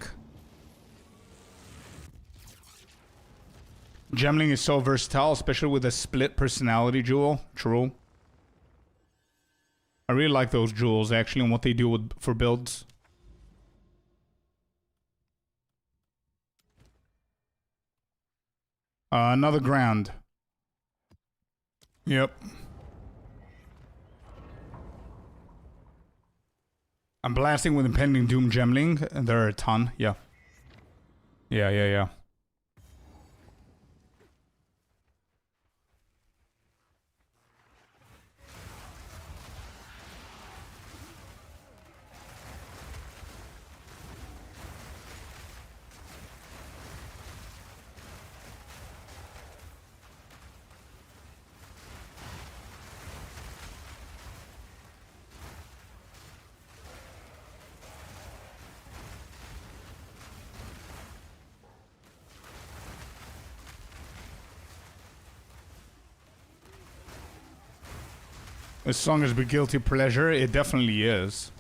Gemling is so versatile, especially with a split personality jewel. True. I really like those jewels, actually, and what they do with, for builds. Another Grand. Yep. I'm blasting with Impending Doom Gemling, and there are a ton, yeah. Yeah. As long as we're guilty pleasure, it definitely is.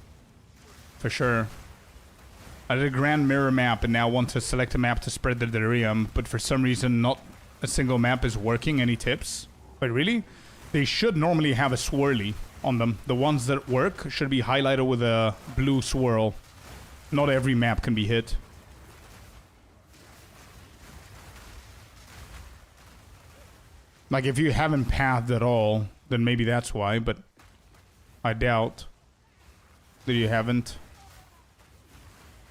For sure. I did a Grand Mirror map and now want to select a map to spread the delirium, but for some reason not a single map is working. Any tips? Wait, really? They should normally have a swirly on them. The ones that work should be highlighted with a blue swirl. Not every map can be hit. Like, if you haven't pathed at all, then maybe that's why, but I doubt that you haven't.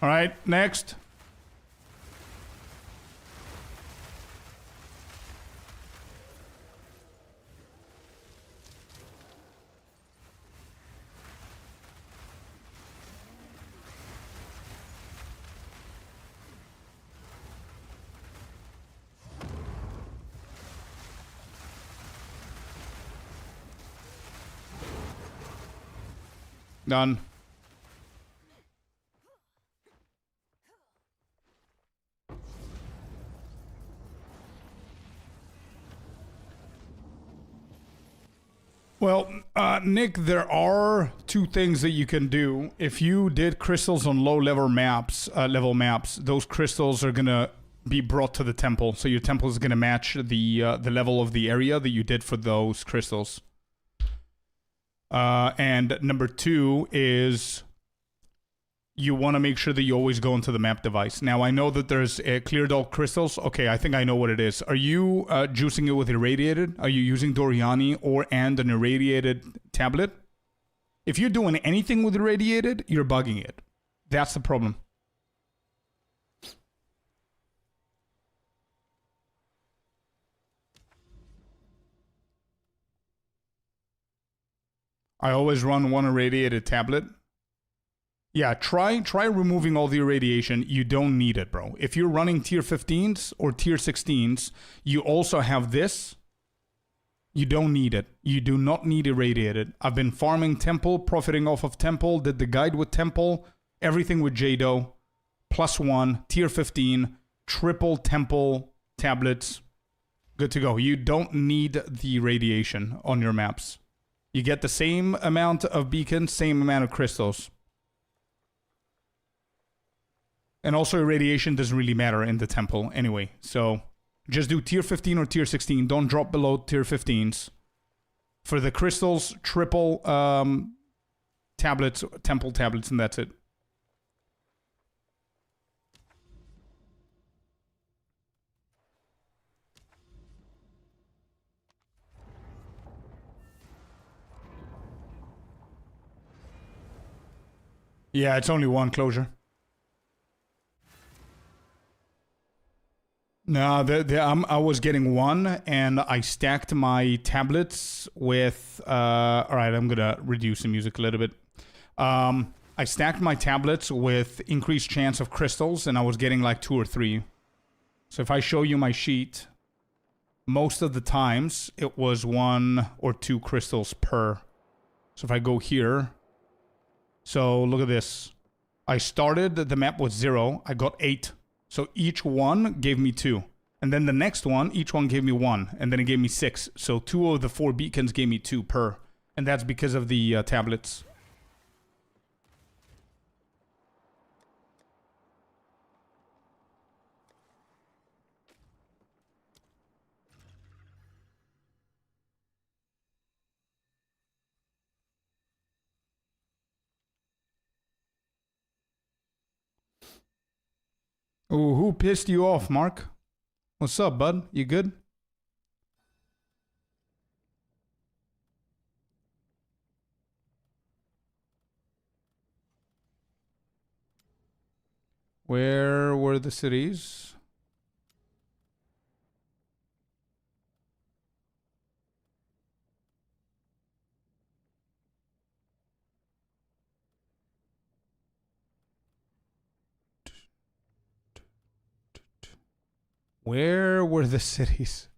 Alright, next. Done. Well, Nick, there are two things that you can do. If you did crystals on low level maps, those crystals are gonna be brought to the temple. So your temple is going to match the level of the area that you did for those crystals. And number 2 is you want to make sure that you always go into the map device. Now, I know that there's clear dark crystals. Okay, I think I know what it is. Are you juicing it with irradiated? Are you using Doriani and an irradiated tablet? If you're doing anything with irradiated, you're bugging it. That's the problem. I always run one irradiated tablet. Yeah, try removing all the irradiation. You don't need it, bro. If you're running tier 15s or tier 16s, you also have this. You don't need it. You do not need irradiated. I've been farming Temple, profiting off of Temple, did the guide with Temple, everything with Jado, +1, tier 15, triple Temple tablets. Good to go. You don't need the irradiation on your maps. You get the same amount of beacons, same amount of crystals. And also irradiation doesn't really matter in the temple anyway. So just do tier 15 or tier 16. Don't drop below tier 15s. For the crystals, triple tablets, temple tablets, and that's it. Yeah, it's only one closure. No, I was getting one, and I stacked my tablets with... all right, I'm going to reduce the music a little bit. I stacked my tablets with increased chance of crystals, and I was getting like 2 or 3. So if I show you my sheet, most of the times it was 1 or 2 crystals per. So if I go here... So look at this. I started the map with 0. I got 8. So each one gave me 2. And then the next one, each one gave me 1. And then it gave me 6. So 2 of the 4 beacons gave me 2 per. And that's because of the tablets. Ooh, who pissed you off, Mark? What's up, bud? You good? Where were the cities? Where were the cities?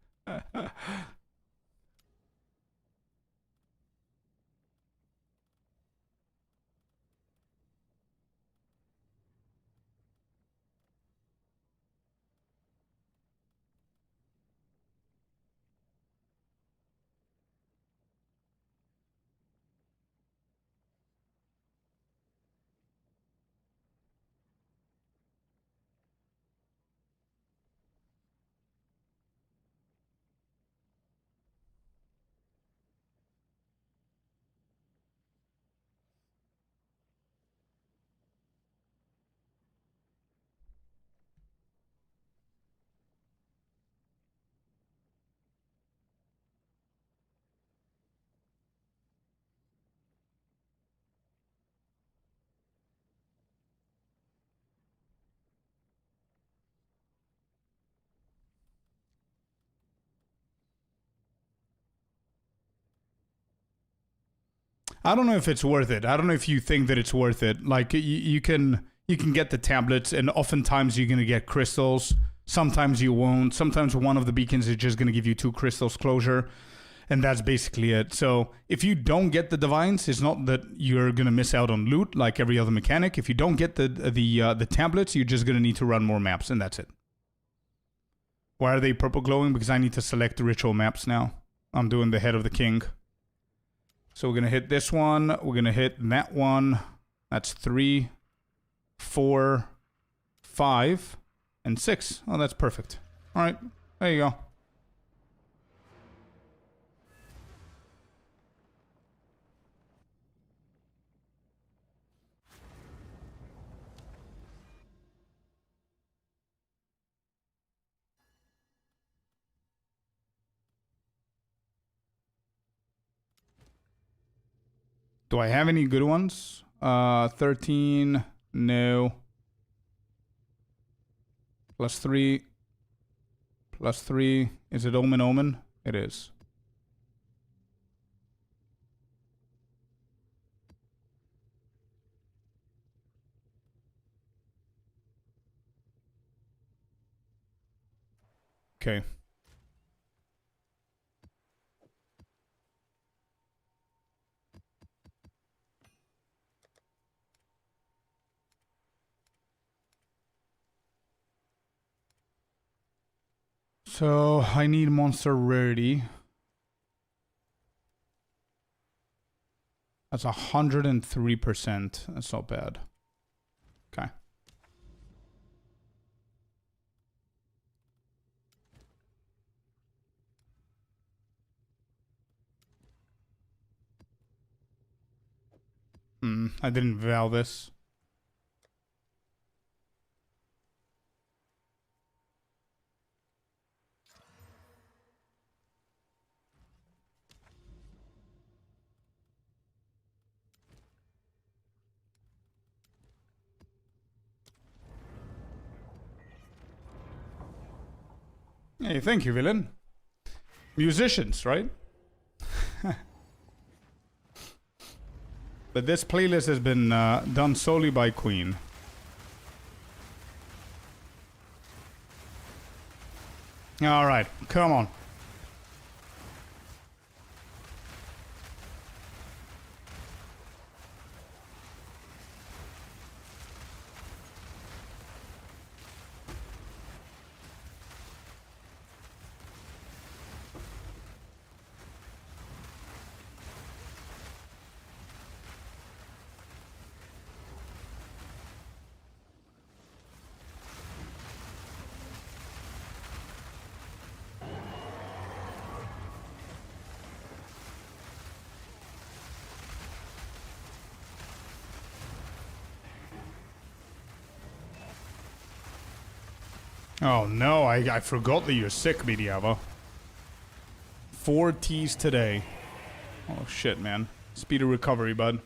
I don't know if it's worth it. I don't know if you think that it's worth it. Like you can get the tablets, and oftentimes you're gonna get crystals. Sometimes you won't. Sometimes one of the beacons is just gonna give you 2 crystals closure, and that's basically it. So if you don't get the divines, it's not that you're gonna miss out on loot like every other mechanic. If you don't get the tablets, you're just gonna need to run more maps, and that's it. Why are they purple glowing? Because I need to select the ritual maps now. I'm doing the Head of the King. So we're going to hit this one. We're going to hit that one. That's 3, 4, 5. and 6. Oh, that's perfect. All right, there you go. Do I have any good ones? 13, no. +3, +3. Is it Omen Omen? It is. Okay. So I need monster rarity. That's 103%. That's not bad. Okay. I didn't vow this. Hey, thank you, villain. Musicians, right? But this playlist has been done solely by Queen. All right, come on. Oh no, I forgot that you're sick, Mediava. 4 T's today. Oh shit, man. Speedy recovery, bud.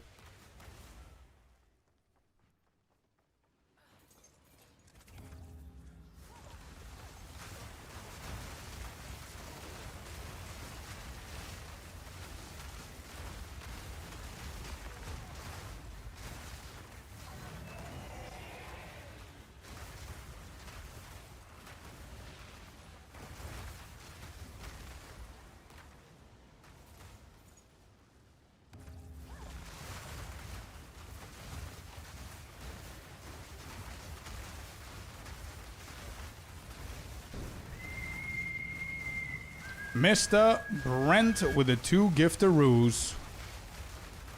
Mr. Brent with the 2 giftaroos.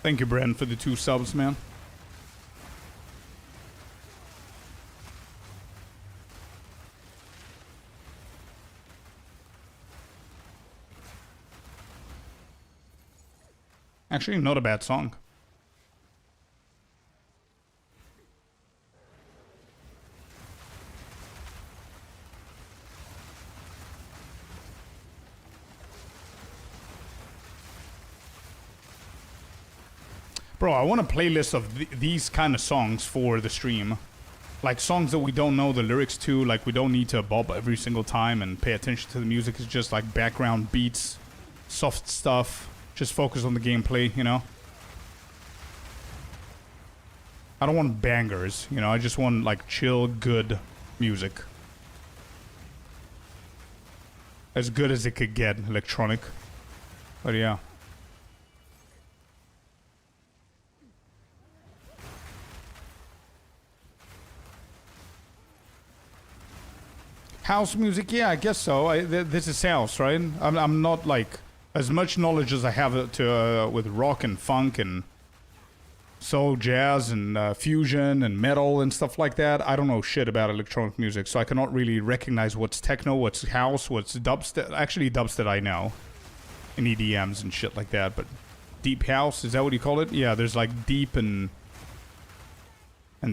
Thank you, Brent, for the 2 subs, man. Actually, not a bad song. Bro, I want a playlist of these kind of songs for the stream. Like songs that we don't know the lyrics to, like we don't need to bob every single time and pay attention to the music. It's just like background beats, soft stuff, just focus on the gameplay, you know? I don't want bangers, you know, I just want like chill, good music. As good as it could get, electronic. But yeah. House music, yeah, I guess so. This is house, right? I'm not like as much knowledge as I have to with rock and funk and soul, jazz, and fusion and metal and stuff like that. I don't know shit about electronic music, so I cannot really recognize what's techno, what's house, what's dubstep. Actually, dubstep I know, and EDMs and shit like that. But deep house, is that what you call it? Yeah, there's like deep and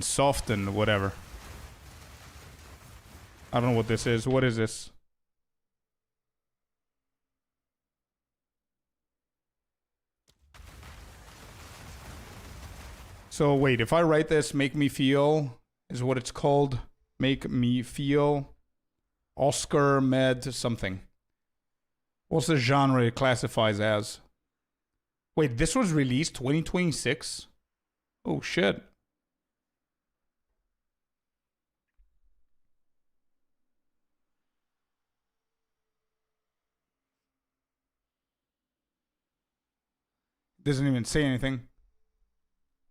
soft and whatever. I don't know what this is. What is this? So wait, if I write this, make me feel is what it's called. Make me feel. Oscar med something. What's the genre it classifies as? Wait, this was released 2026? Oh shit. Doesn't even say anything.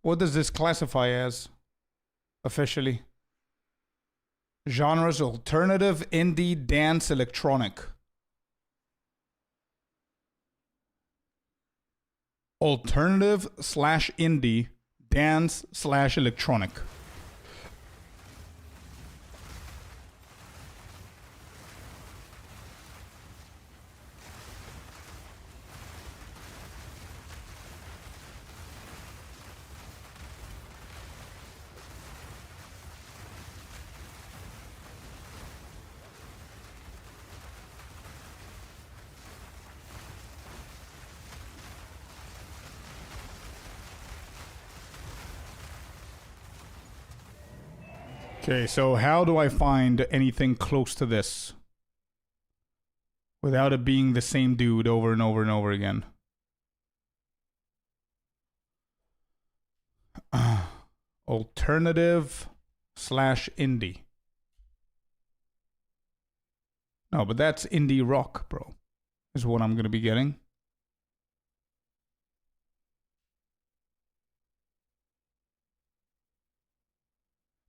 What does this classify as officially? Genres: alternative, indie, dance, electronic. Alternative / indie, dance / electronic. Okay, so how do I find anything close to this without it being the same dude over and over and over again? Alternative / indie. No, but that's indie rock, bro, is what I'm going to be getting.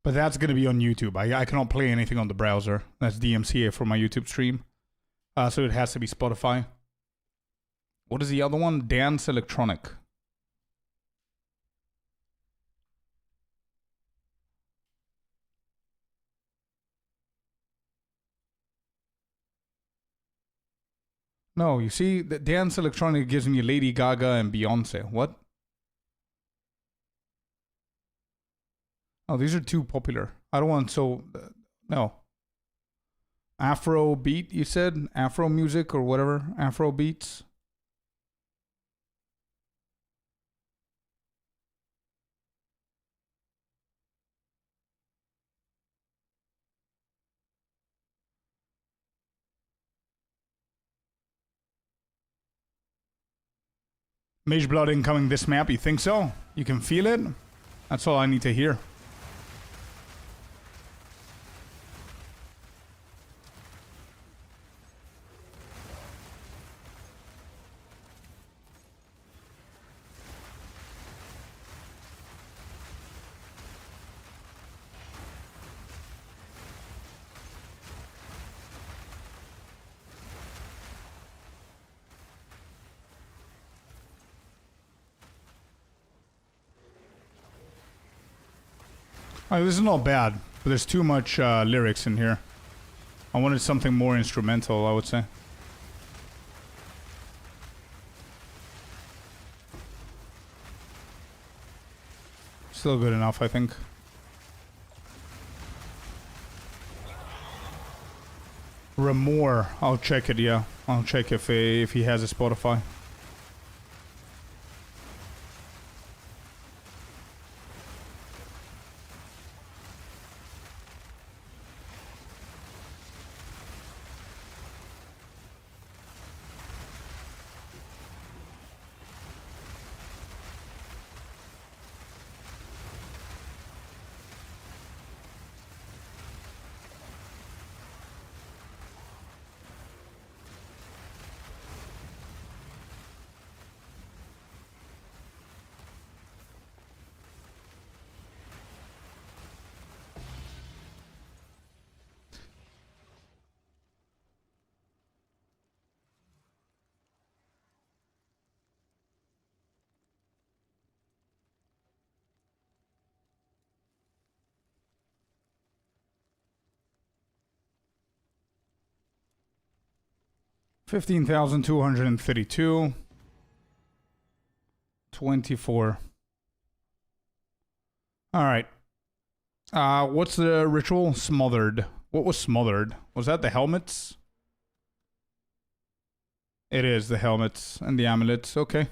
But that's going to be on YouTube. I cannot play anything on the browser. That's DMCA for my YouTube stream. So it has to be Spotify. What is the other one? Dance electronic. No, you see, the dance electronic gives me Lady Gaga and Beyonce. What? Oh, these are too popular. I don't want no. Afro beat, you said? Afro music or whatever? Afro beats? Mage Blood incoming this map, you think so? You can feel it? That's all I need to hear. This is not bad, but there's too much lyrics in here. I wanted something more instrumental, I would say. Still good enough, I think. Remore, I'll check it, yeah. I'll check if he has a Spotify. 15,232. 24. Alright. What's the ritual? Smothered. What was smothered? Was that the helmets? It is the helmets and the amulets. Okay.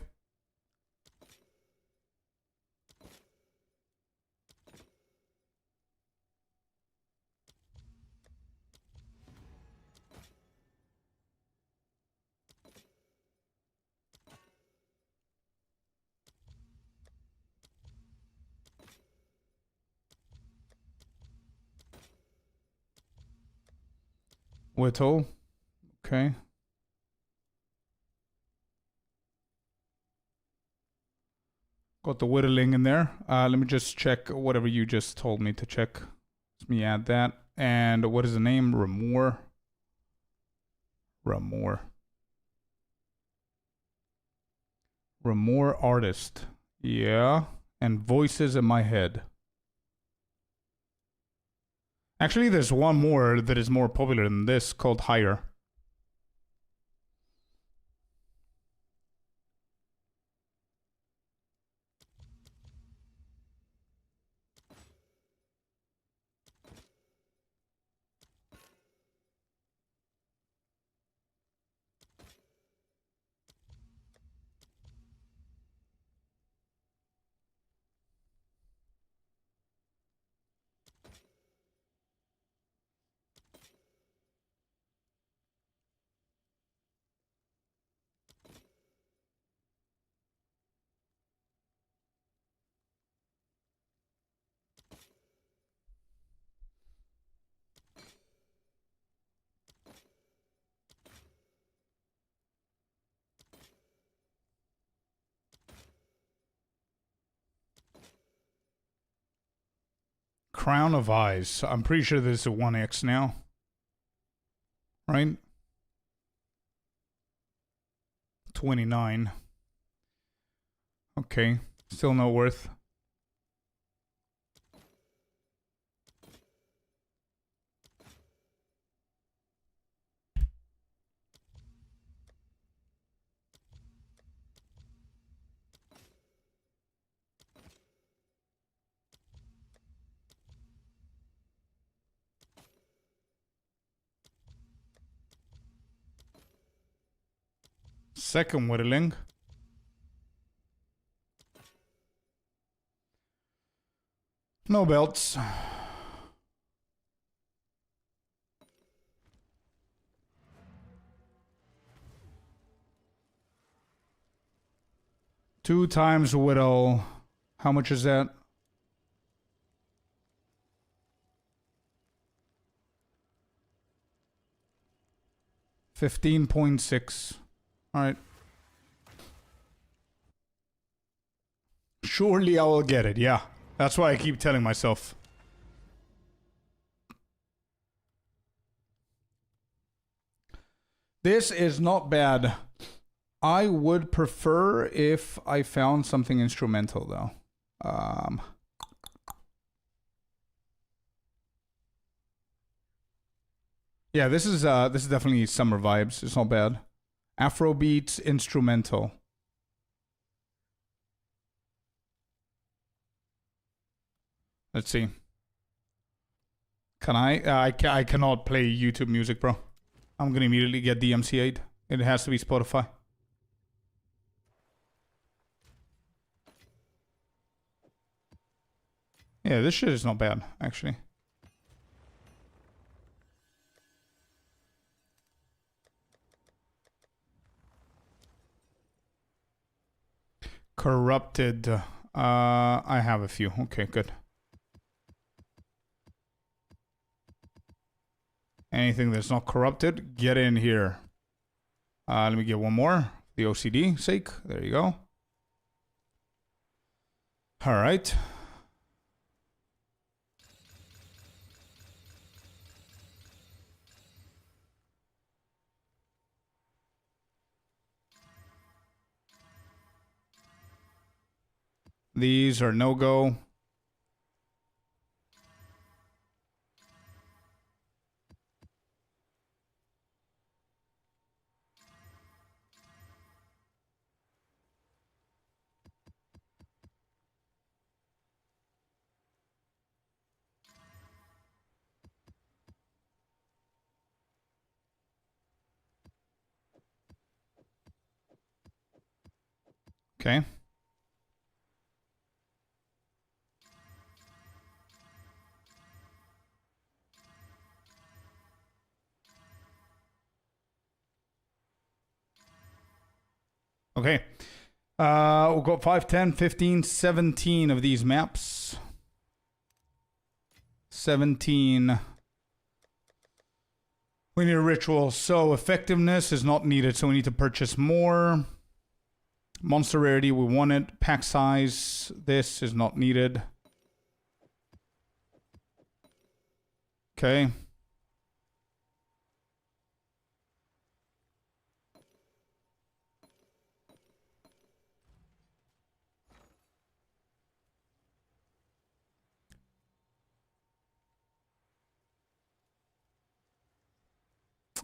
Whittle. Okay. Got the whittling in there. Let me just check whatever you just told me to check. Let me add that. And what is the name? Ramor. Ramor. Ramor artist. Yeah. And voices in my head. Actually, there's one more that is more popular than this called Higher. Crown of Eyes. I'm pretty sure this is a 1x now. Right? 29. Okay. Still no worth. Second whittling. No belts. Two times whittle. How much is that? $15.6. Alright. Surely I will get it, yeah. That's why I keep telling myself. This is not bad. I would prefer if I found something instrumental though. Yeah, this is definitely summer vibes. It's not bad. Afrobeats instrumental. Let's see. Can I cannot play YouTube music, bro. I'm gonna immediately get DMCA'd. It has to be Spotify. Yeah, this shit is not bad, actually. Corrupted. I have a few. Okay, good. Anything that's not corrupted, get in here. Let me get one more. The OCD sake. There you go. All right. These are no-go. Okay. Okay. We'll go 5, 10, 15, 17 of these maps. 17. We need a ritual. So effectiveness is not needed, so we need to purchase more. Monster rarity, we want it. Pack size, this is not needed. Okay.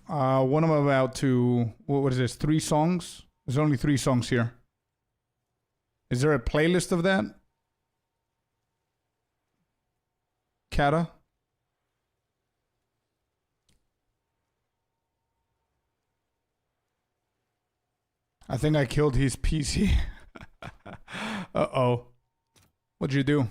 What am I about to... What is this? 3 songs? There's only 3 songs here. Is there a playlist of that? Kata? I think I killed his PC. Uh-oh. What'd you do?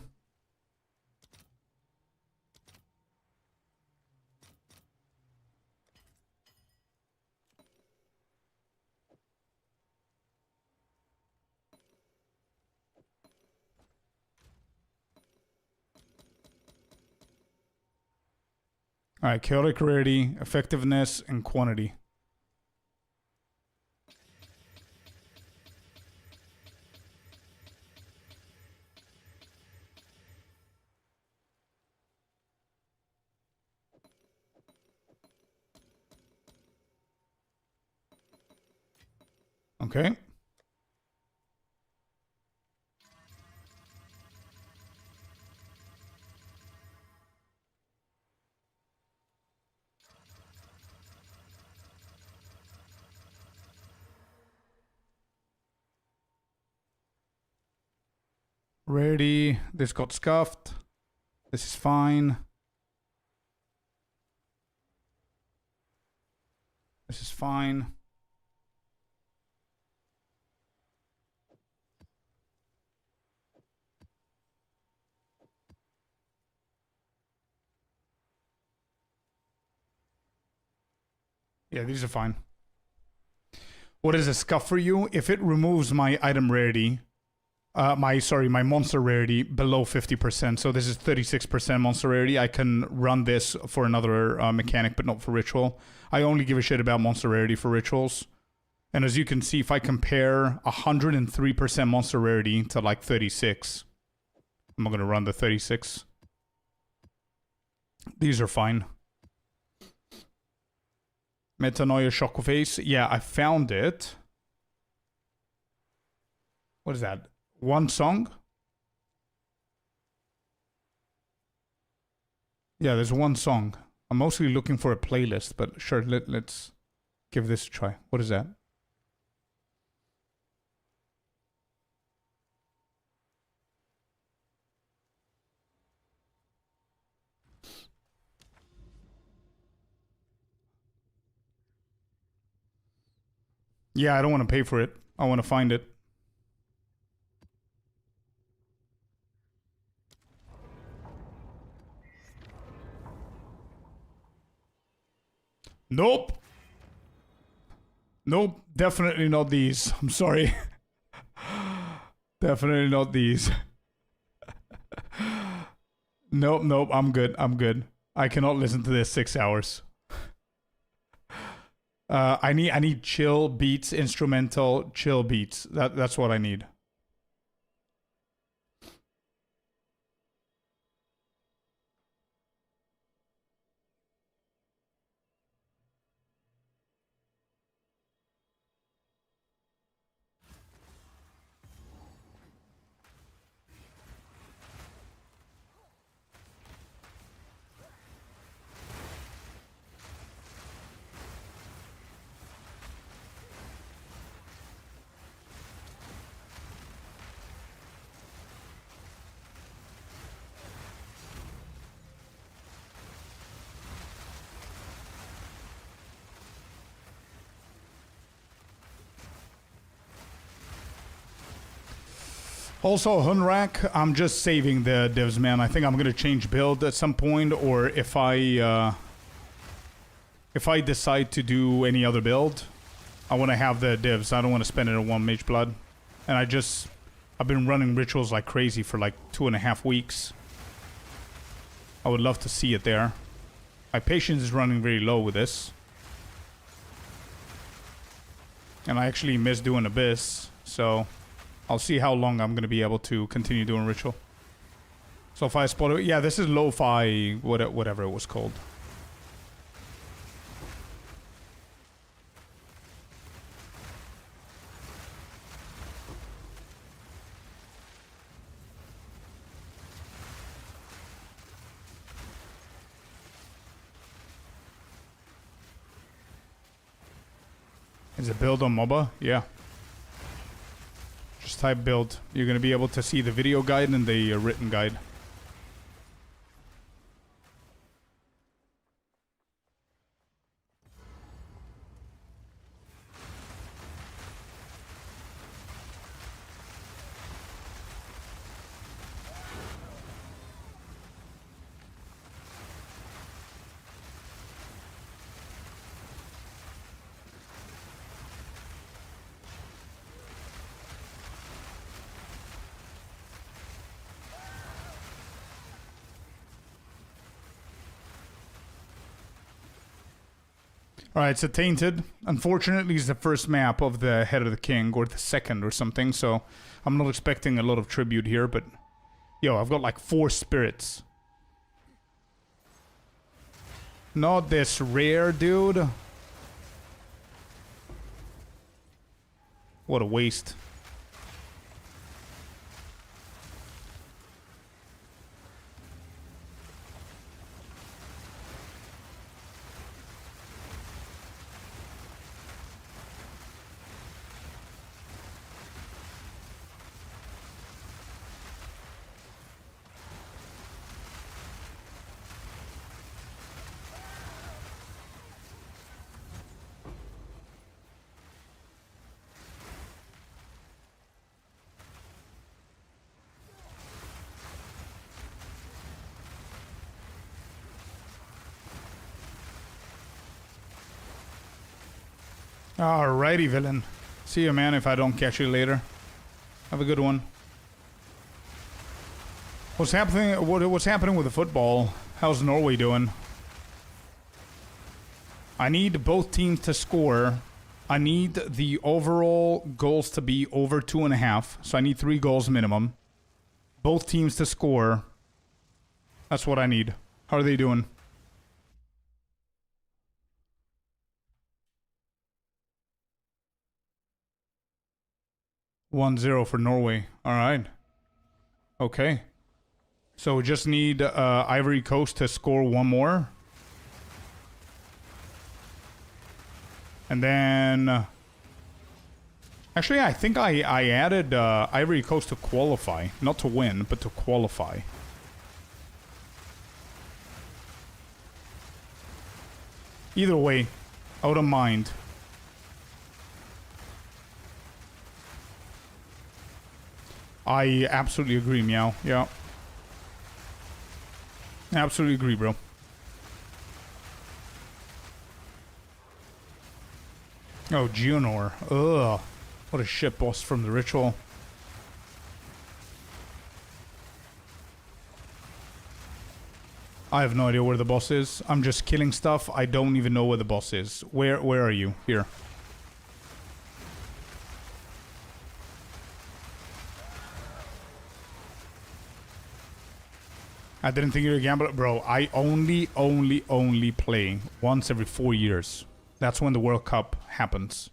Alright, chaotic rarity, effectiveness, and quantity. Okay. Rarity. This got scuffed. This is fine. This is fine. Yeah, these are fine. What is a scuff for you? If it removes my item rarity, my monster rarity below 50%. So this is 36% monster rarity. I can run this for another mechanic, but not for ritual. I only give a shit about monster rarity for rituals. And as you can see, if I compare 103% monster rarity to like 36, I'm not going to run the 36. These are fine. Metanoia Shockface. Yeah, I found it. What is that? 1 song? Yeah, there's 1 song. I'm mostly looking for a playlist, but sure, let's give this a try. What is that? Yeah, I don't want to pay for it. I want to find it. Nope. Nope, definitely not these. I'm sorry. Definitely not these. Nope, I'm good. I'm good. I cannot listen to this 6 hours. I need chill beats, instrumental chill beats. That's what I need. Also, Hunrak, I'm just saving the divs, man. I think I'm gonna change build at some point, or if I decide to do any other build, I want to have the divs. I don't want to spend it on one mage blood. And I've been running rituals like crazy for like 2.5 weeks. I would love to see it there. My patience is running very low with this. And I actually miss doing Abyss, so I'll see how long I'm going to be able to continue doing ritual. So if I spot it, yeah, this is lo-fi, whatever it was called. Is it build on MOBA? Yeah. Just type build. You're going to be able to see the video guide and the written guide. Alright, so Tainted. Unfortunately, it's the first map of the Head of the King, or the second or something, so I'm not expecting a lot of tribute here, but... Yo, I've got like 4 spirits. Not this rare, dude. What a waste. Alrighty, villain. See you, man, if I don't catch you later. Have a good one. What's happening? What's happening with the football? How's Norway doing? I need both teams to score. I need the overall goals to be over 2.5. So I need 3 goals minimum. Both teams to score. That's what I need. How are they doing? 1-0 for Norway. Alright. Okay. So we just need Ivory Coast to score 1 more. And then... actually, I think I added Ivory Coast to qualify. Not to win, but to qualify. Either way, I wouldn't mind. I absolutely agree, Meow. Yeah. Absolutely agree, bro. Oh, Geonor. Ugh. What a shit boss from the ritual. I have no idea where the boss is. I'm just killing stuff. I don't even know where the boss is. Where are you? Here. I didn't think you were a gambler. Bro, I only play once every 4 years. That's when the World Cup happens.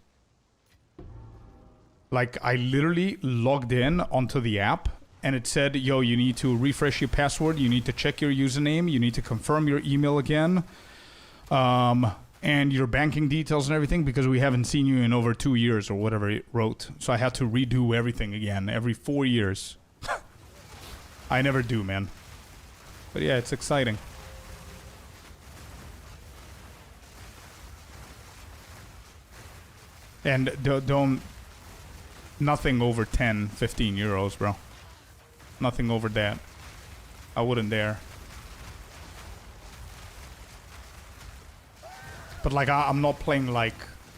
Like, I literally logged in onto the app, and it said, yo, you need to refresh your password, you need to check your username, you need to confirm your email again, and your banking details and everything, because we haven't seen you in over 2 years, or whatever it wrote. So I had to redo everything again, every 4 years. I never do, man. But yeah, it's exciting. And don't... nothing over 10, 15 euros, bro. Nothing over that. I wouldn't dare. But like, I'm not playing like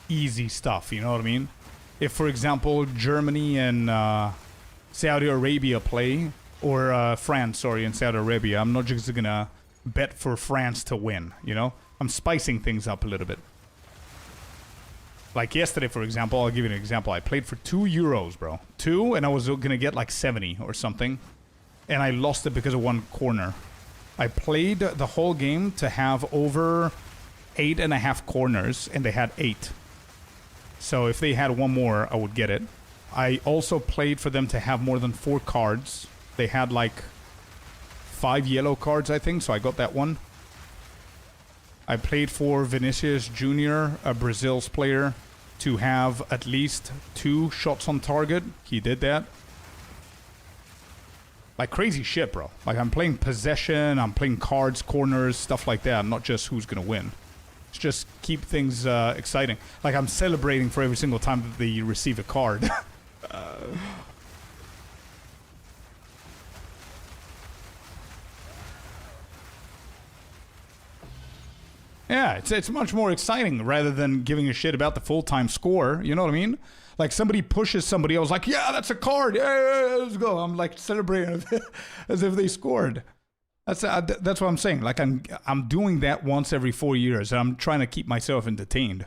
easy stuff, you know what I mean? If, for example, Germany and Saudi Arabia play, or France, sorry, and Saudi Arabia, I'm not just gonna bet for France to win, you know? I'm spicing things up a little bit. Like yesterday, for example, I'll give you an example. I played for €2, bro. 2, and I was gonna get like 70 or something. And I lost it because of one corner. I played the whole game to have over 8.5 corners, and they had 8. So if they had one more, I would get it. I also played for them to have more than 4 cards. They had like 5 yellow cards, I think, so I got that one. I played for Vinicius Jr., a Brazil's player, to have at least 2 shots on target. He did that. Like crazy shit, bro. Like I'm playing possession, I'm playing cards, corners, stuff like that, not just who's gonna win. It's just keep things exciting. Like I'm celebrating for every single time that they receive a card. Yeah, it's much more exciting rather than giving a shit about the full-time score. You know what I mean? Like somebody pushes somebody, I was like, yeah, that's a card. Yeah, let's go. I'm like celebrating as if they scored. That's what I'm saying. Like I'm doing that once every 4 years, and I'm trying to keep myself entertained.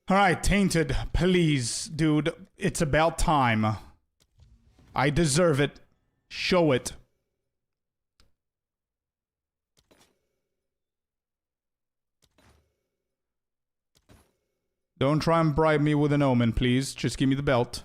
All right, Tainted, please, dude. It's about time. I deserve it. Show it. Don't try and bribe me with an omen, please. Just give me the belt.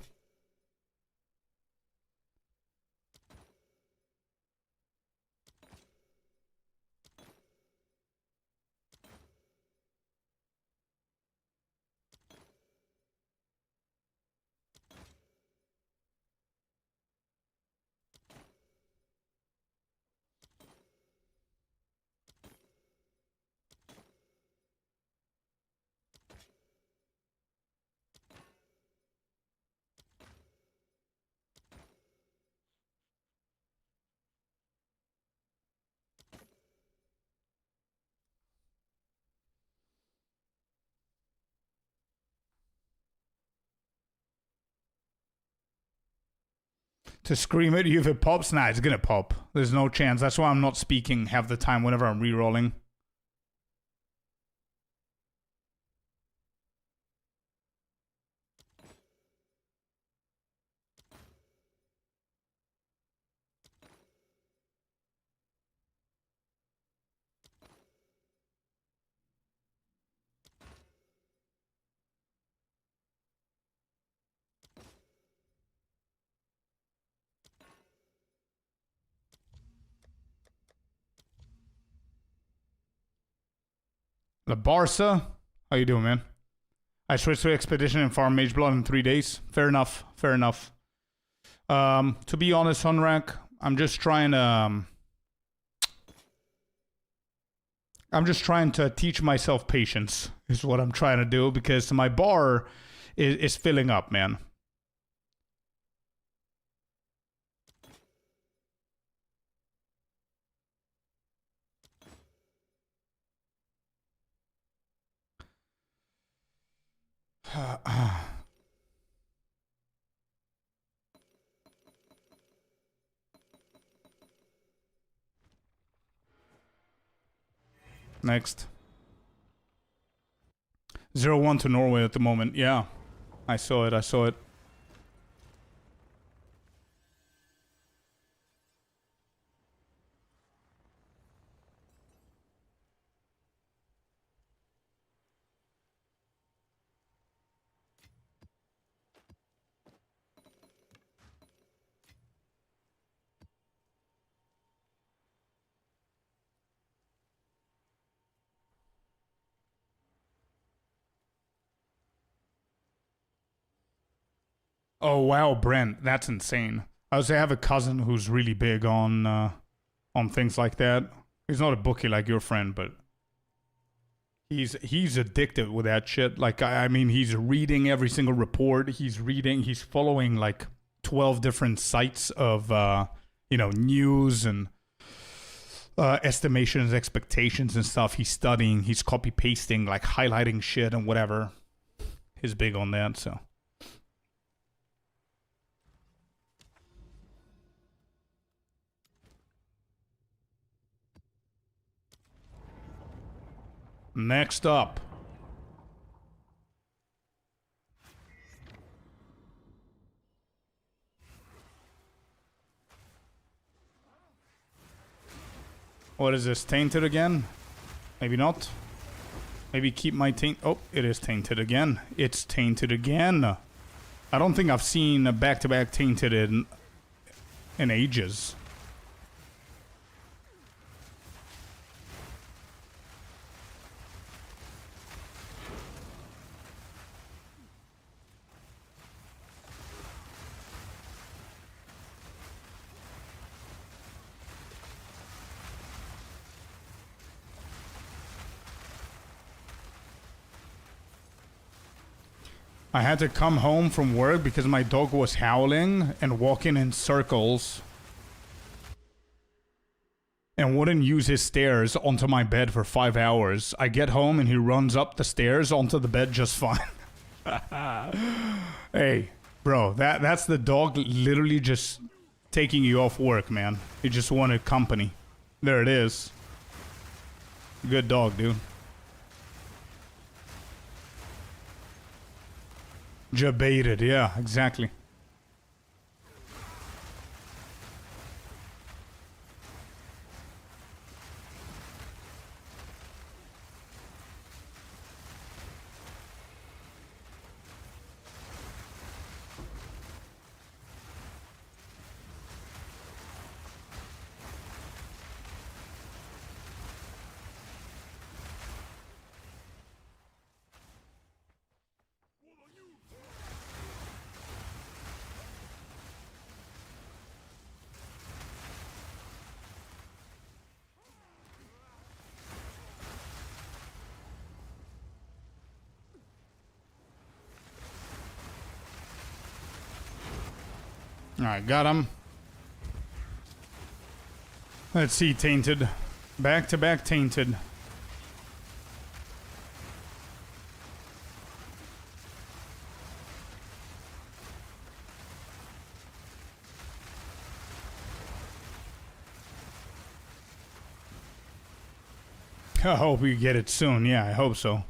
To scream at you if it pops? Nah, it's gonna pop. There's no chance. That's why I'm not speaking half the time whenever I'm rerolling. La Barca? How you doing, man? I switched to Expedition and farm Mage Blood in 3 days. Fair enough. Fair enough. To be honest, Hunrak, I'm just trying to teach myself patience, is what I'm trying to do, because my bar is filling up, man. Next. 0-1 to Norway at the moment. Yeah. I saw it. I saw it. Oh wow, Brent, that's insane. I have a cousin who's really big on things like that. He's not a bookie like your friend, but he's addicted with that shit. Like I mean, he's reading every single report. He's following like 12 different sites of, news and estimations, expectations and stuff. He's studying, he's copy pasting, like highlighting shit and whatever. He's big on that, so. Next up. What is this? Tainted again? Maybe not. Maybe keep my taint. Oh, it is tainted again. It's tainted again. I don't think I've seen a back-to-back tainted in ages. I had to come home from work because my dog was howling and walking in circles and wouldn't use his stairs onto my bed for 5 hours. I get home and he runs up the stairs onto the bed just fine. Hey, bro, that's the dog literally just taking you off work, man. He just wanted company. There it is. Good dog, dude. Jebaited, yeah, exactly. Alright, got him. Let's see, tainted. Back-to-back tainted. I hope we get it soon. Yeah, I hope so.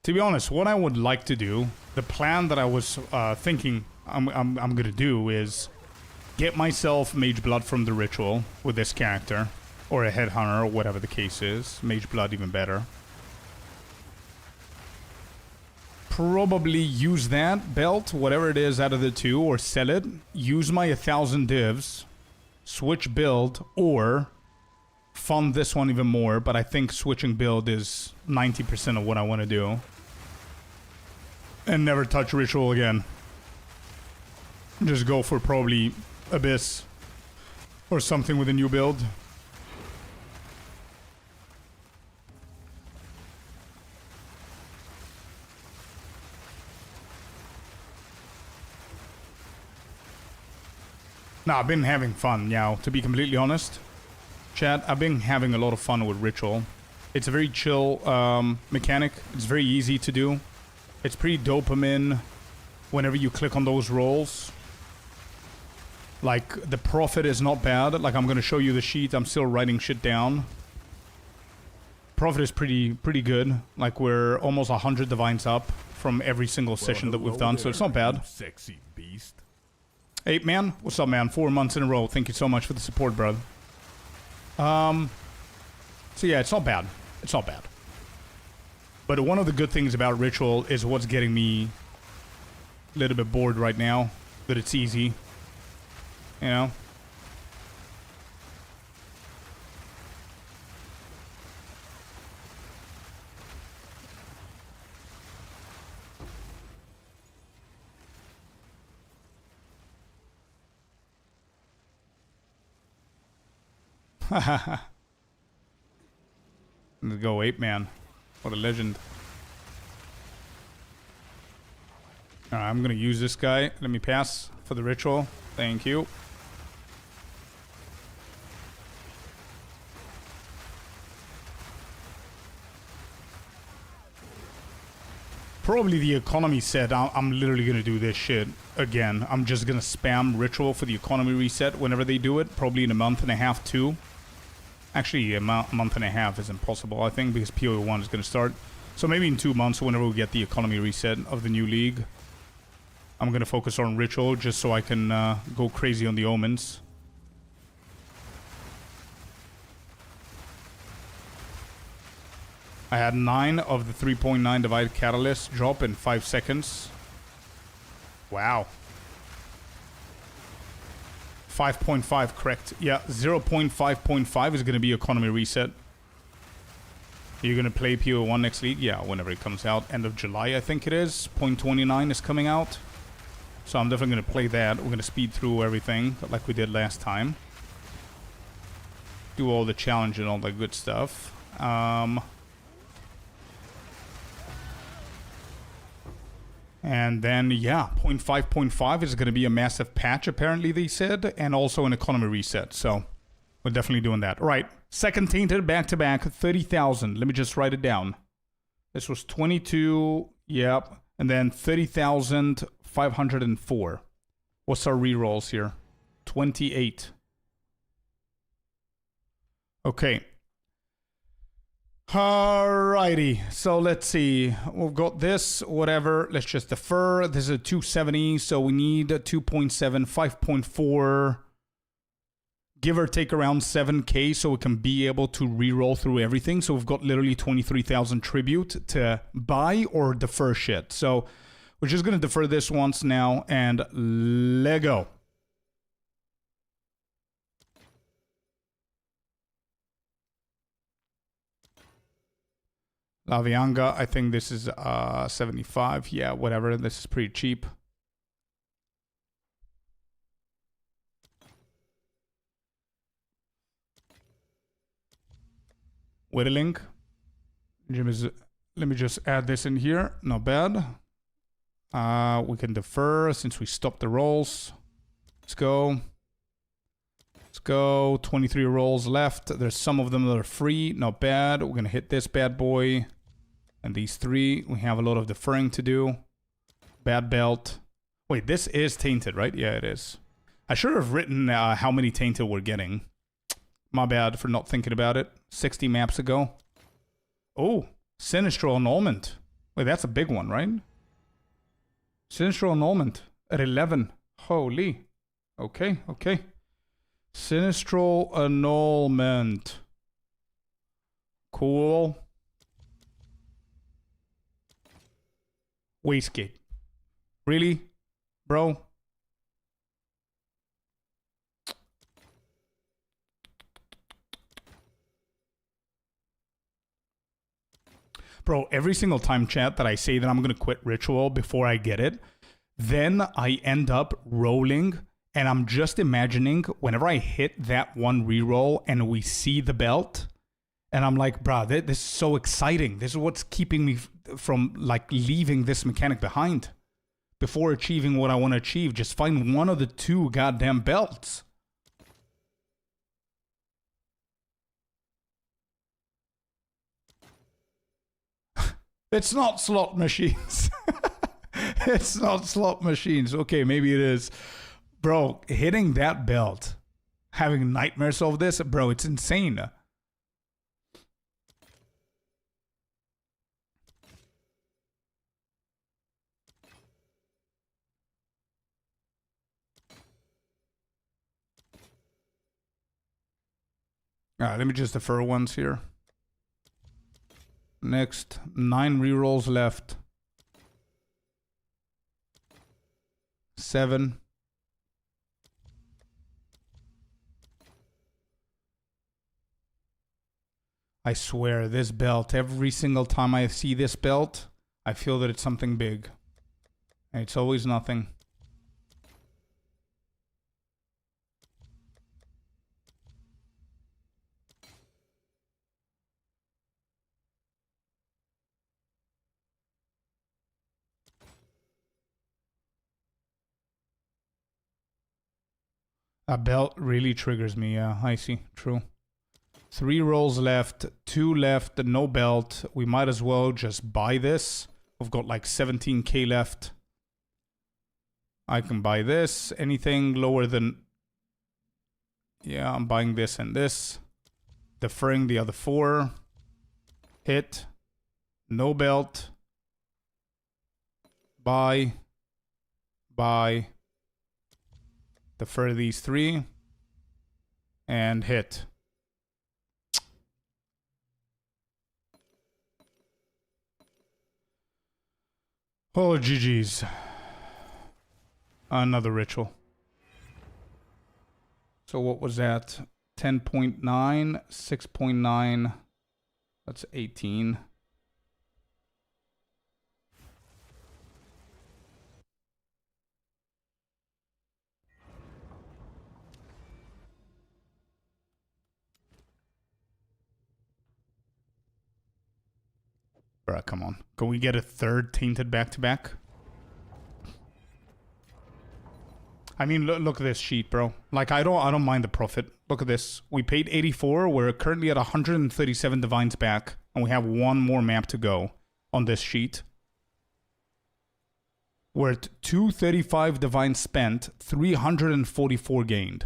To be honest, what I would like to do, the plan that I was thinking I'm gonna do is get myself Mage Blood from the ritual with this character, or a Headhunter, or whatever the case is. Mage Blood even better. Probably use that belt, whatever it is out of the two, or sell it. Use my 1,000 divs, switch build, or fund this one even more, but I think switching build is 90% of what I want to do. And never touch ritual again. Just go for probably Abyss or something with a new build. Nah, I've been having fun, yeah, to be completely honest. Chat, I've been having a lot of fun with ritual. It's a very chill mechanic. It's very easy to do. It's pretty dopamine whenever you click on those rolls. Like, the profit is not bad. Like, I'm going to show you the sheet. I'm still writing shit down. Profit is pretty good. Like, we're almost 100 divines up from every single session that we've done, so it's not bad. Sexy beast. Hey, man. What's up, man? 4 months in a row. Thank you so much for the support, brother. So yeah, it's not bad. It's not bad. But one of the good things about ritual is what's getting me a little bit bored right now. That it's easy. You know? Let's go, Ape Man. What a legend. Alright, I'm gonna use this guy. Let me pass for the ritual. Thank you. Probably the economy said I'm literally gonna do this shit again. I'm just gonna spam ritual for the economy reset whenever they do it. Probably in a month and a half too. Actually, a month and a half is impossible, I think, because POE1 is gonna start. So maybe in 2 months, whenever we get the economy reset of the new league, I'm gonna focus on ritual just so I can go crazy on the omens. I had 9 of the 3.9 divided catalysts drop in 5 seconds. Wow. 5.5, correct. Yeah, 0.5.5 is going to be economy reset. You're going to play PO1 next league? Yeah, whenever it comes out. End of July, I think it is. 0.29 is coming out. So I'm definitely going to play that. We're going to speed through everything like we did last time. Do all the challenge and all that good stuff. And then, yeah, 0.5.5 is going to be a massive patch, apparently, they said, and also an economy reset. So, we're definitely doing that. All right, second Tainted back-to-back, 30,000. Let me just write it down. This was 22, yep, and then 30,504. What's our rerolls here? 28. Okay. Alrighty, so let's see. We've got this, whatever. Let's just defer. This is a 270, so we need a 2.7, 5.4. Give or take around 7k so we can be able to re-roll through everything. So we've got literally 23,000 tribute to buy or defer shit. So we're just going to defer this once now and Lego. La Vianga, I think this is 75. Yeah, whatever. This is pretty cheap. Whittling. Let me just add this in here. Not bad. We can defer since we stopped the rolls. Let's go. Let's go. 23 rolls left. There's some of them that are free. Not bad. We're going to hit this bad boy. And these 3. We have a lot of deferring to do. Bad belt. Wait, this is Tainted, right? Yeah, it is. I should have written how many Tainted we're getting. My bad for not thinking about it. 60 maps ago. Oh, Sinistral Annulment. Wait, that's a big one, right? Sinistral Annulment at 11. Holy. Okay, okay. Sinistral Annulment. Cool. Wastegate. Really? Bro? Bro, every single time, chat, that I say that I'm going to quit Ritual before I get it, then I end up rolling, and I'm just imagining whenever I hit that one reroll and we see the belt, and I'm like, bruh, this is so exciting. This is what's keeping me from, like, leaving this mechanic behind. Before achieving what I want to achieve, just find one of the 2 goddamn belts. It's not slot machines. It's not slot machines. Okay, maybe it is. Bro, hitting that belt, having nightmares of this, bro, it's insane. Alright, let me just defer once here. Next, 9 rerolls left. 7. I swear, this belt, every single time I see this belt, I feel that it's something big. And it's always nothing. A belt really triggers me, yeah, I see, true. 3 rolls left, 2 left, no belt. We might as well just buy this. We've got like 17k left. I can buy this. Anything lower than... Yeah, I'm buying this and this. Deferring the other 4. Hit. No belt. Buy. Buy. Defer these 3. And hit. Oh, GG's. Another ritual. So what was that? 10.9, 6.9. That's 18. Bruh, come on. Can we get a third tainted back-to-back? I mean, look at this sheet, bro. Like, I don't mind the profit. Look at this. We paid 84. We're currently at 137 divines back, and we have 1 more map to go on this sheet. We're at 235 divines spent, 344 gained.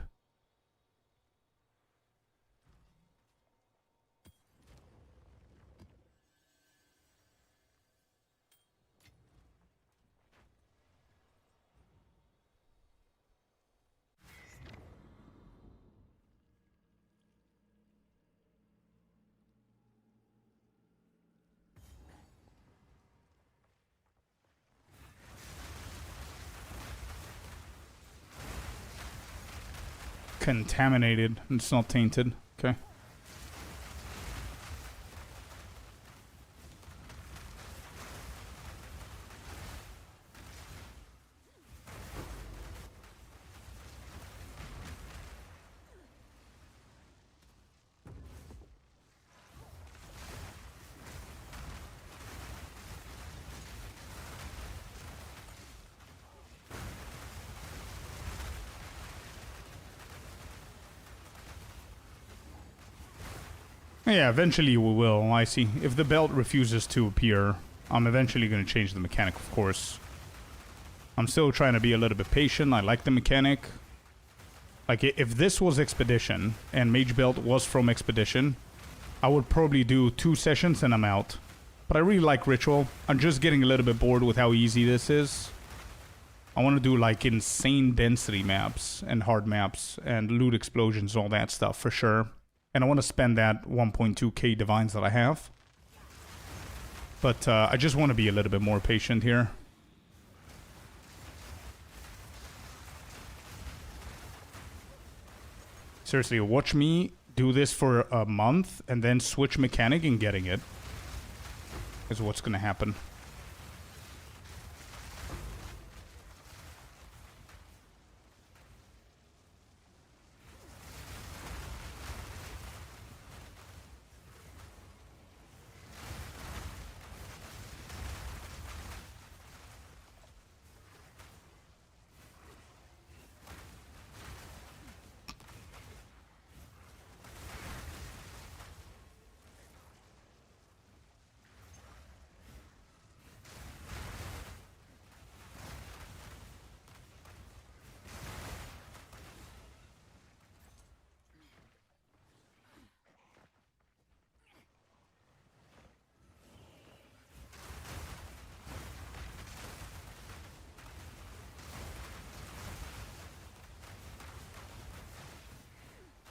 Contaminated. It's not tainted. Okay. Yeah, eventually we will. I see. If the belt refuses to appear, I'm eventually going to change the mechanic, of course. I'm still trying to be a little bit patient. I like the mechanic. Like, if this was Expedition, and Mage Belt was from Expedition, I would probably do 2 sessions and I'm out. But I really like Ritual. I'm just getting a little bit bored with how easy this is. I want to do, like, insane density maps, and hard maps, and loot explosions, all that stuff, for sure. And I want to spend that 1.2k divines that I have. But I just want to be a little bit more patient here. Seriously, watch me do this for a month and then switch mechanic and getting it. Is what's going to happen.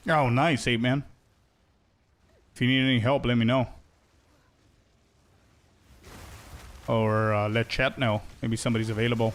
Oh, nice, 8-man. If you need any help, let me know. Or let chat know. Maybe somebody's available.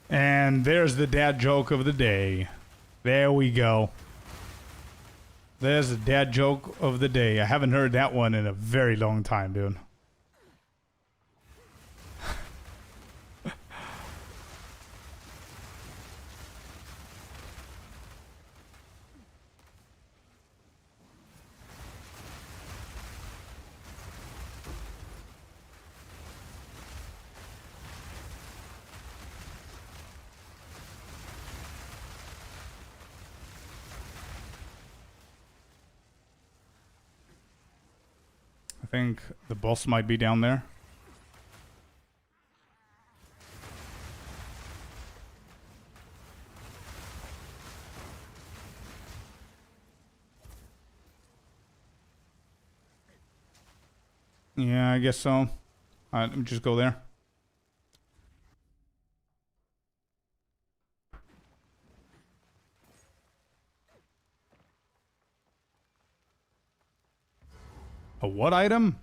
And there's the dad joke of the day. There we go. There's a dad joke of the day. I haven't heard that one in a very long time, dude. I think the boss might be down there. Yeah, I guess so. Alright, let me just go there. A what item?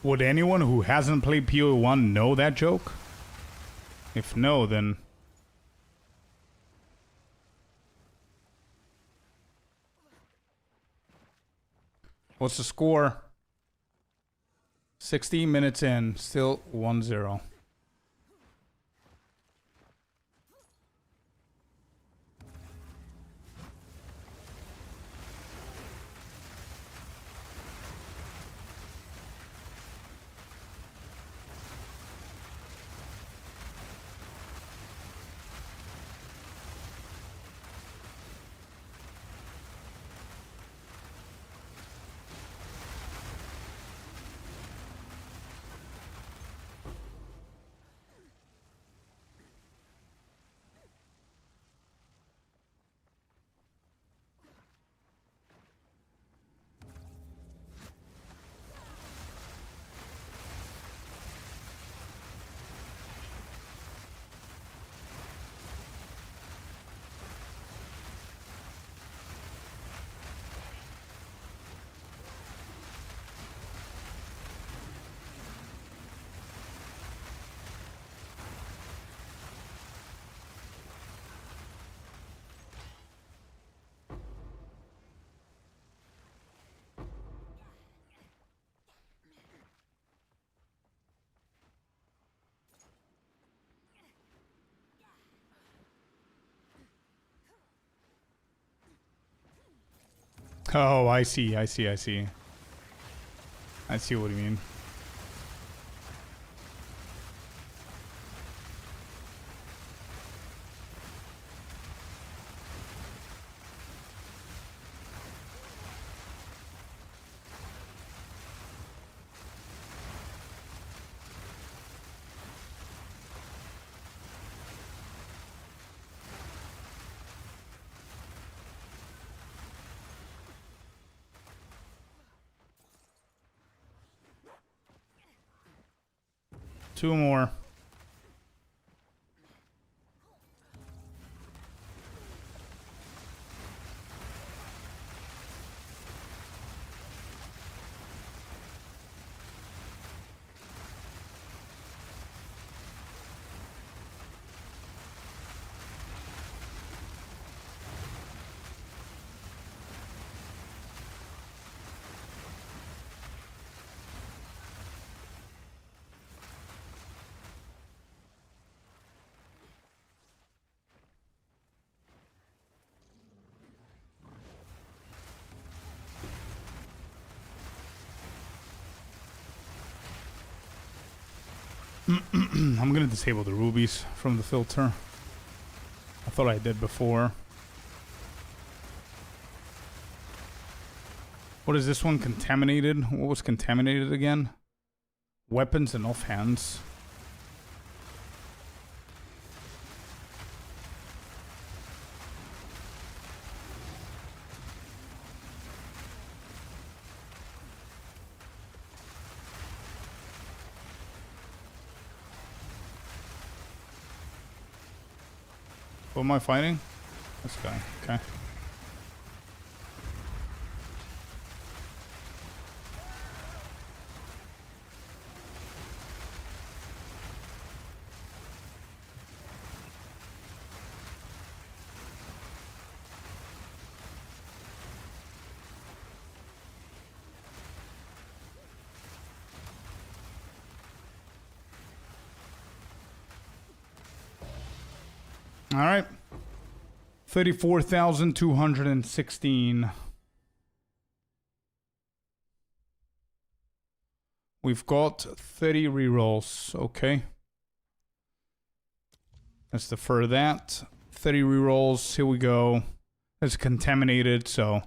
Would anyone who hasn't played POE1 know that joke? If no, then... What's the score? 16 minutes in, still 1-0. Oh, I see. I see what you mean. Two more. I'm gonna disable the rubies from the filter. I thought I did before. What is this one? Contaminated? What was contaminated again? Weapons and offhands. Who am I fighting? This guy. Okay. All right. 34,216. We've got 30 rerolls. Okay. Let's defer that. 30 rerolls. Here we go. It's contaminated, so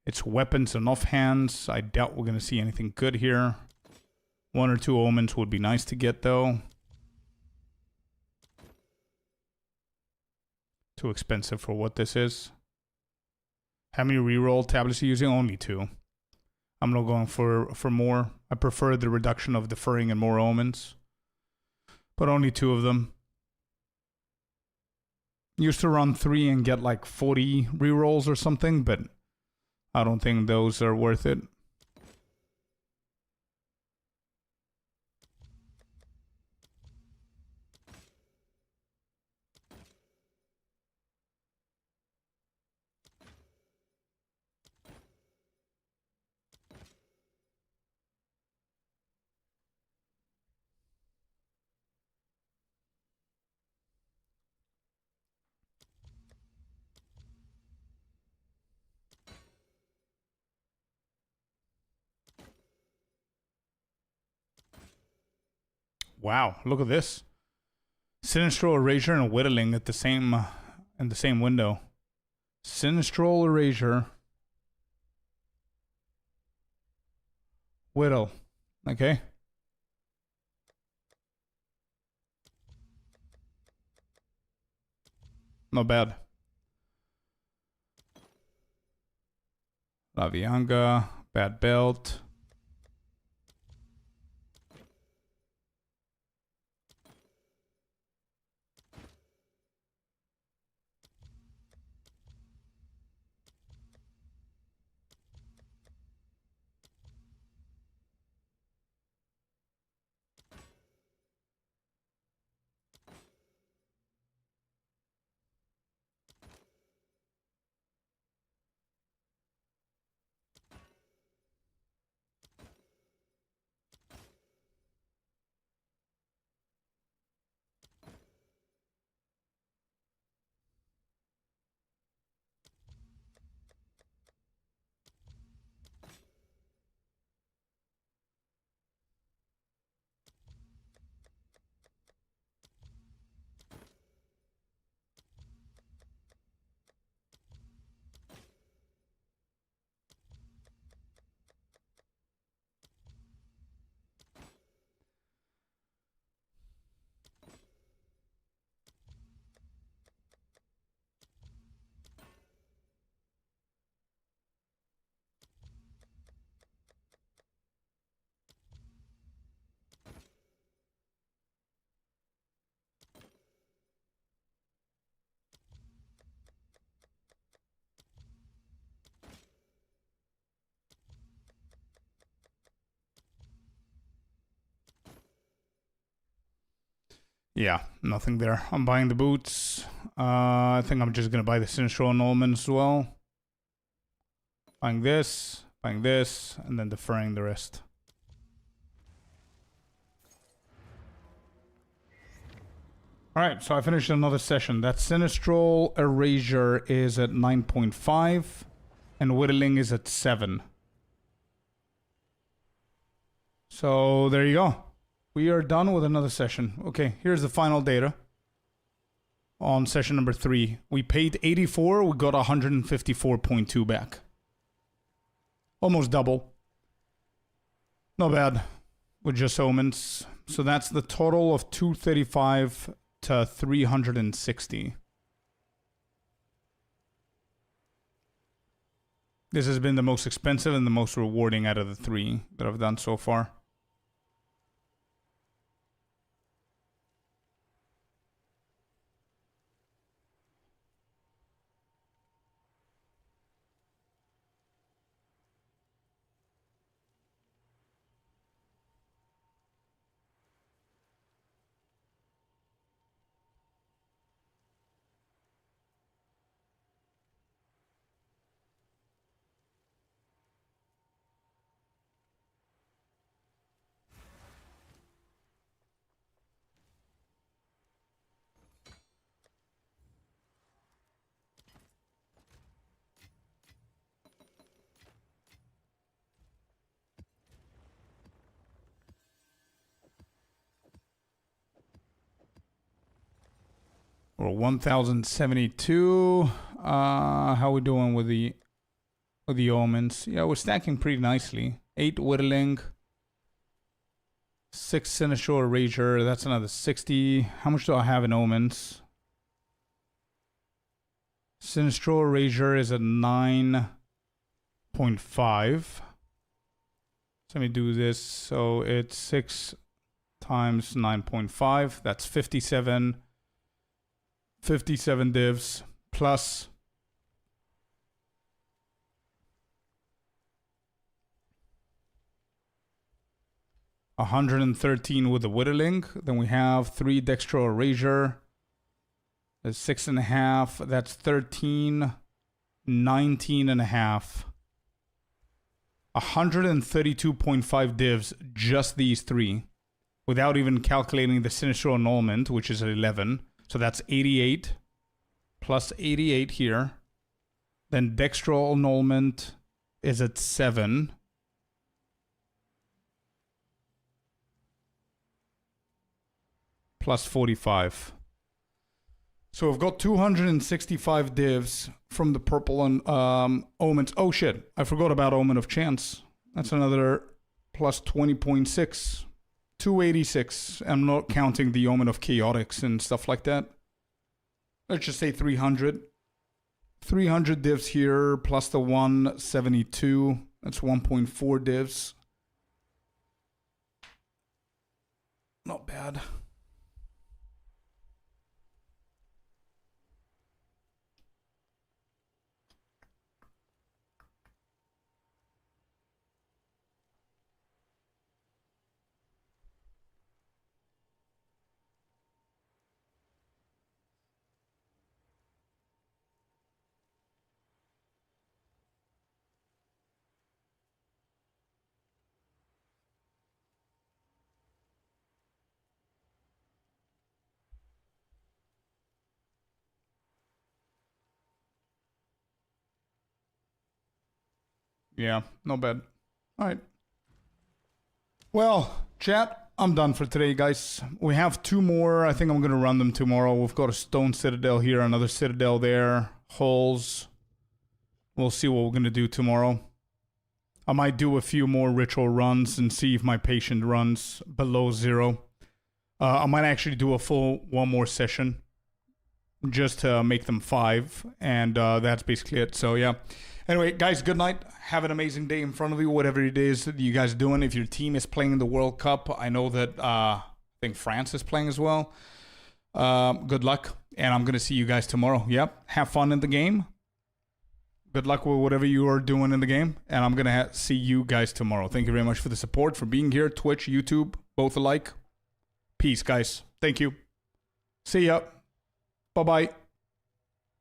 it's weapons and offhands. I doubt we're going to see anything good here. 1 or 2 omens would be nice to get, though. Too expensive for what this is. How many reroll tablets are you using? Only 2. I'm not going for more. I prefer the reduction of deferring and more omens. But only 2 of them. Used to run 3 and get like 40 rerolls or something, but I don't think those are worth it. Wow, look at this. Sinistral Erasure and Whittling at the same in the same window. Sinistral Erasure. Whittle. Okay. Not bad. La Vianga, Bad Belt. Yeah, nothing there. I'm buying the boots. I think I'm just going to buy the Sinistral Annulment as well. Buying this, and then deferring the rest. Alright, so I finished another session. That Sinistral Erasure is at 9.5, and Whittling is at 7. So, there you go. We are done with another session. Okay, here's the final data on session number 3. We paid 84, we got 154.2 back. Almost double. Not bad with just omens. So that's the total of 235 to 360. This has been the most expensive and the most rewarding out of the 3 that I've done so far. We're 1072. How we doing with the omens? Yeah, we're stacking pretty nicely. 8 whittling. 6 Sinister Erasure. That's another 60. How much do I have in omens? Sinister Erasure is at 9.5. So let me do this. So it's 6 times 9.5. That's 57. 57 divs plus 113 with the whittling. Then we have 3 Dextro Erasure. That's 6.5. That's 13. 19.5. 132.5 divs, just these 3. Without even calculating the Sinister Annulment, which is at 11. So that's 88. Plus 88 here. Then Dextro Annulment is at 7. Plus 45. So we've got 265 divs from the purple and omens. Oh shit, I forgot about Omen of Chance. That's another plus 20.6. 286. I'm not counting the Omen of Chaotix and stuff like that. Let's just say 300. 300 divs here plus the 172. That's 1.4 divs. Not bad. Yeah, not bad. All right. Well, chat, I'm done for today, guys. We have 2 more. I think I'm going to run them tomorrow. We've got a Stone Citadel here, another Citadel there, Hulls. We'll see what we're going to do tomorrow. I might do a few more ritual runs and see if my patient runs below 0. I might actually do a full 1 more session just to make them 5. And that's basically it. So, yeah. Anyway, guys, good night. Have an amazing day in front of you, whatever it is that you guys are doing. If your team is playing in the World Cup, I know that I think France is playing as well. Good luck, and I'm going to see you guys tomorrow. Yep, have fun in the game. Good luck with whatever you are doing in the game, and I'm going to see you guys tomorrow. Thank you very much for the support, for being here. Twitch, YouTube, both alike. Peace, guys. Thank you. See ya. Bye-bye.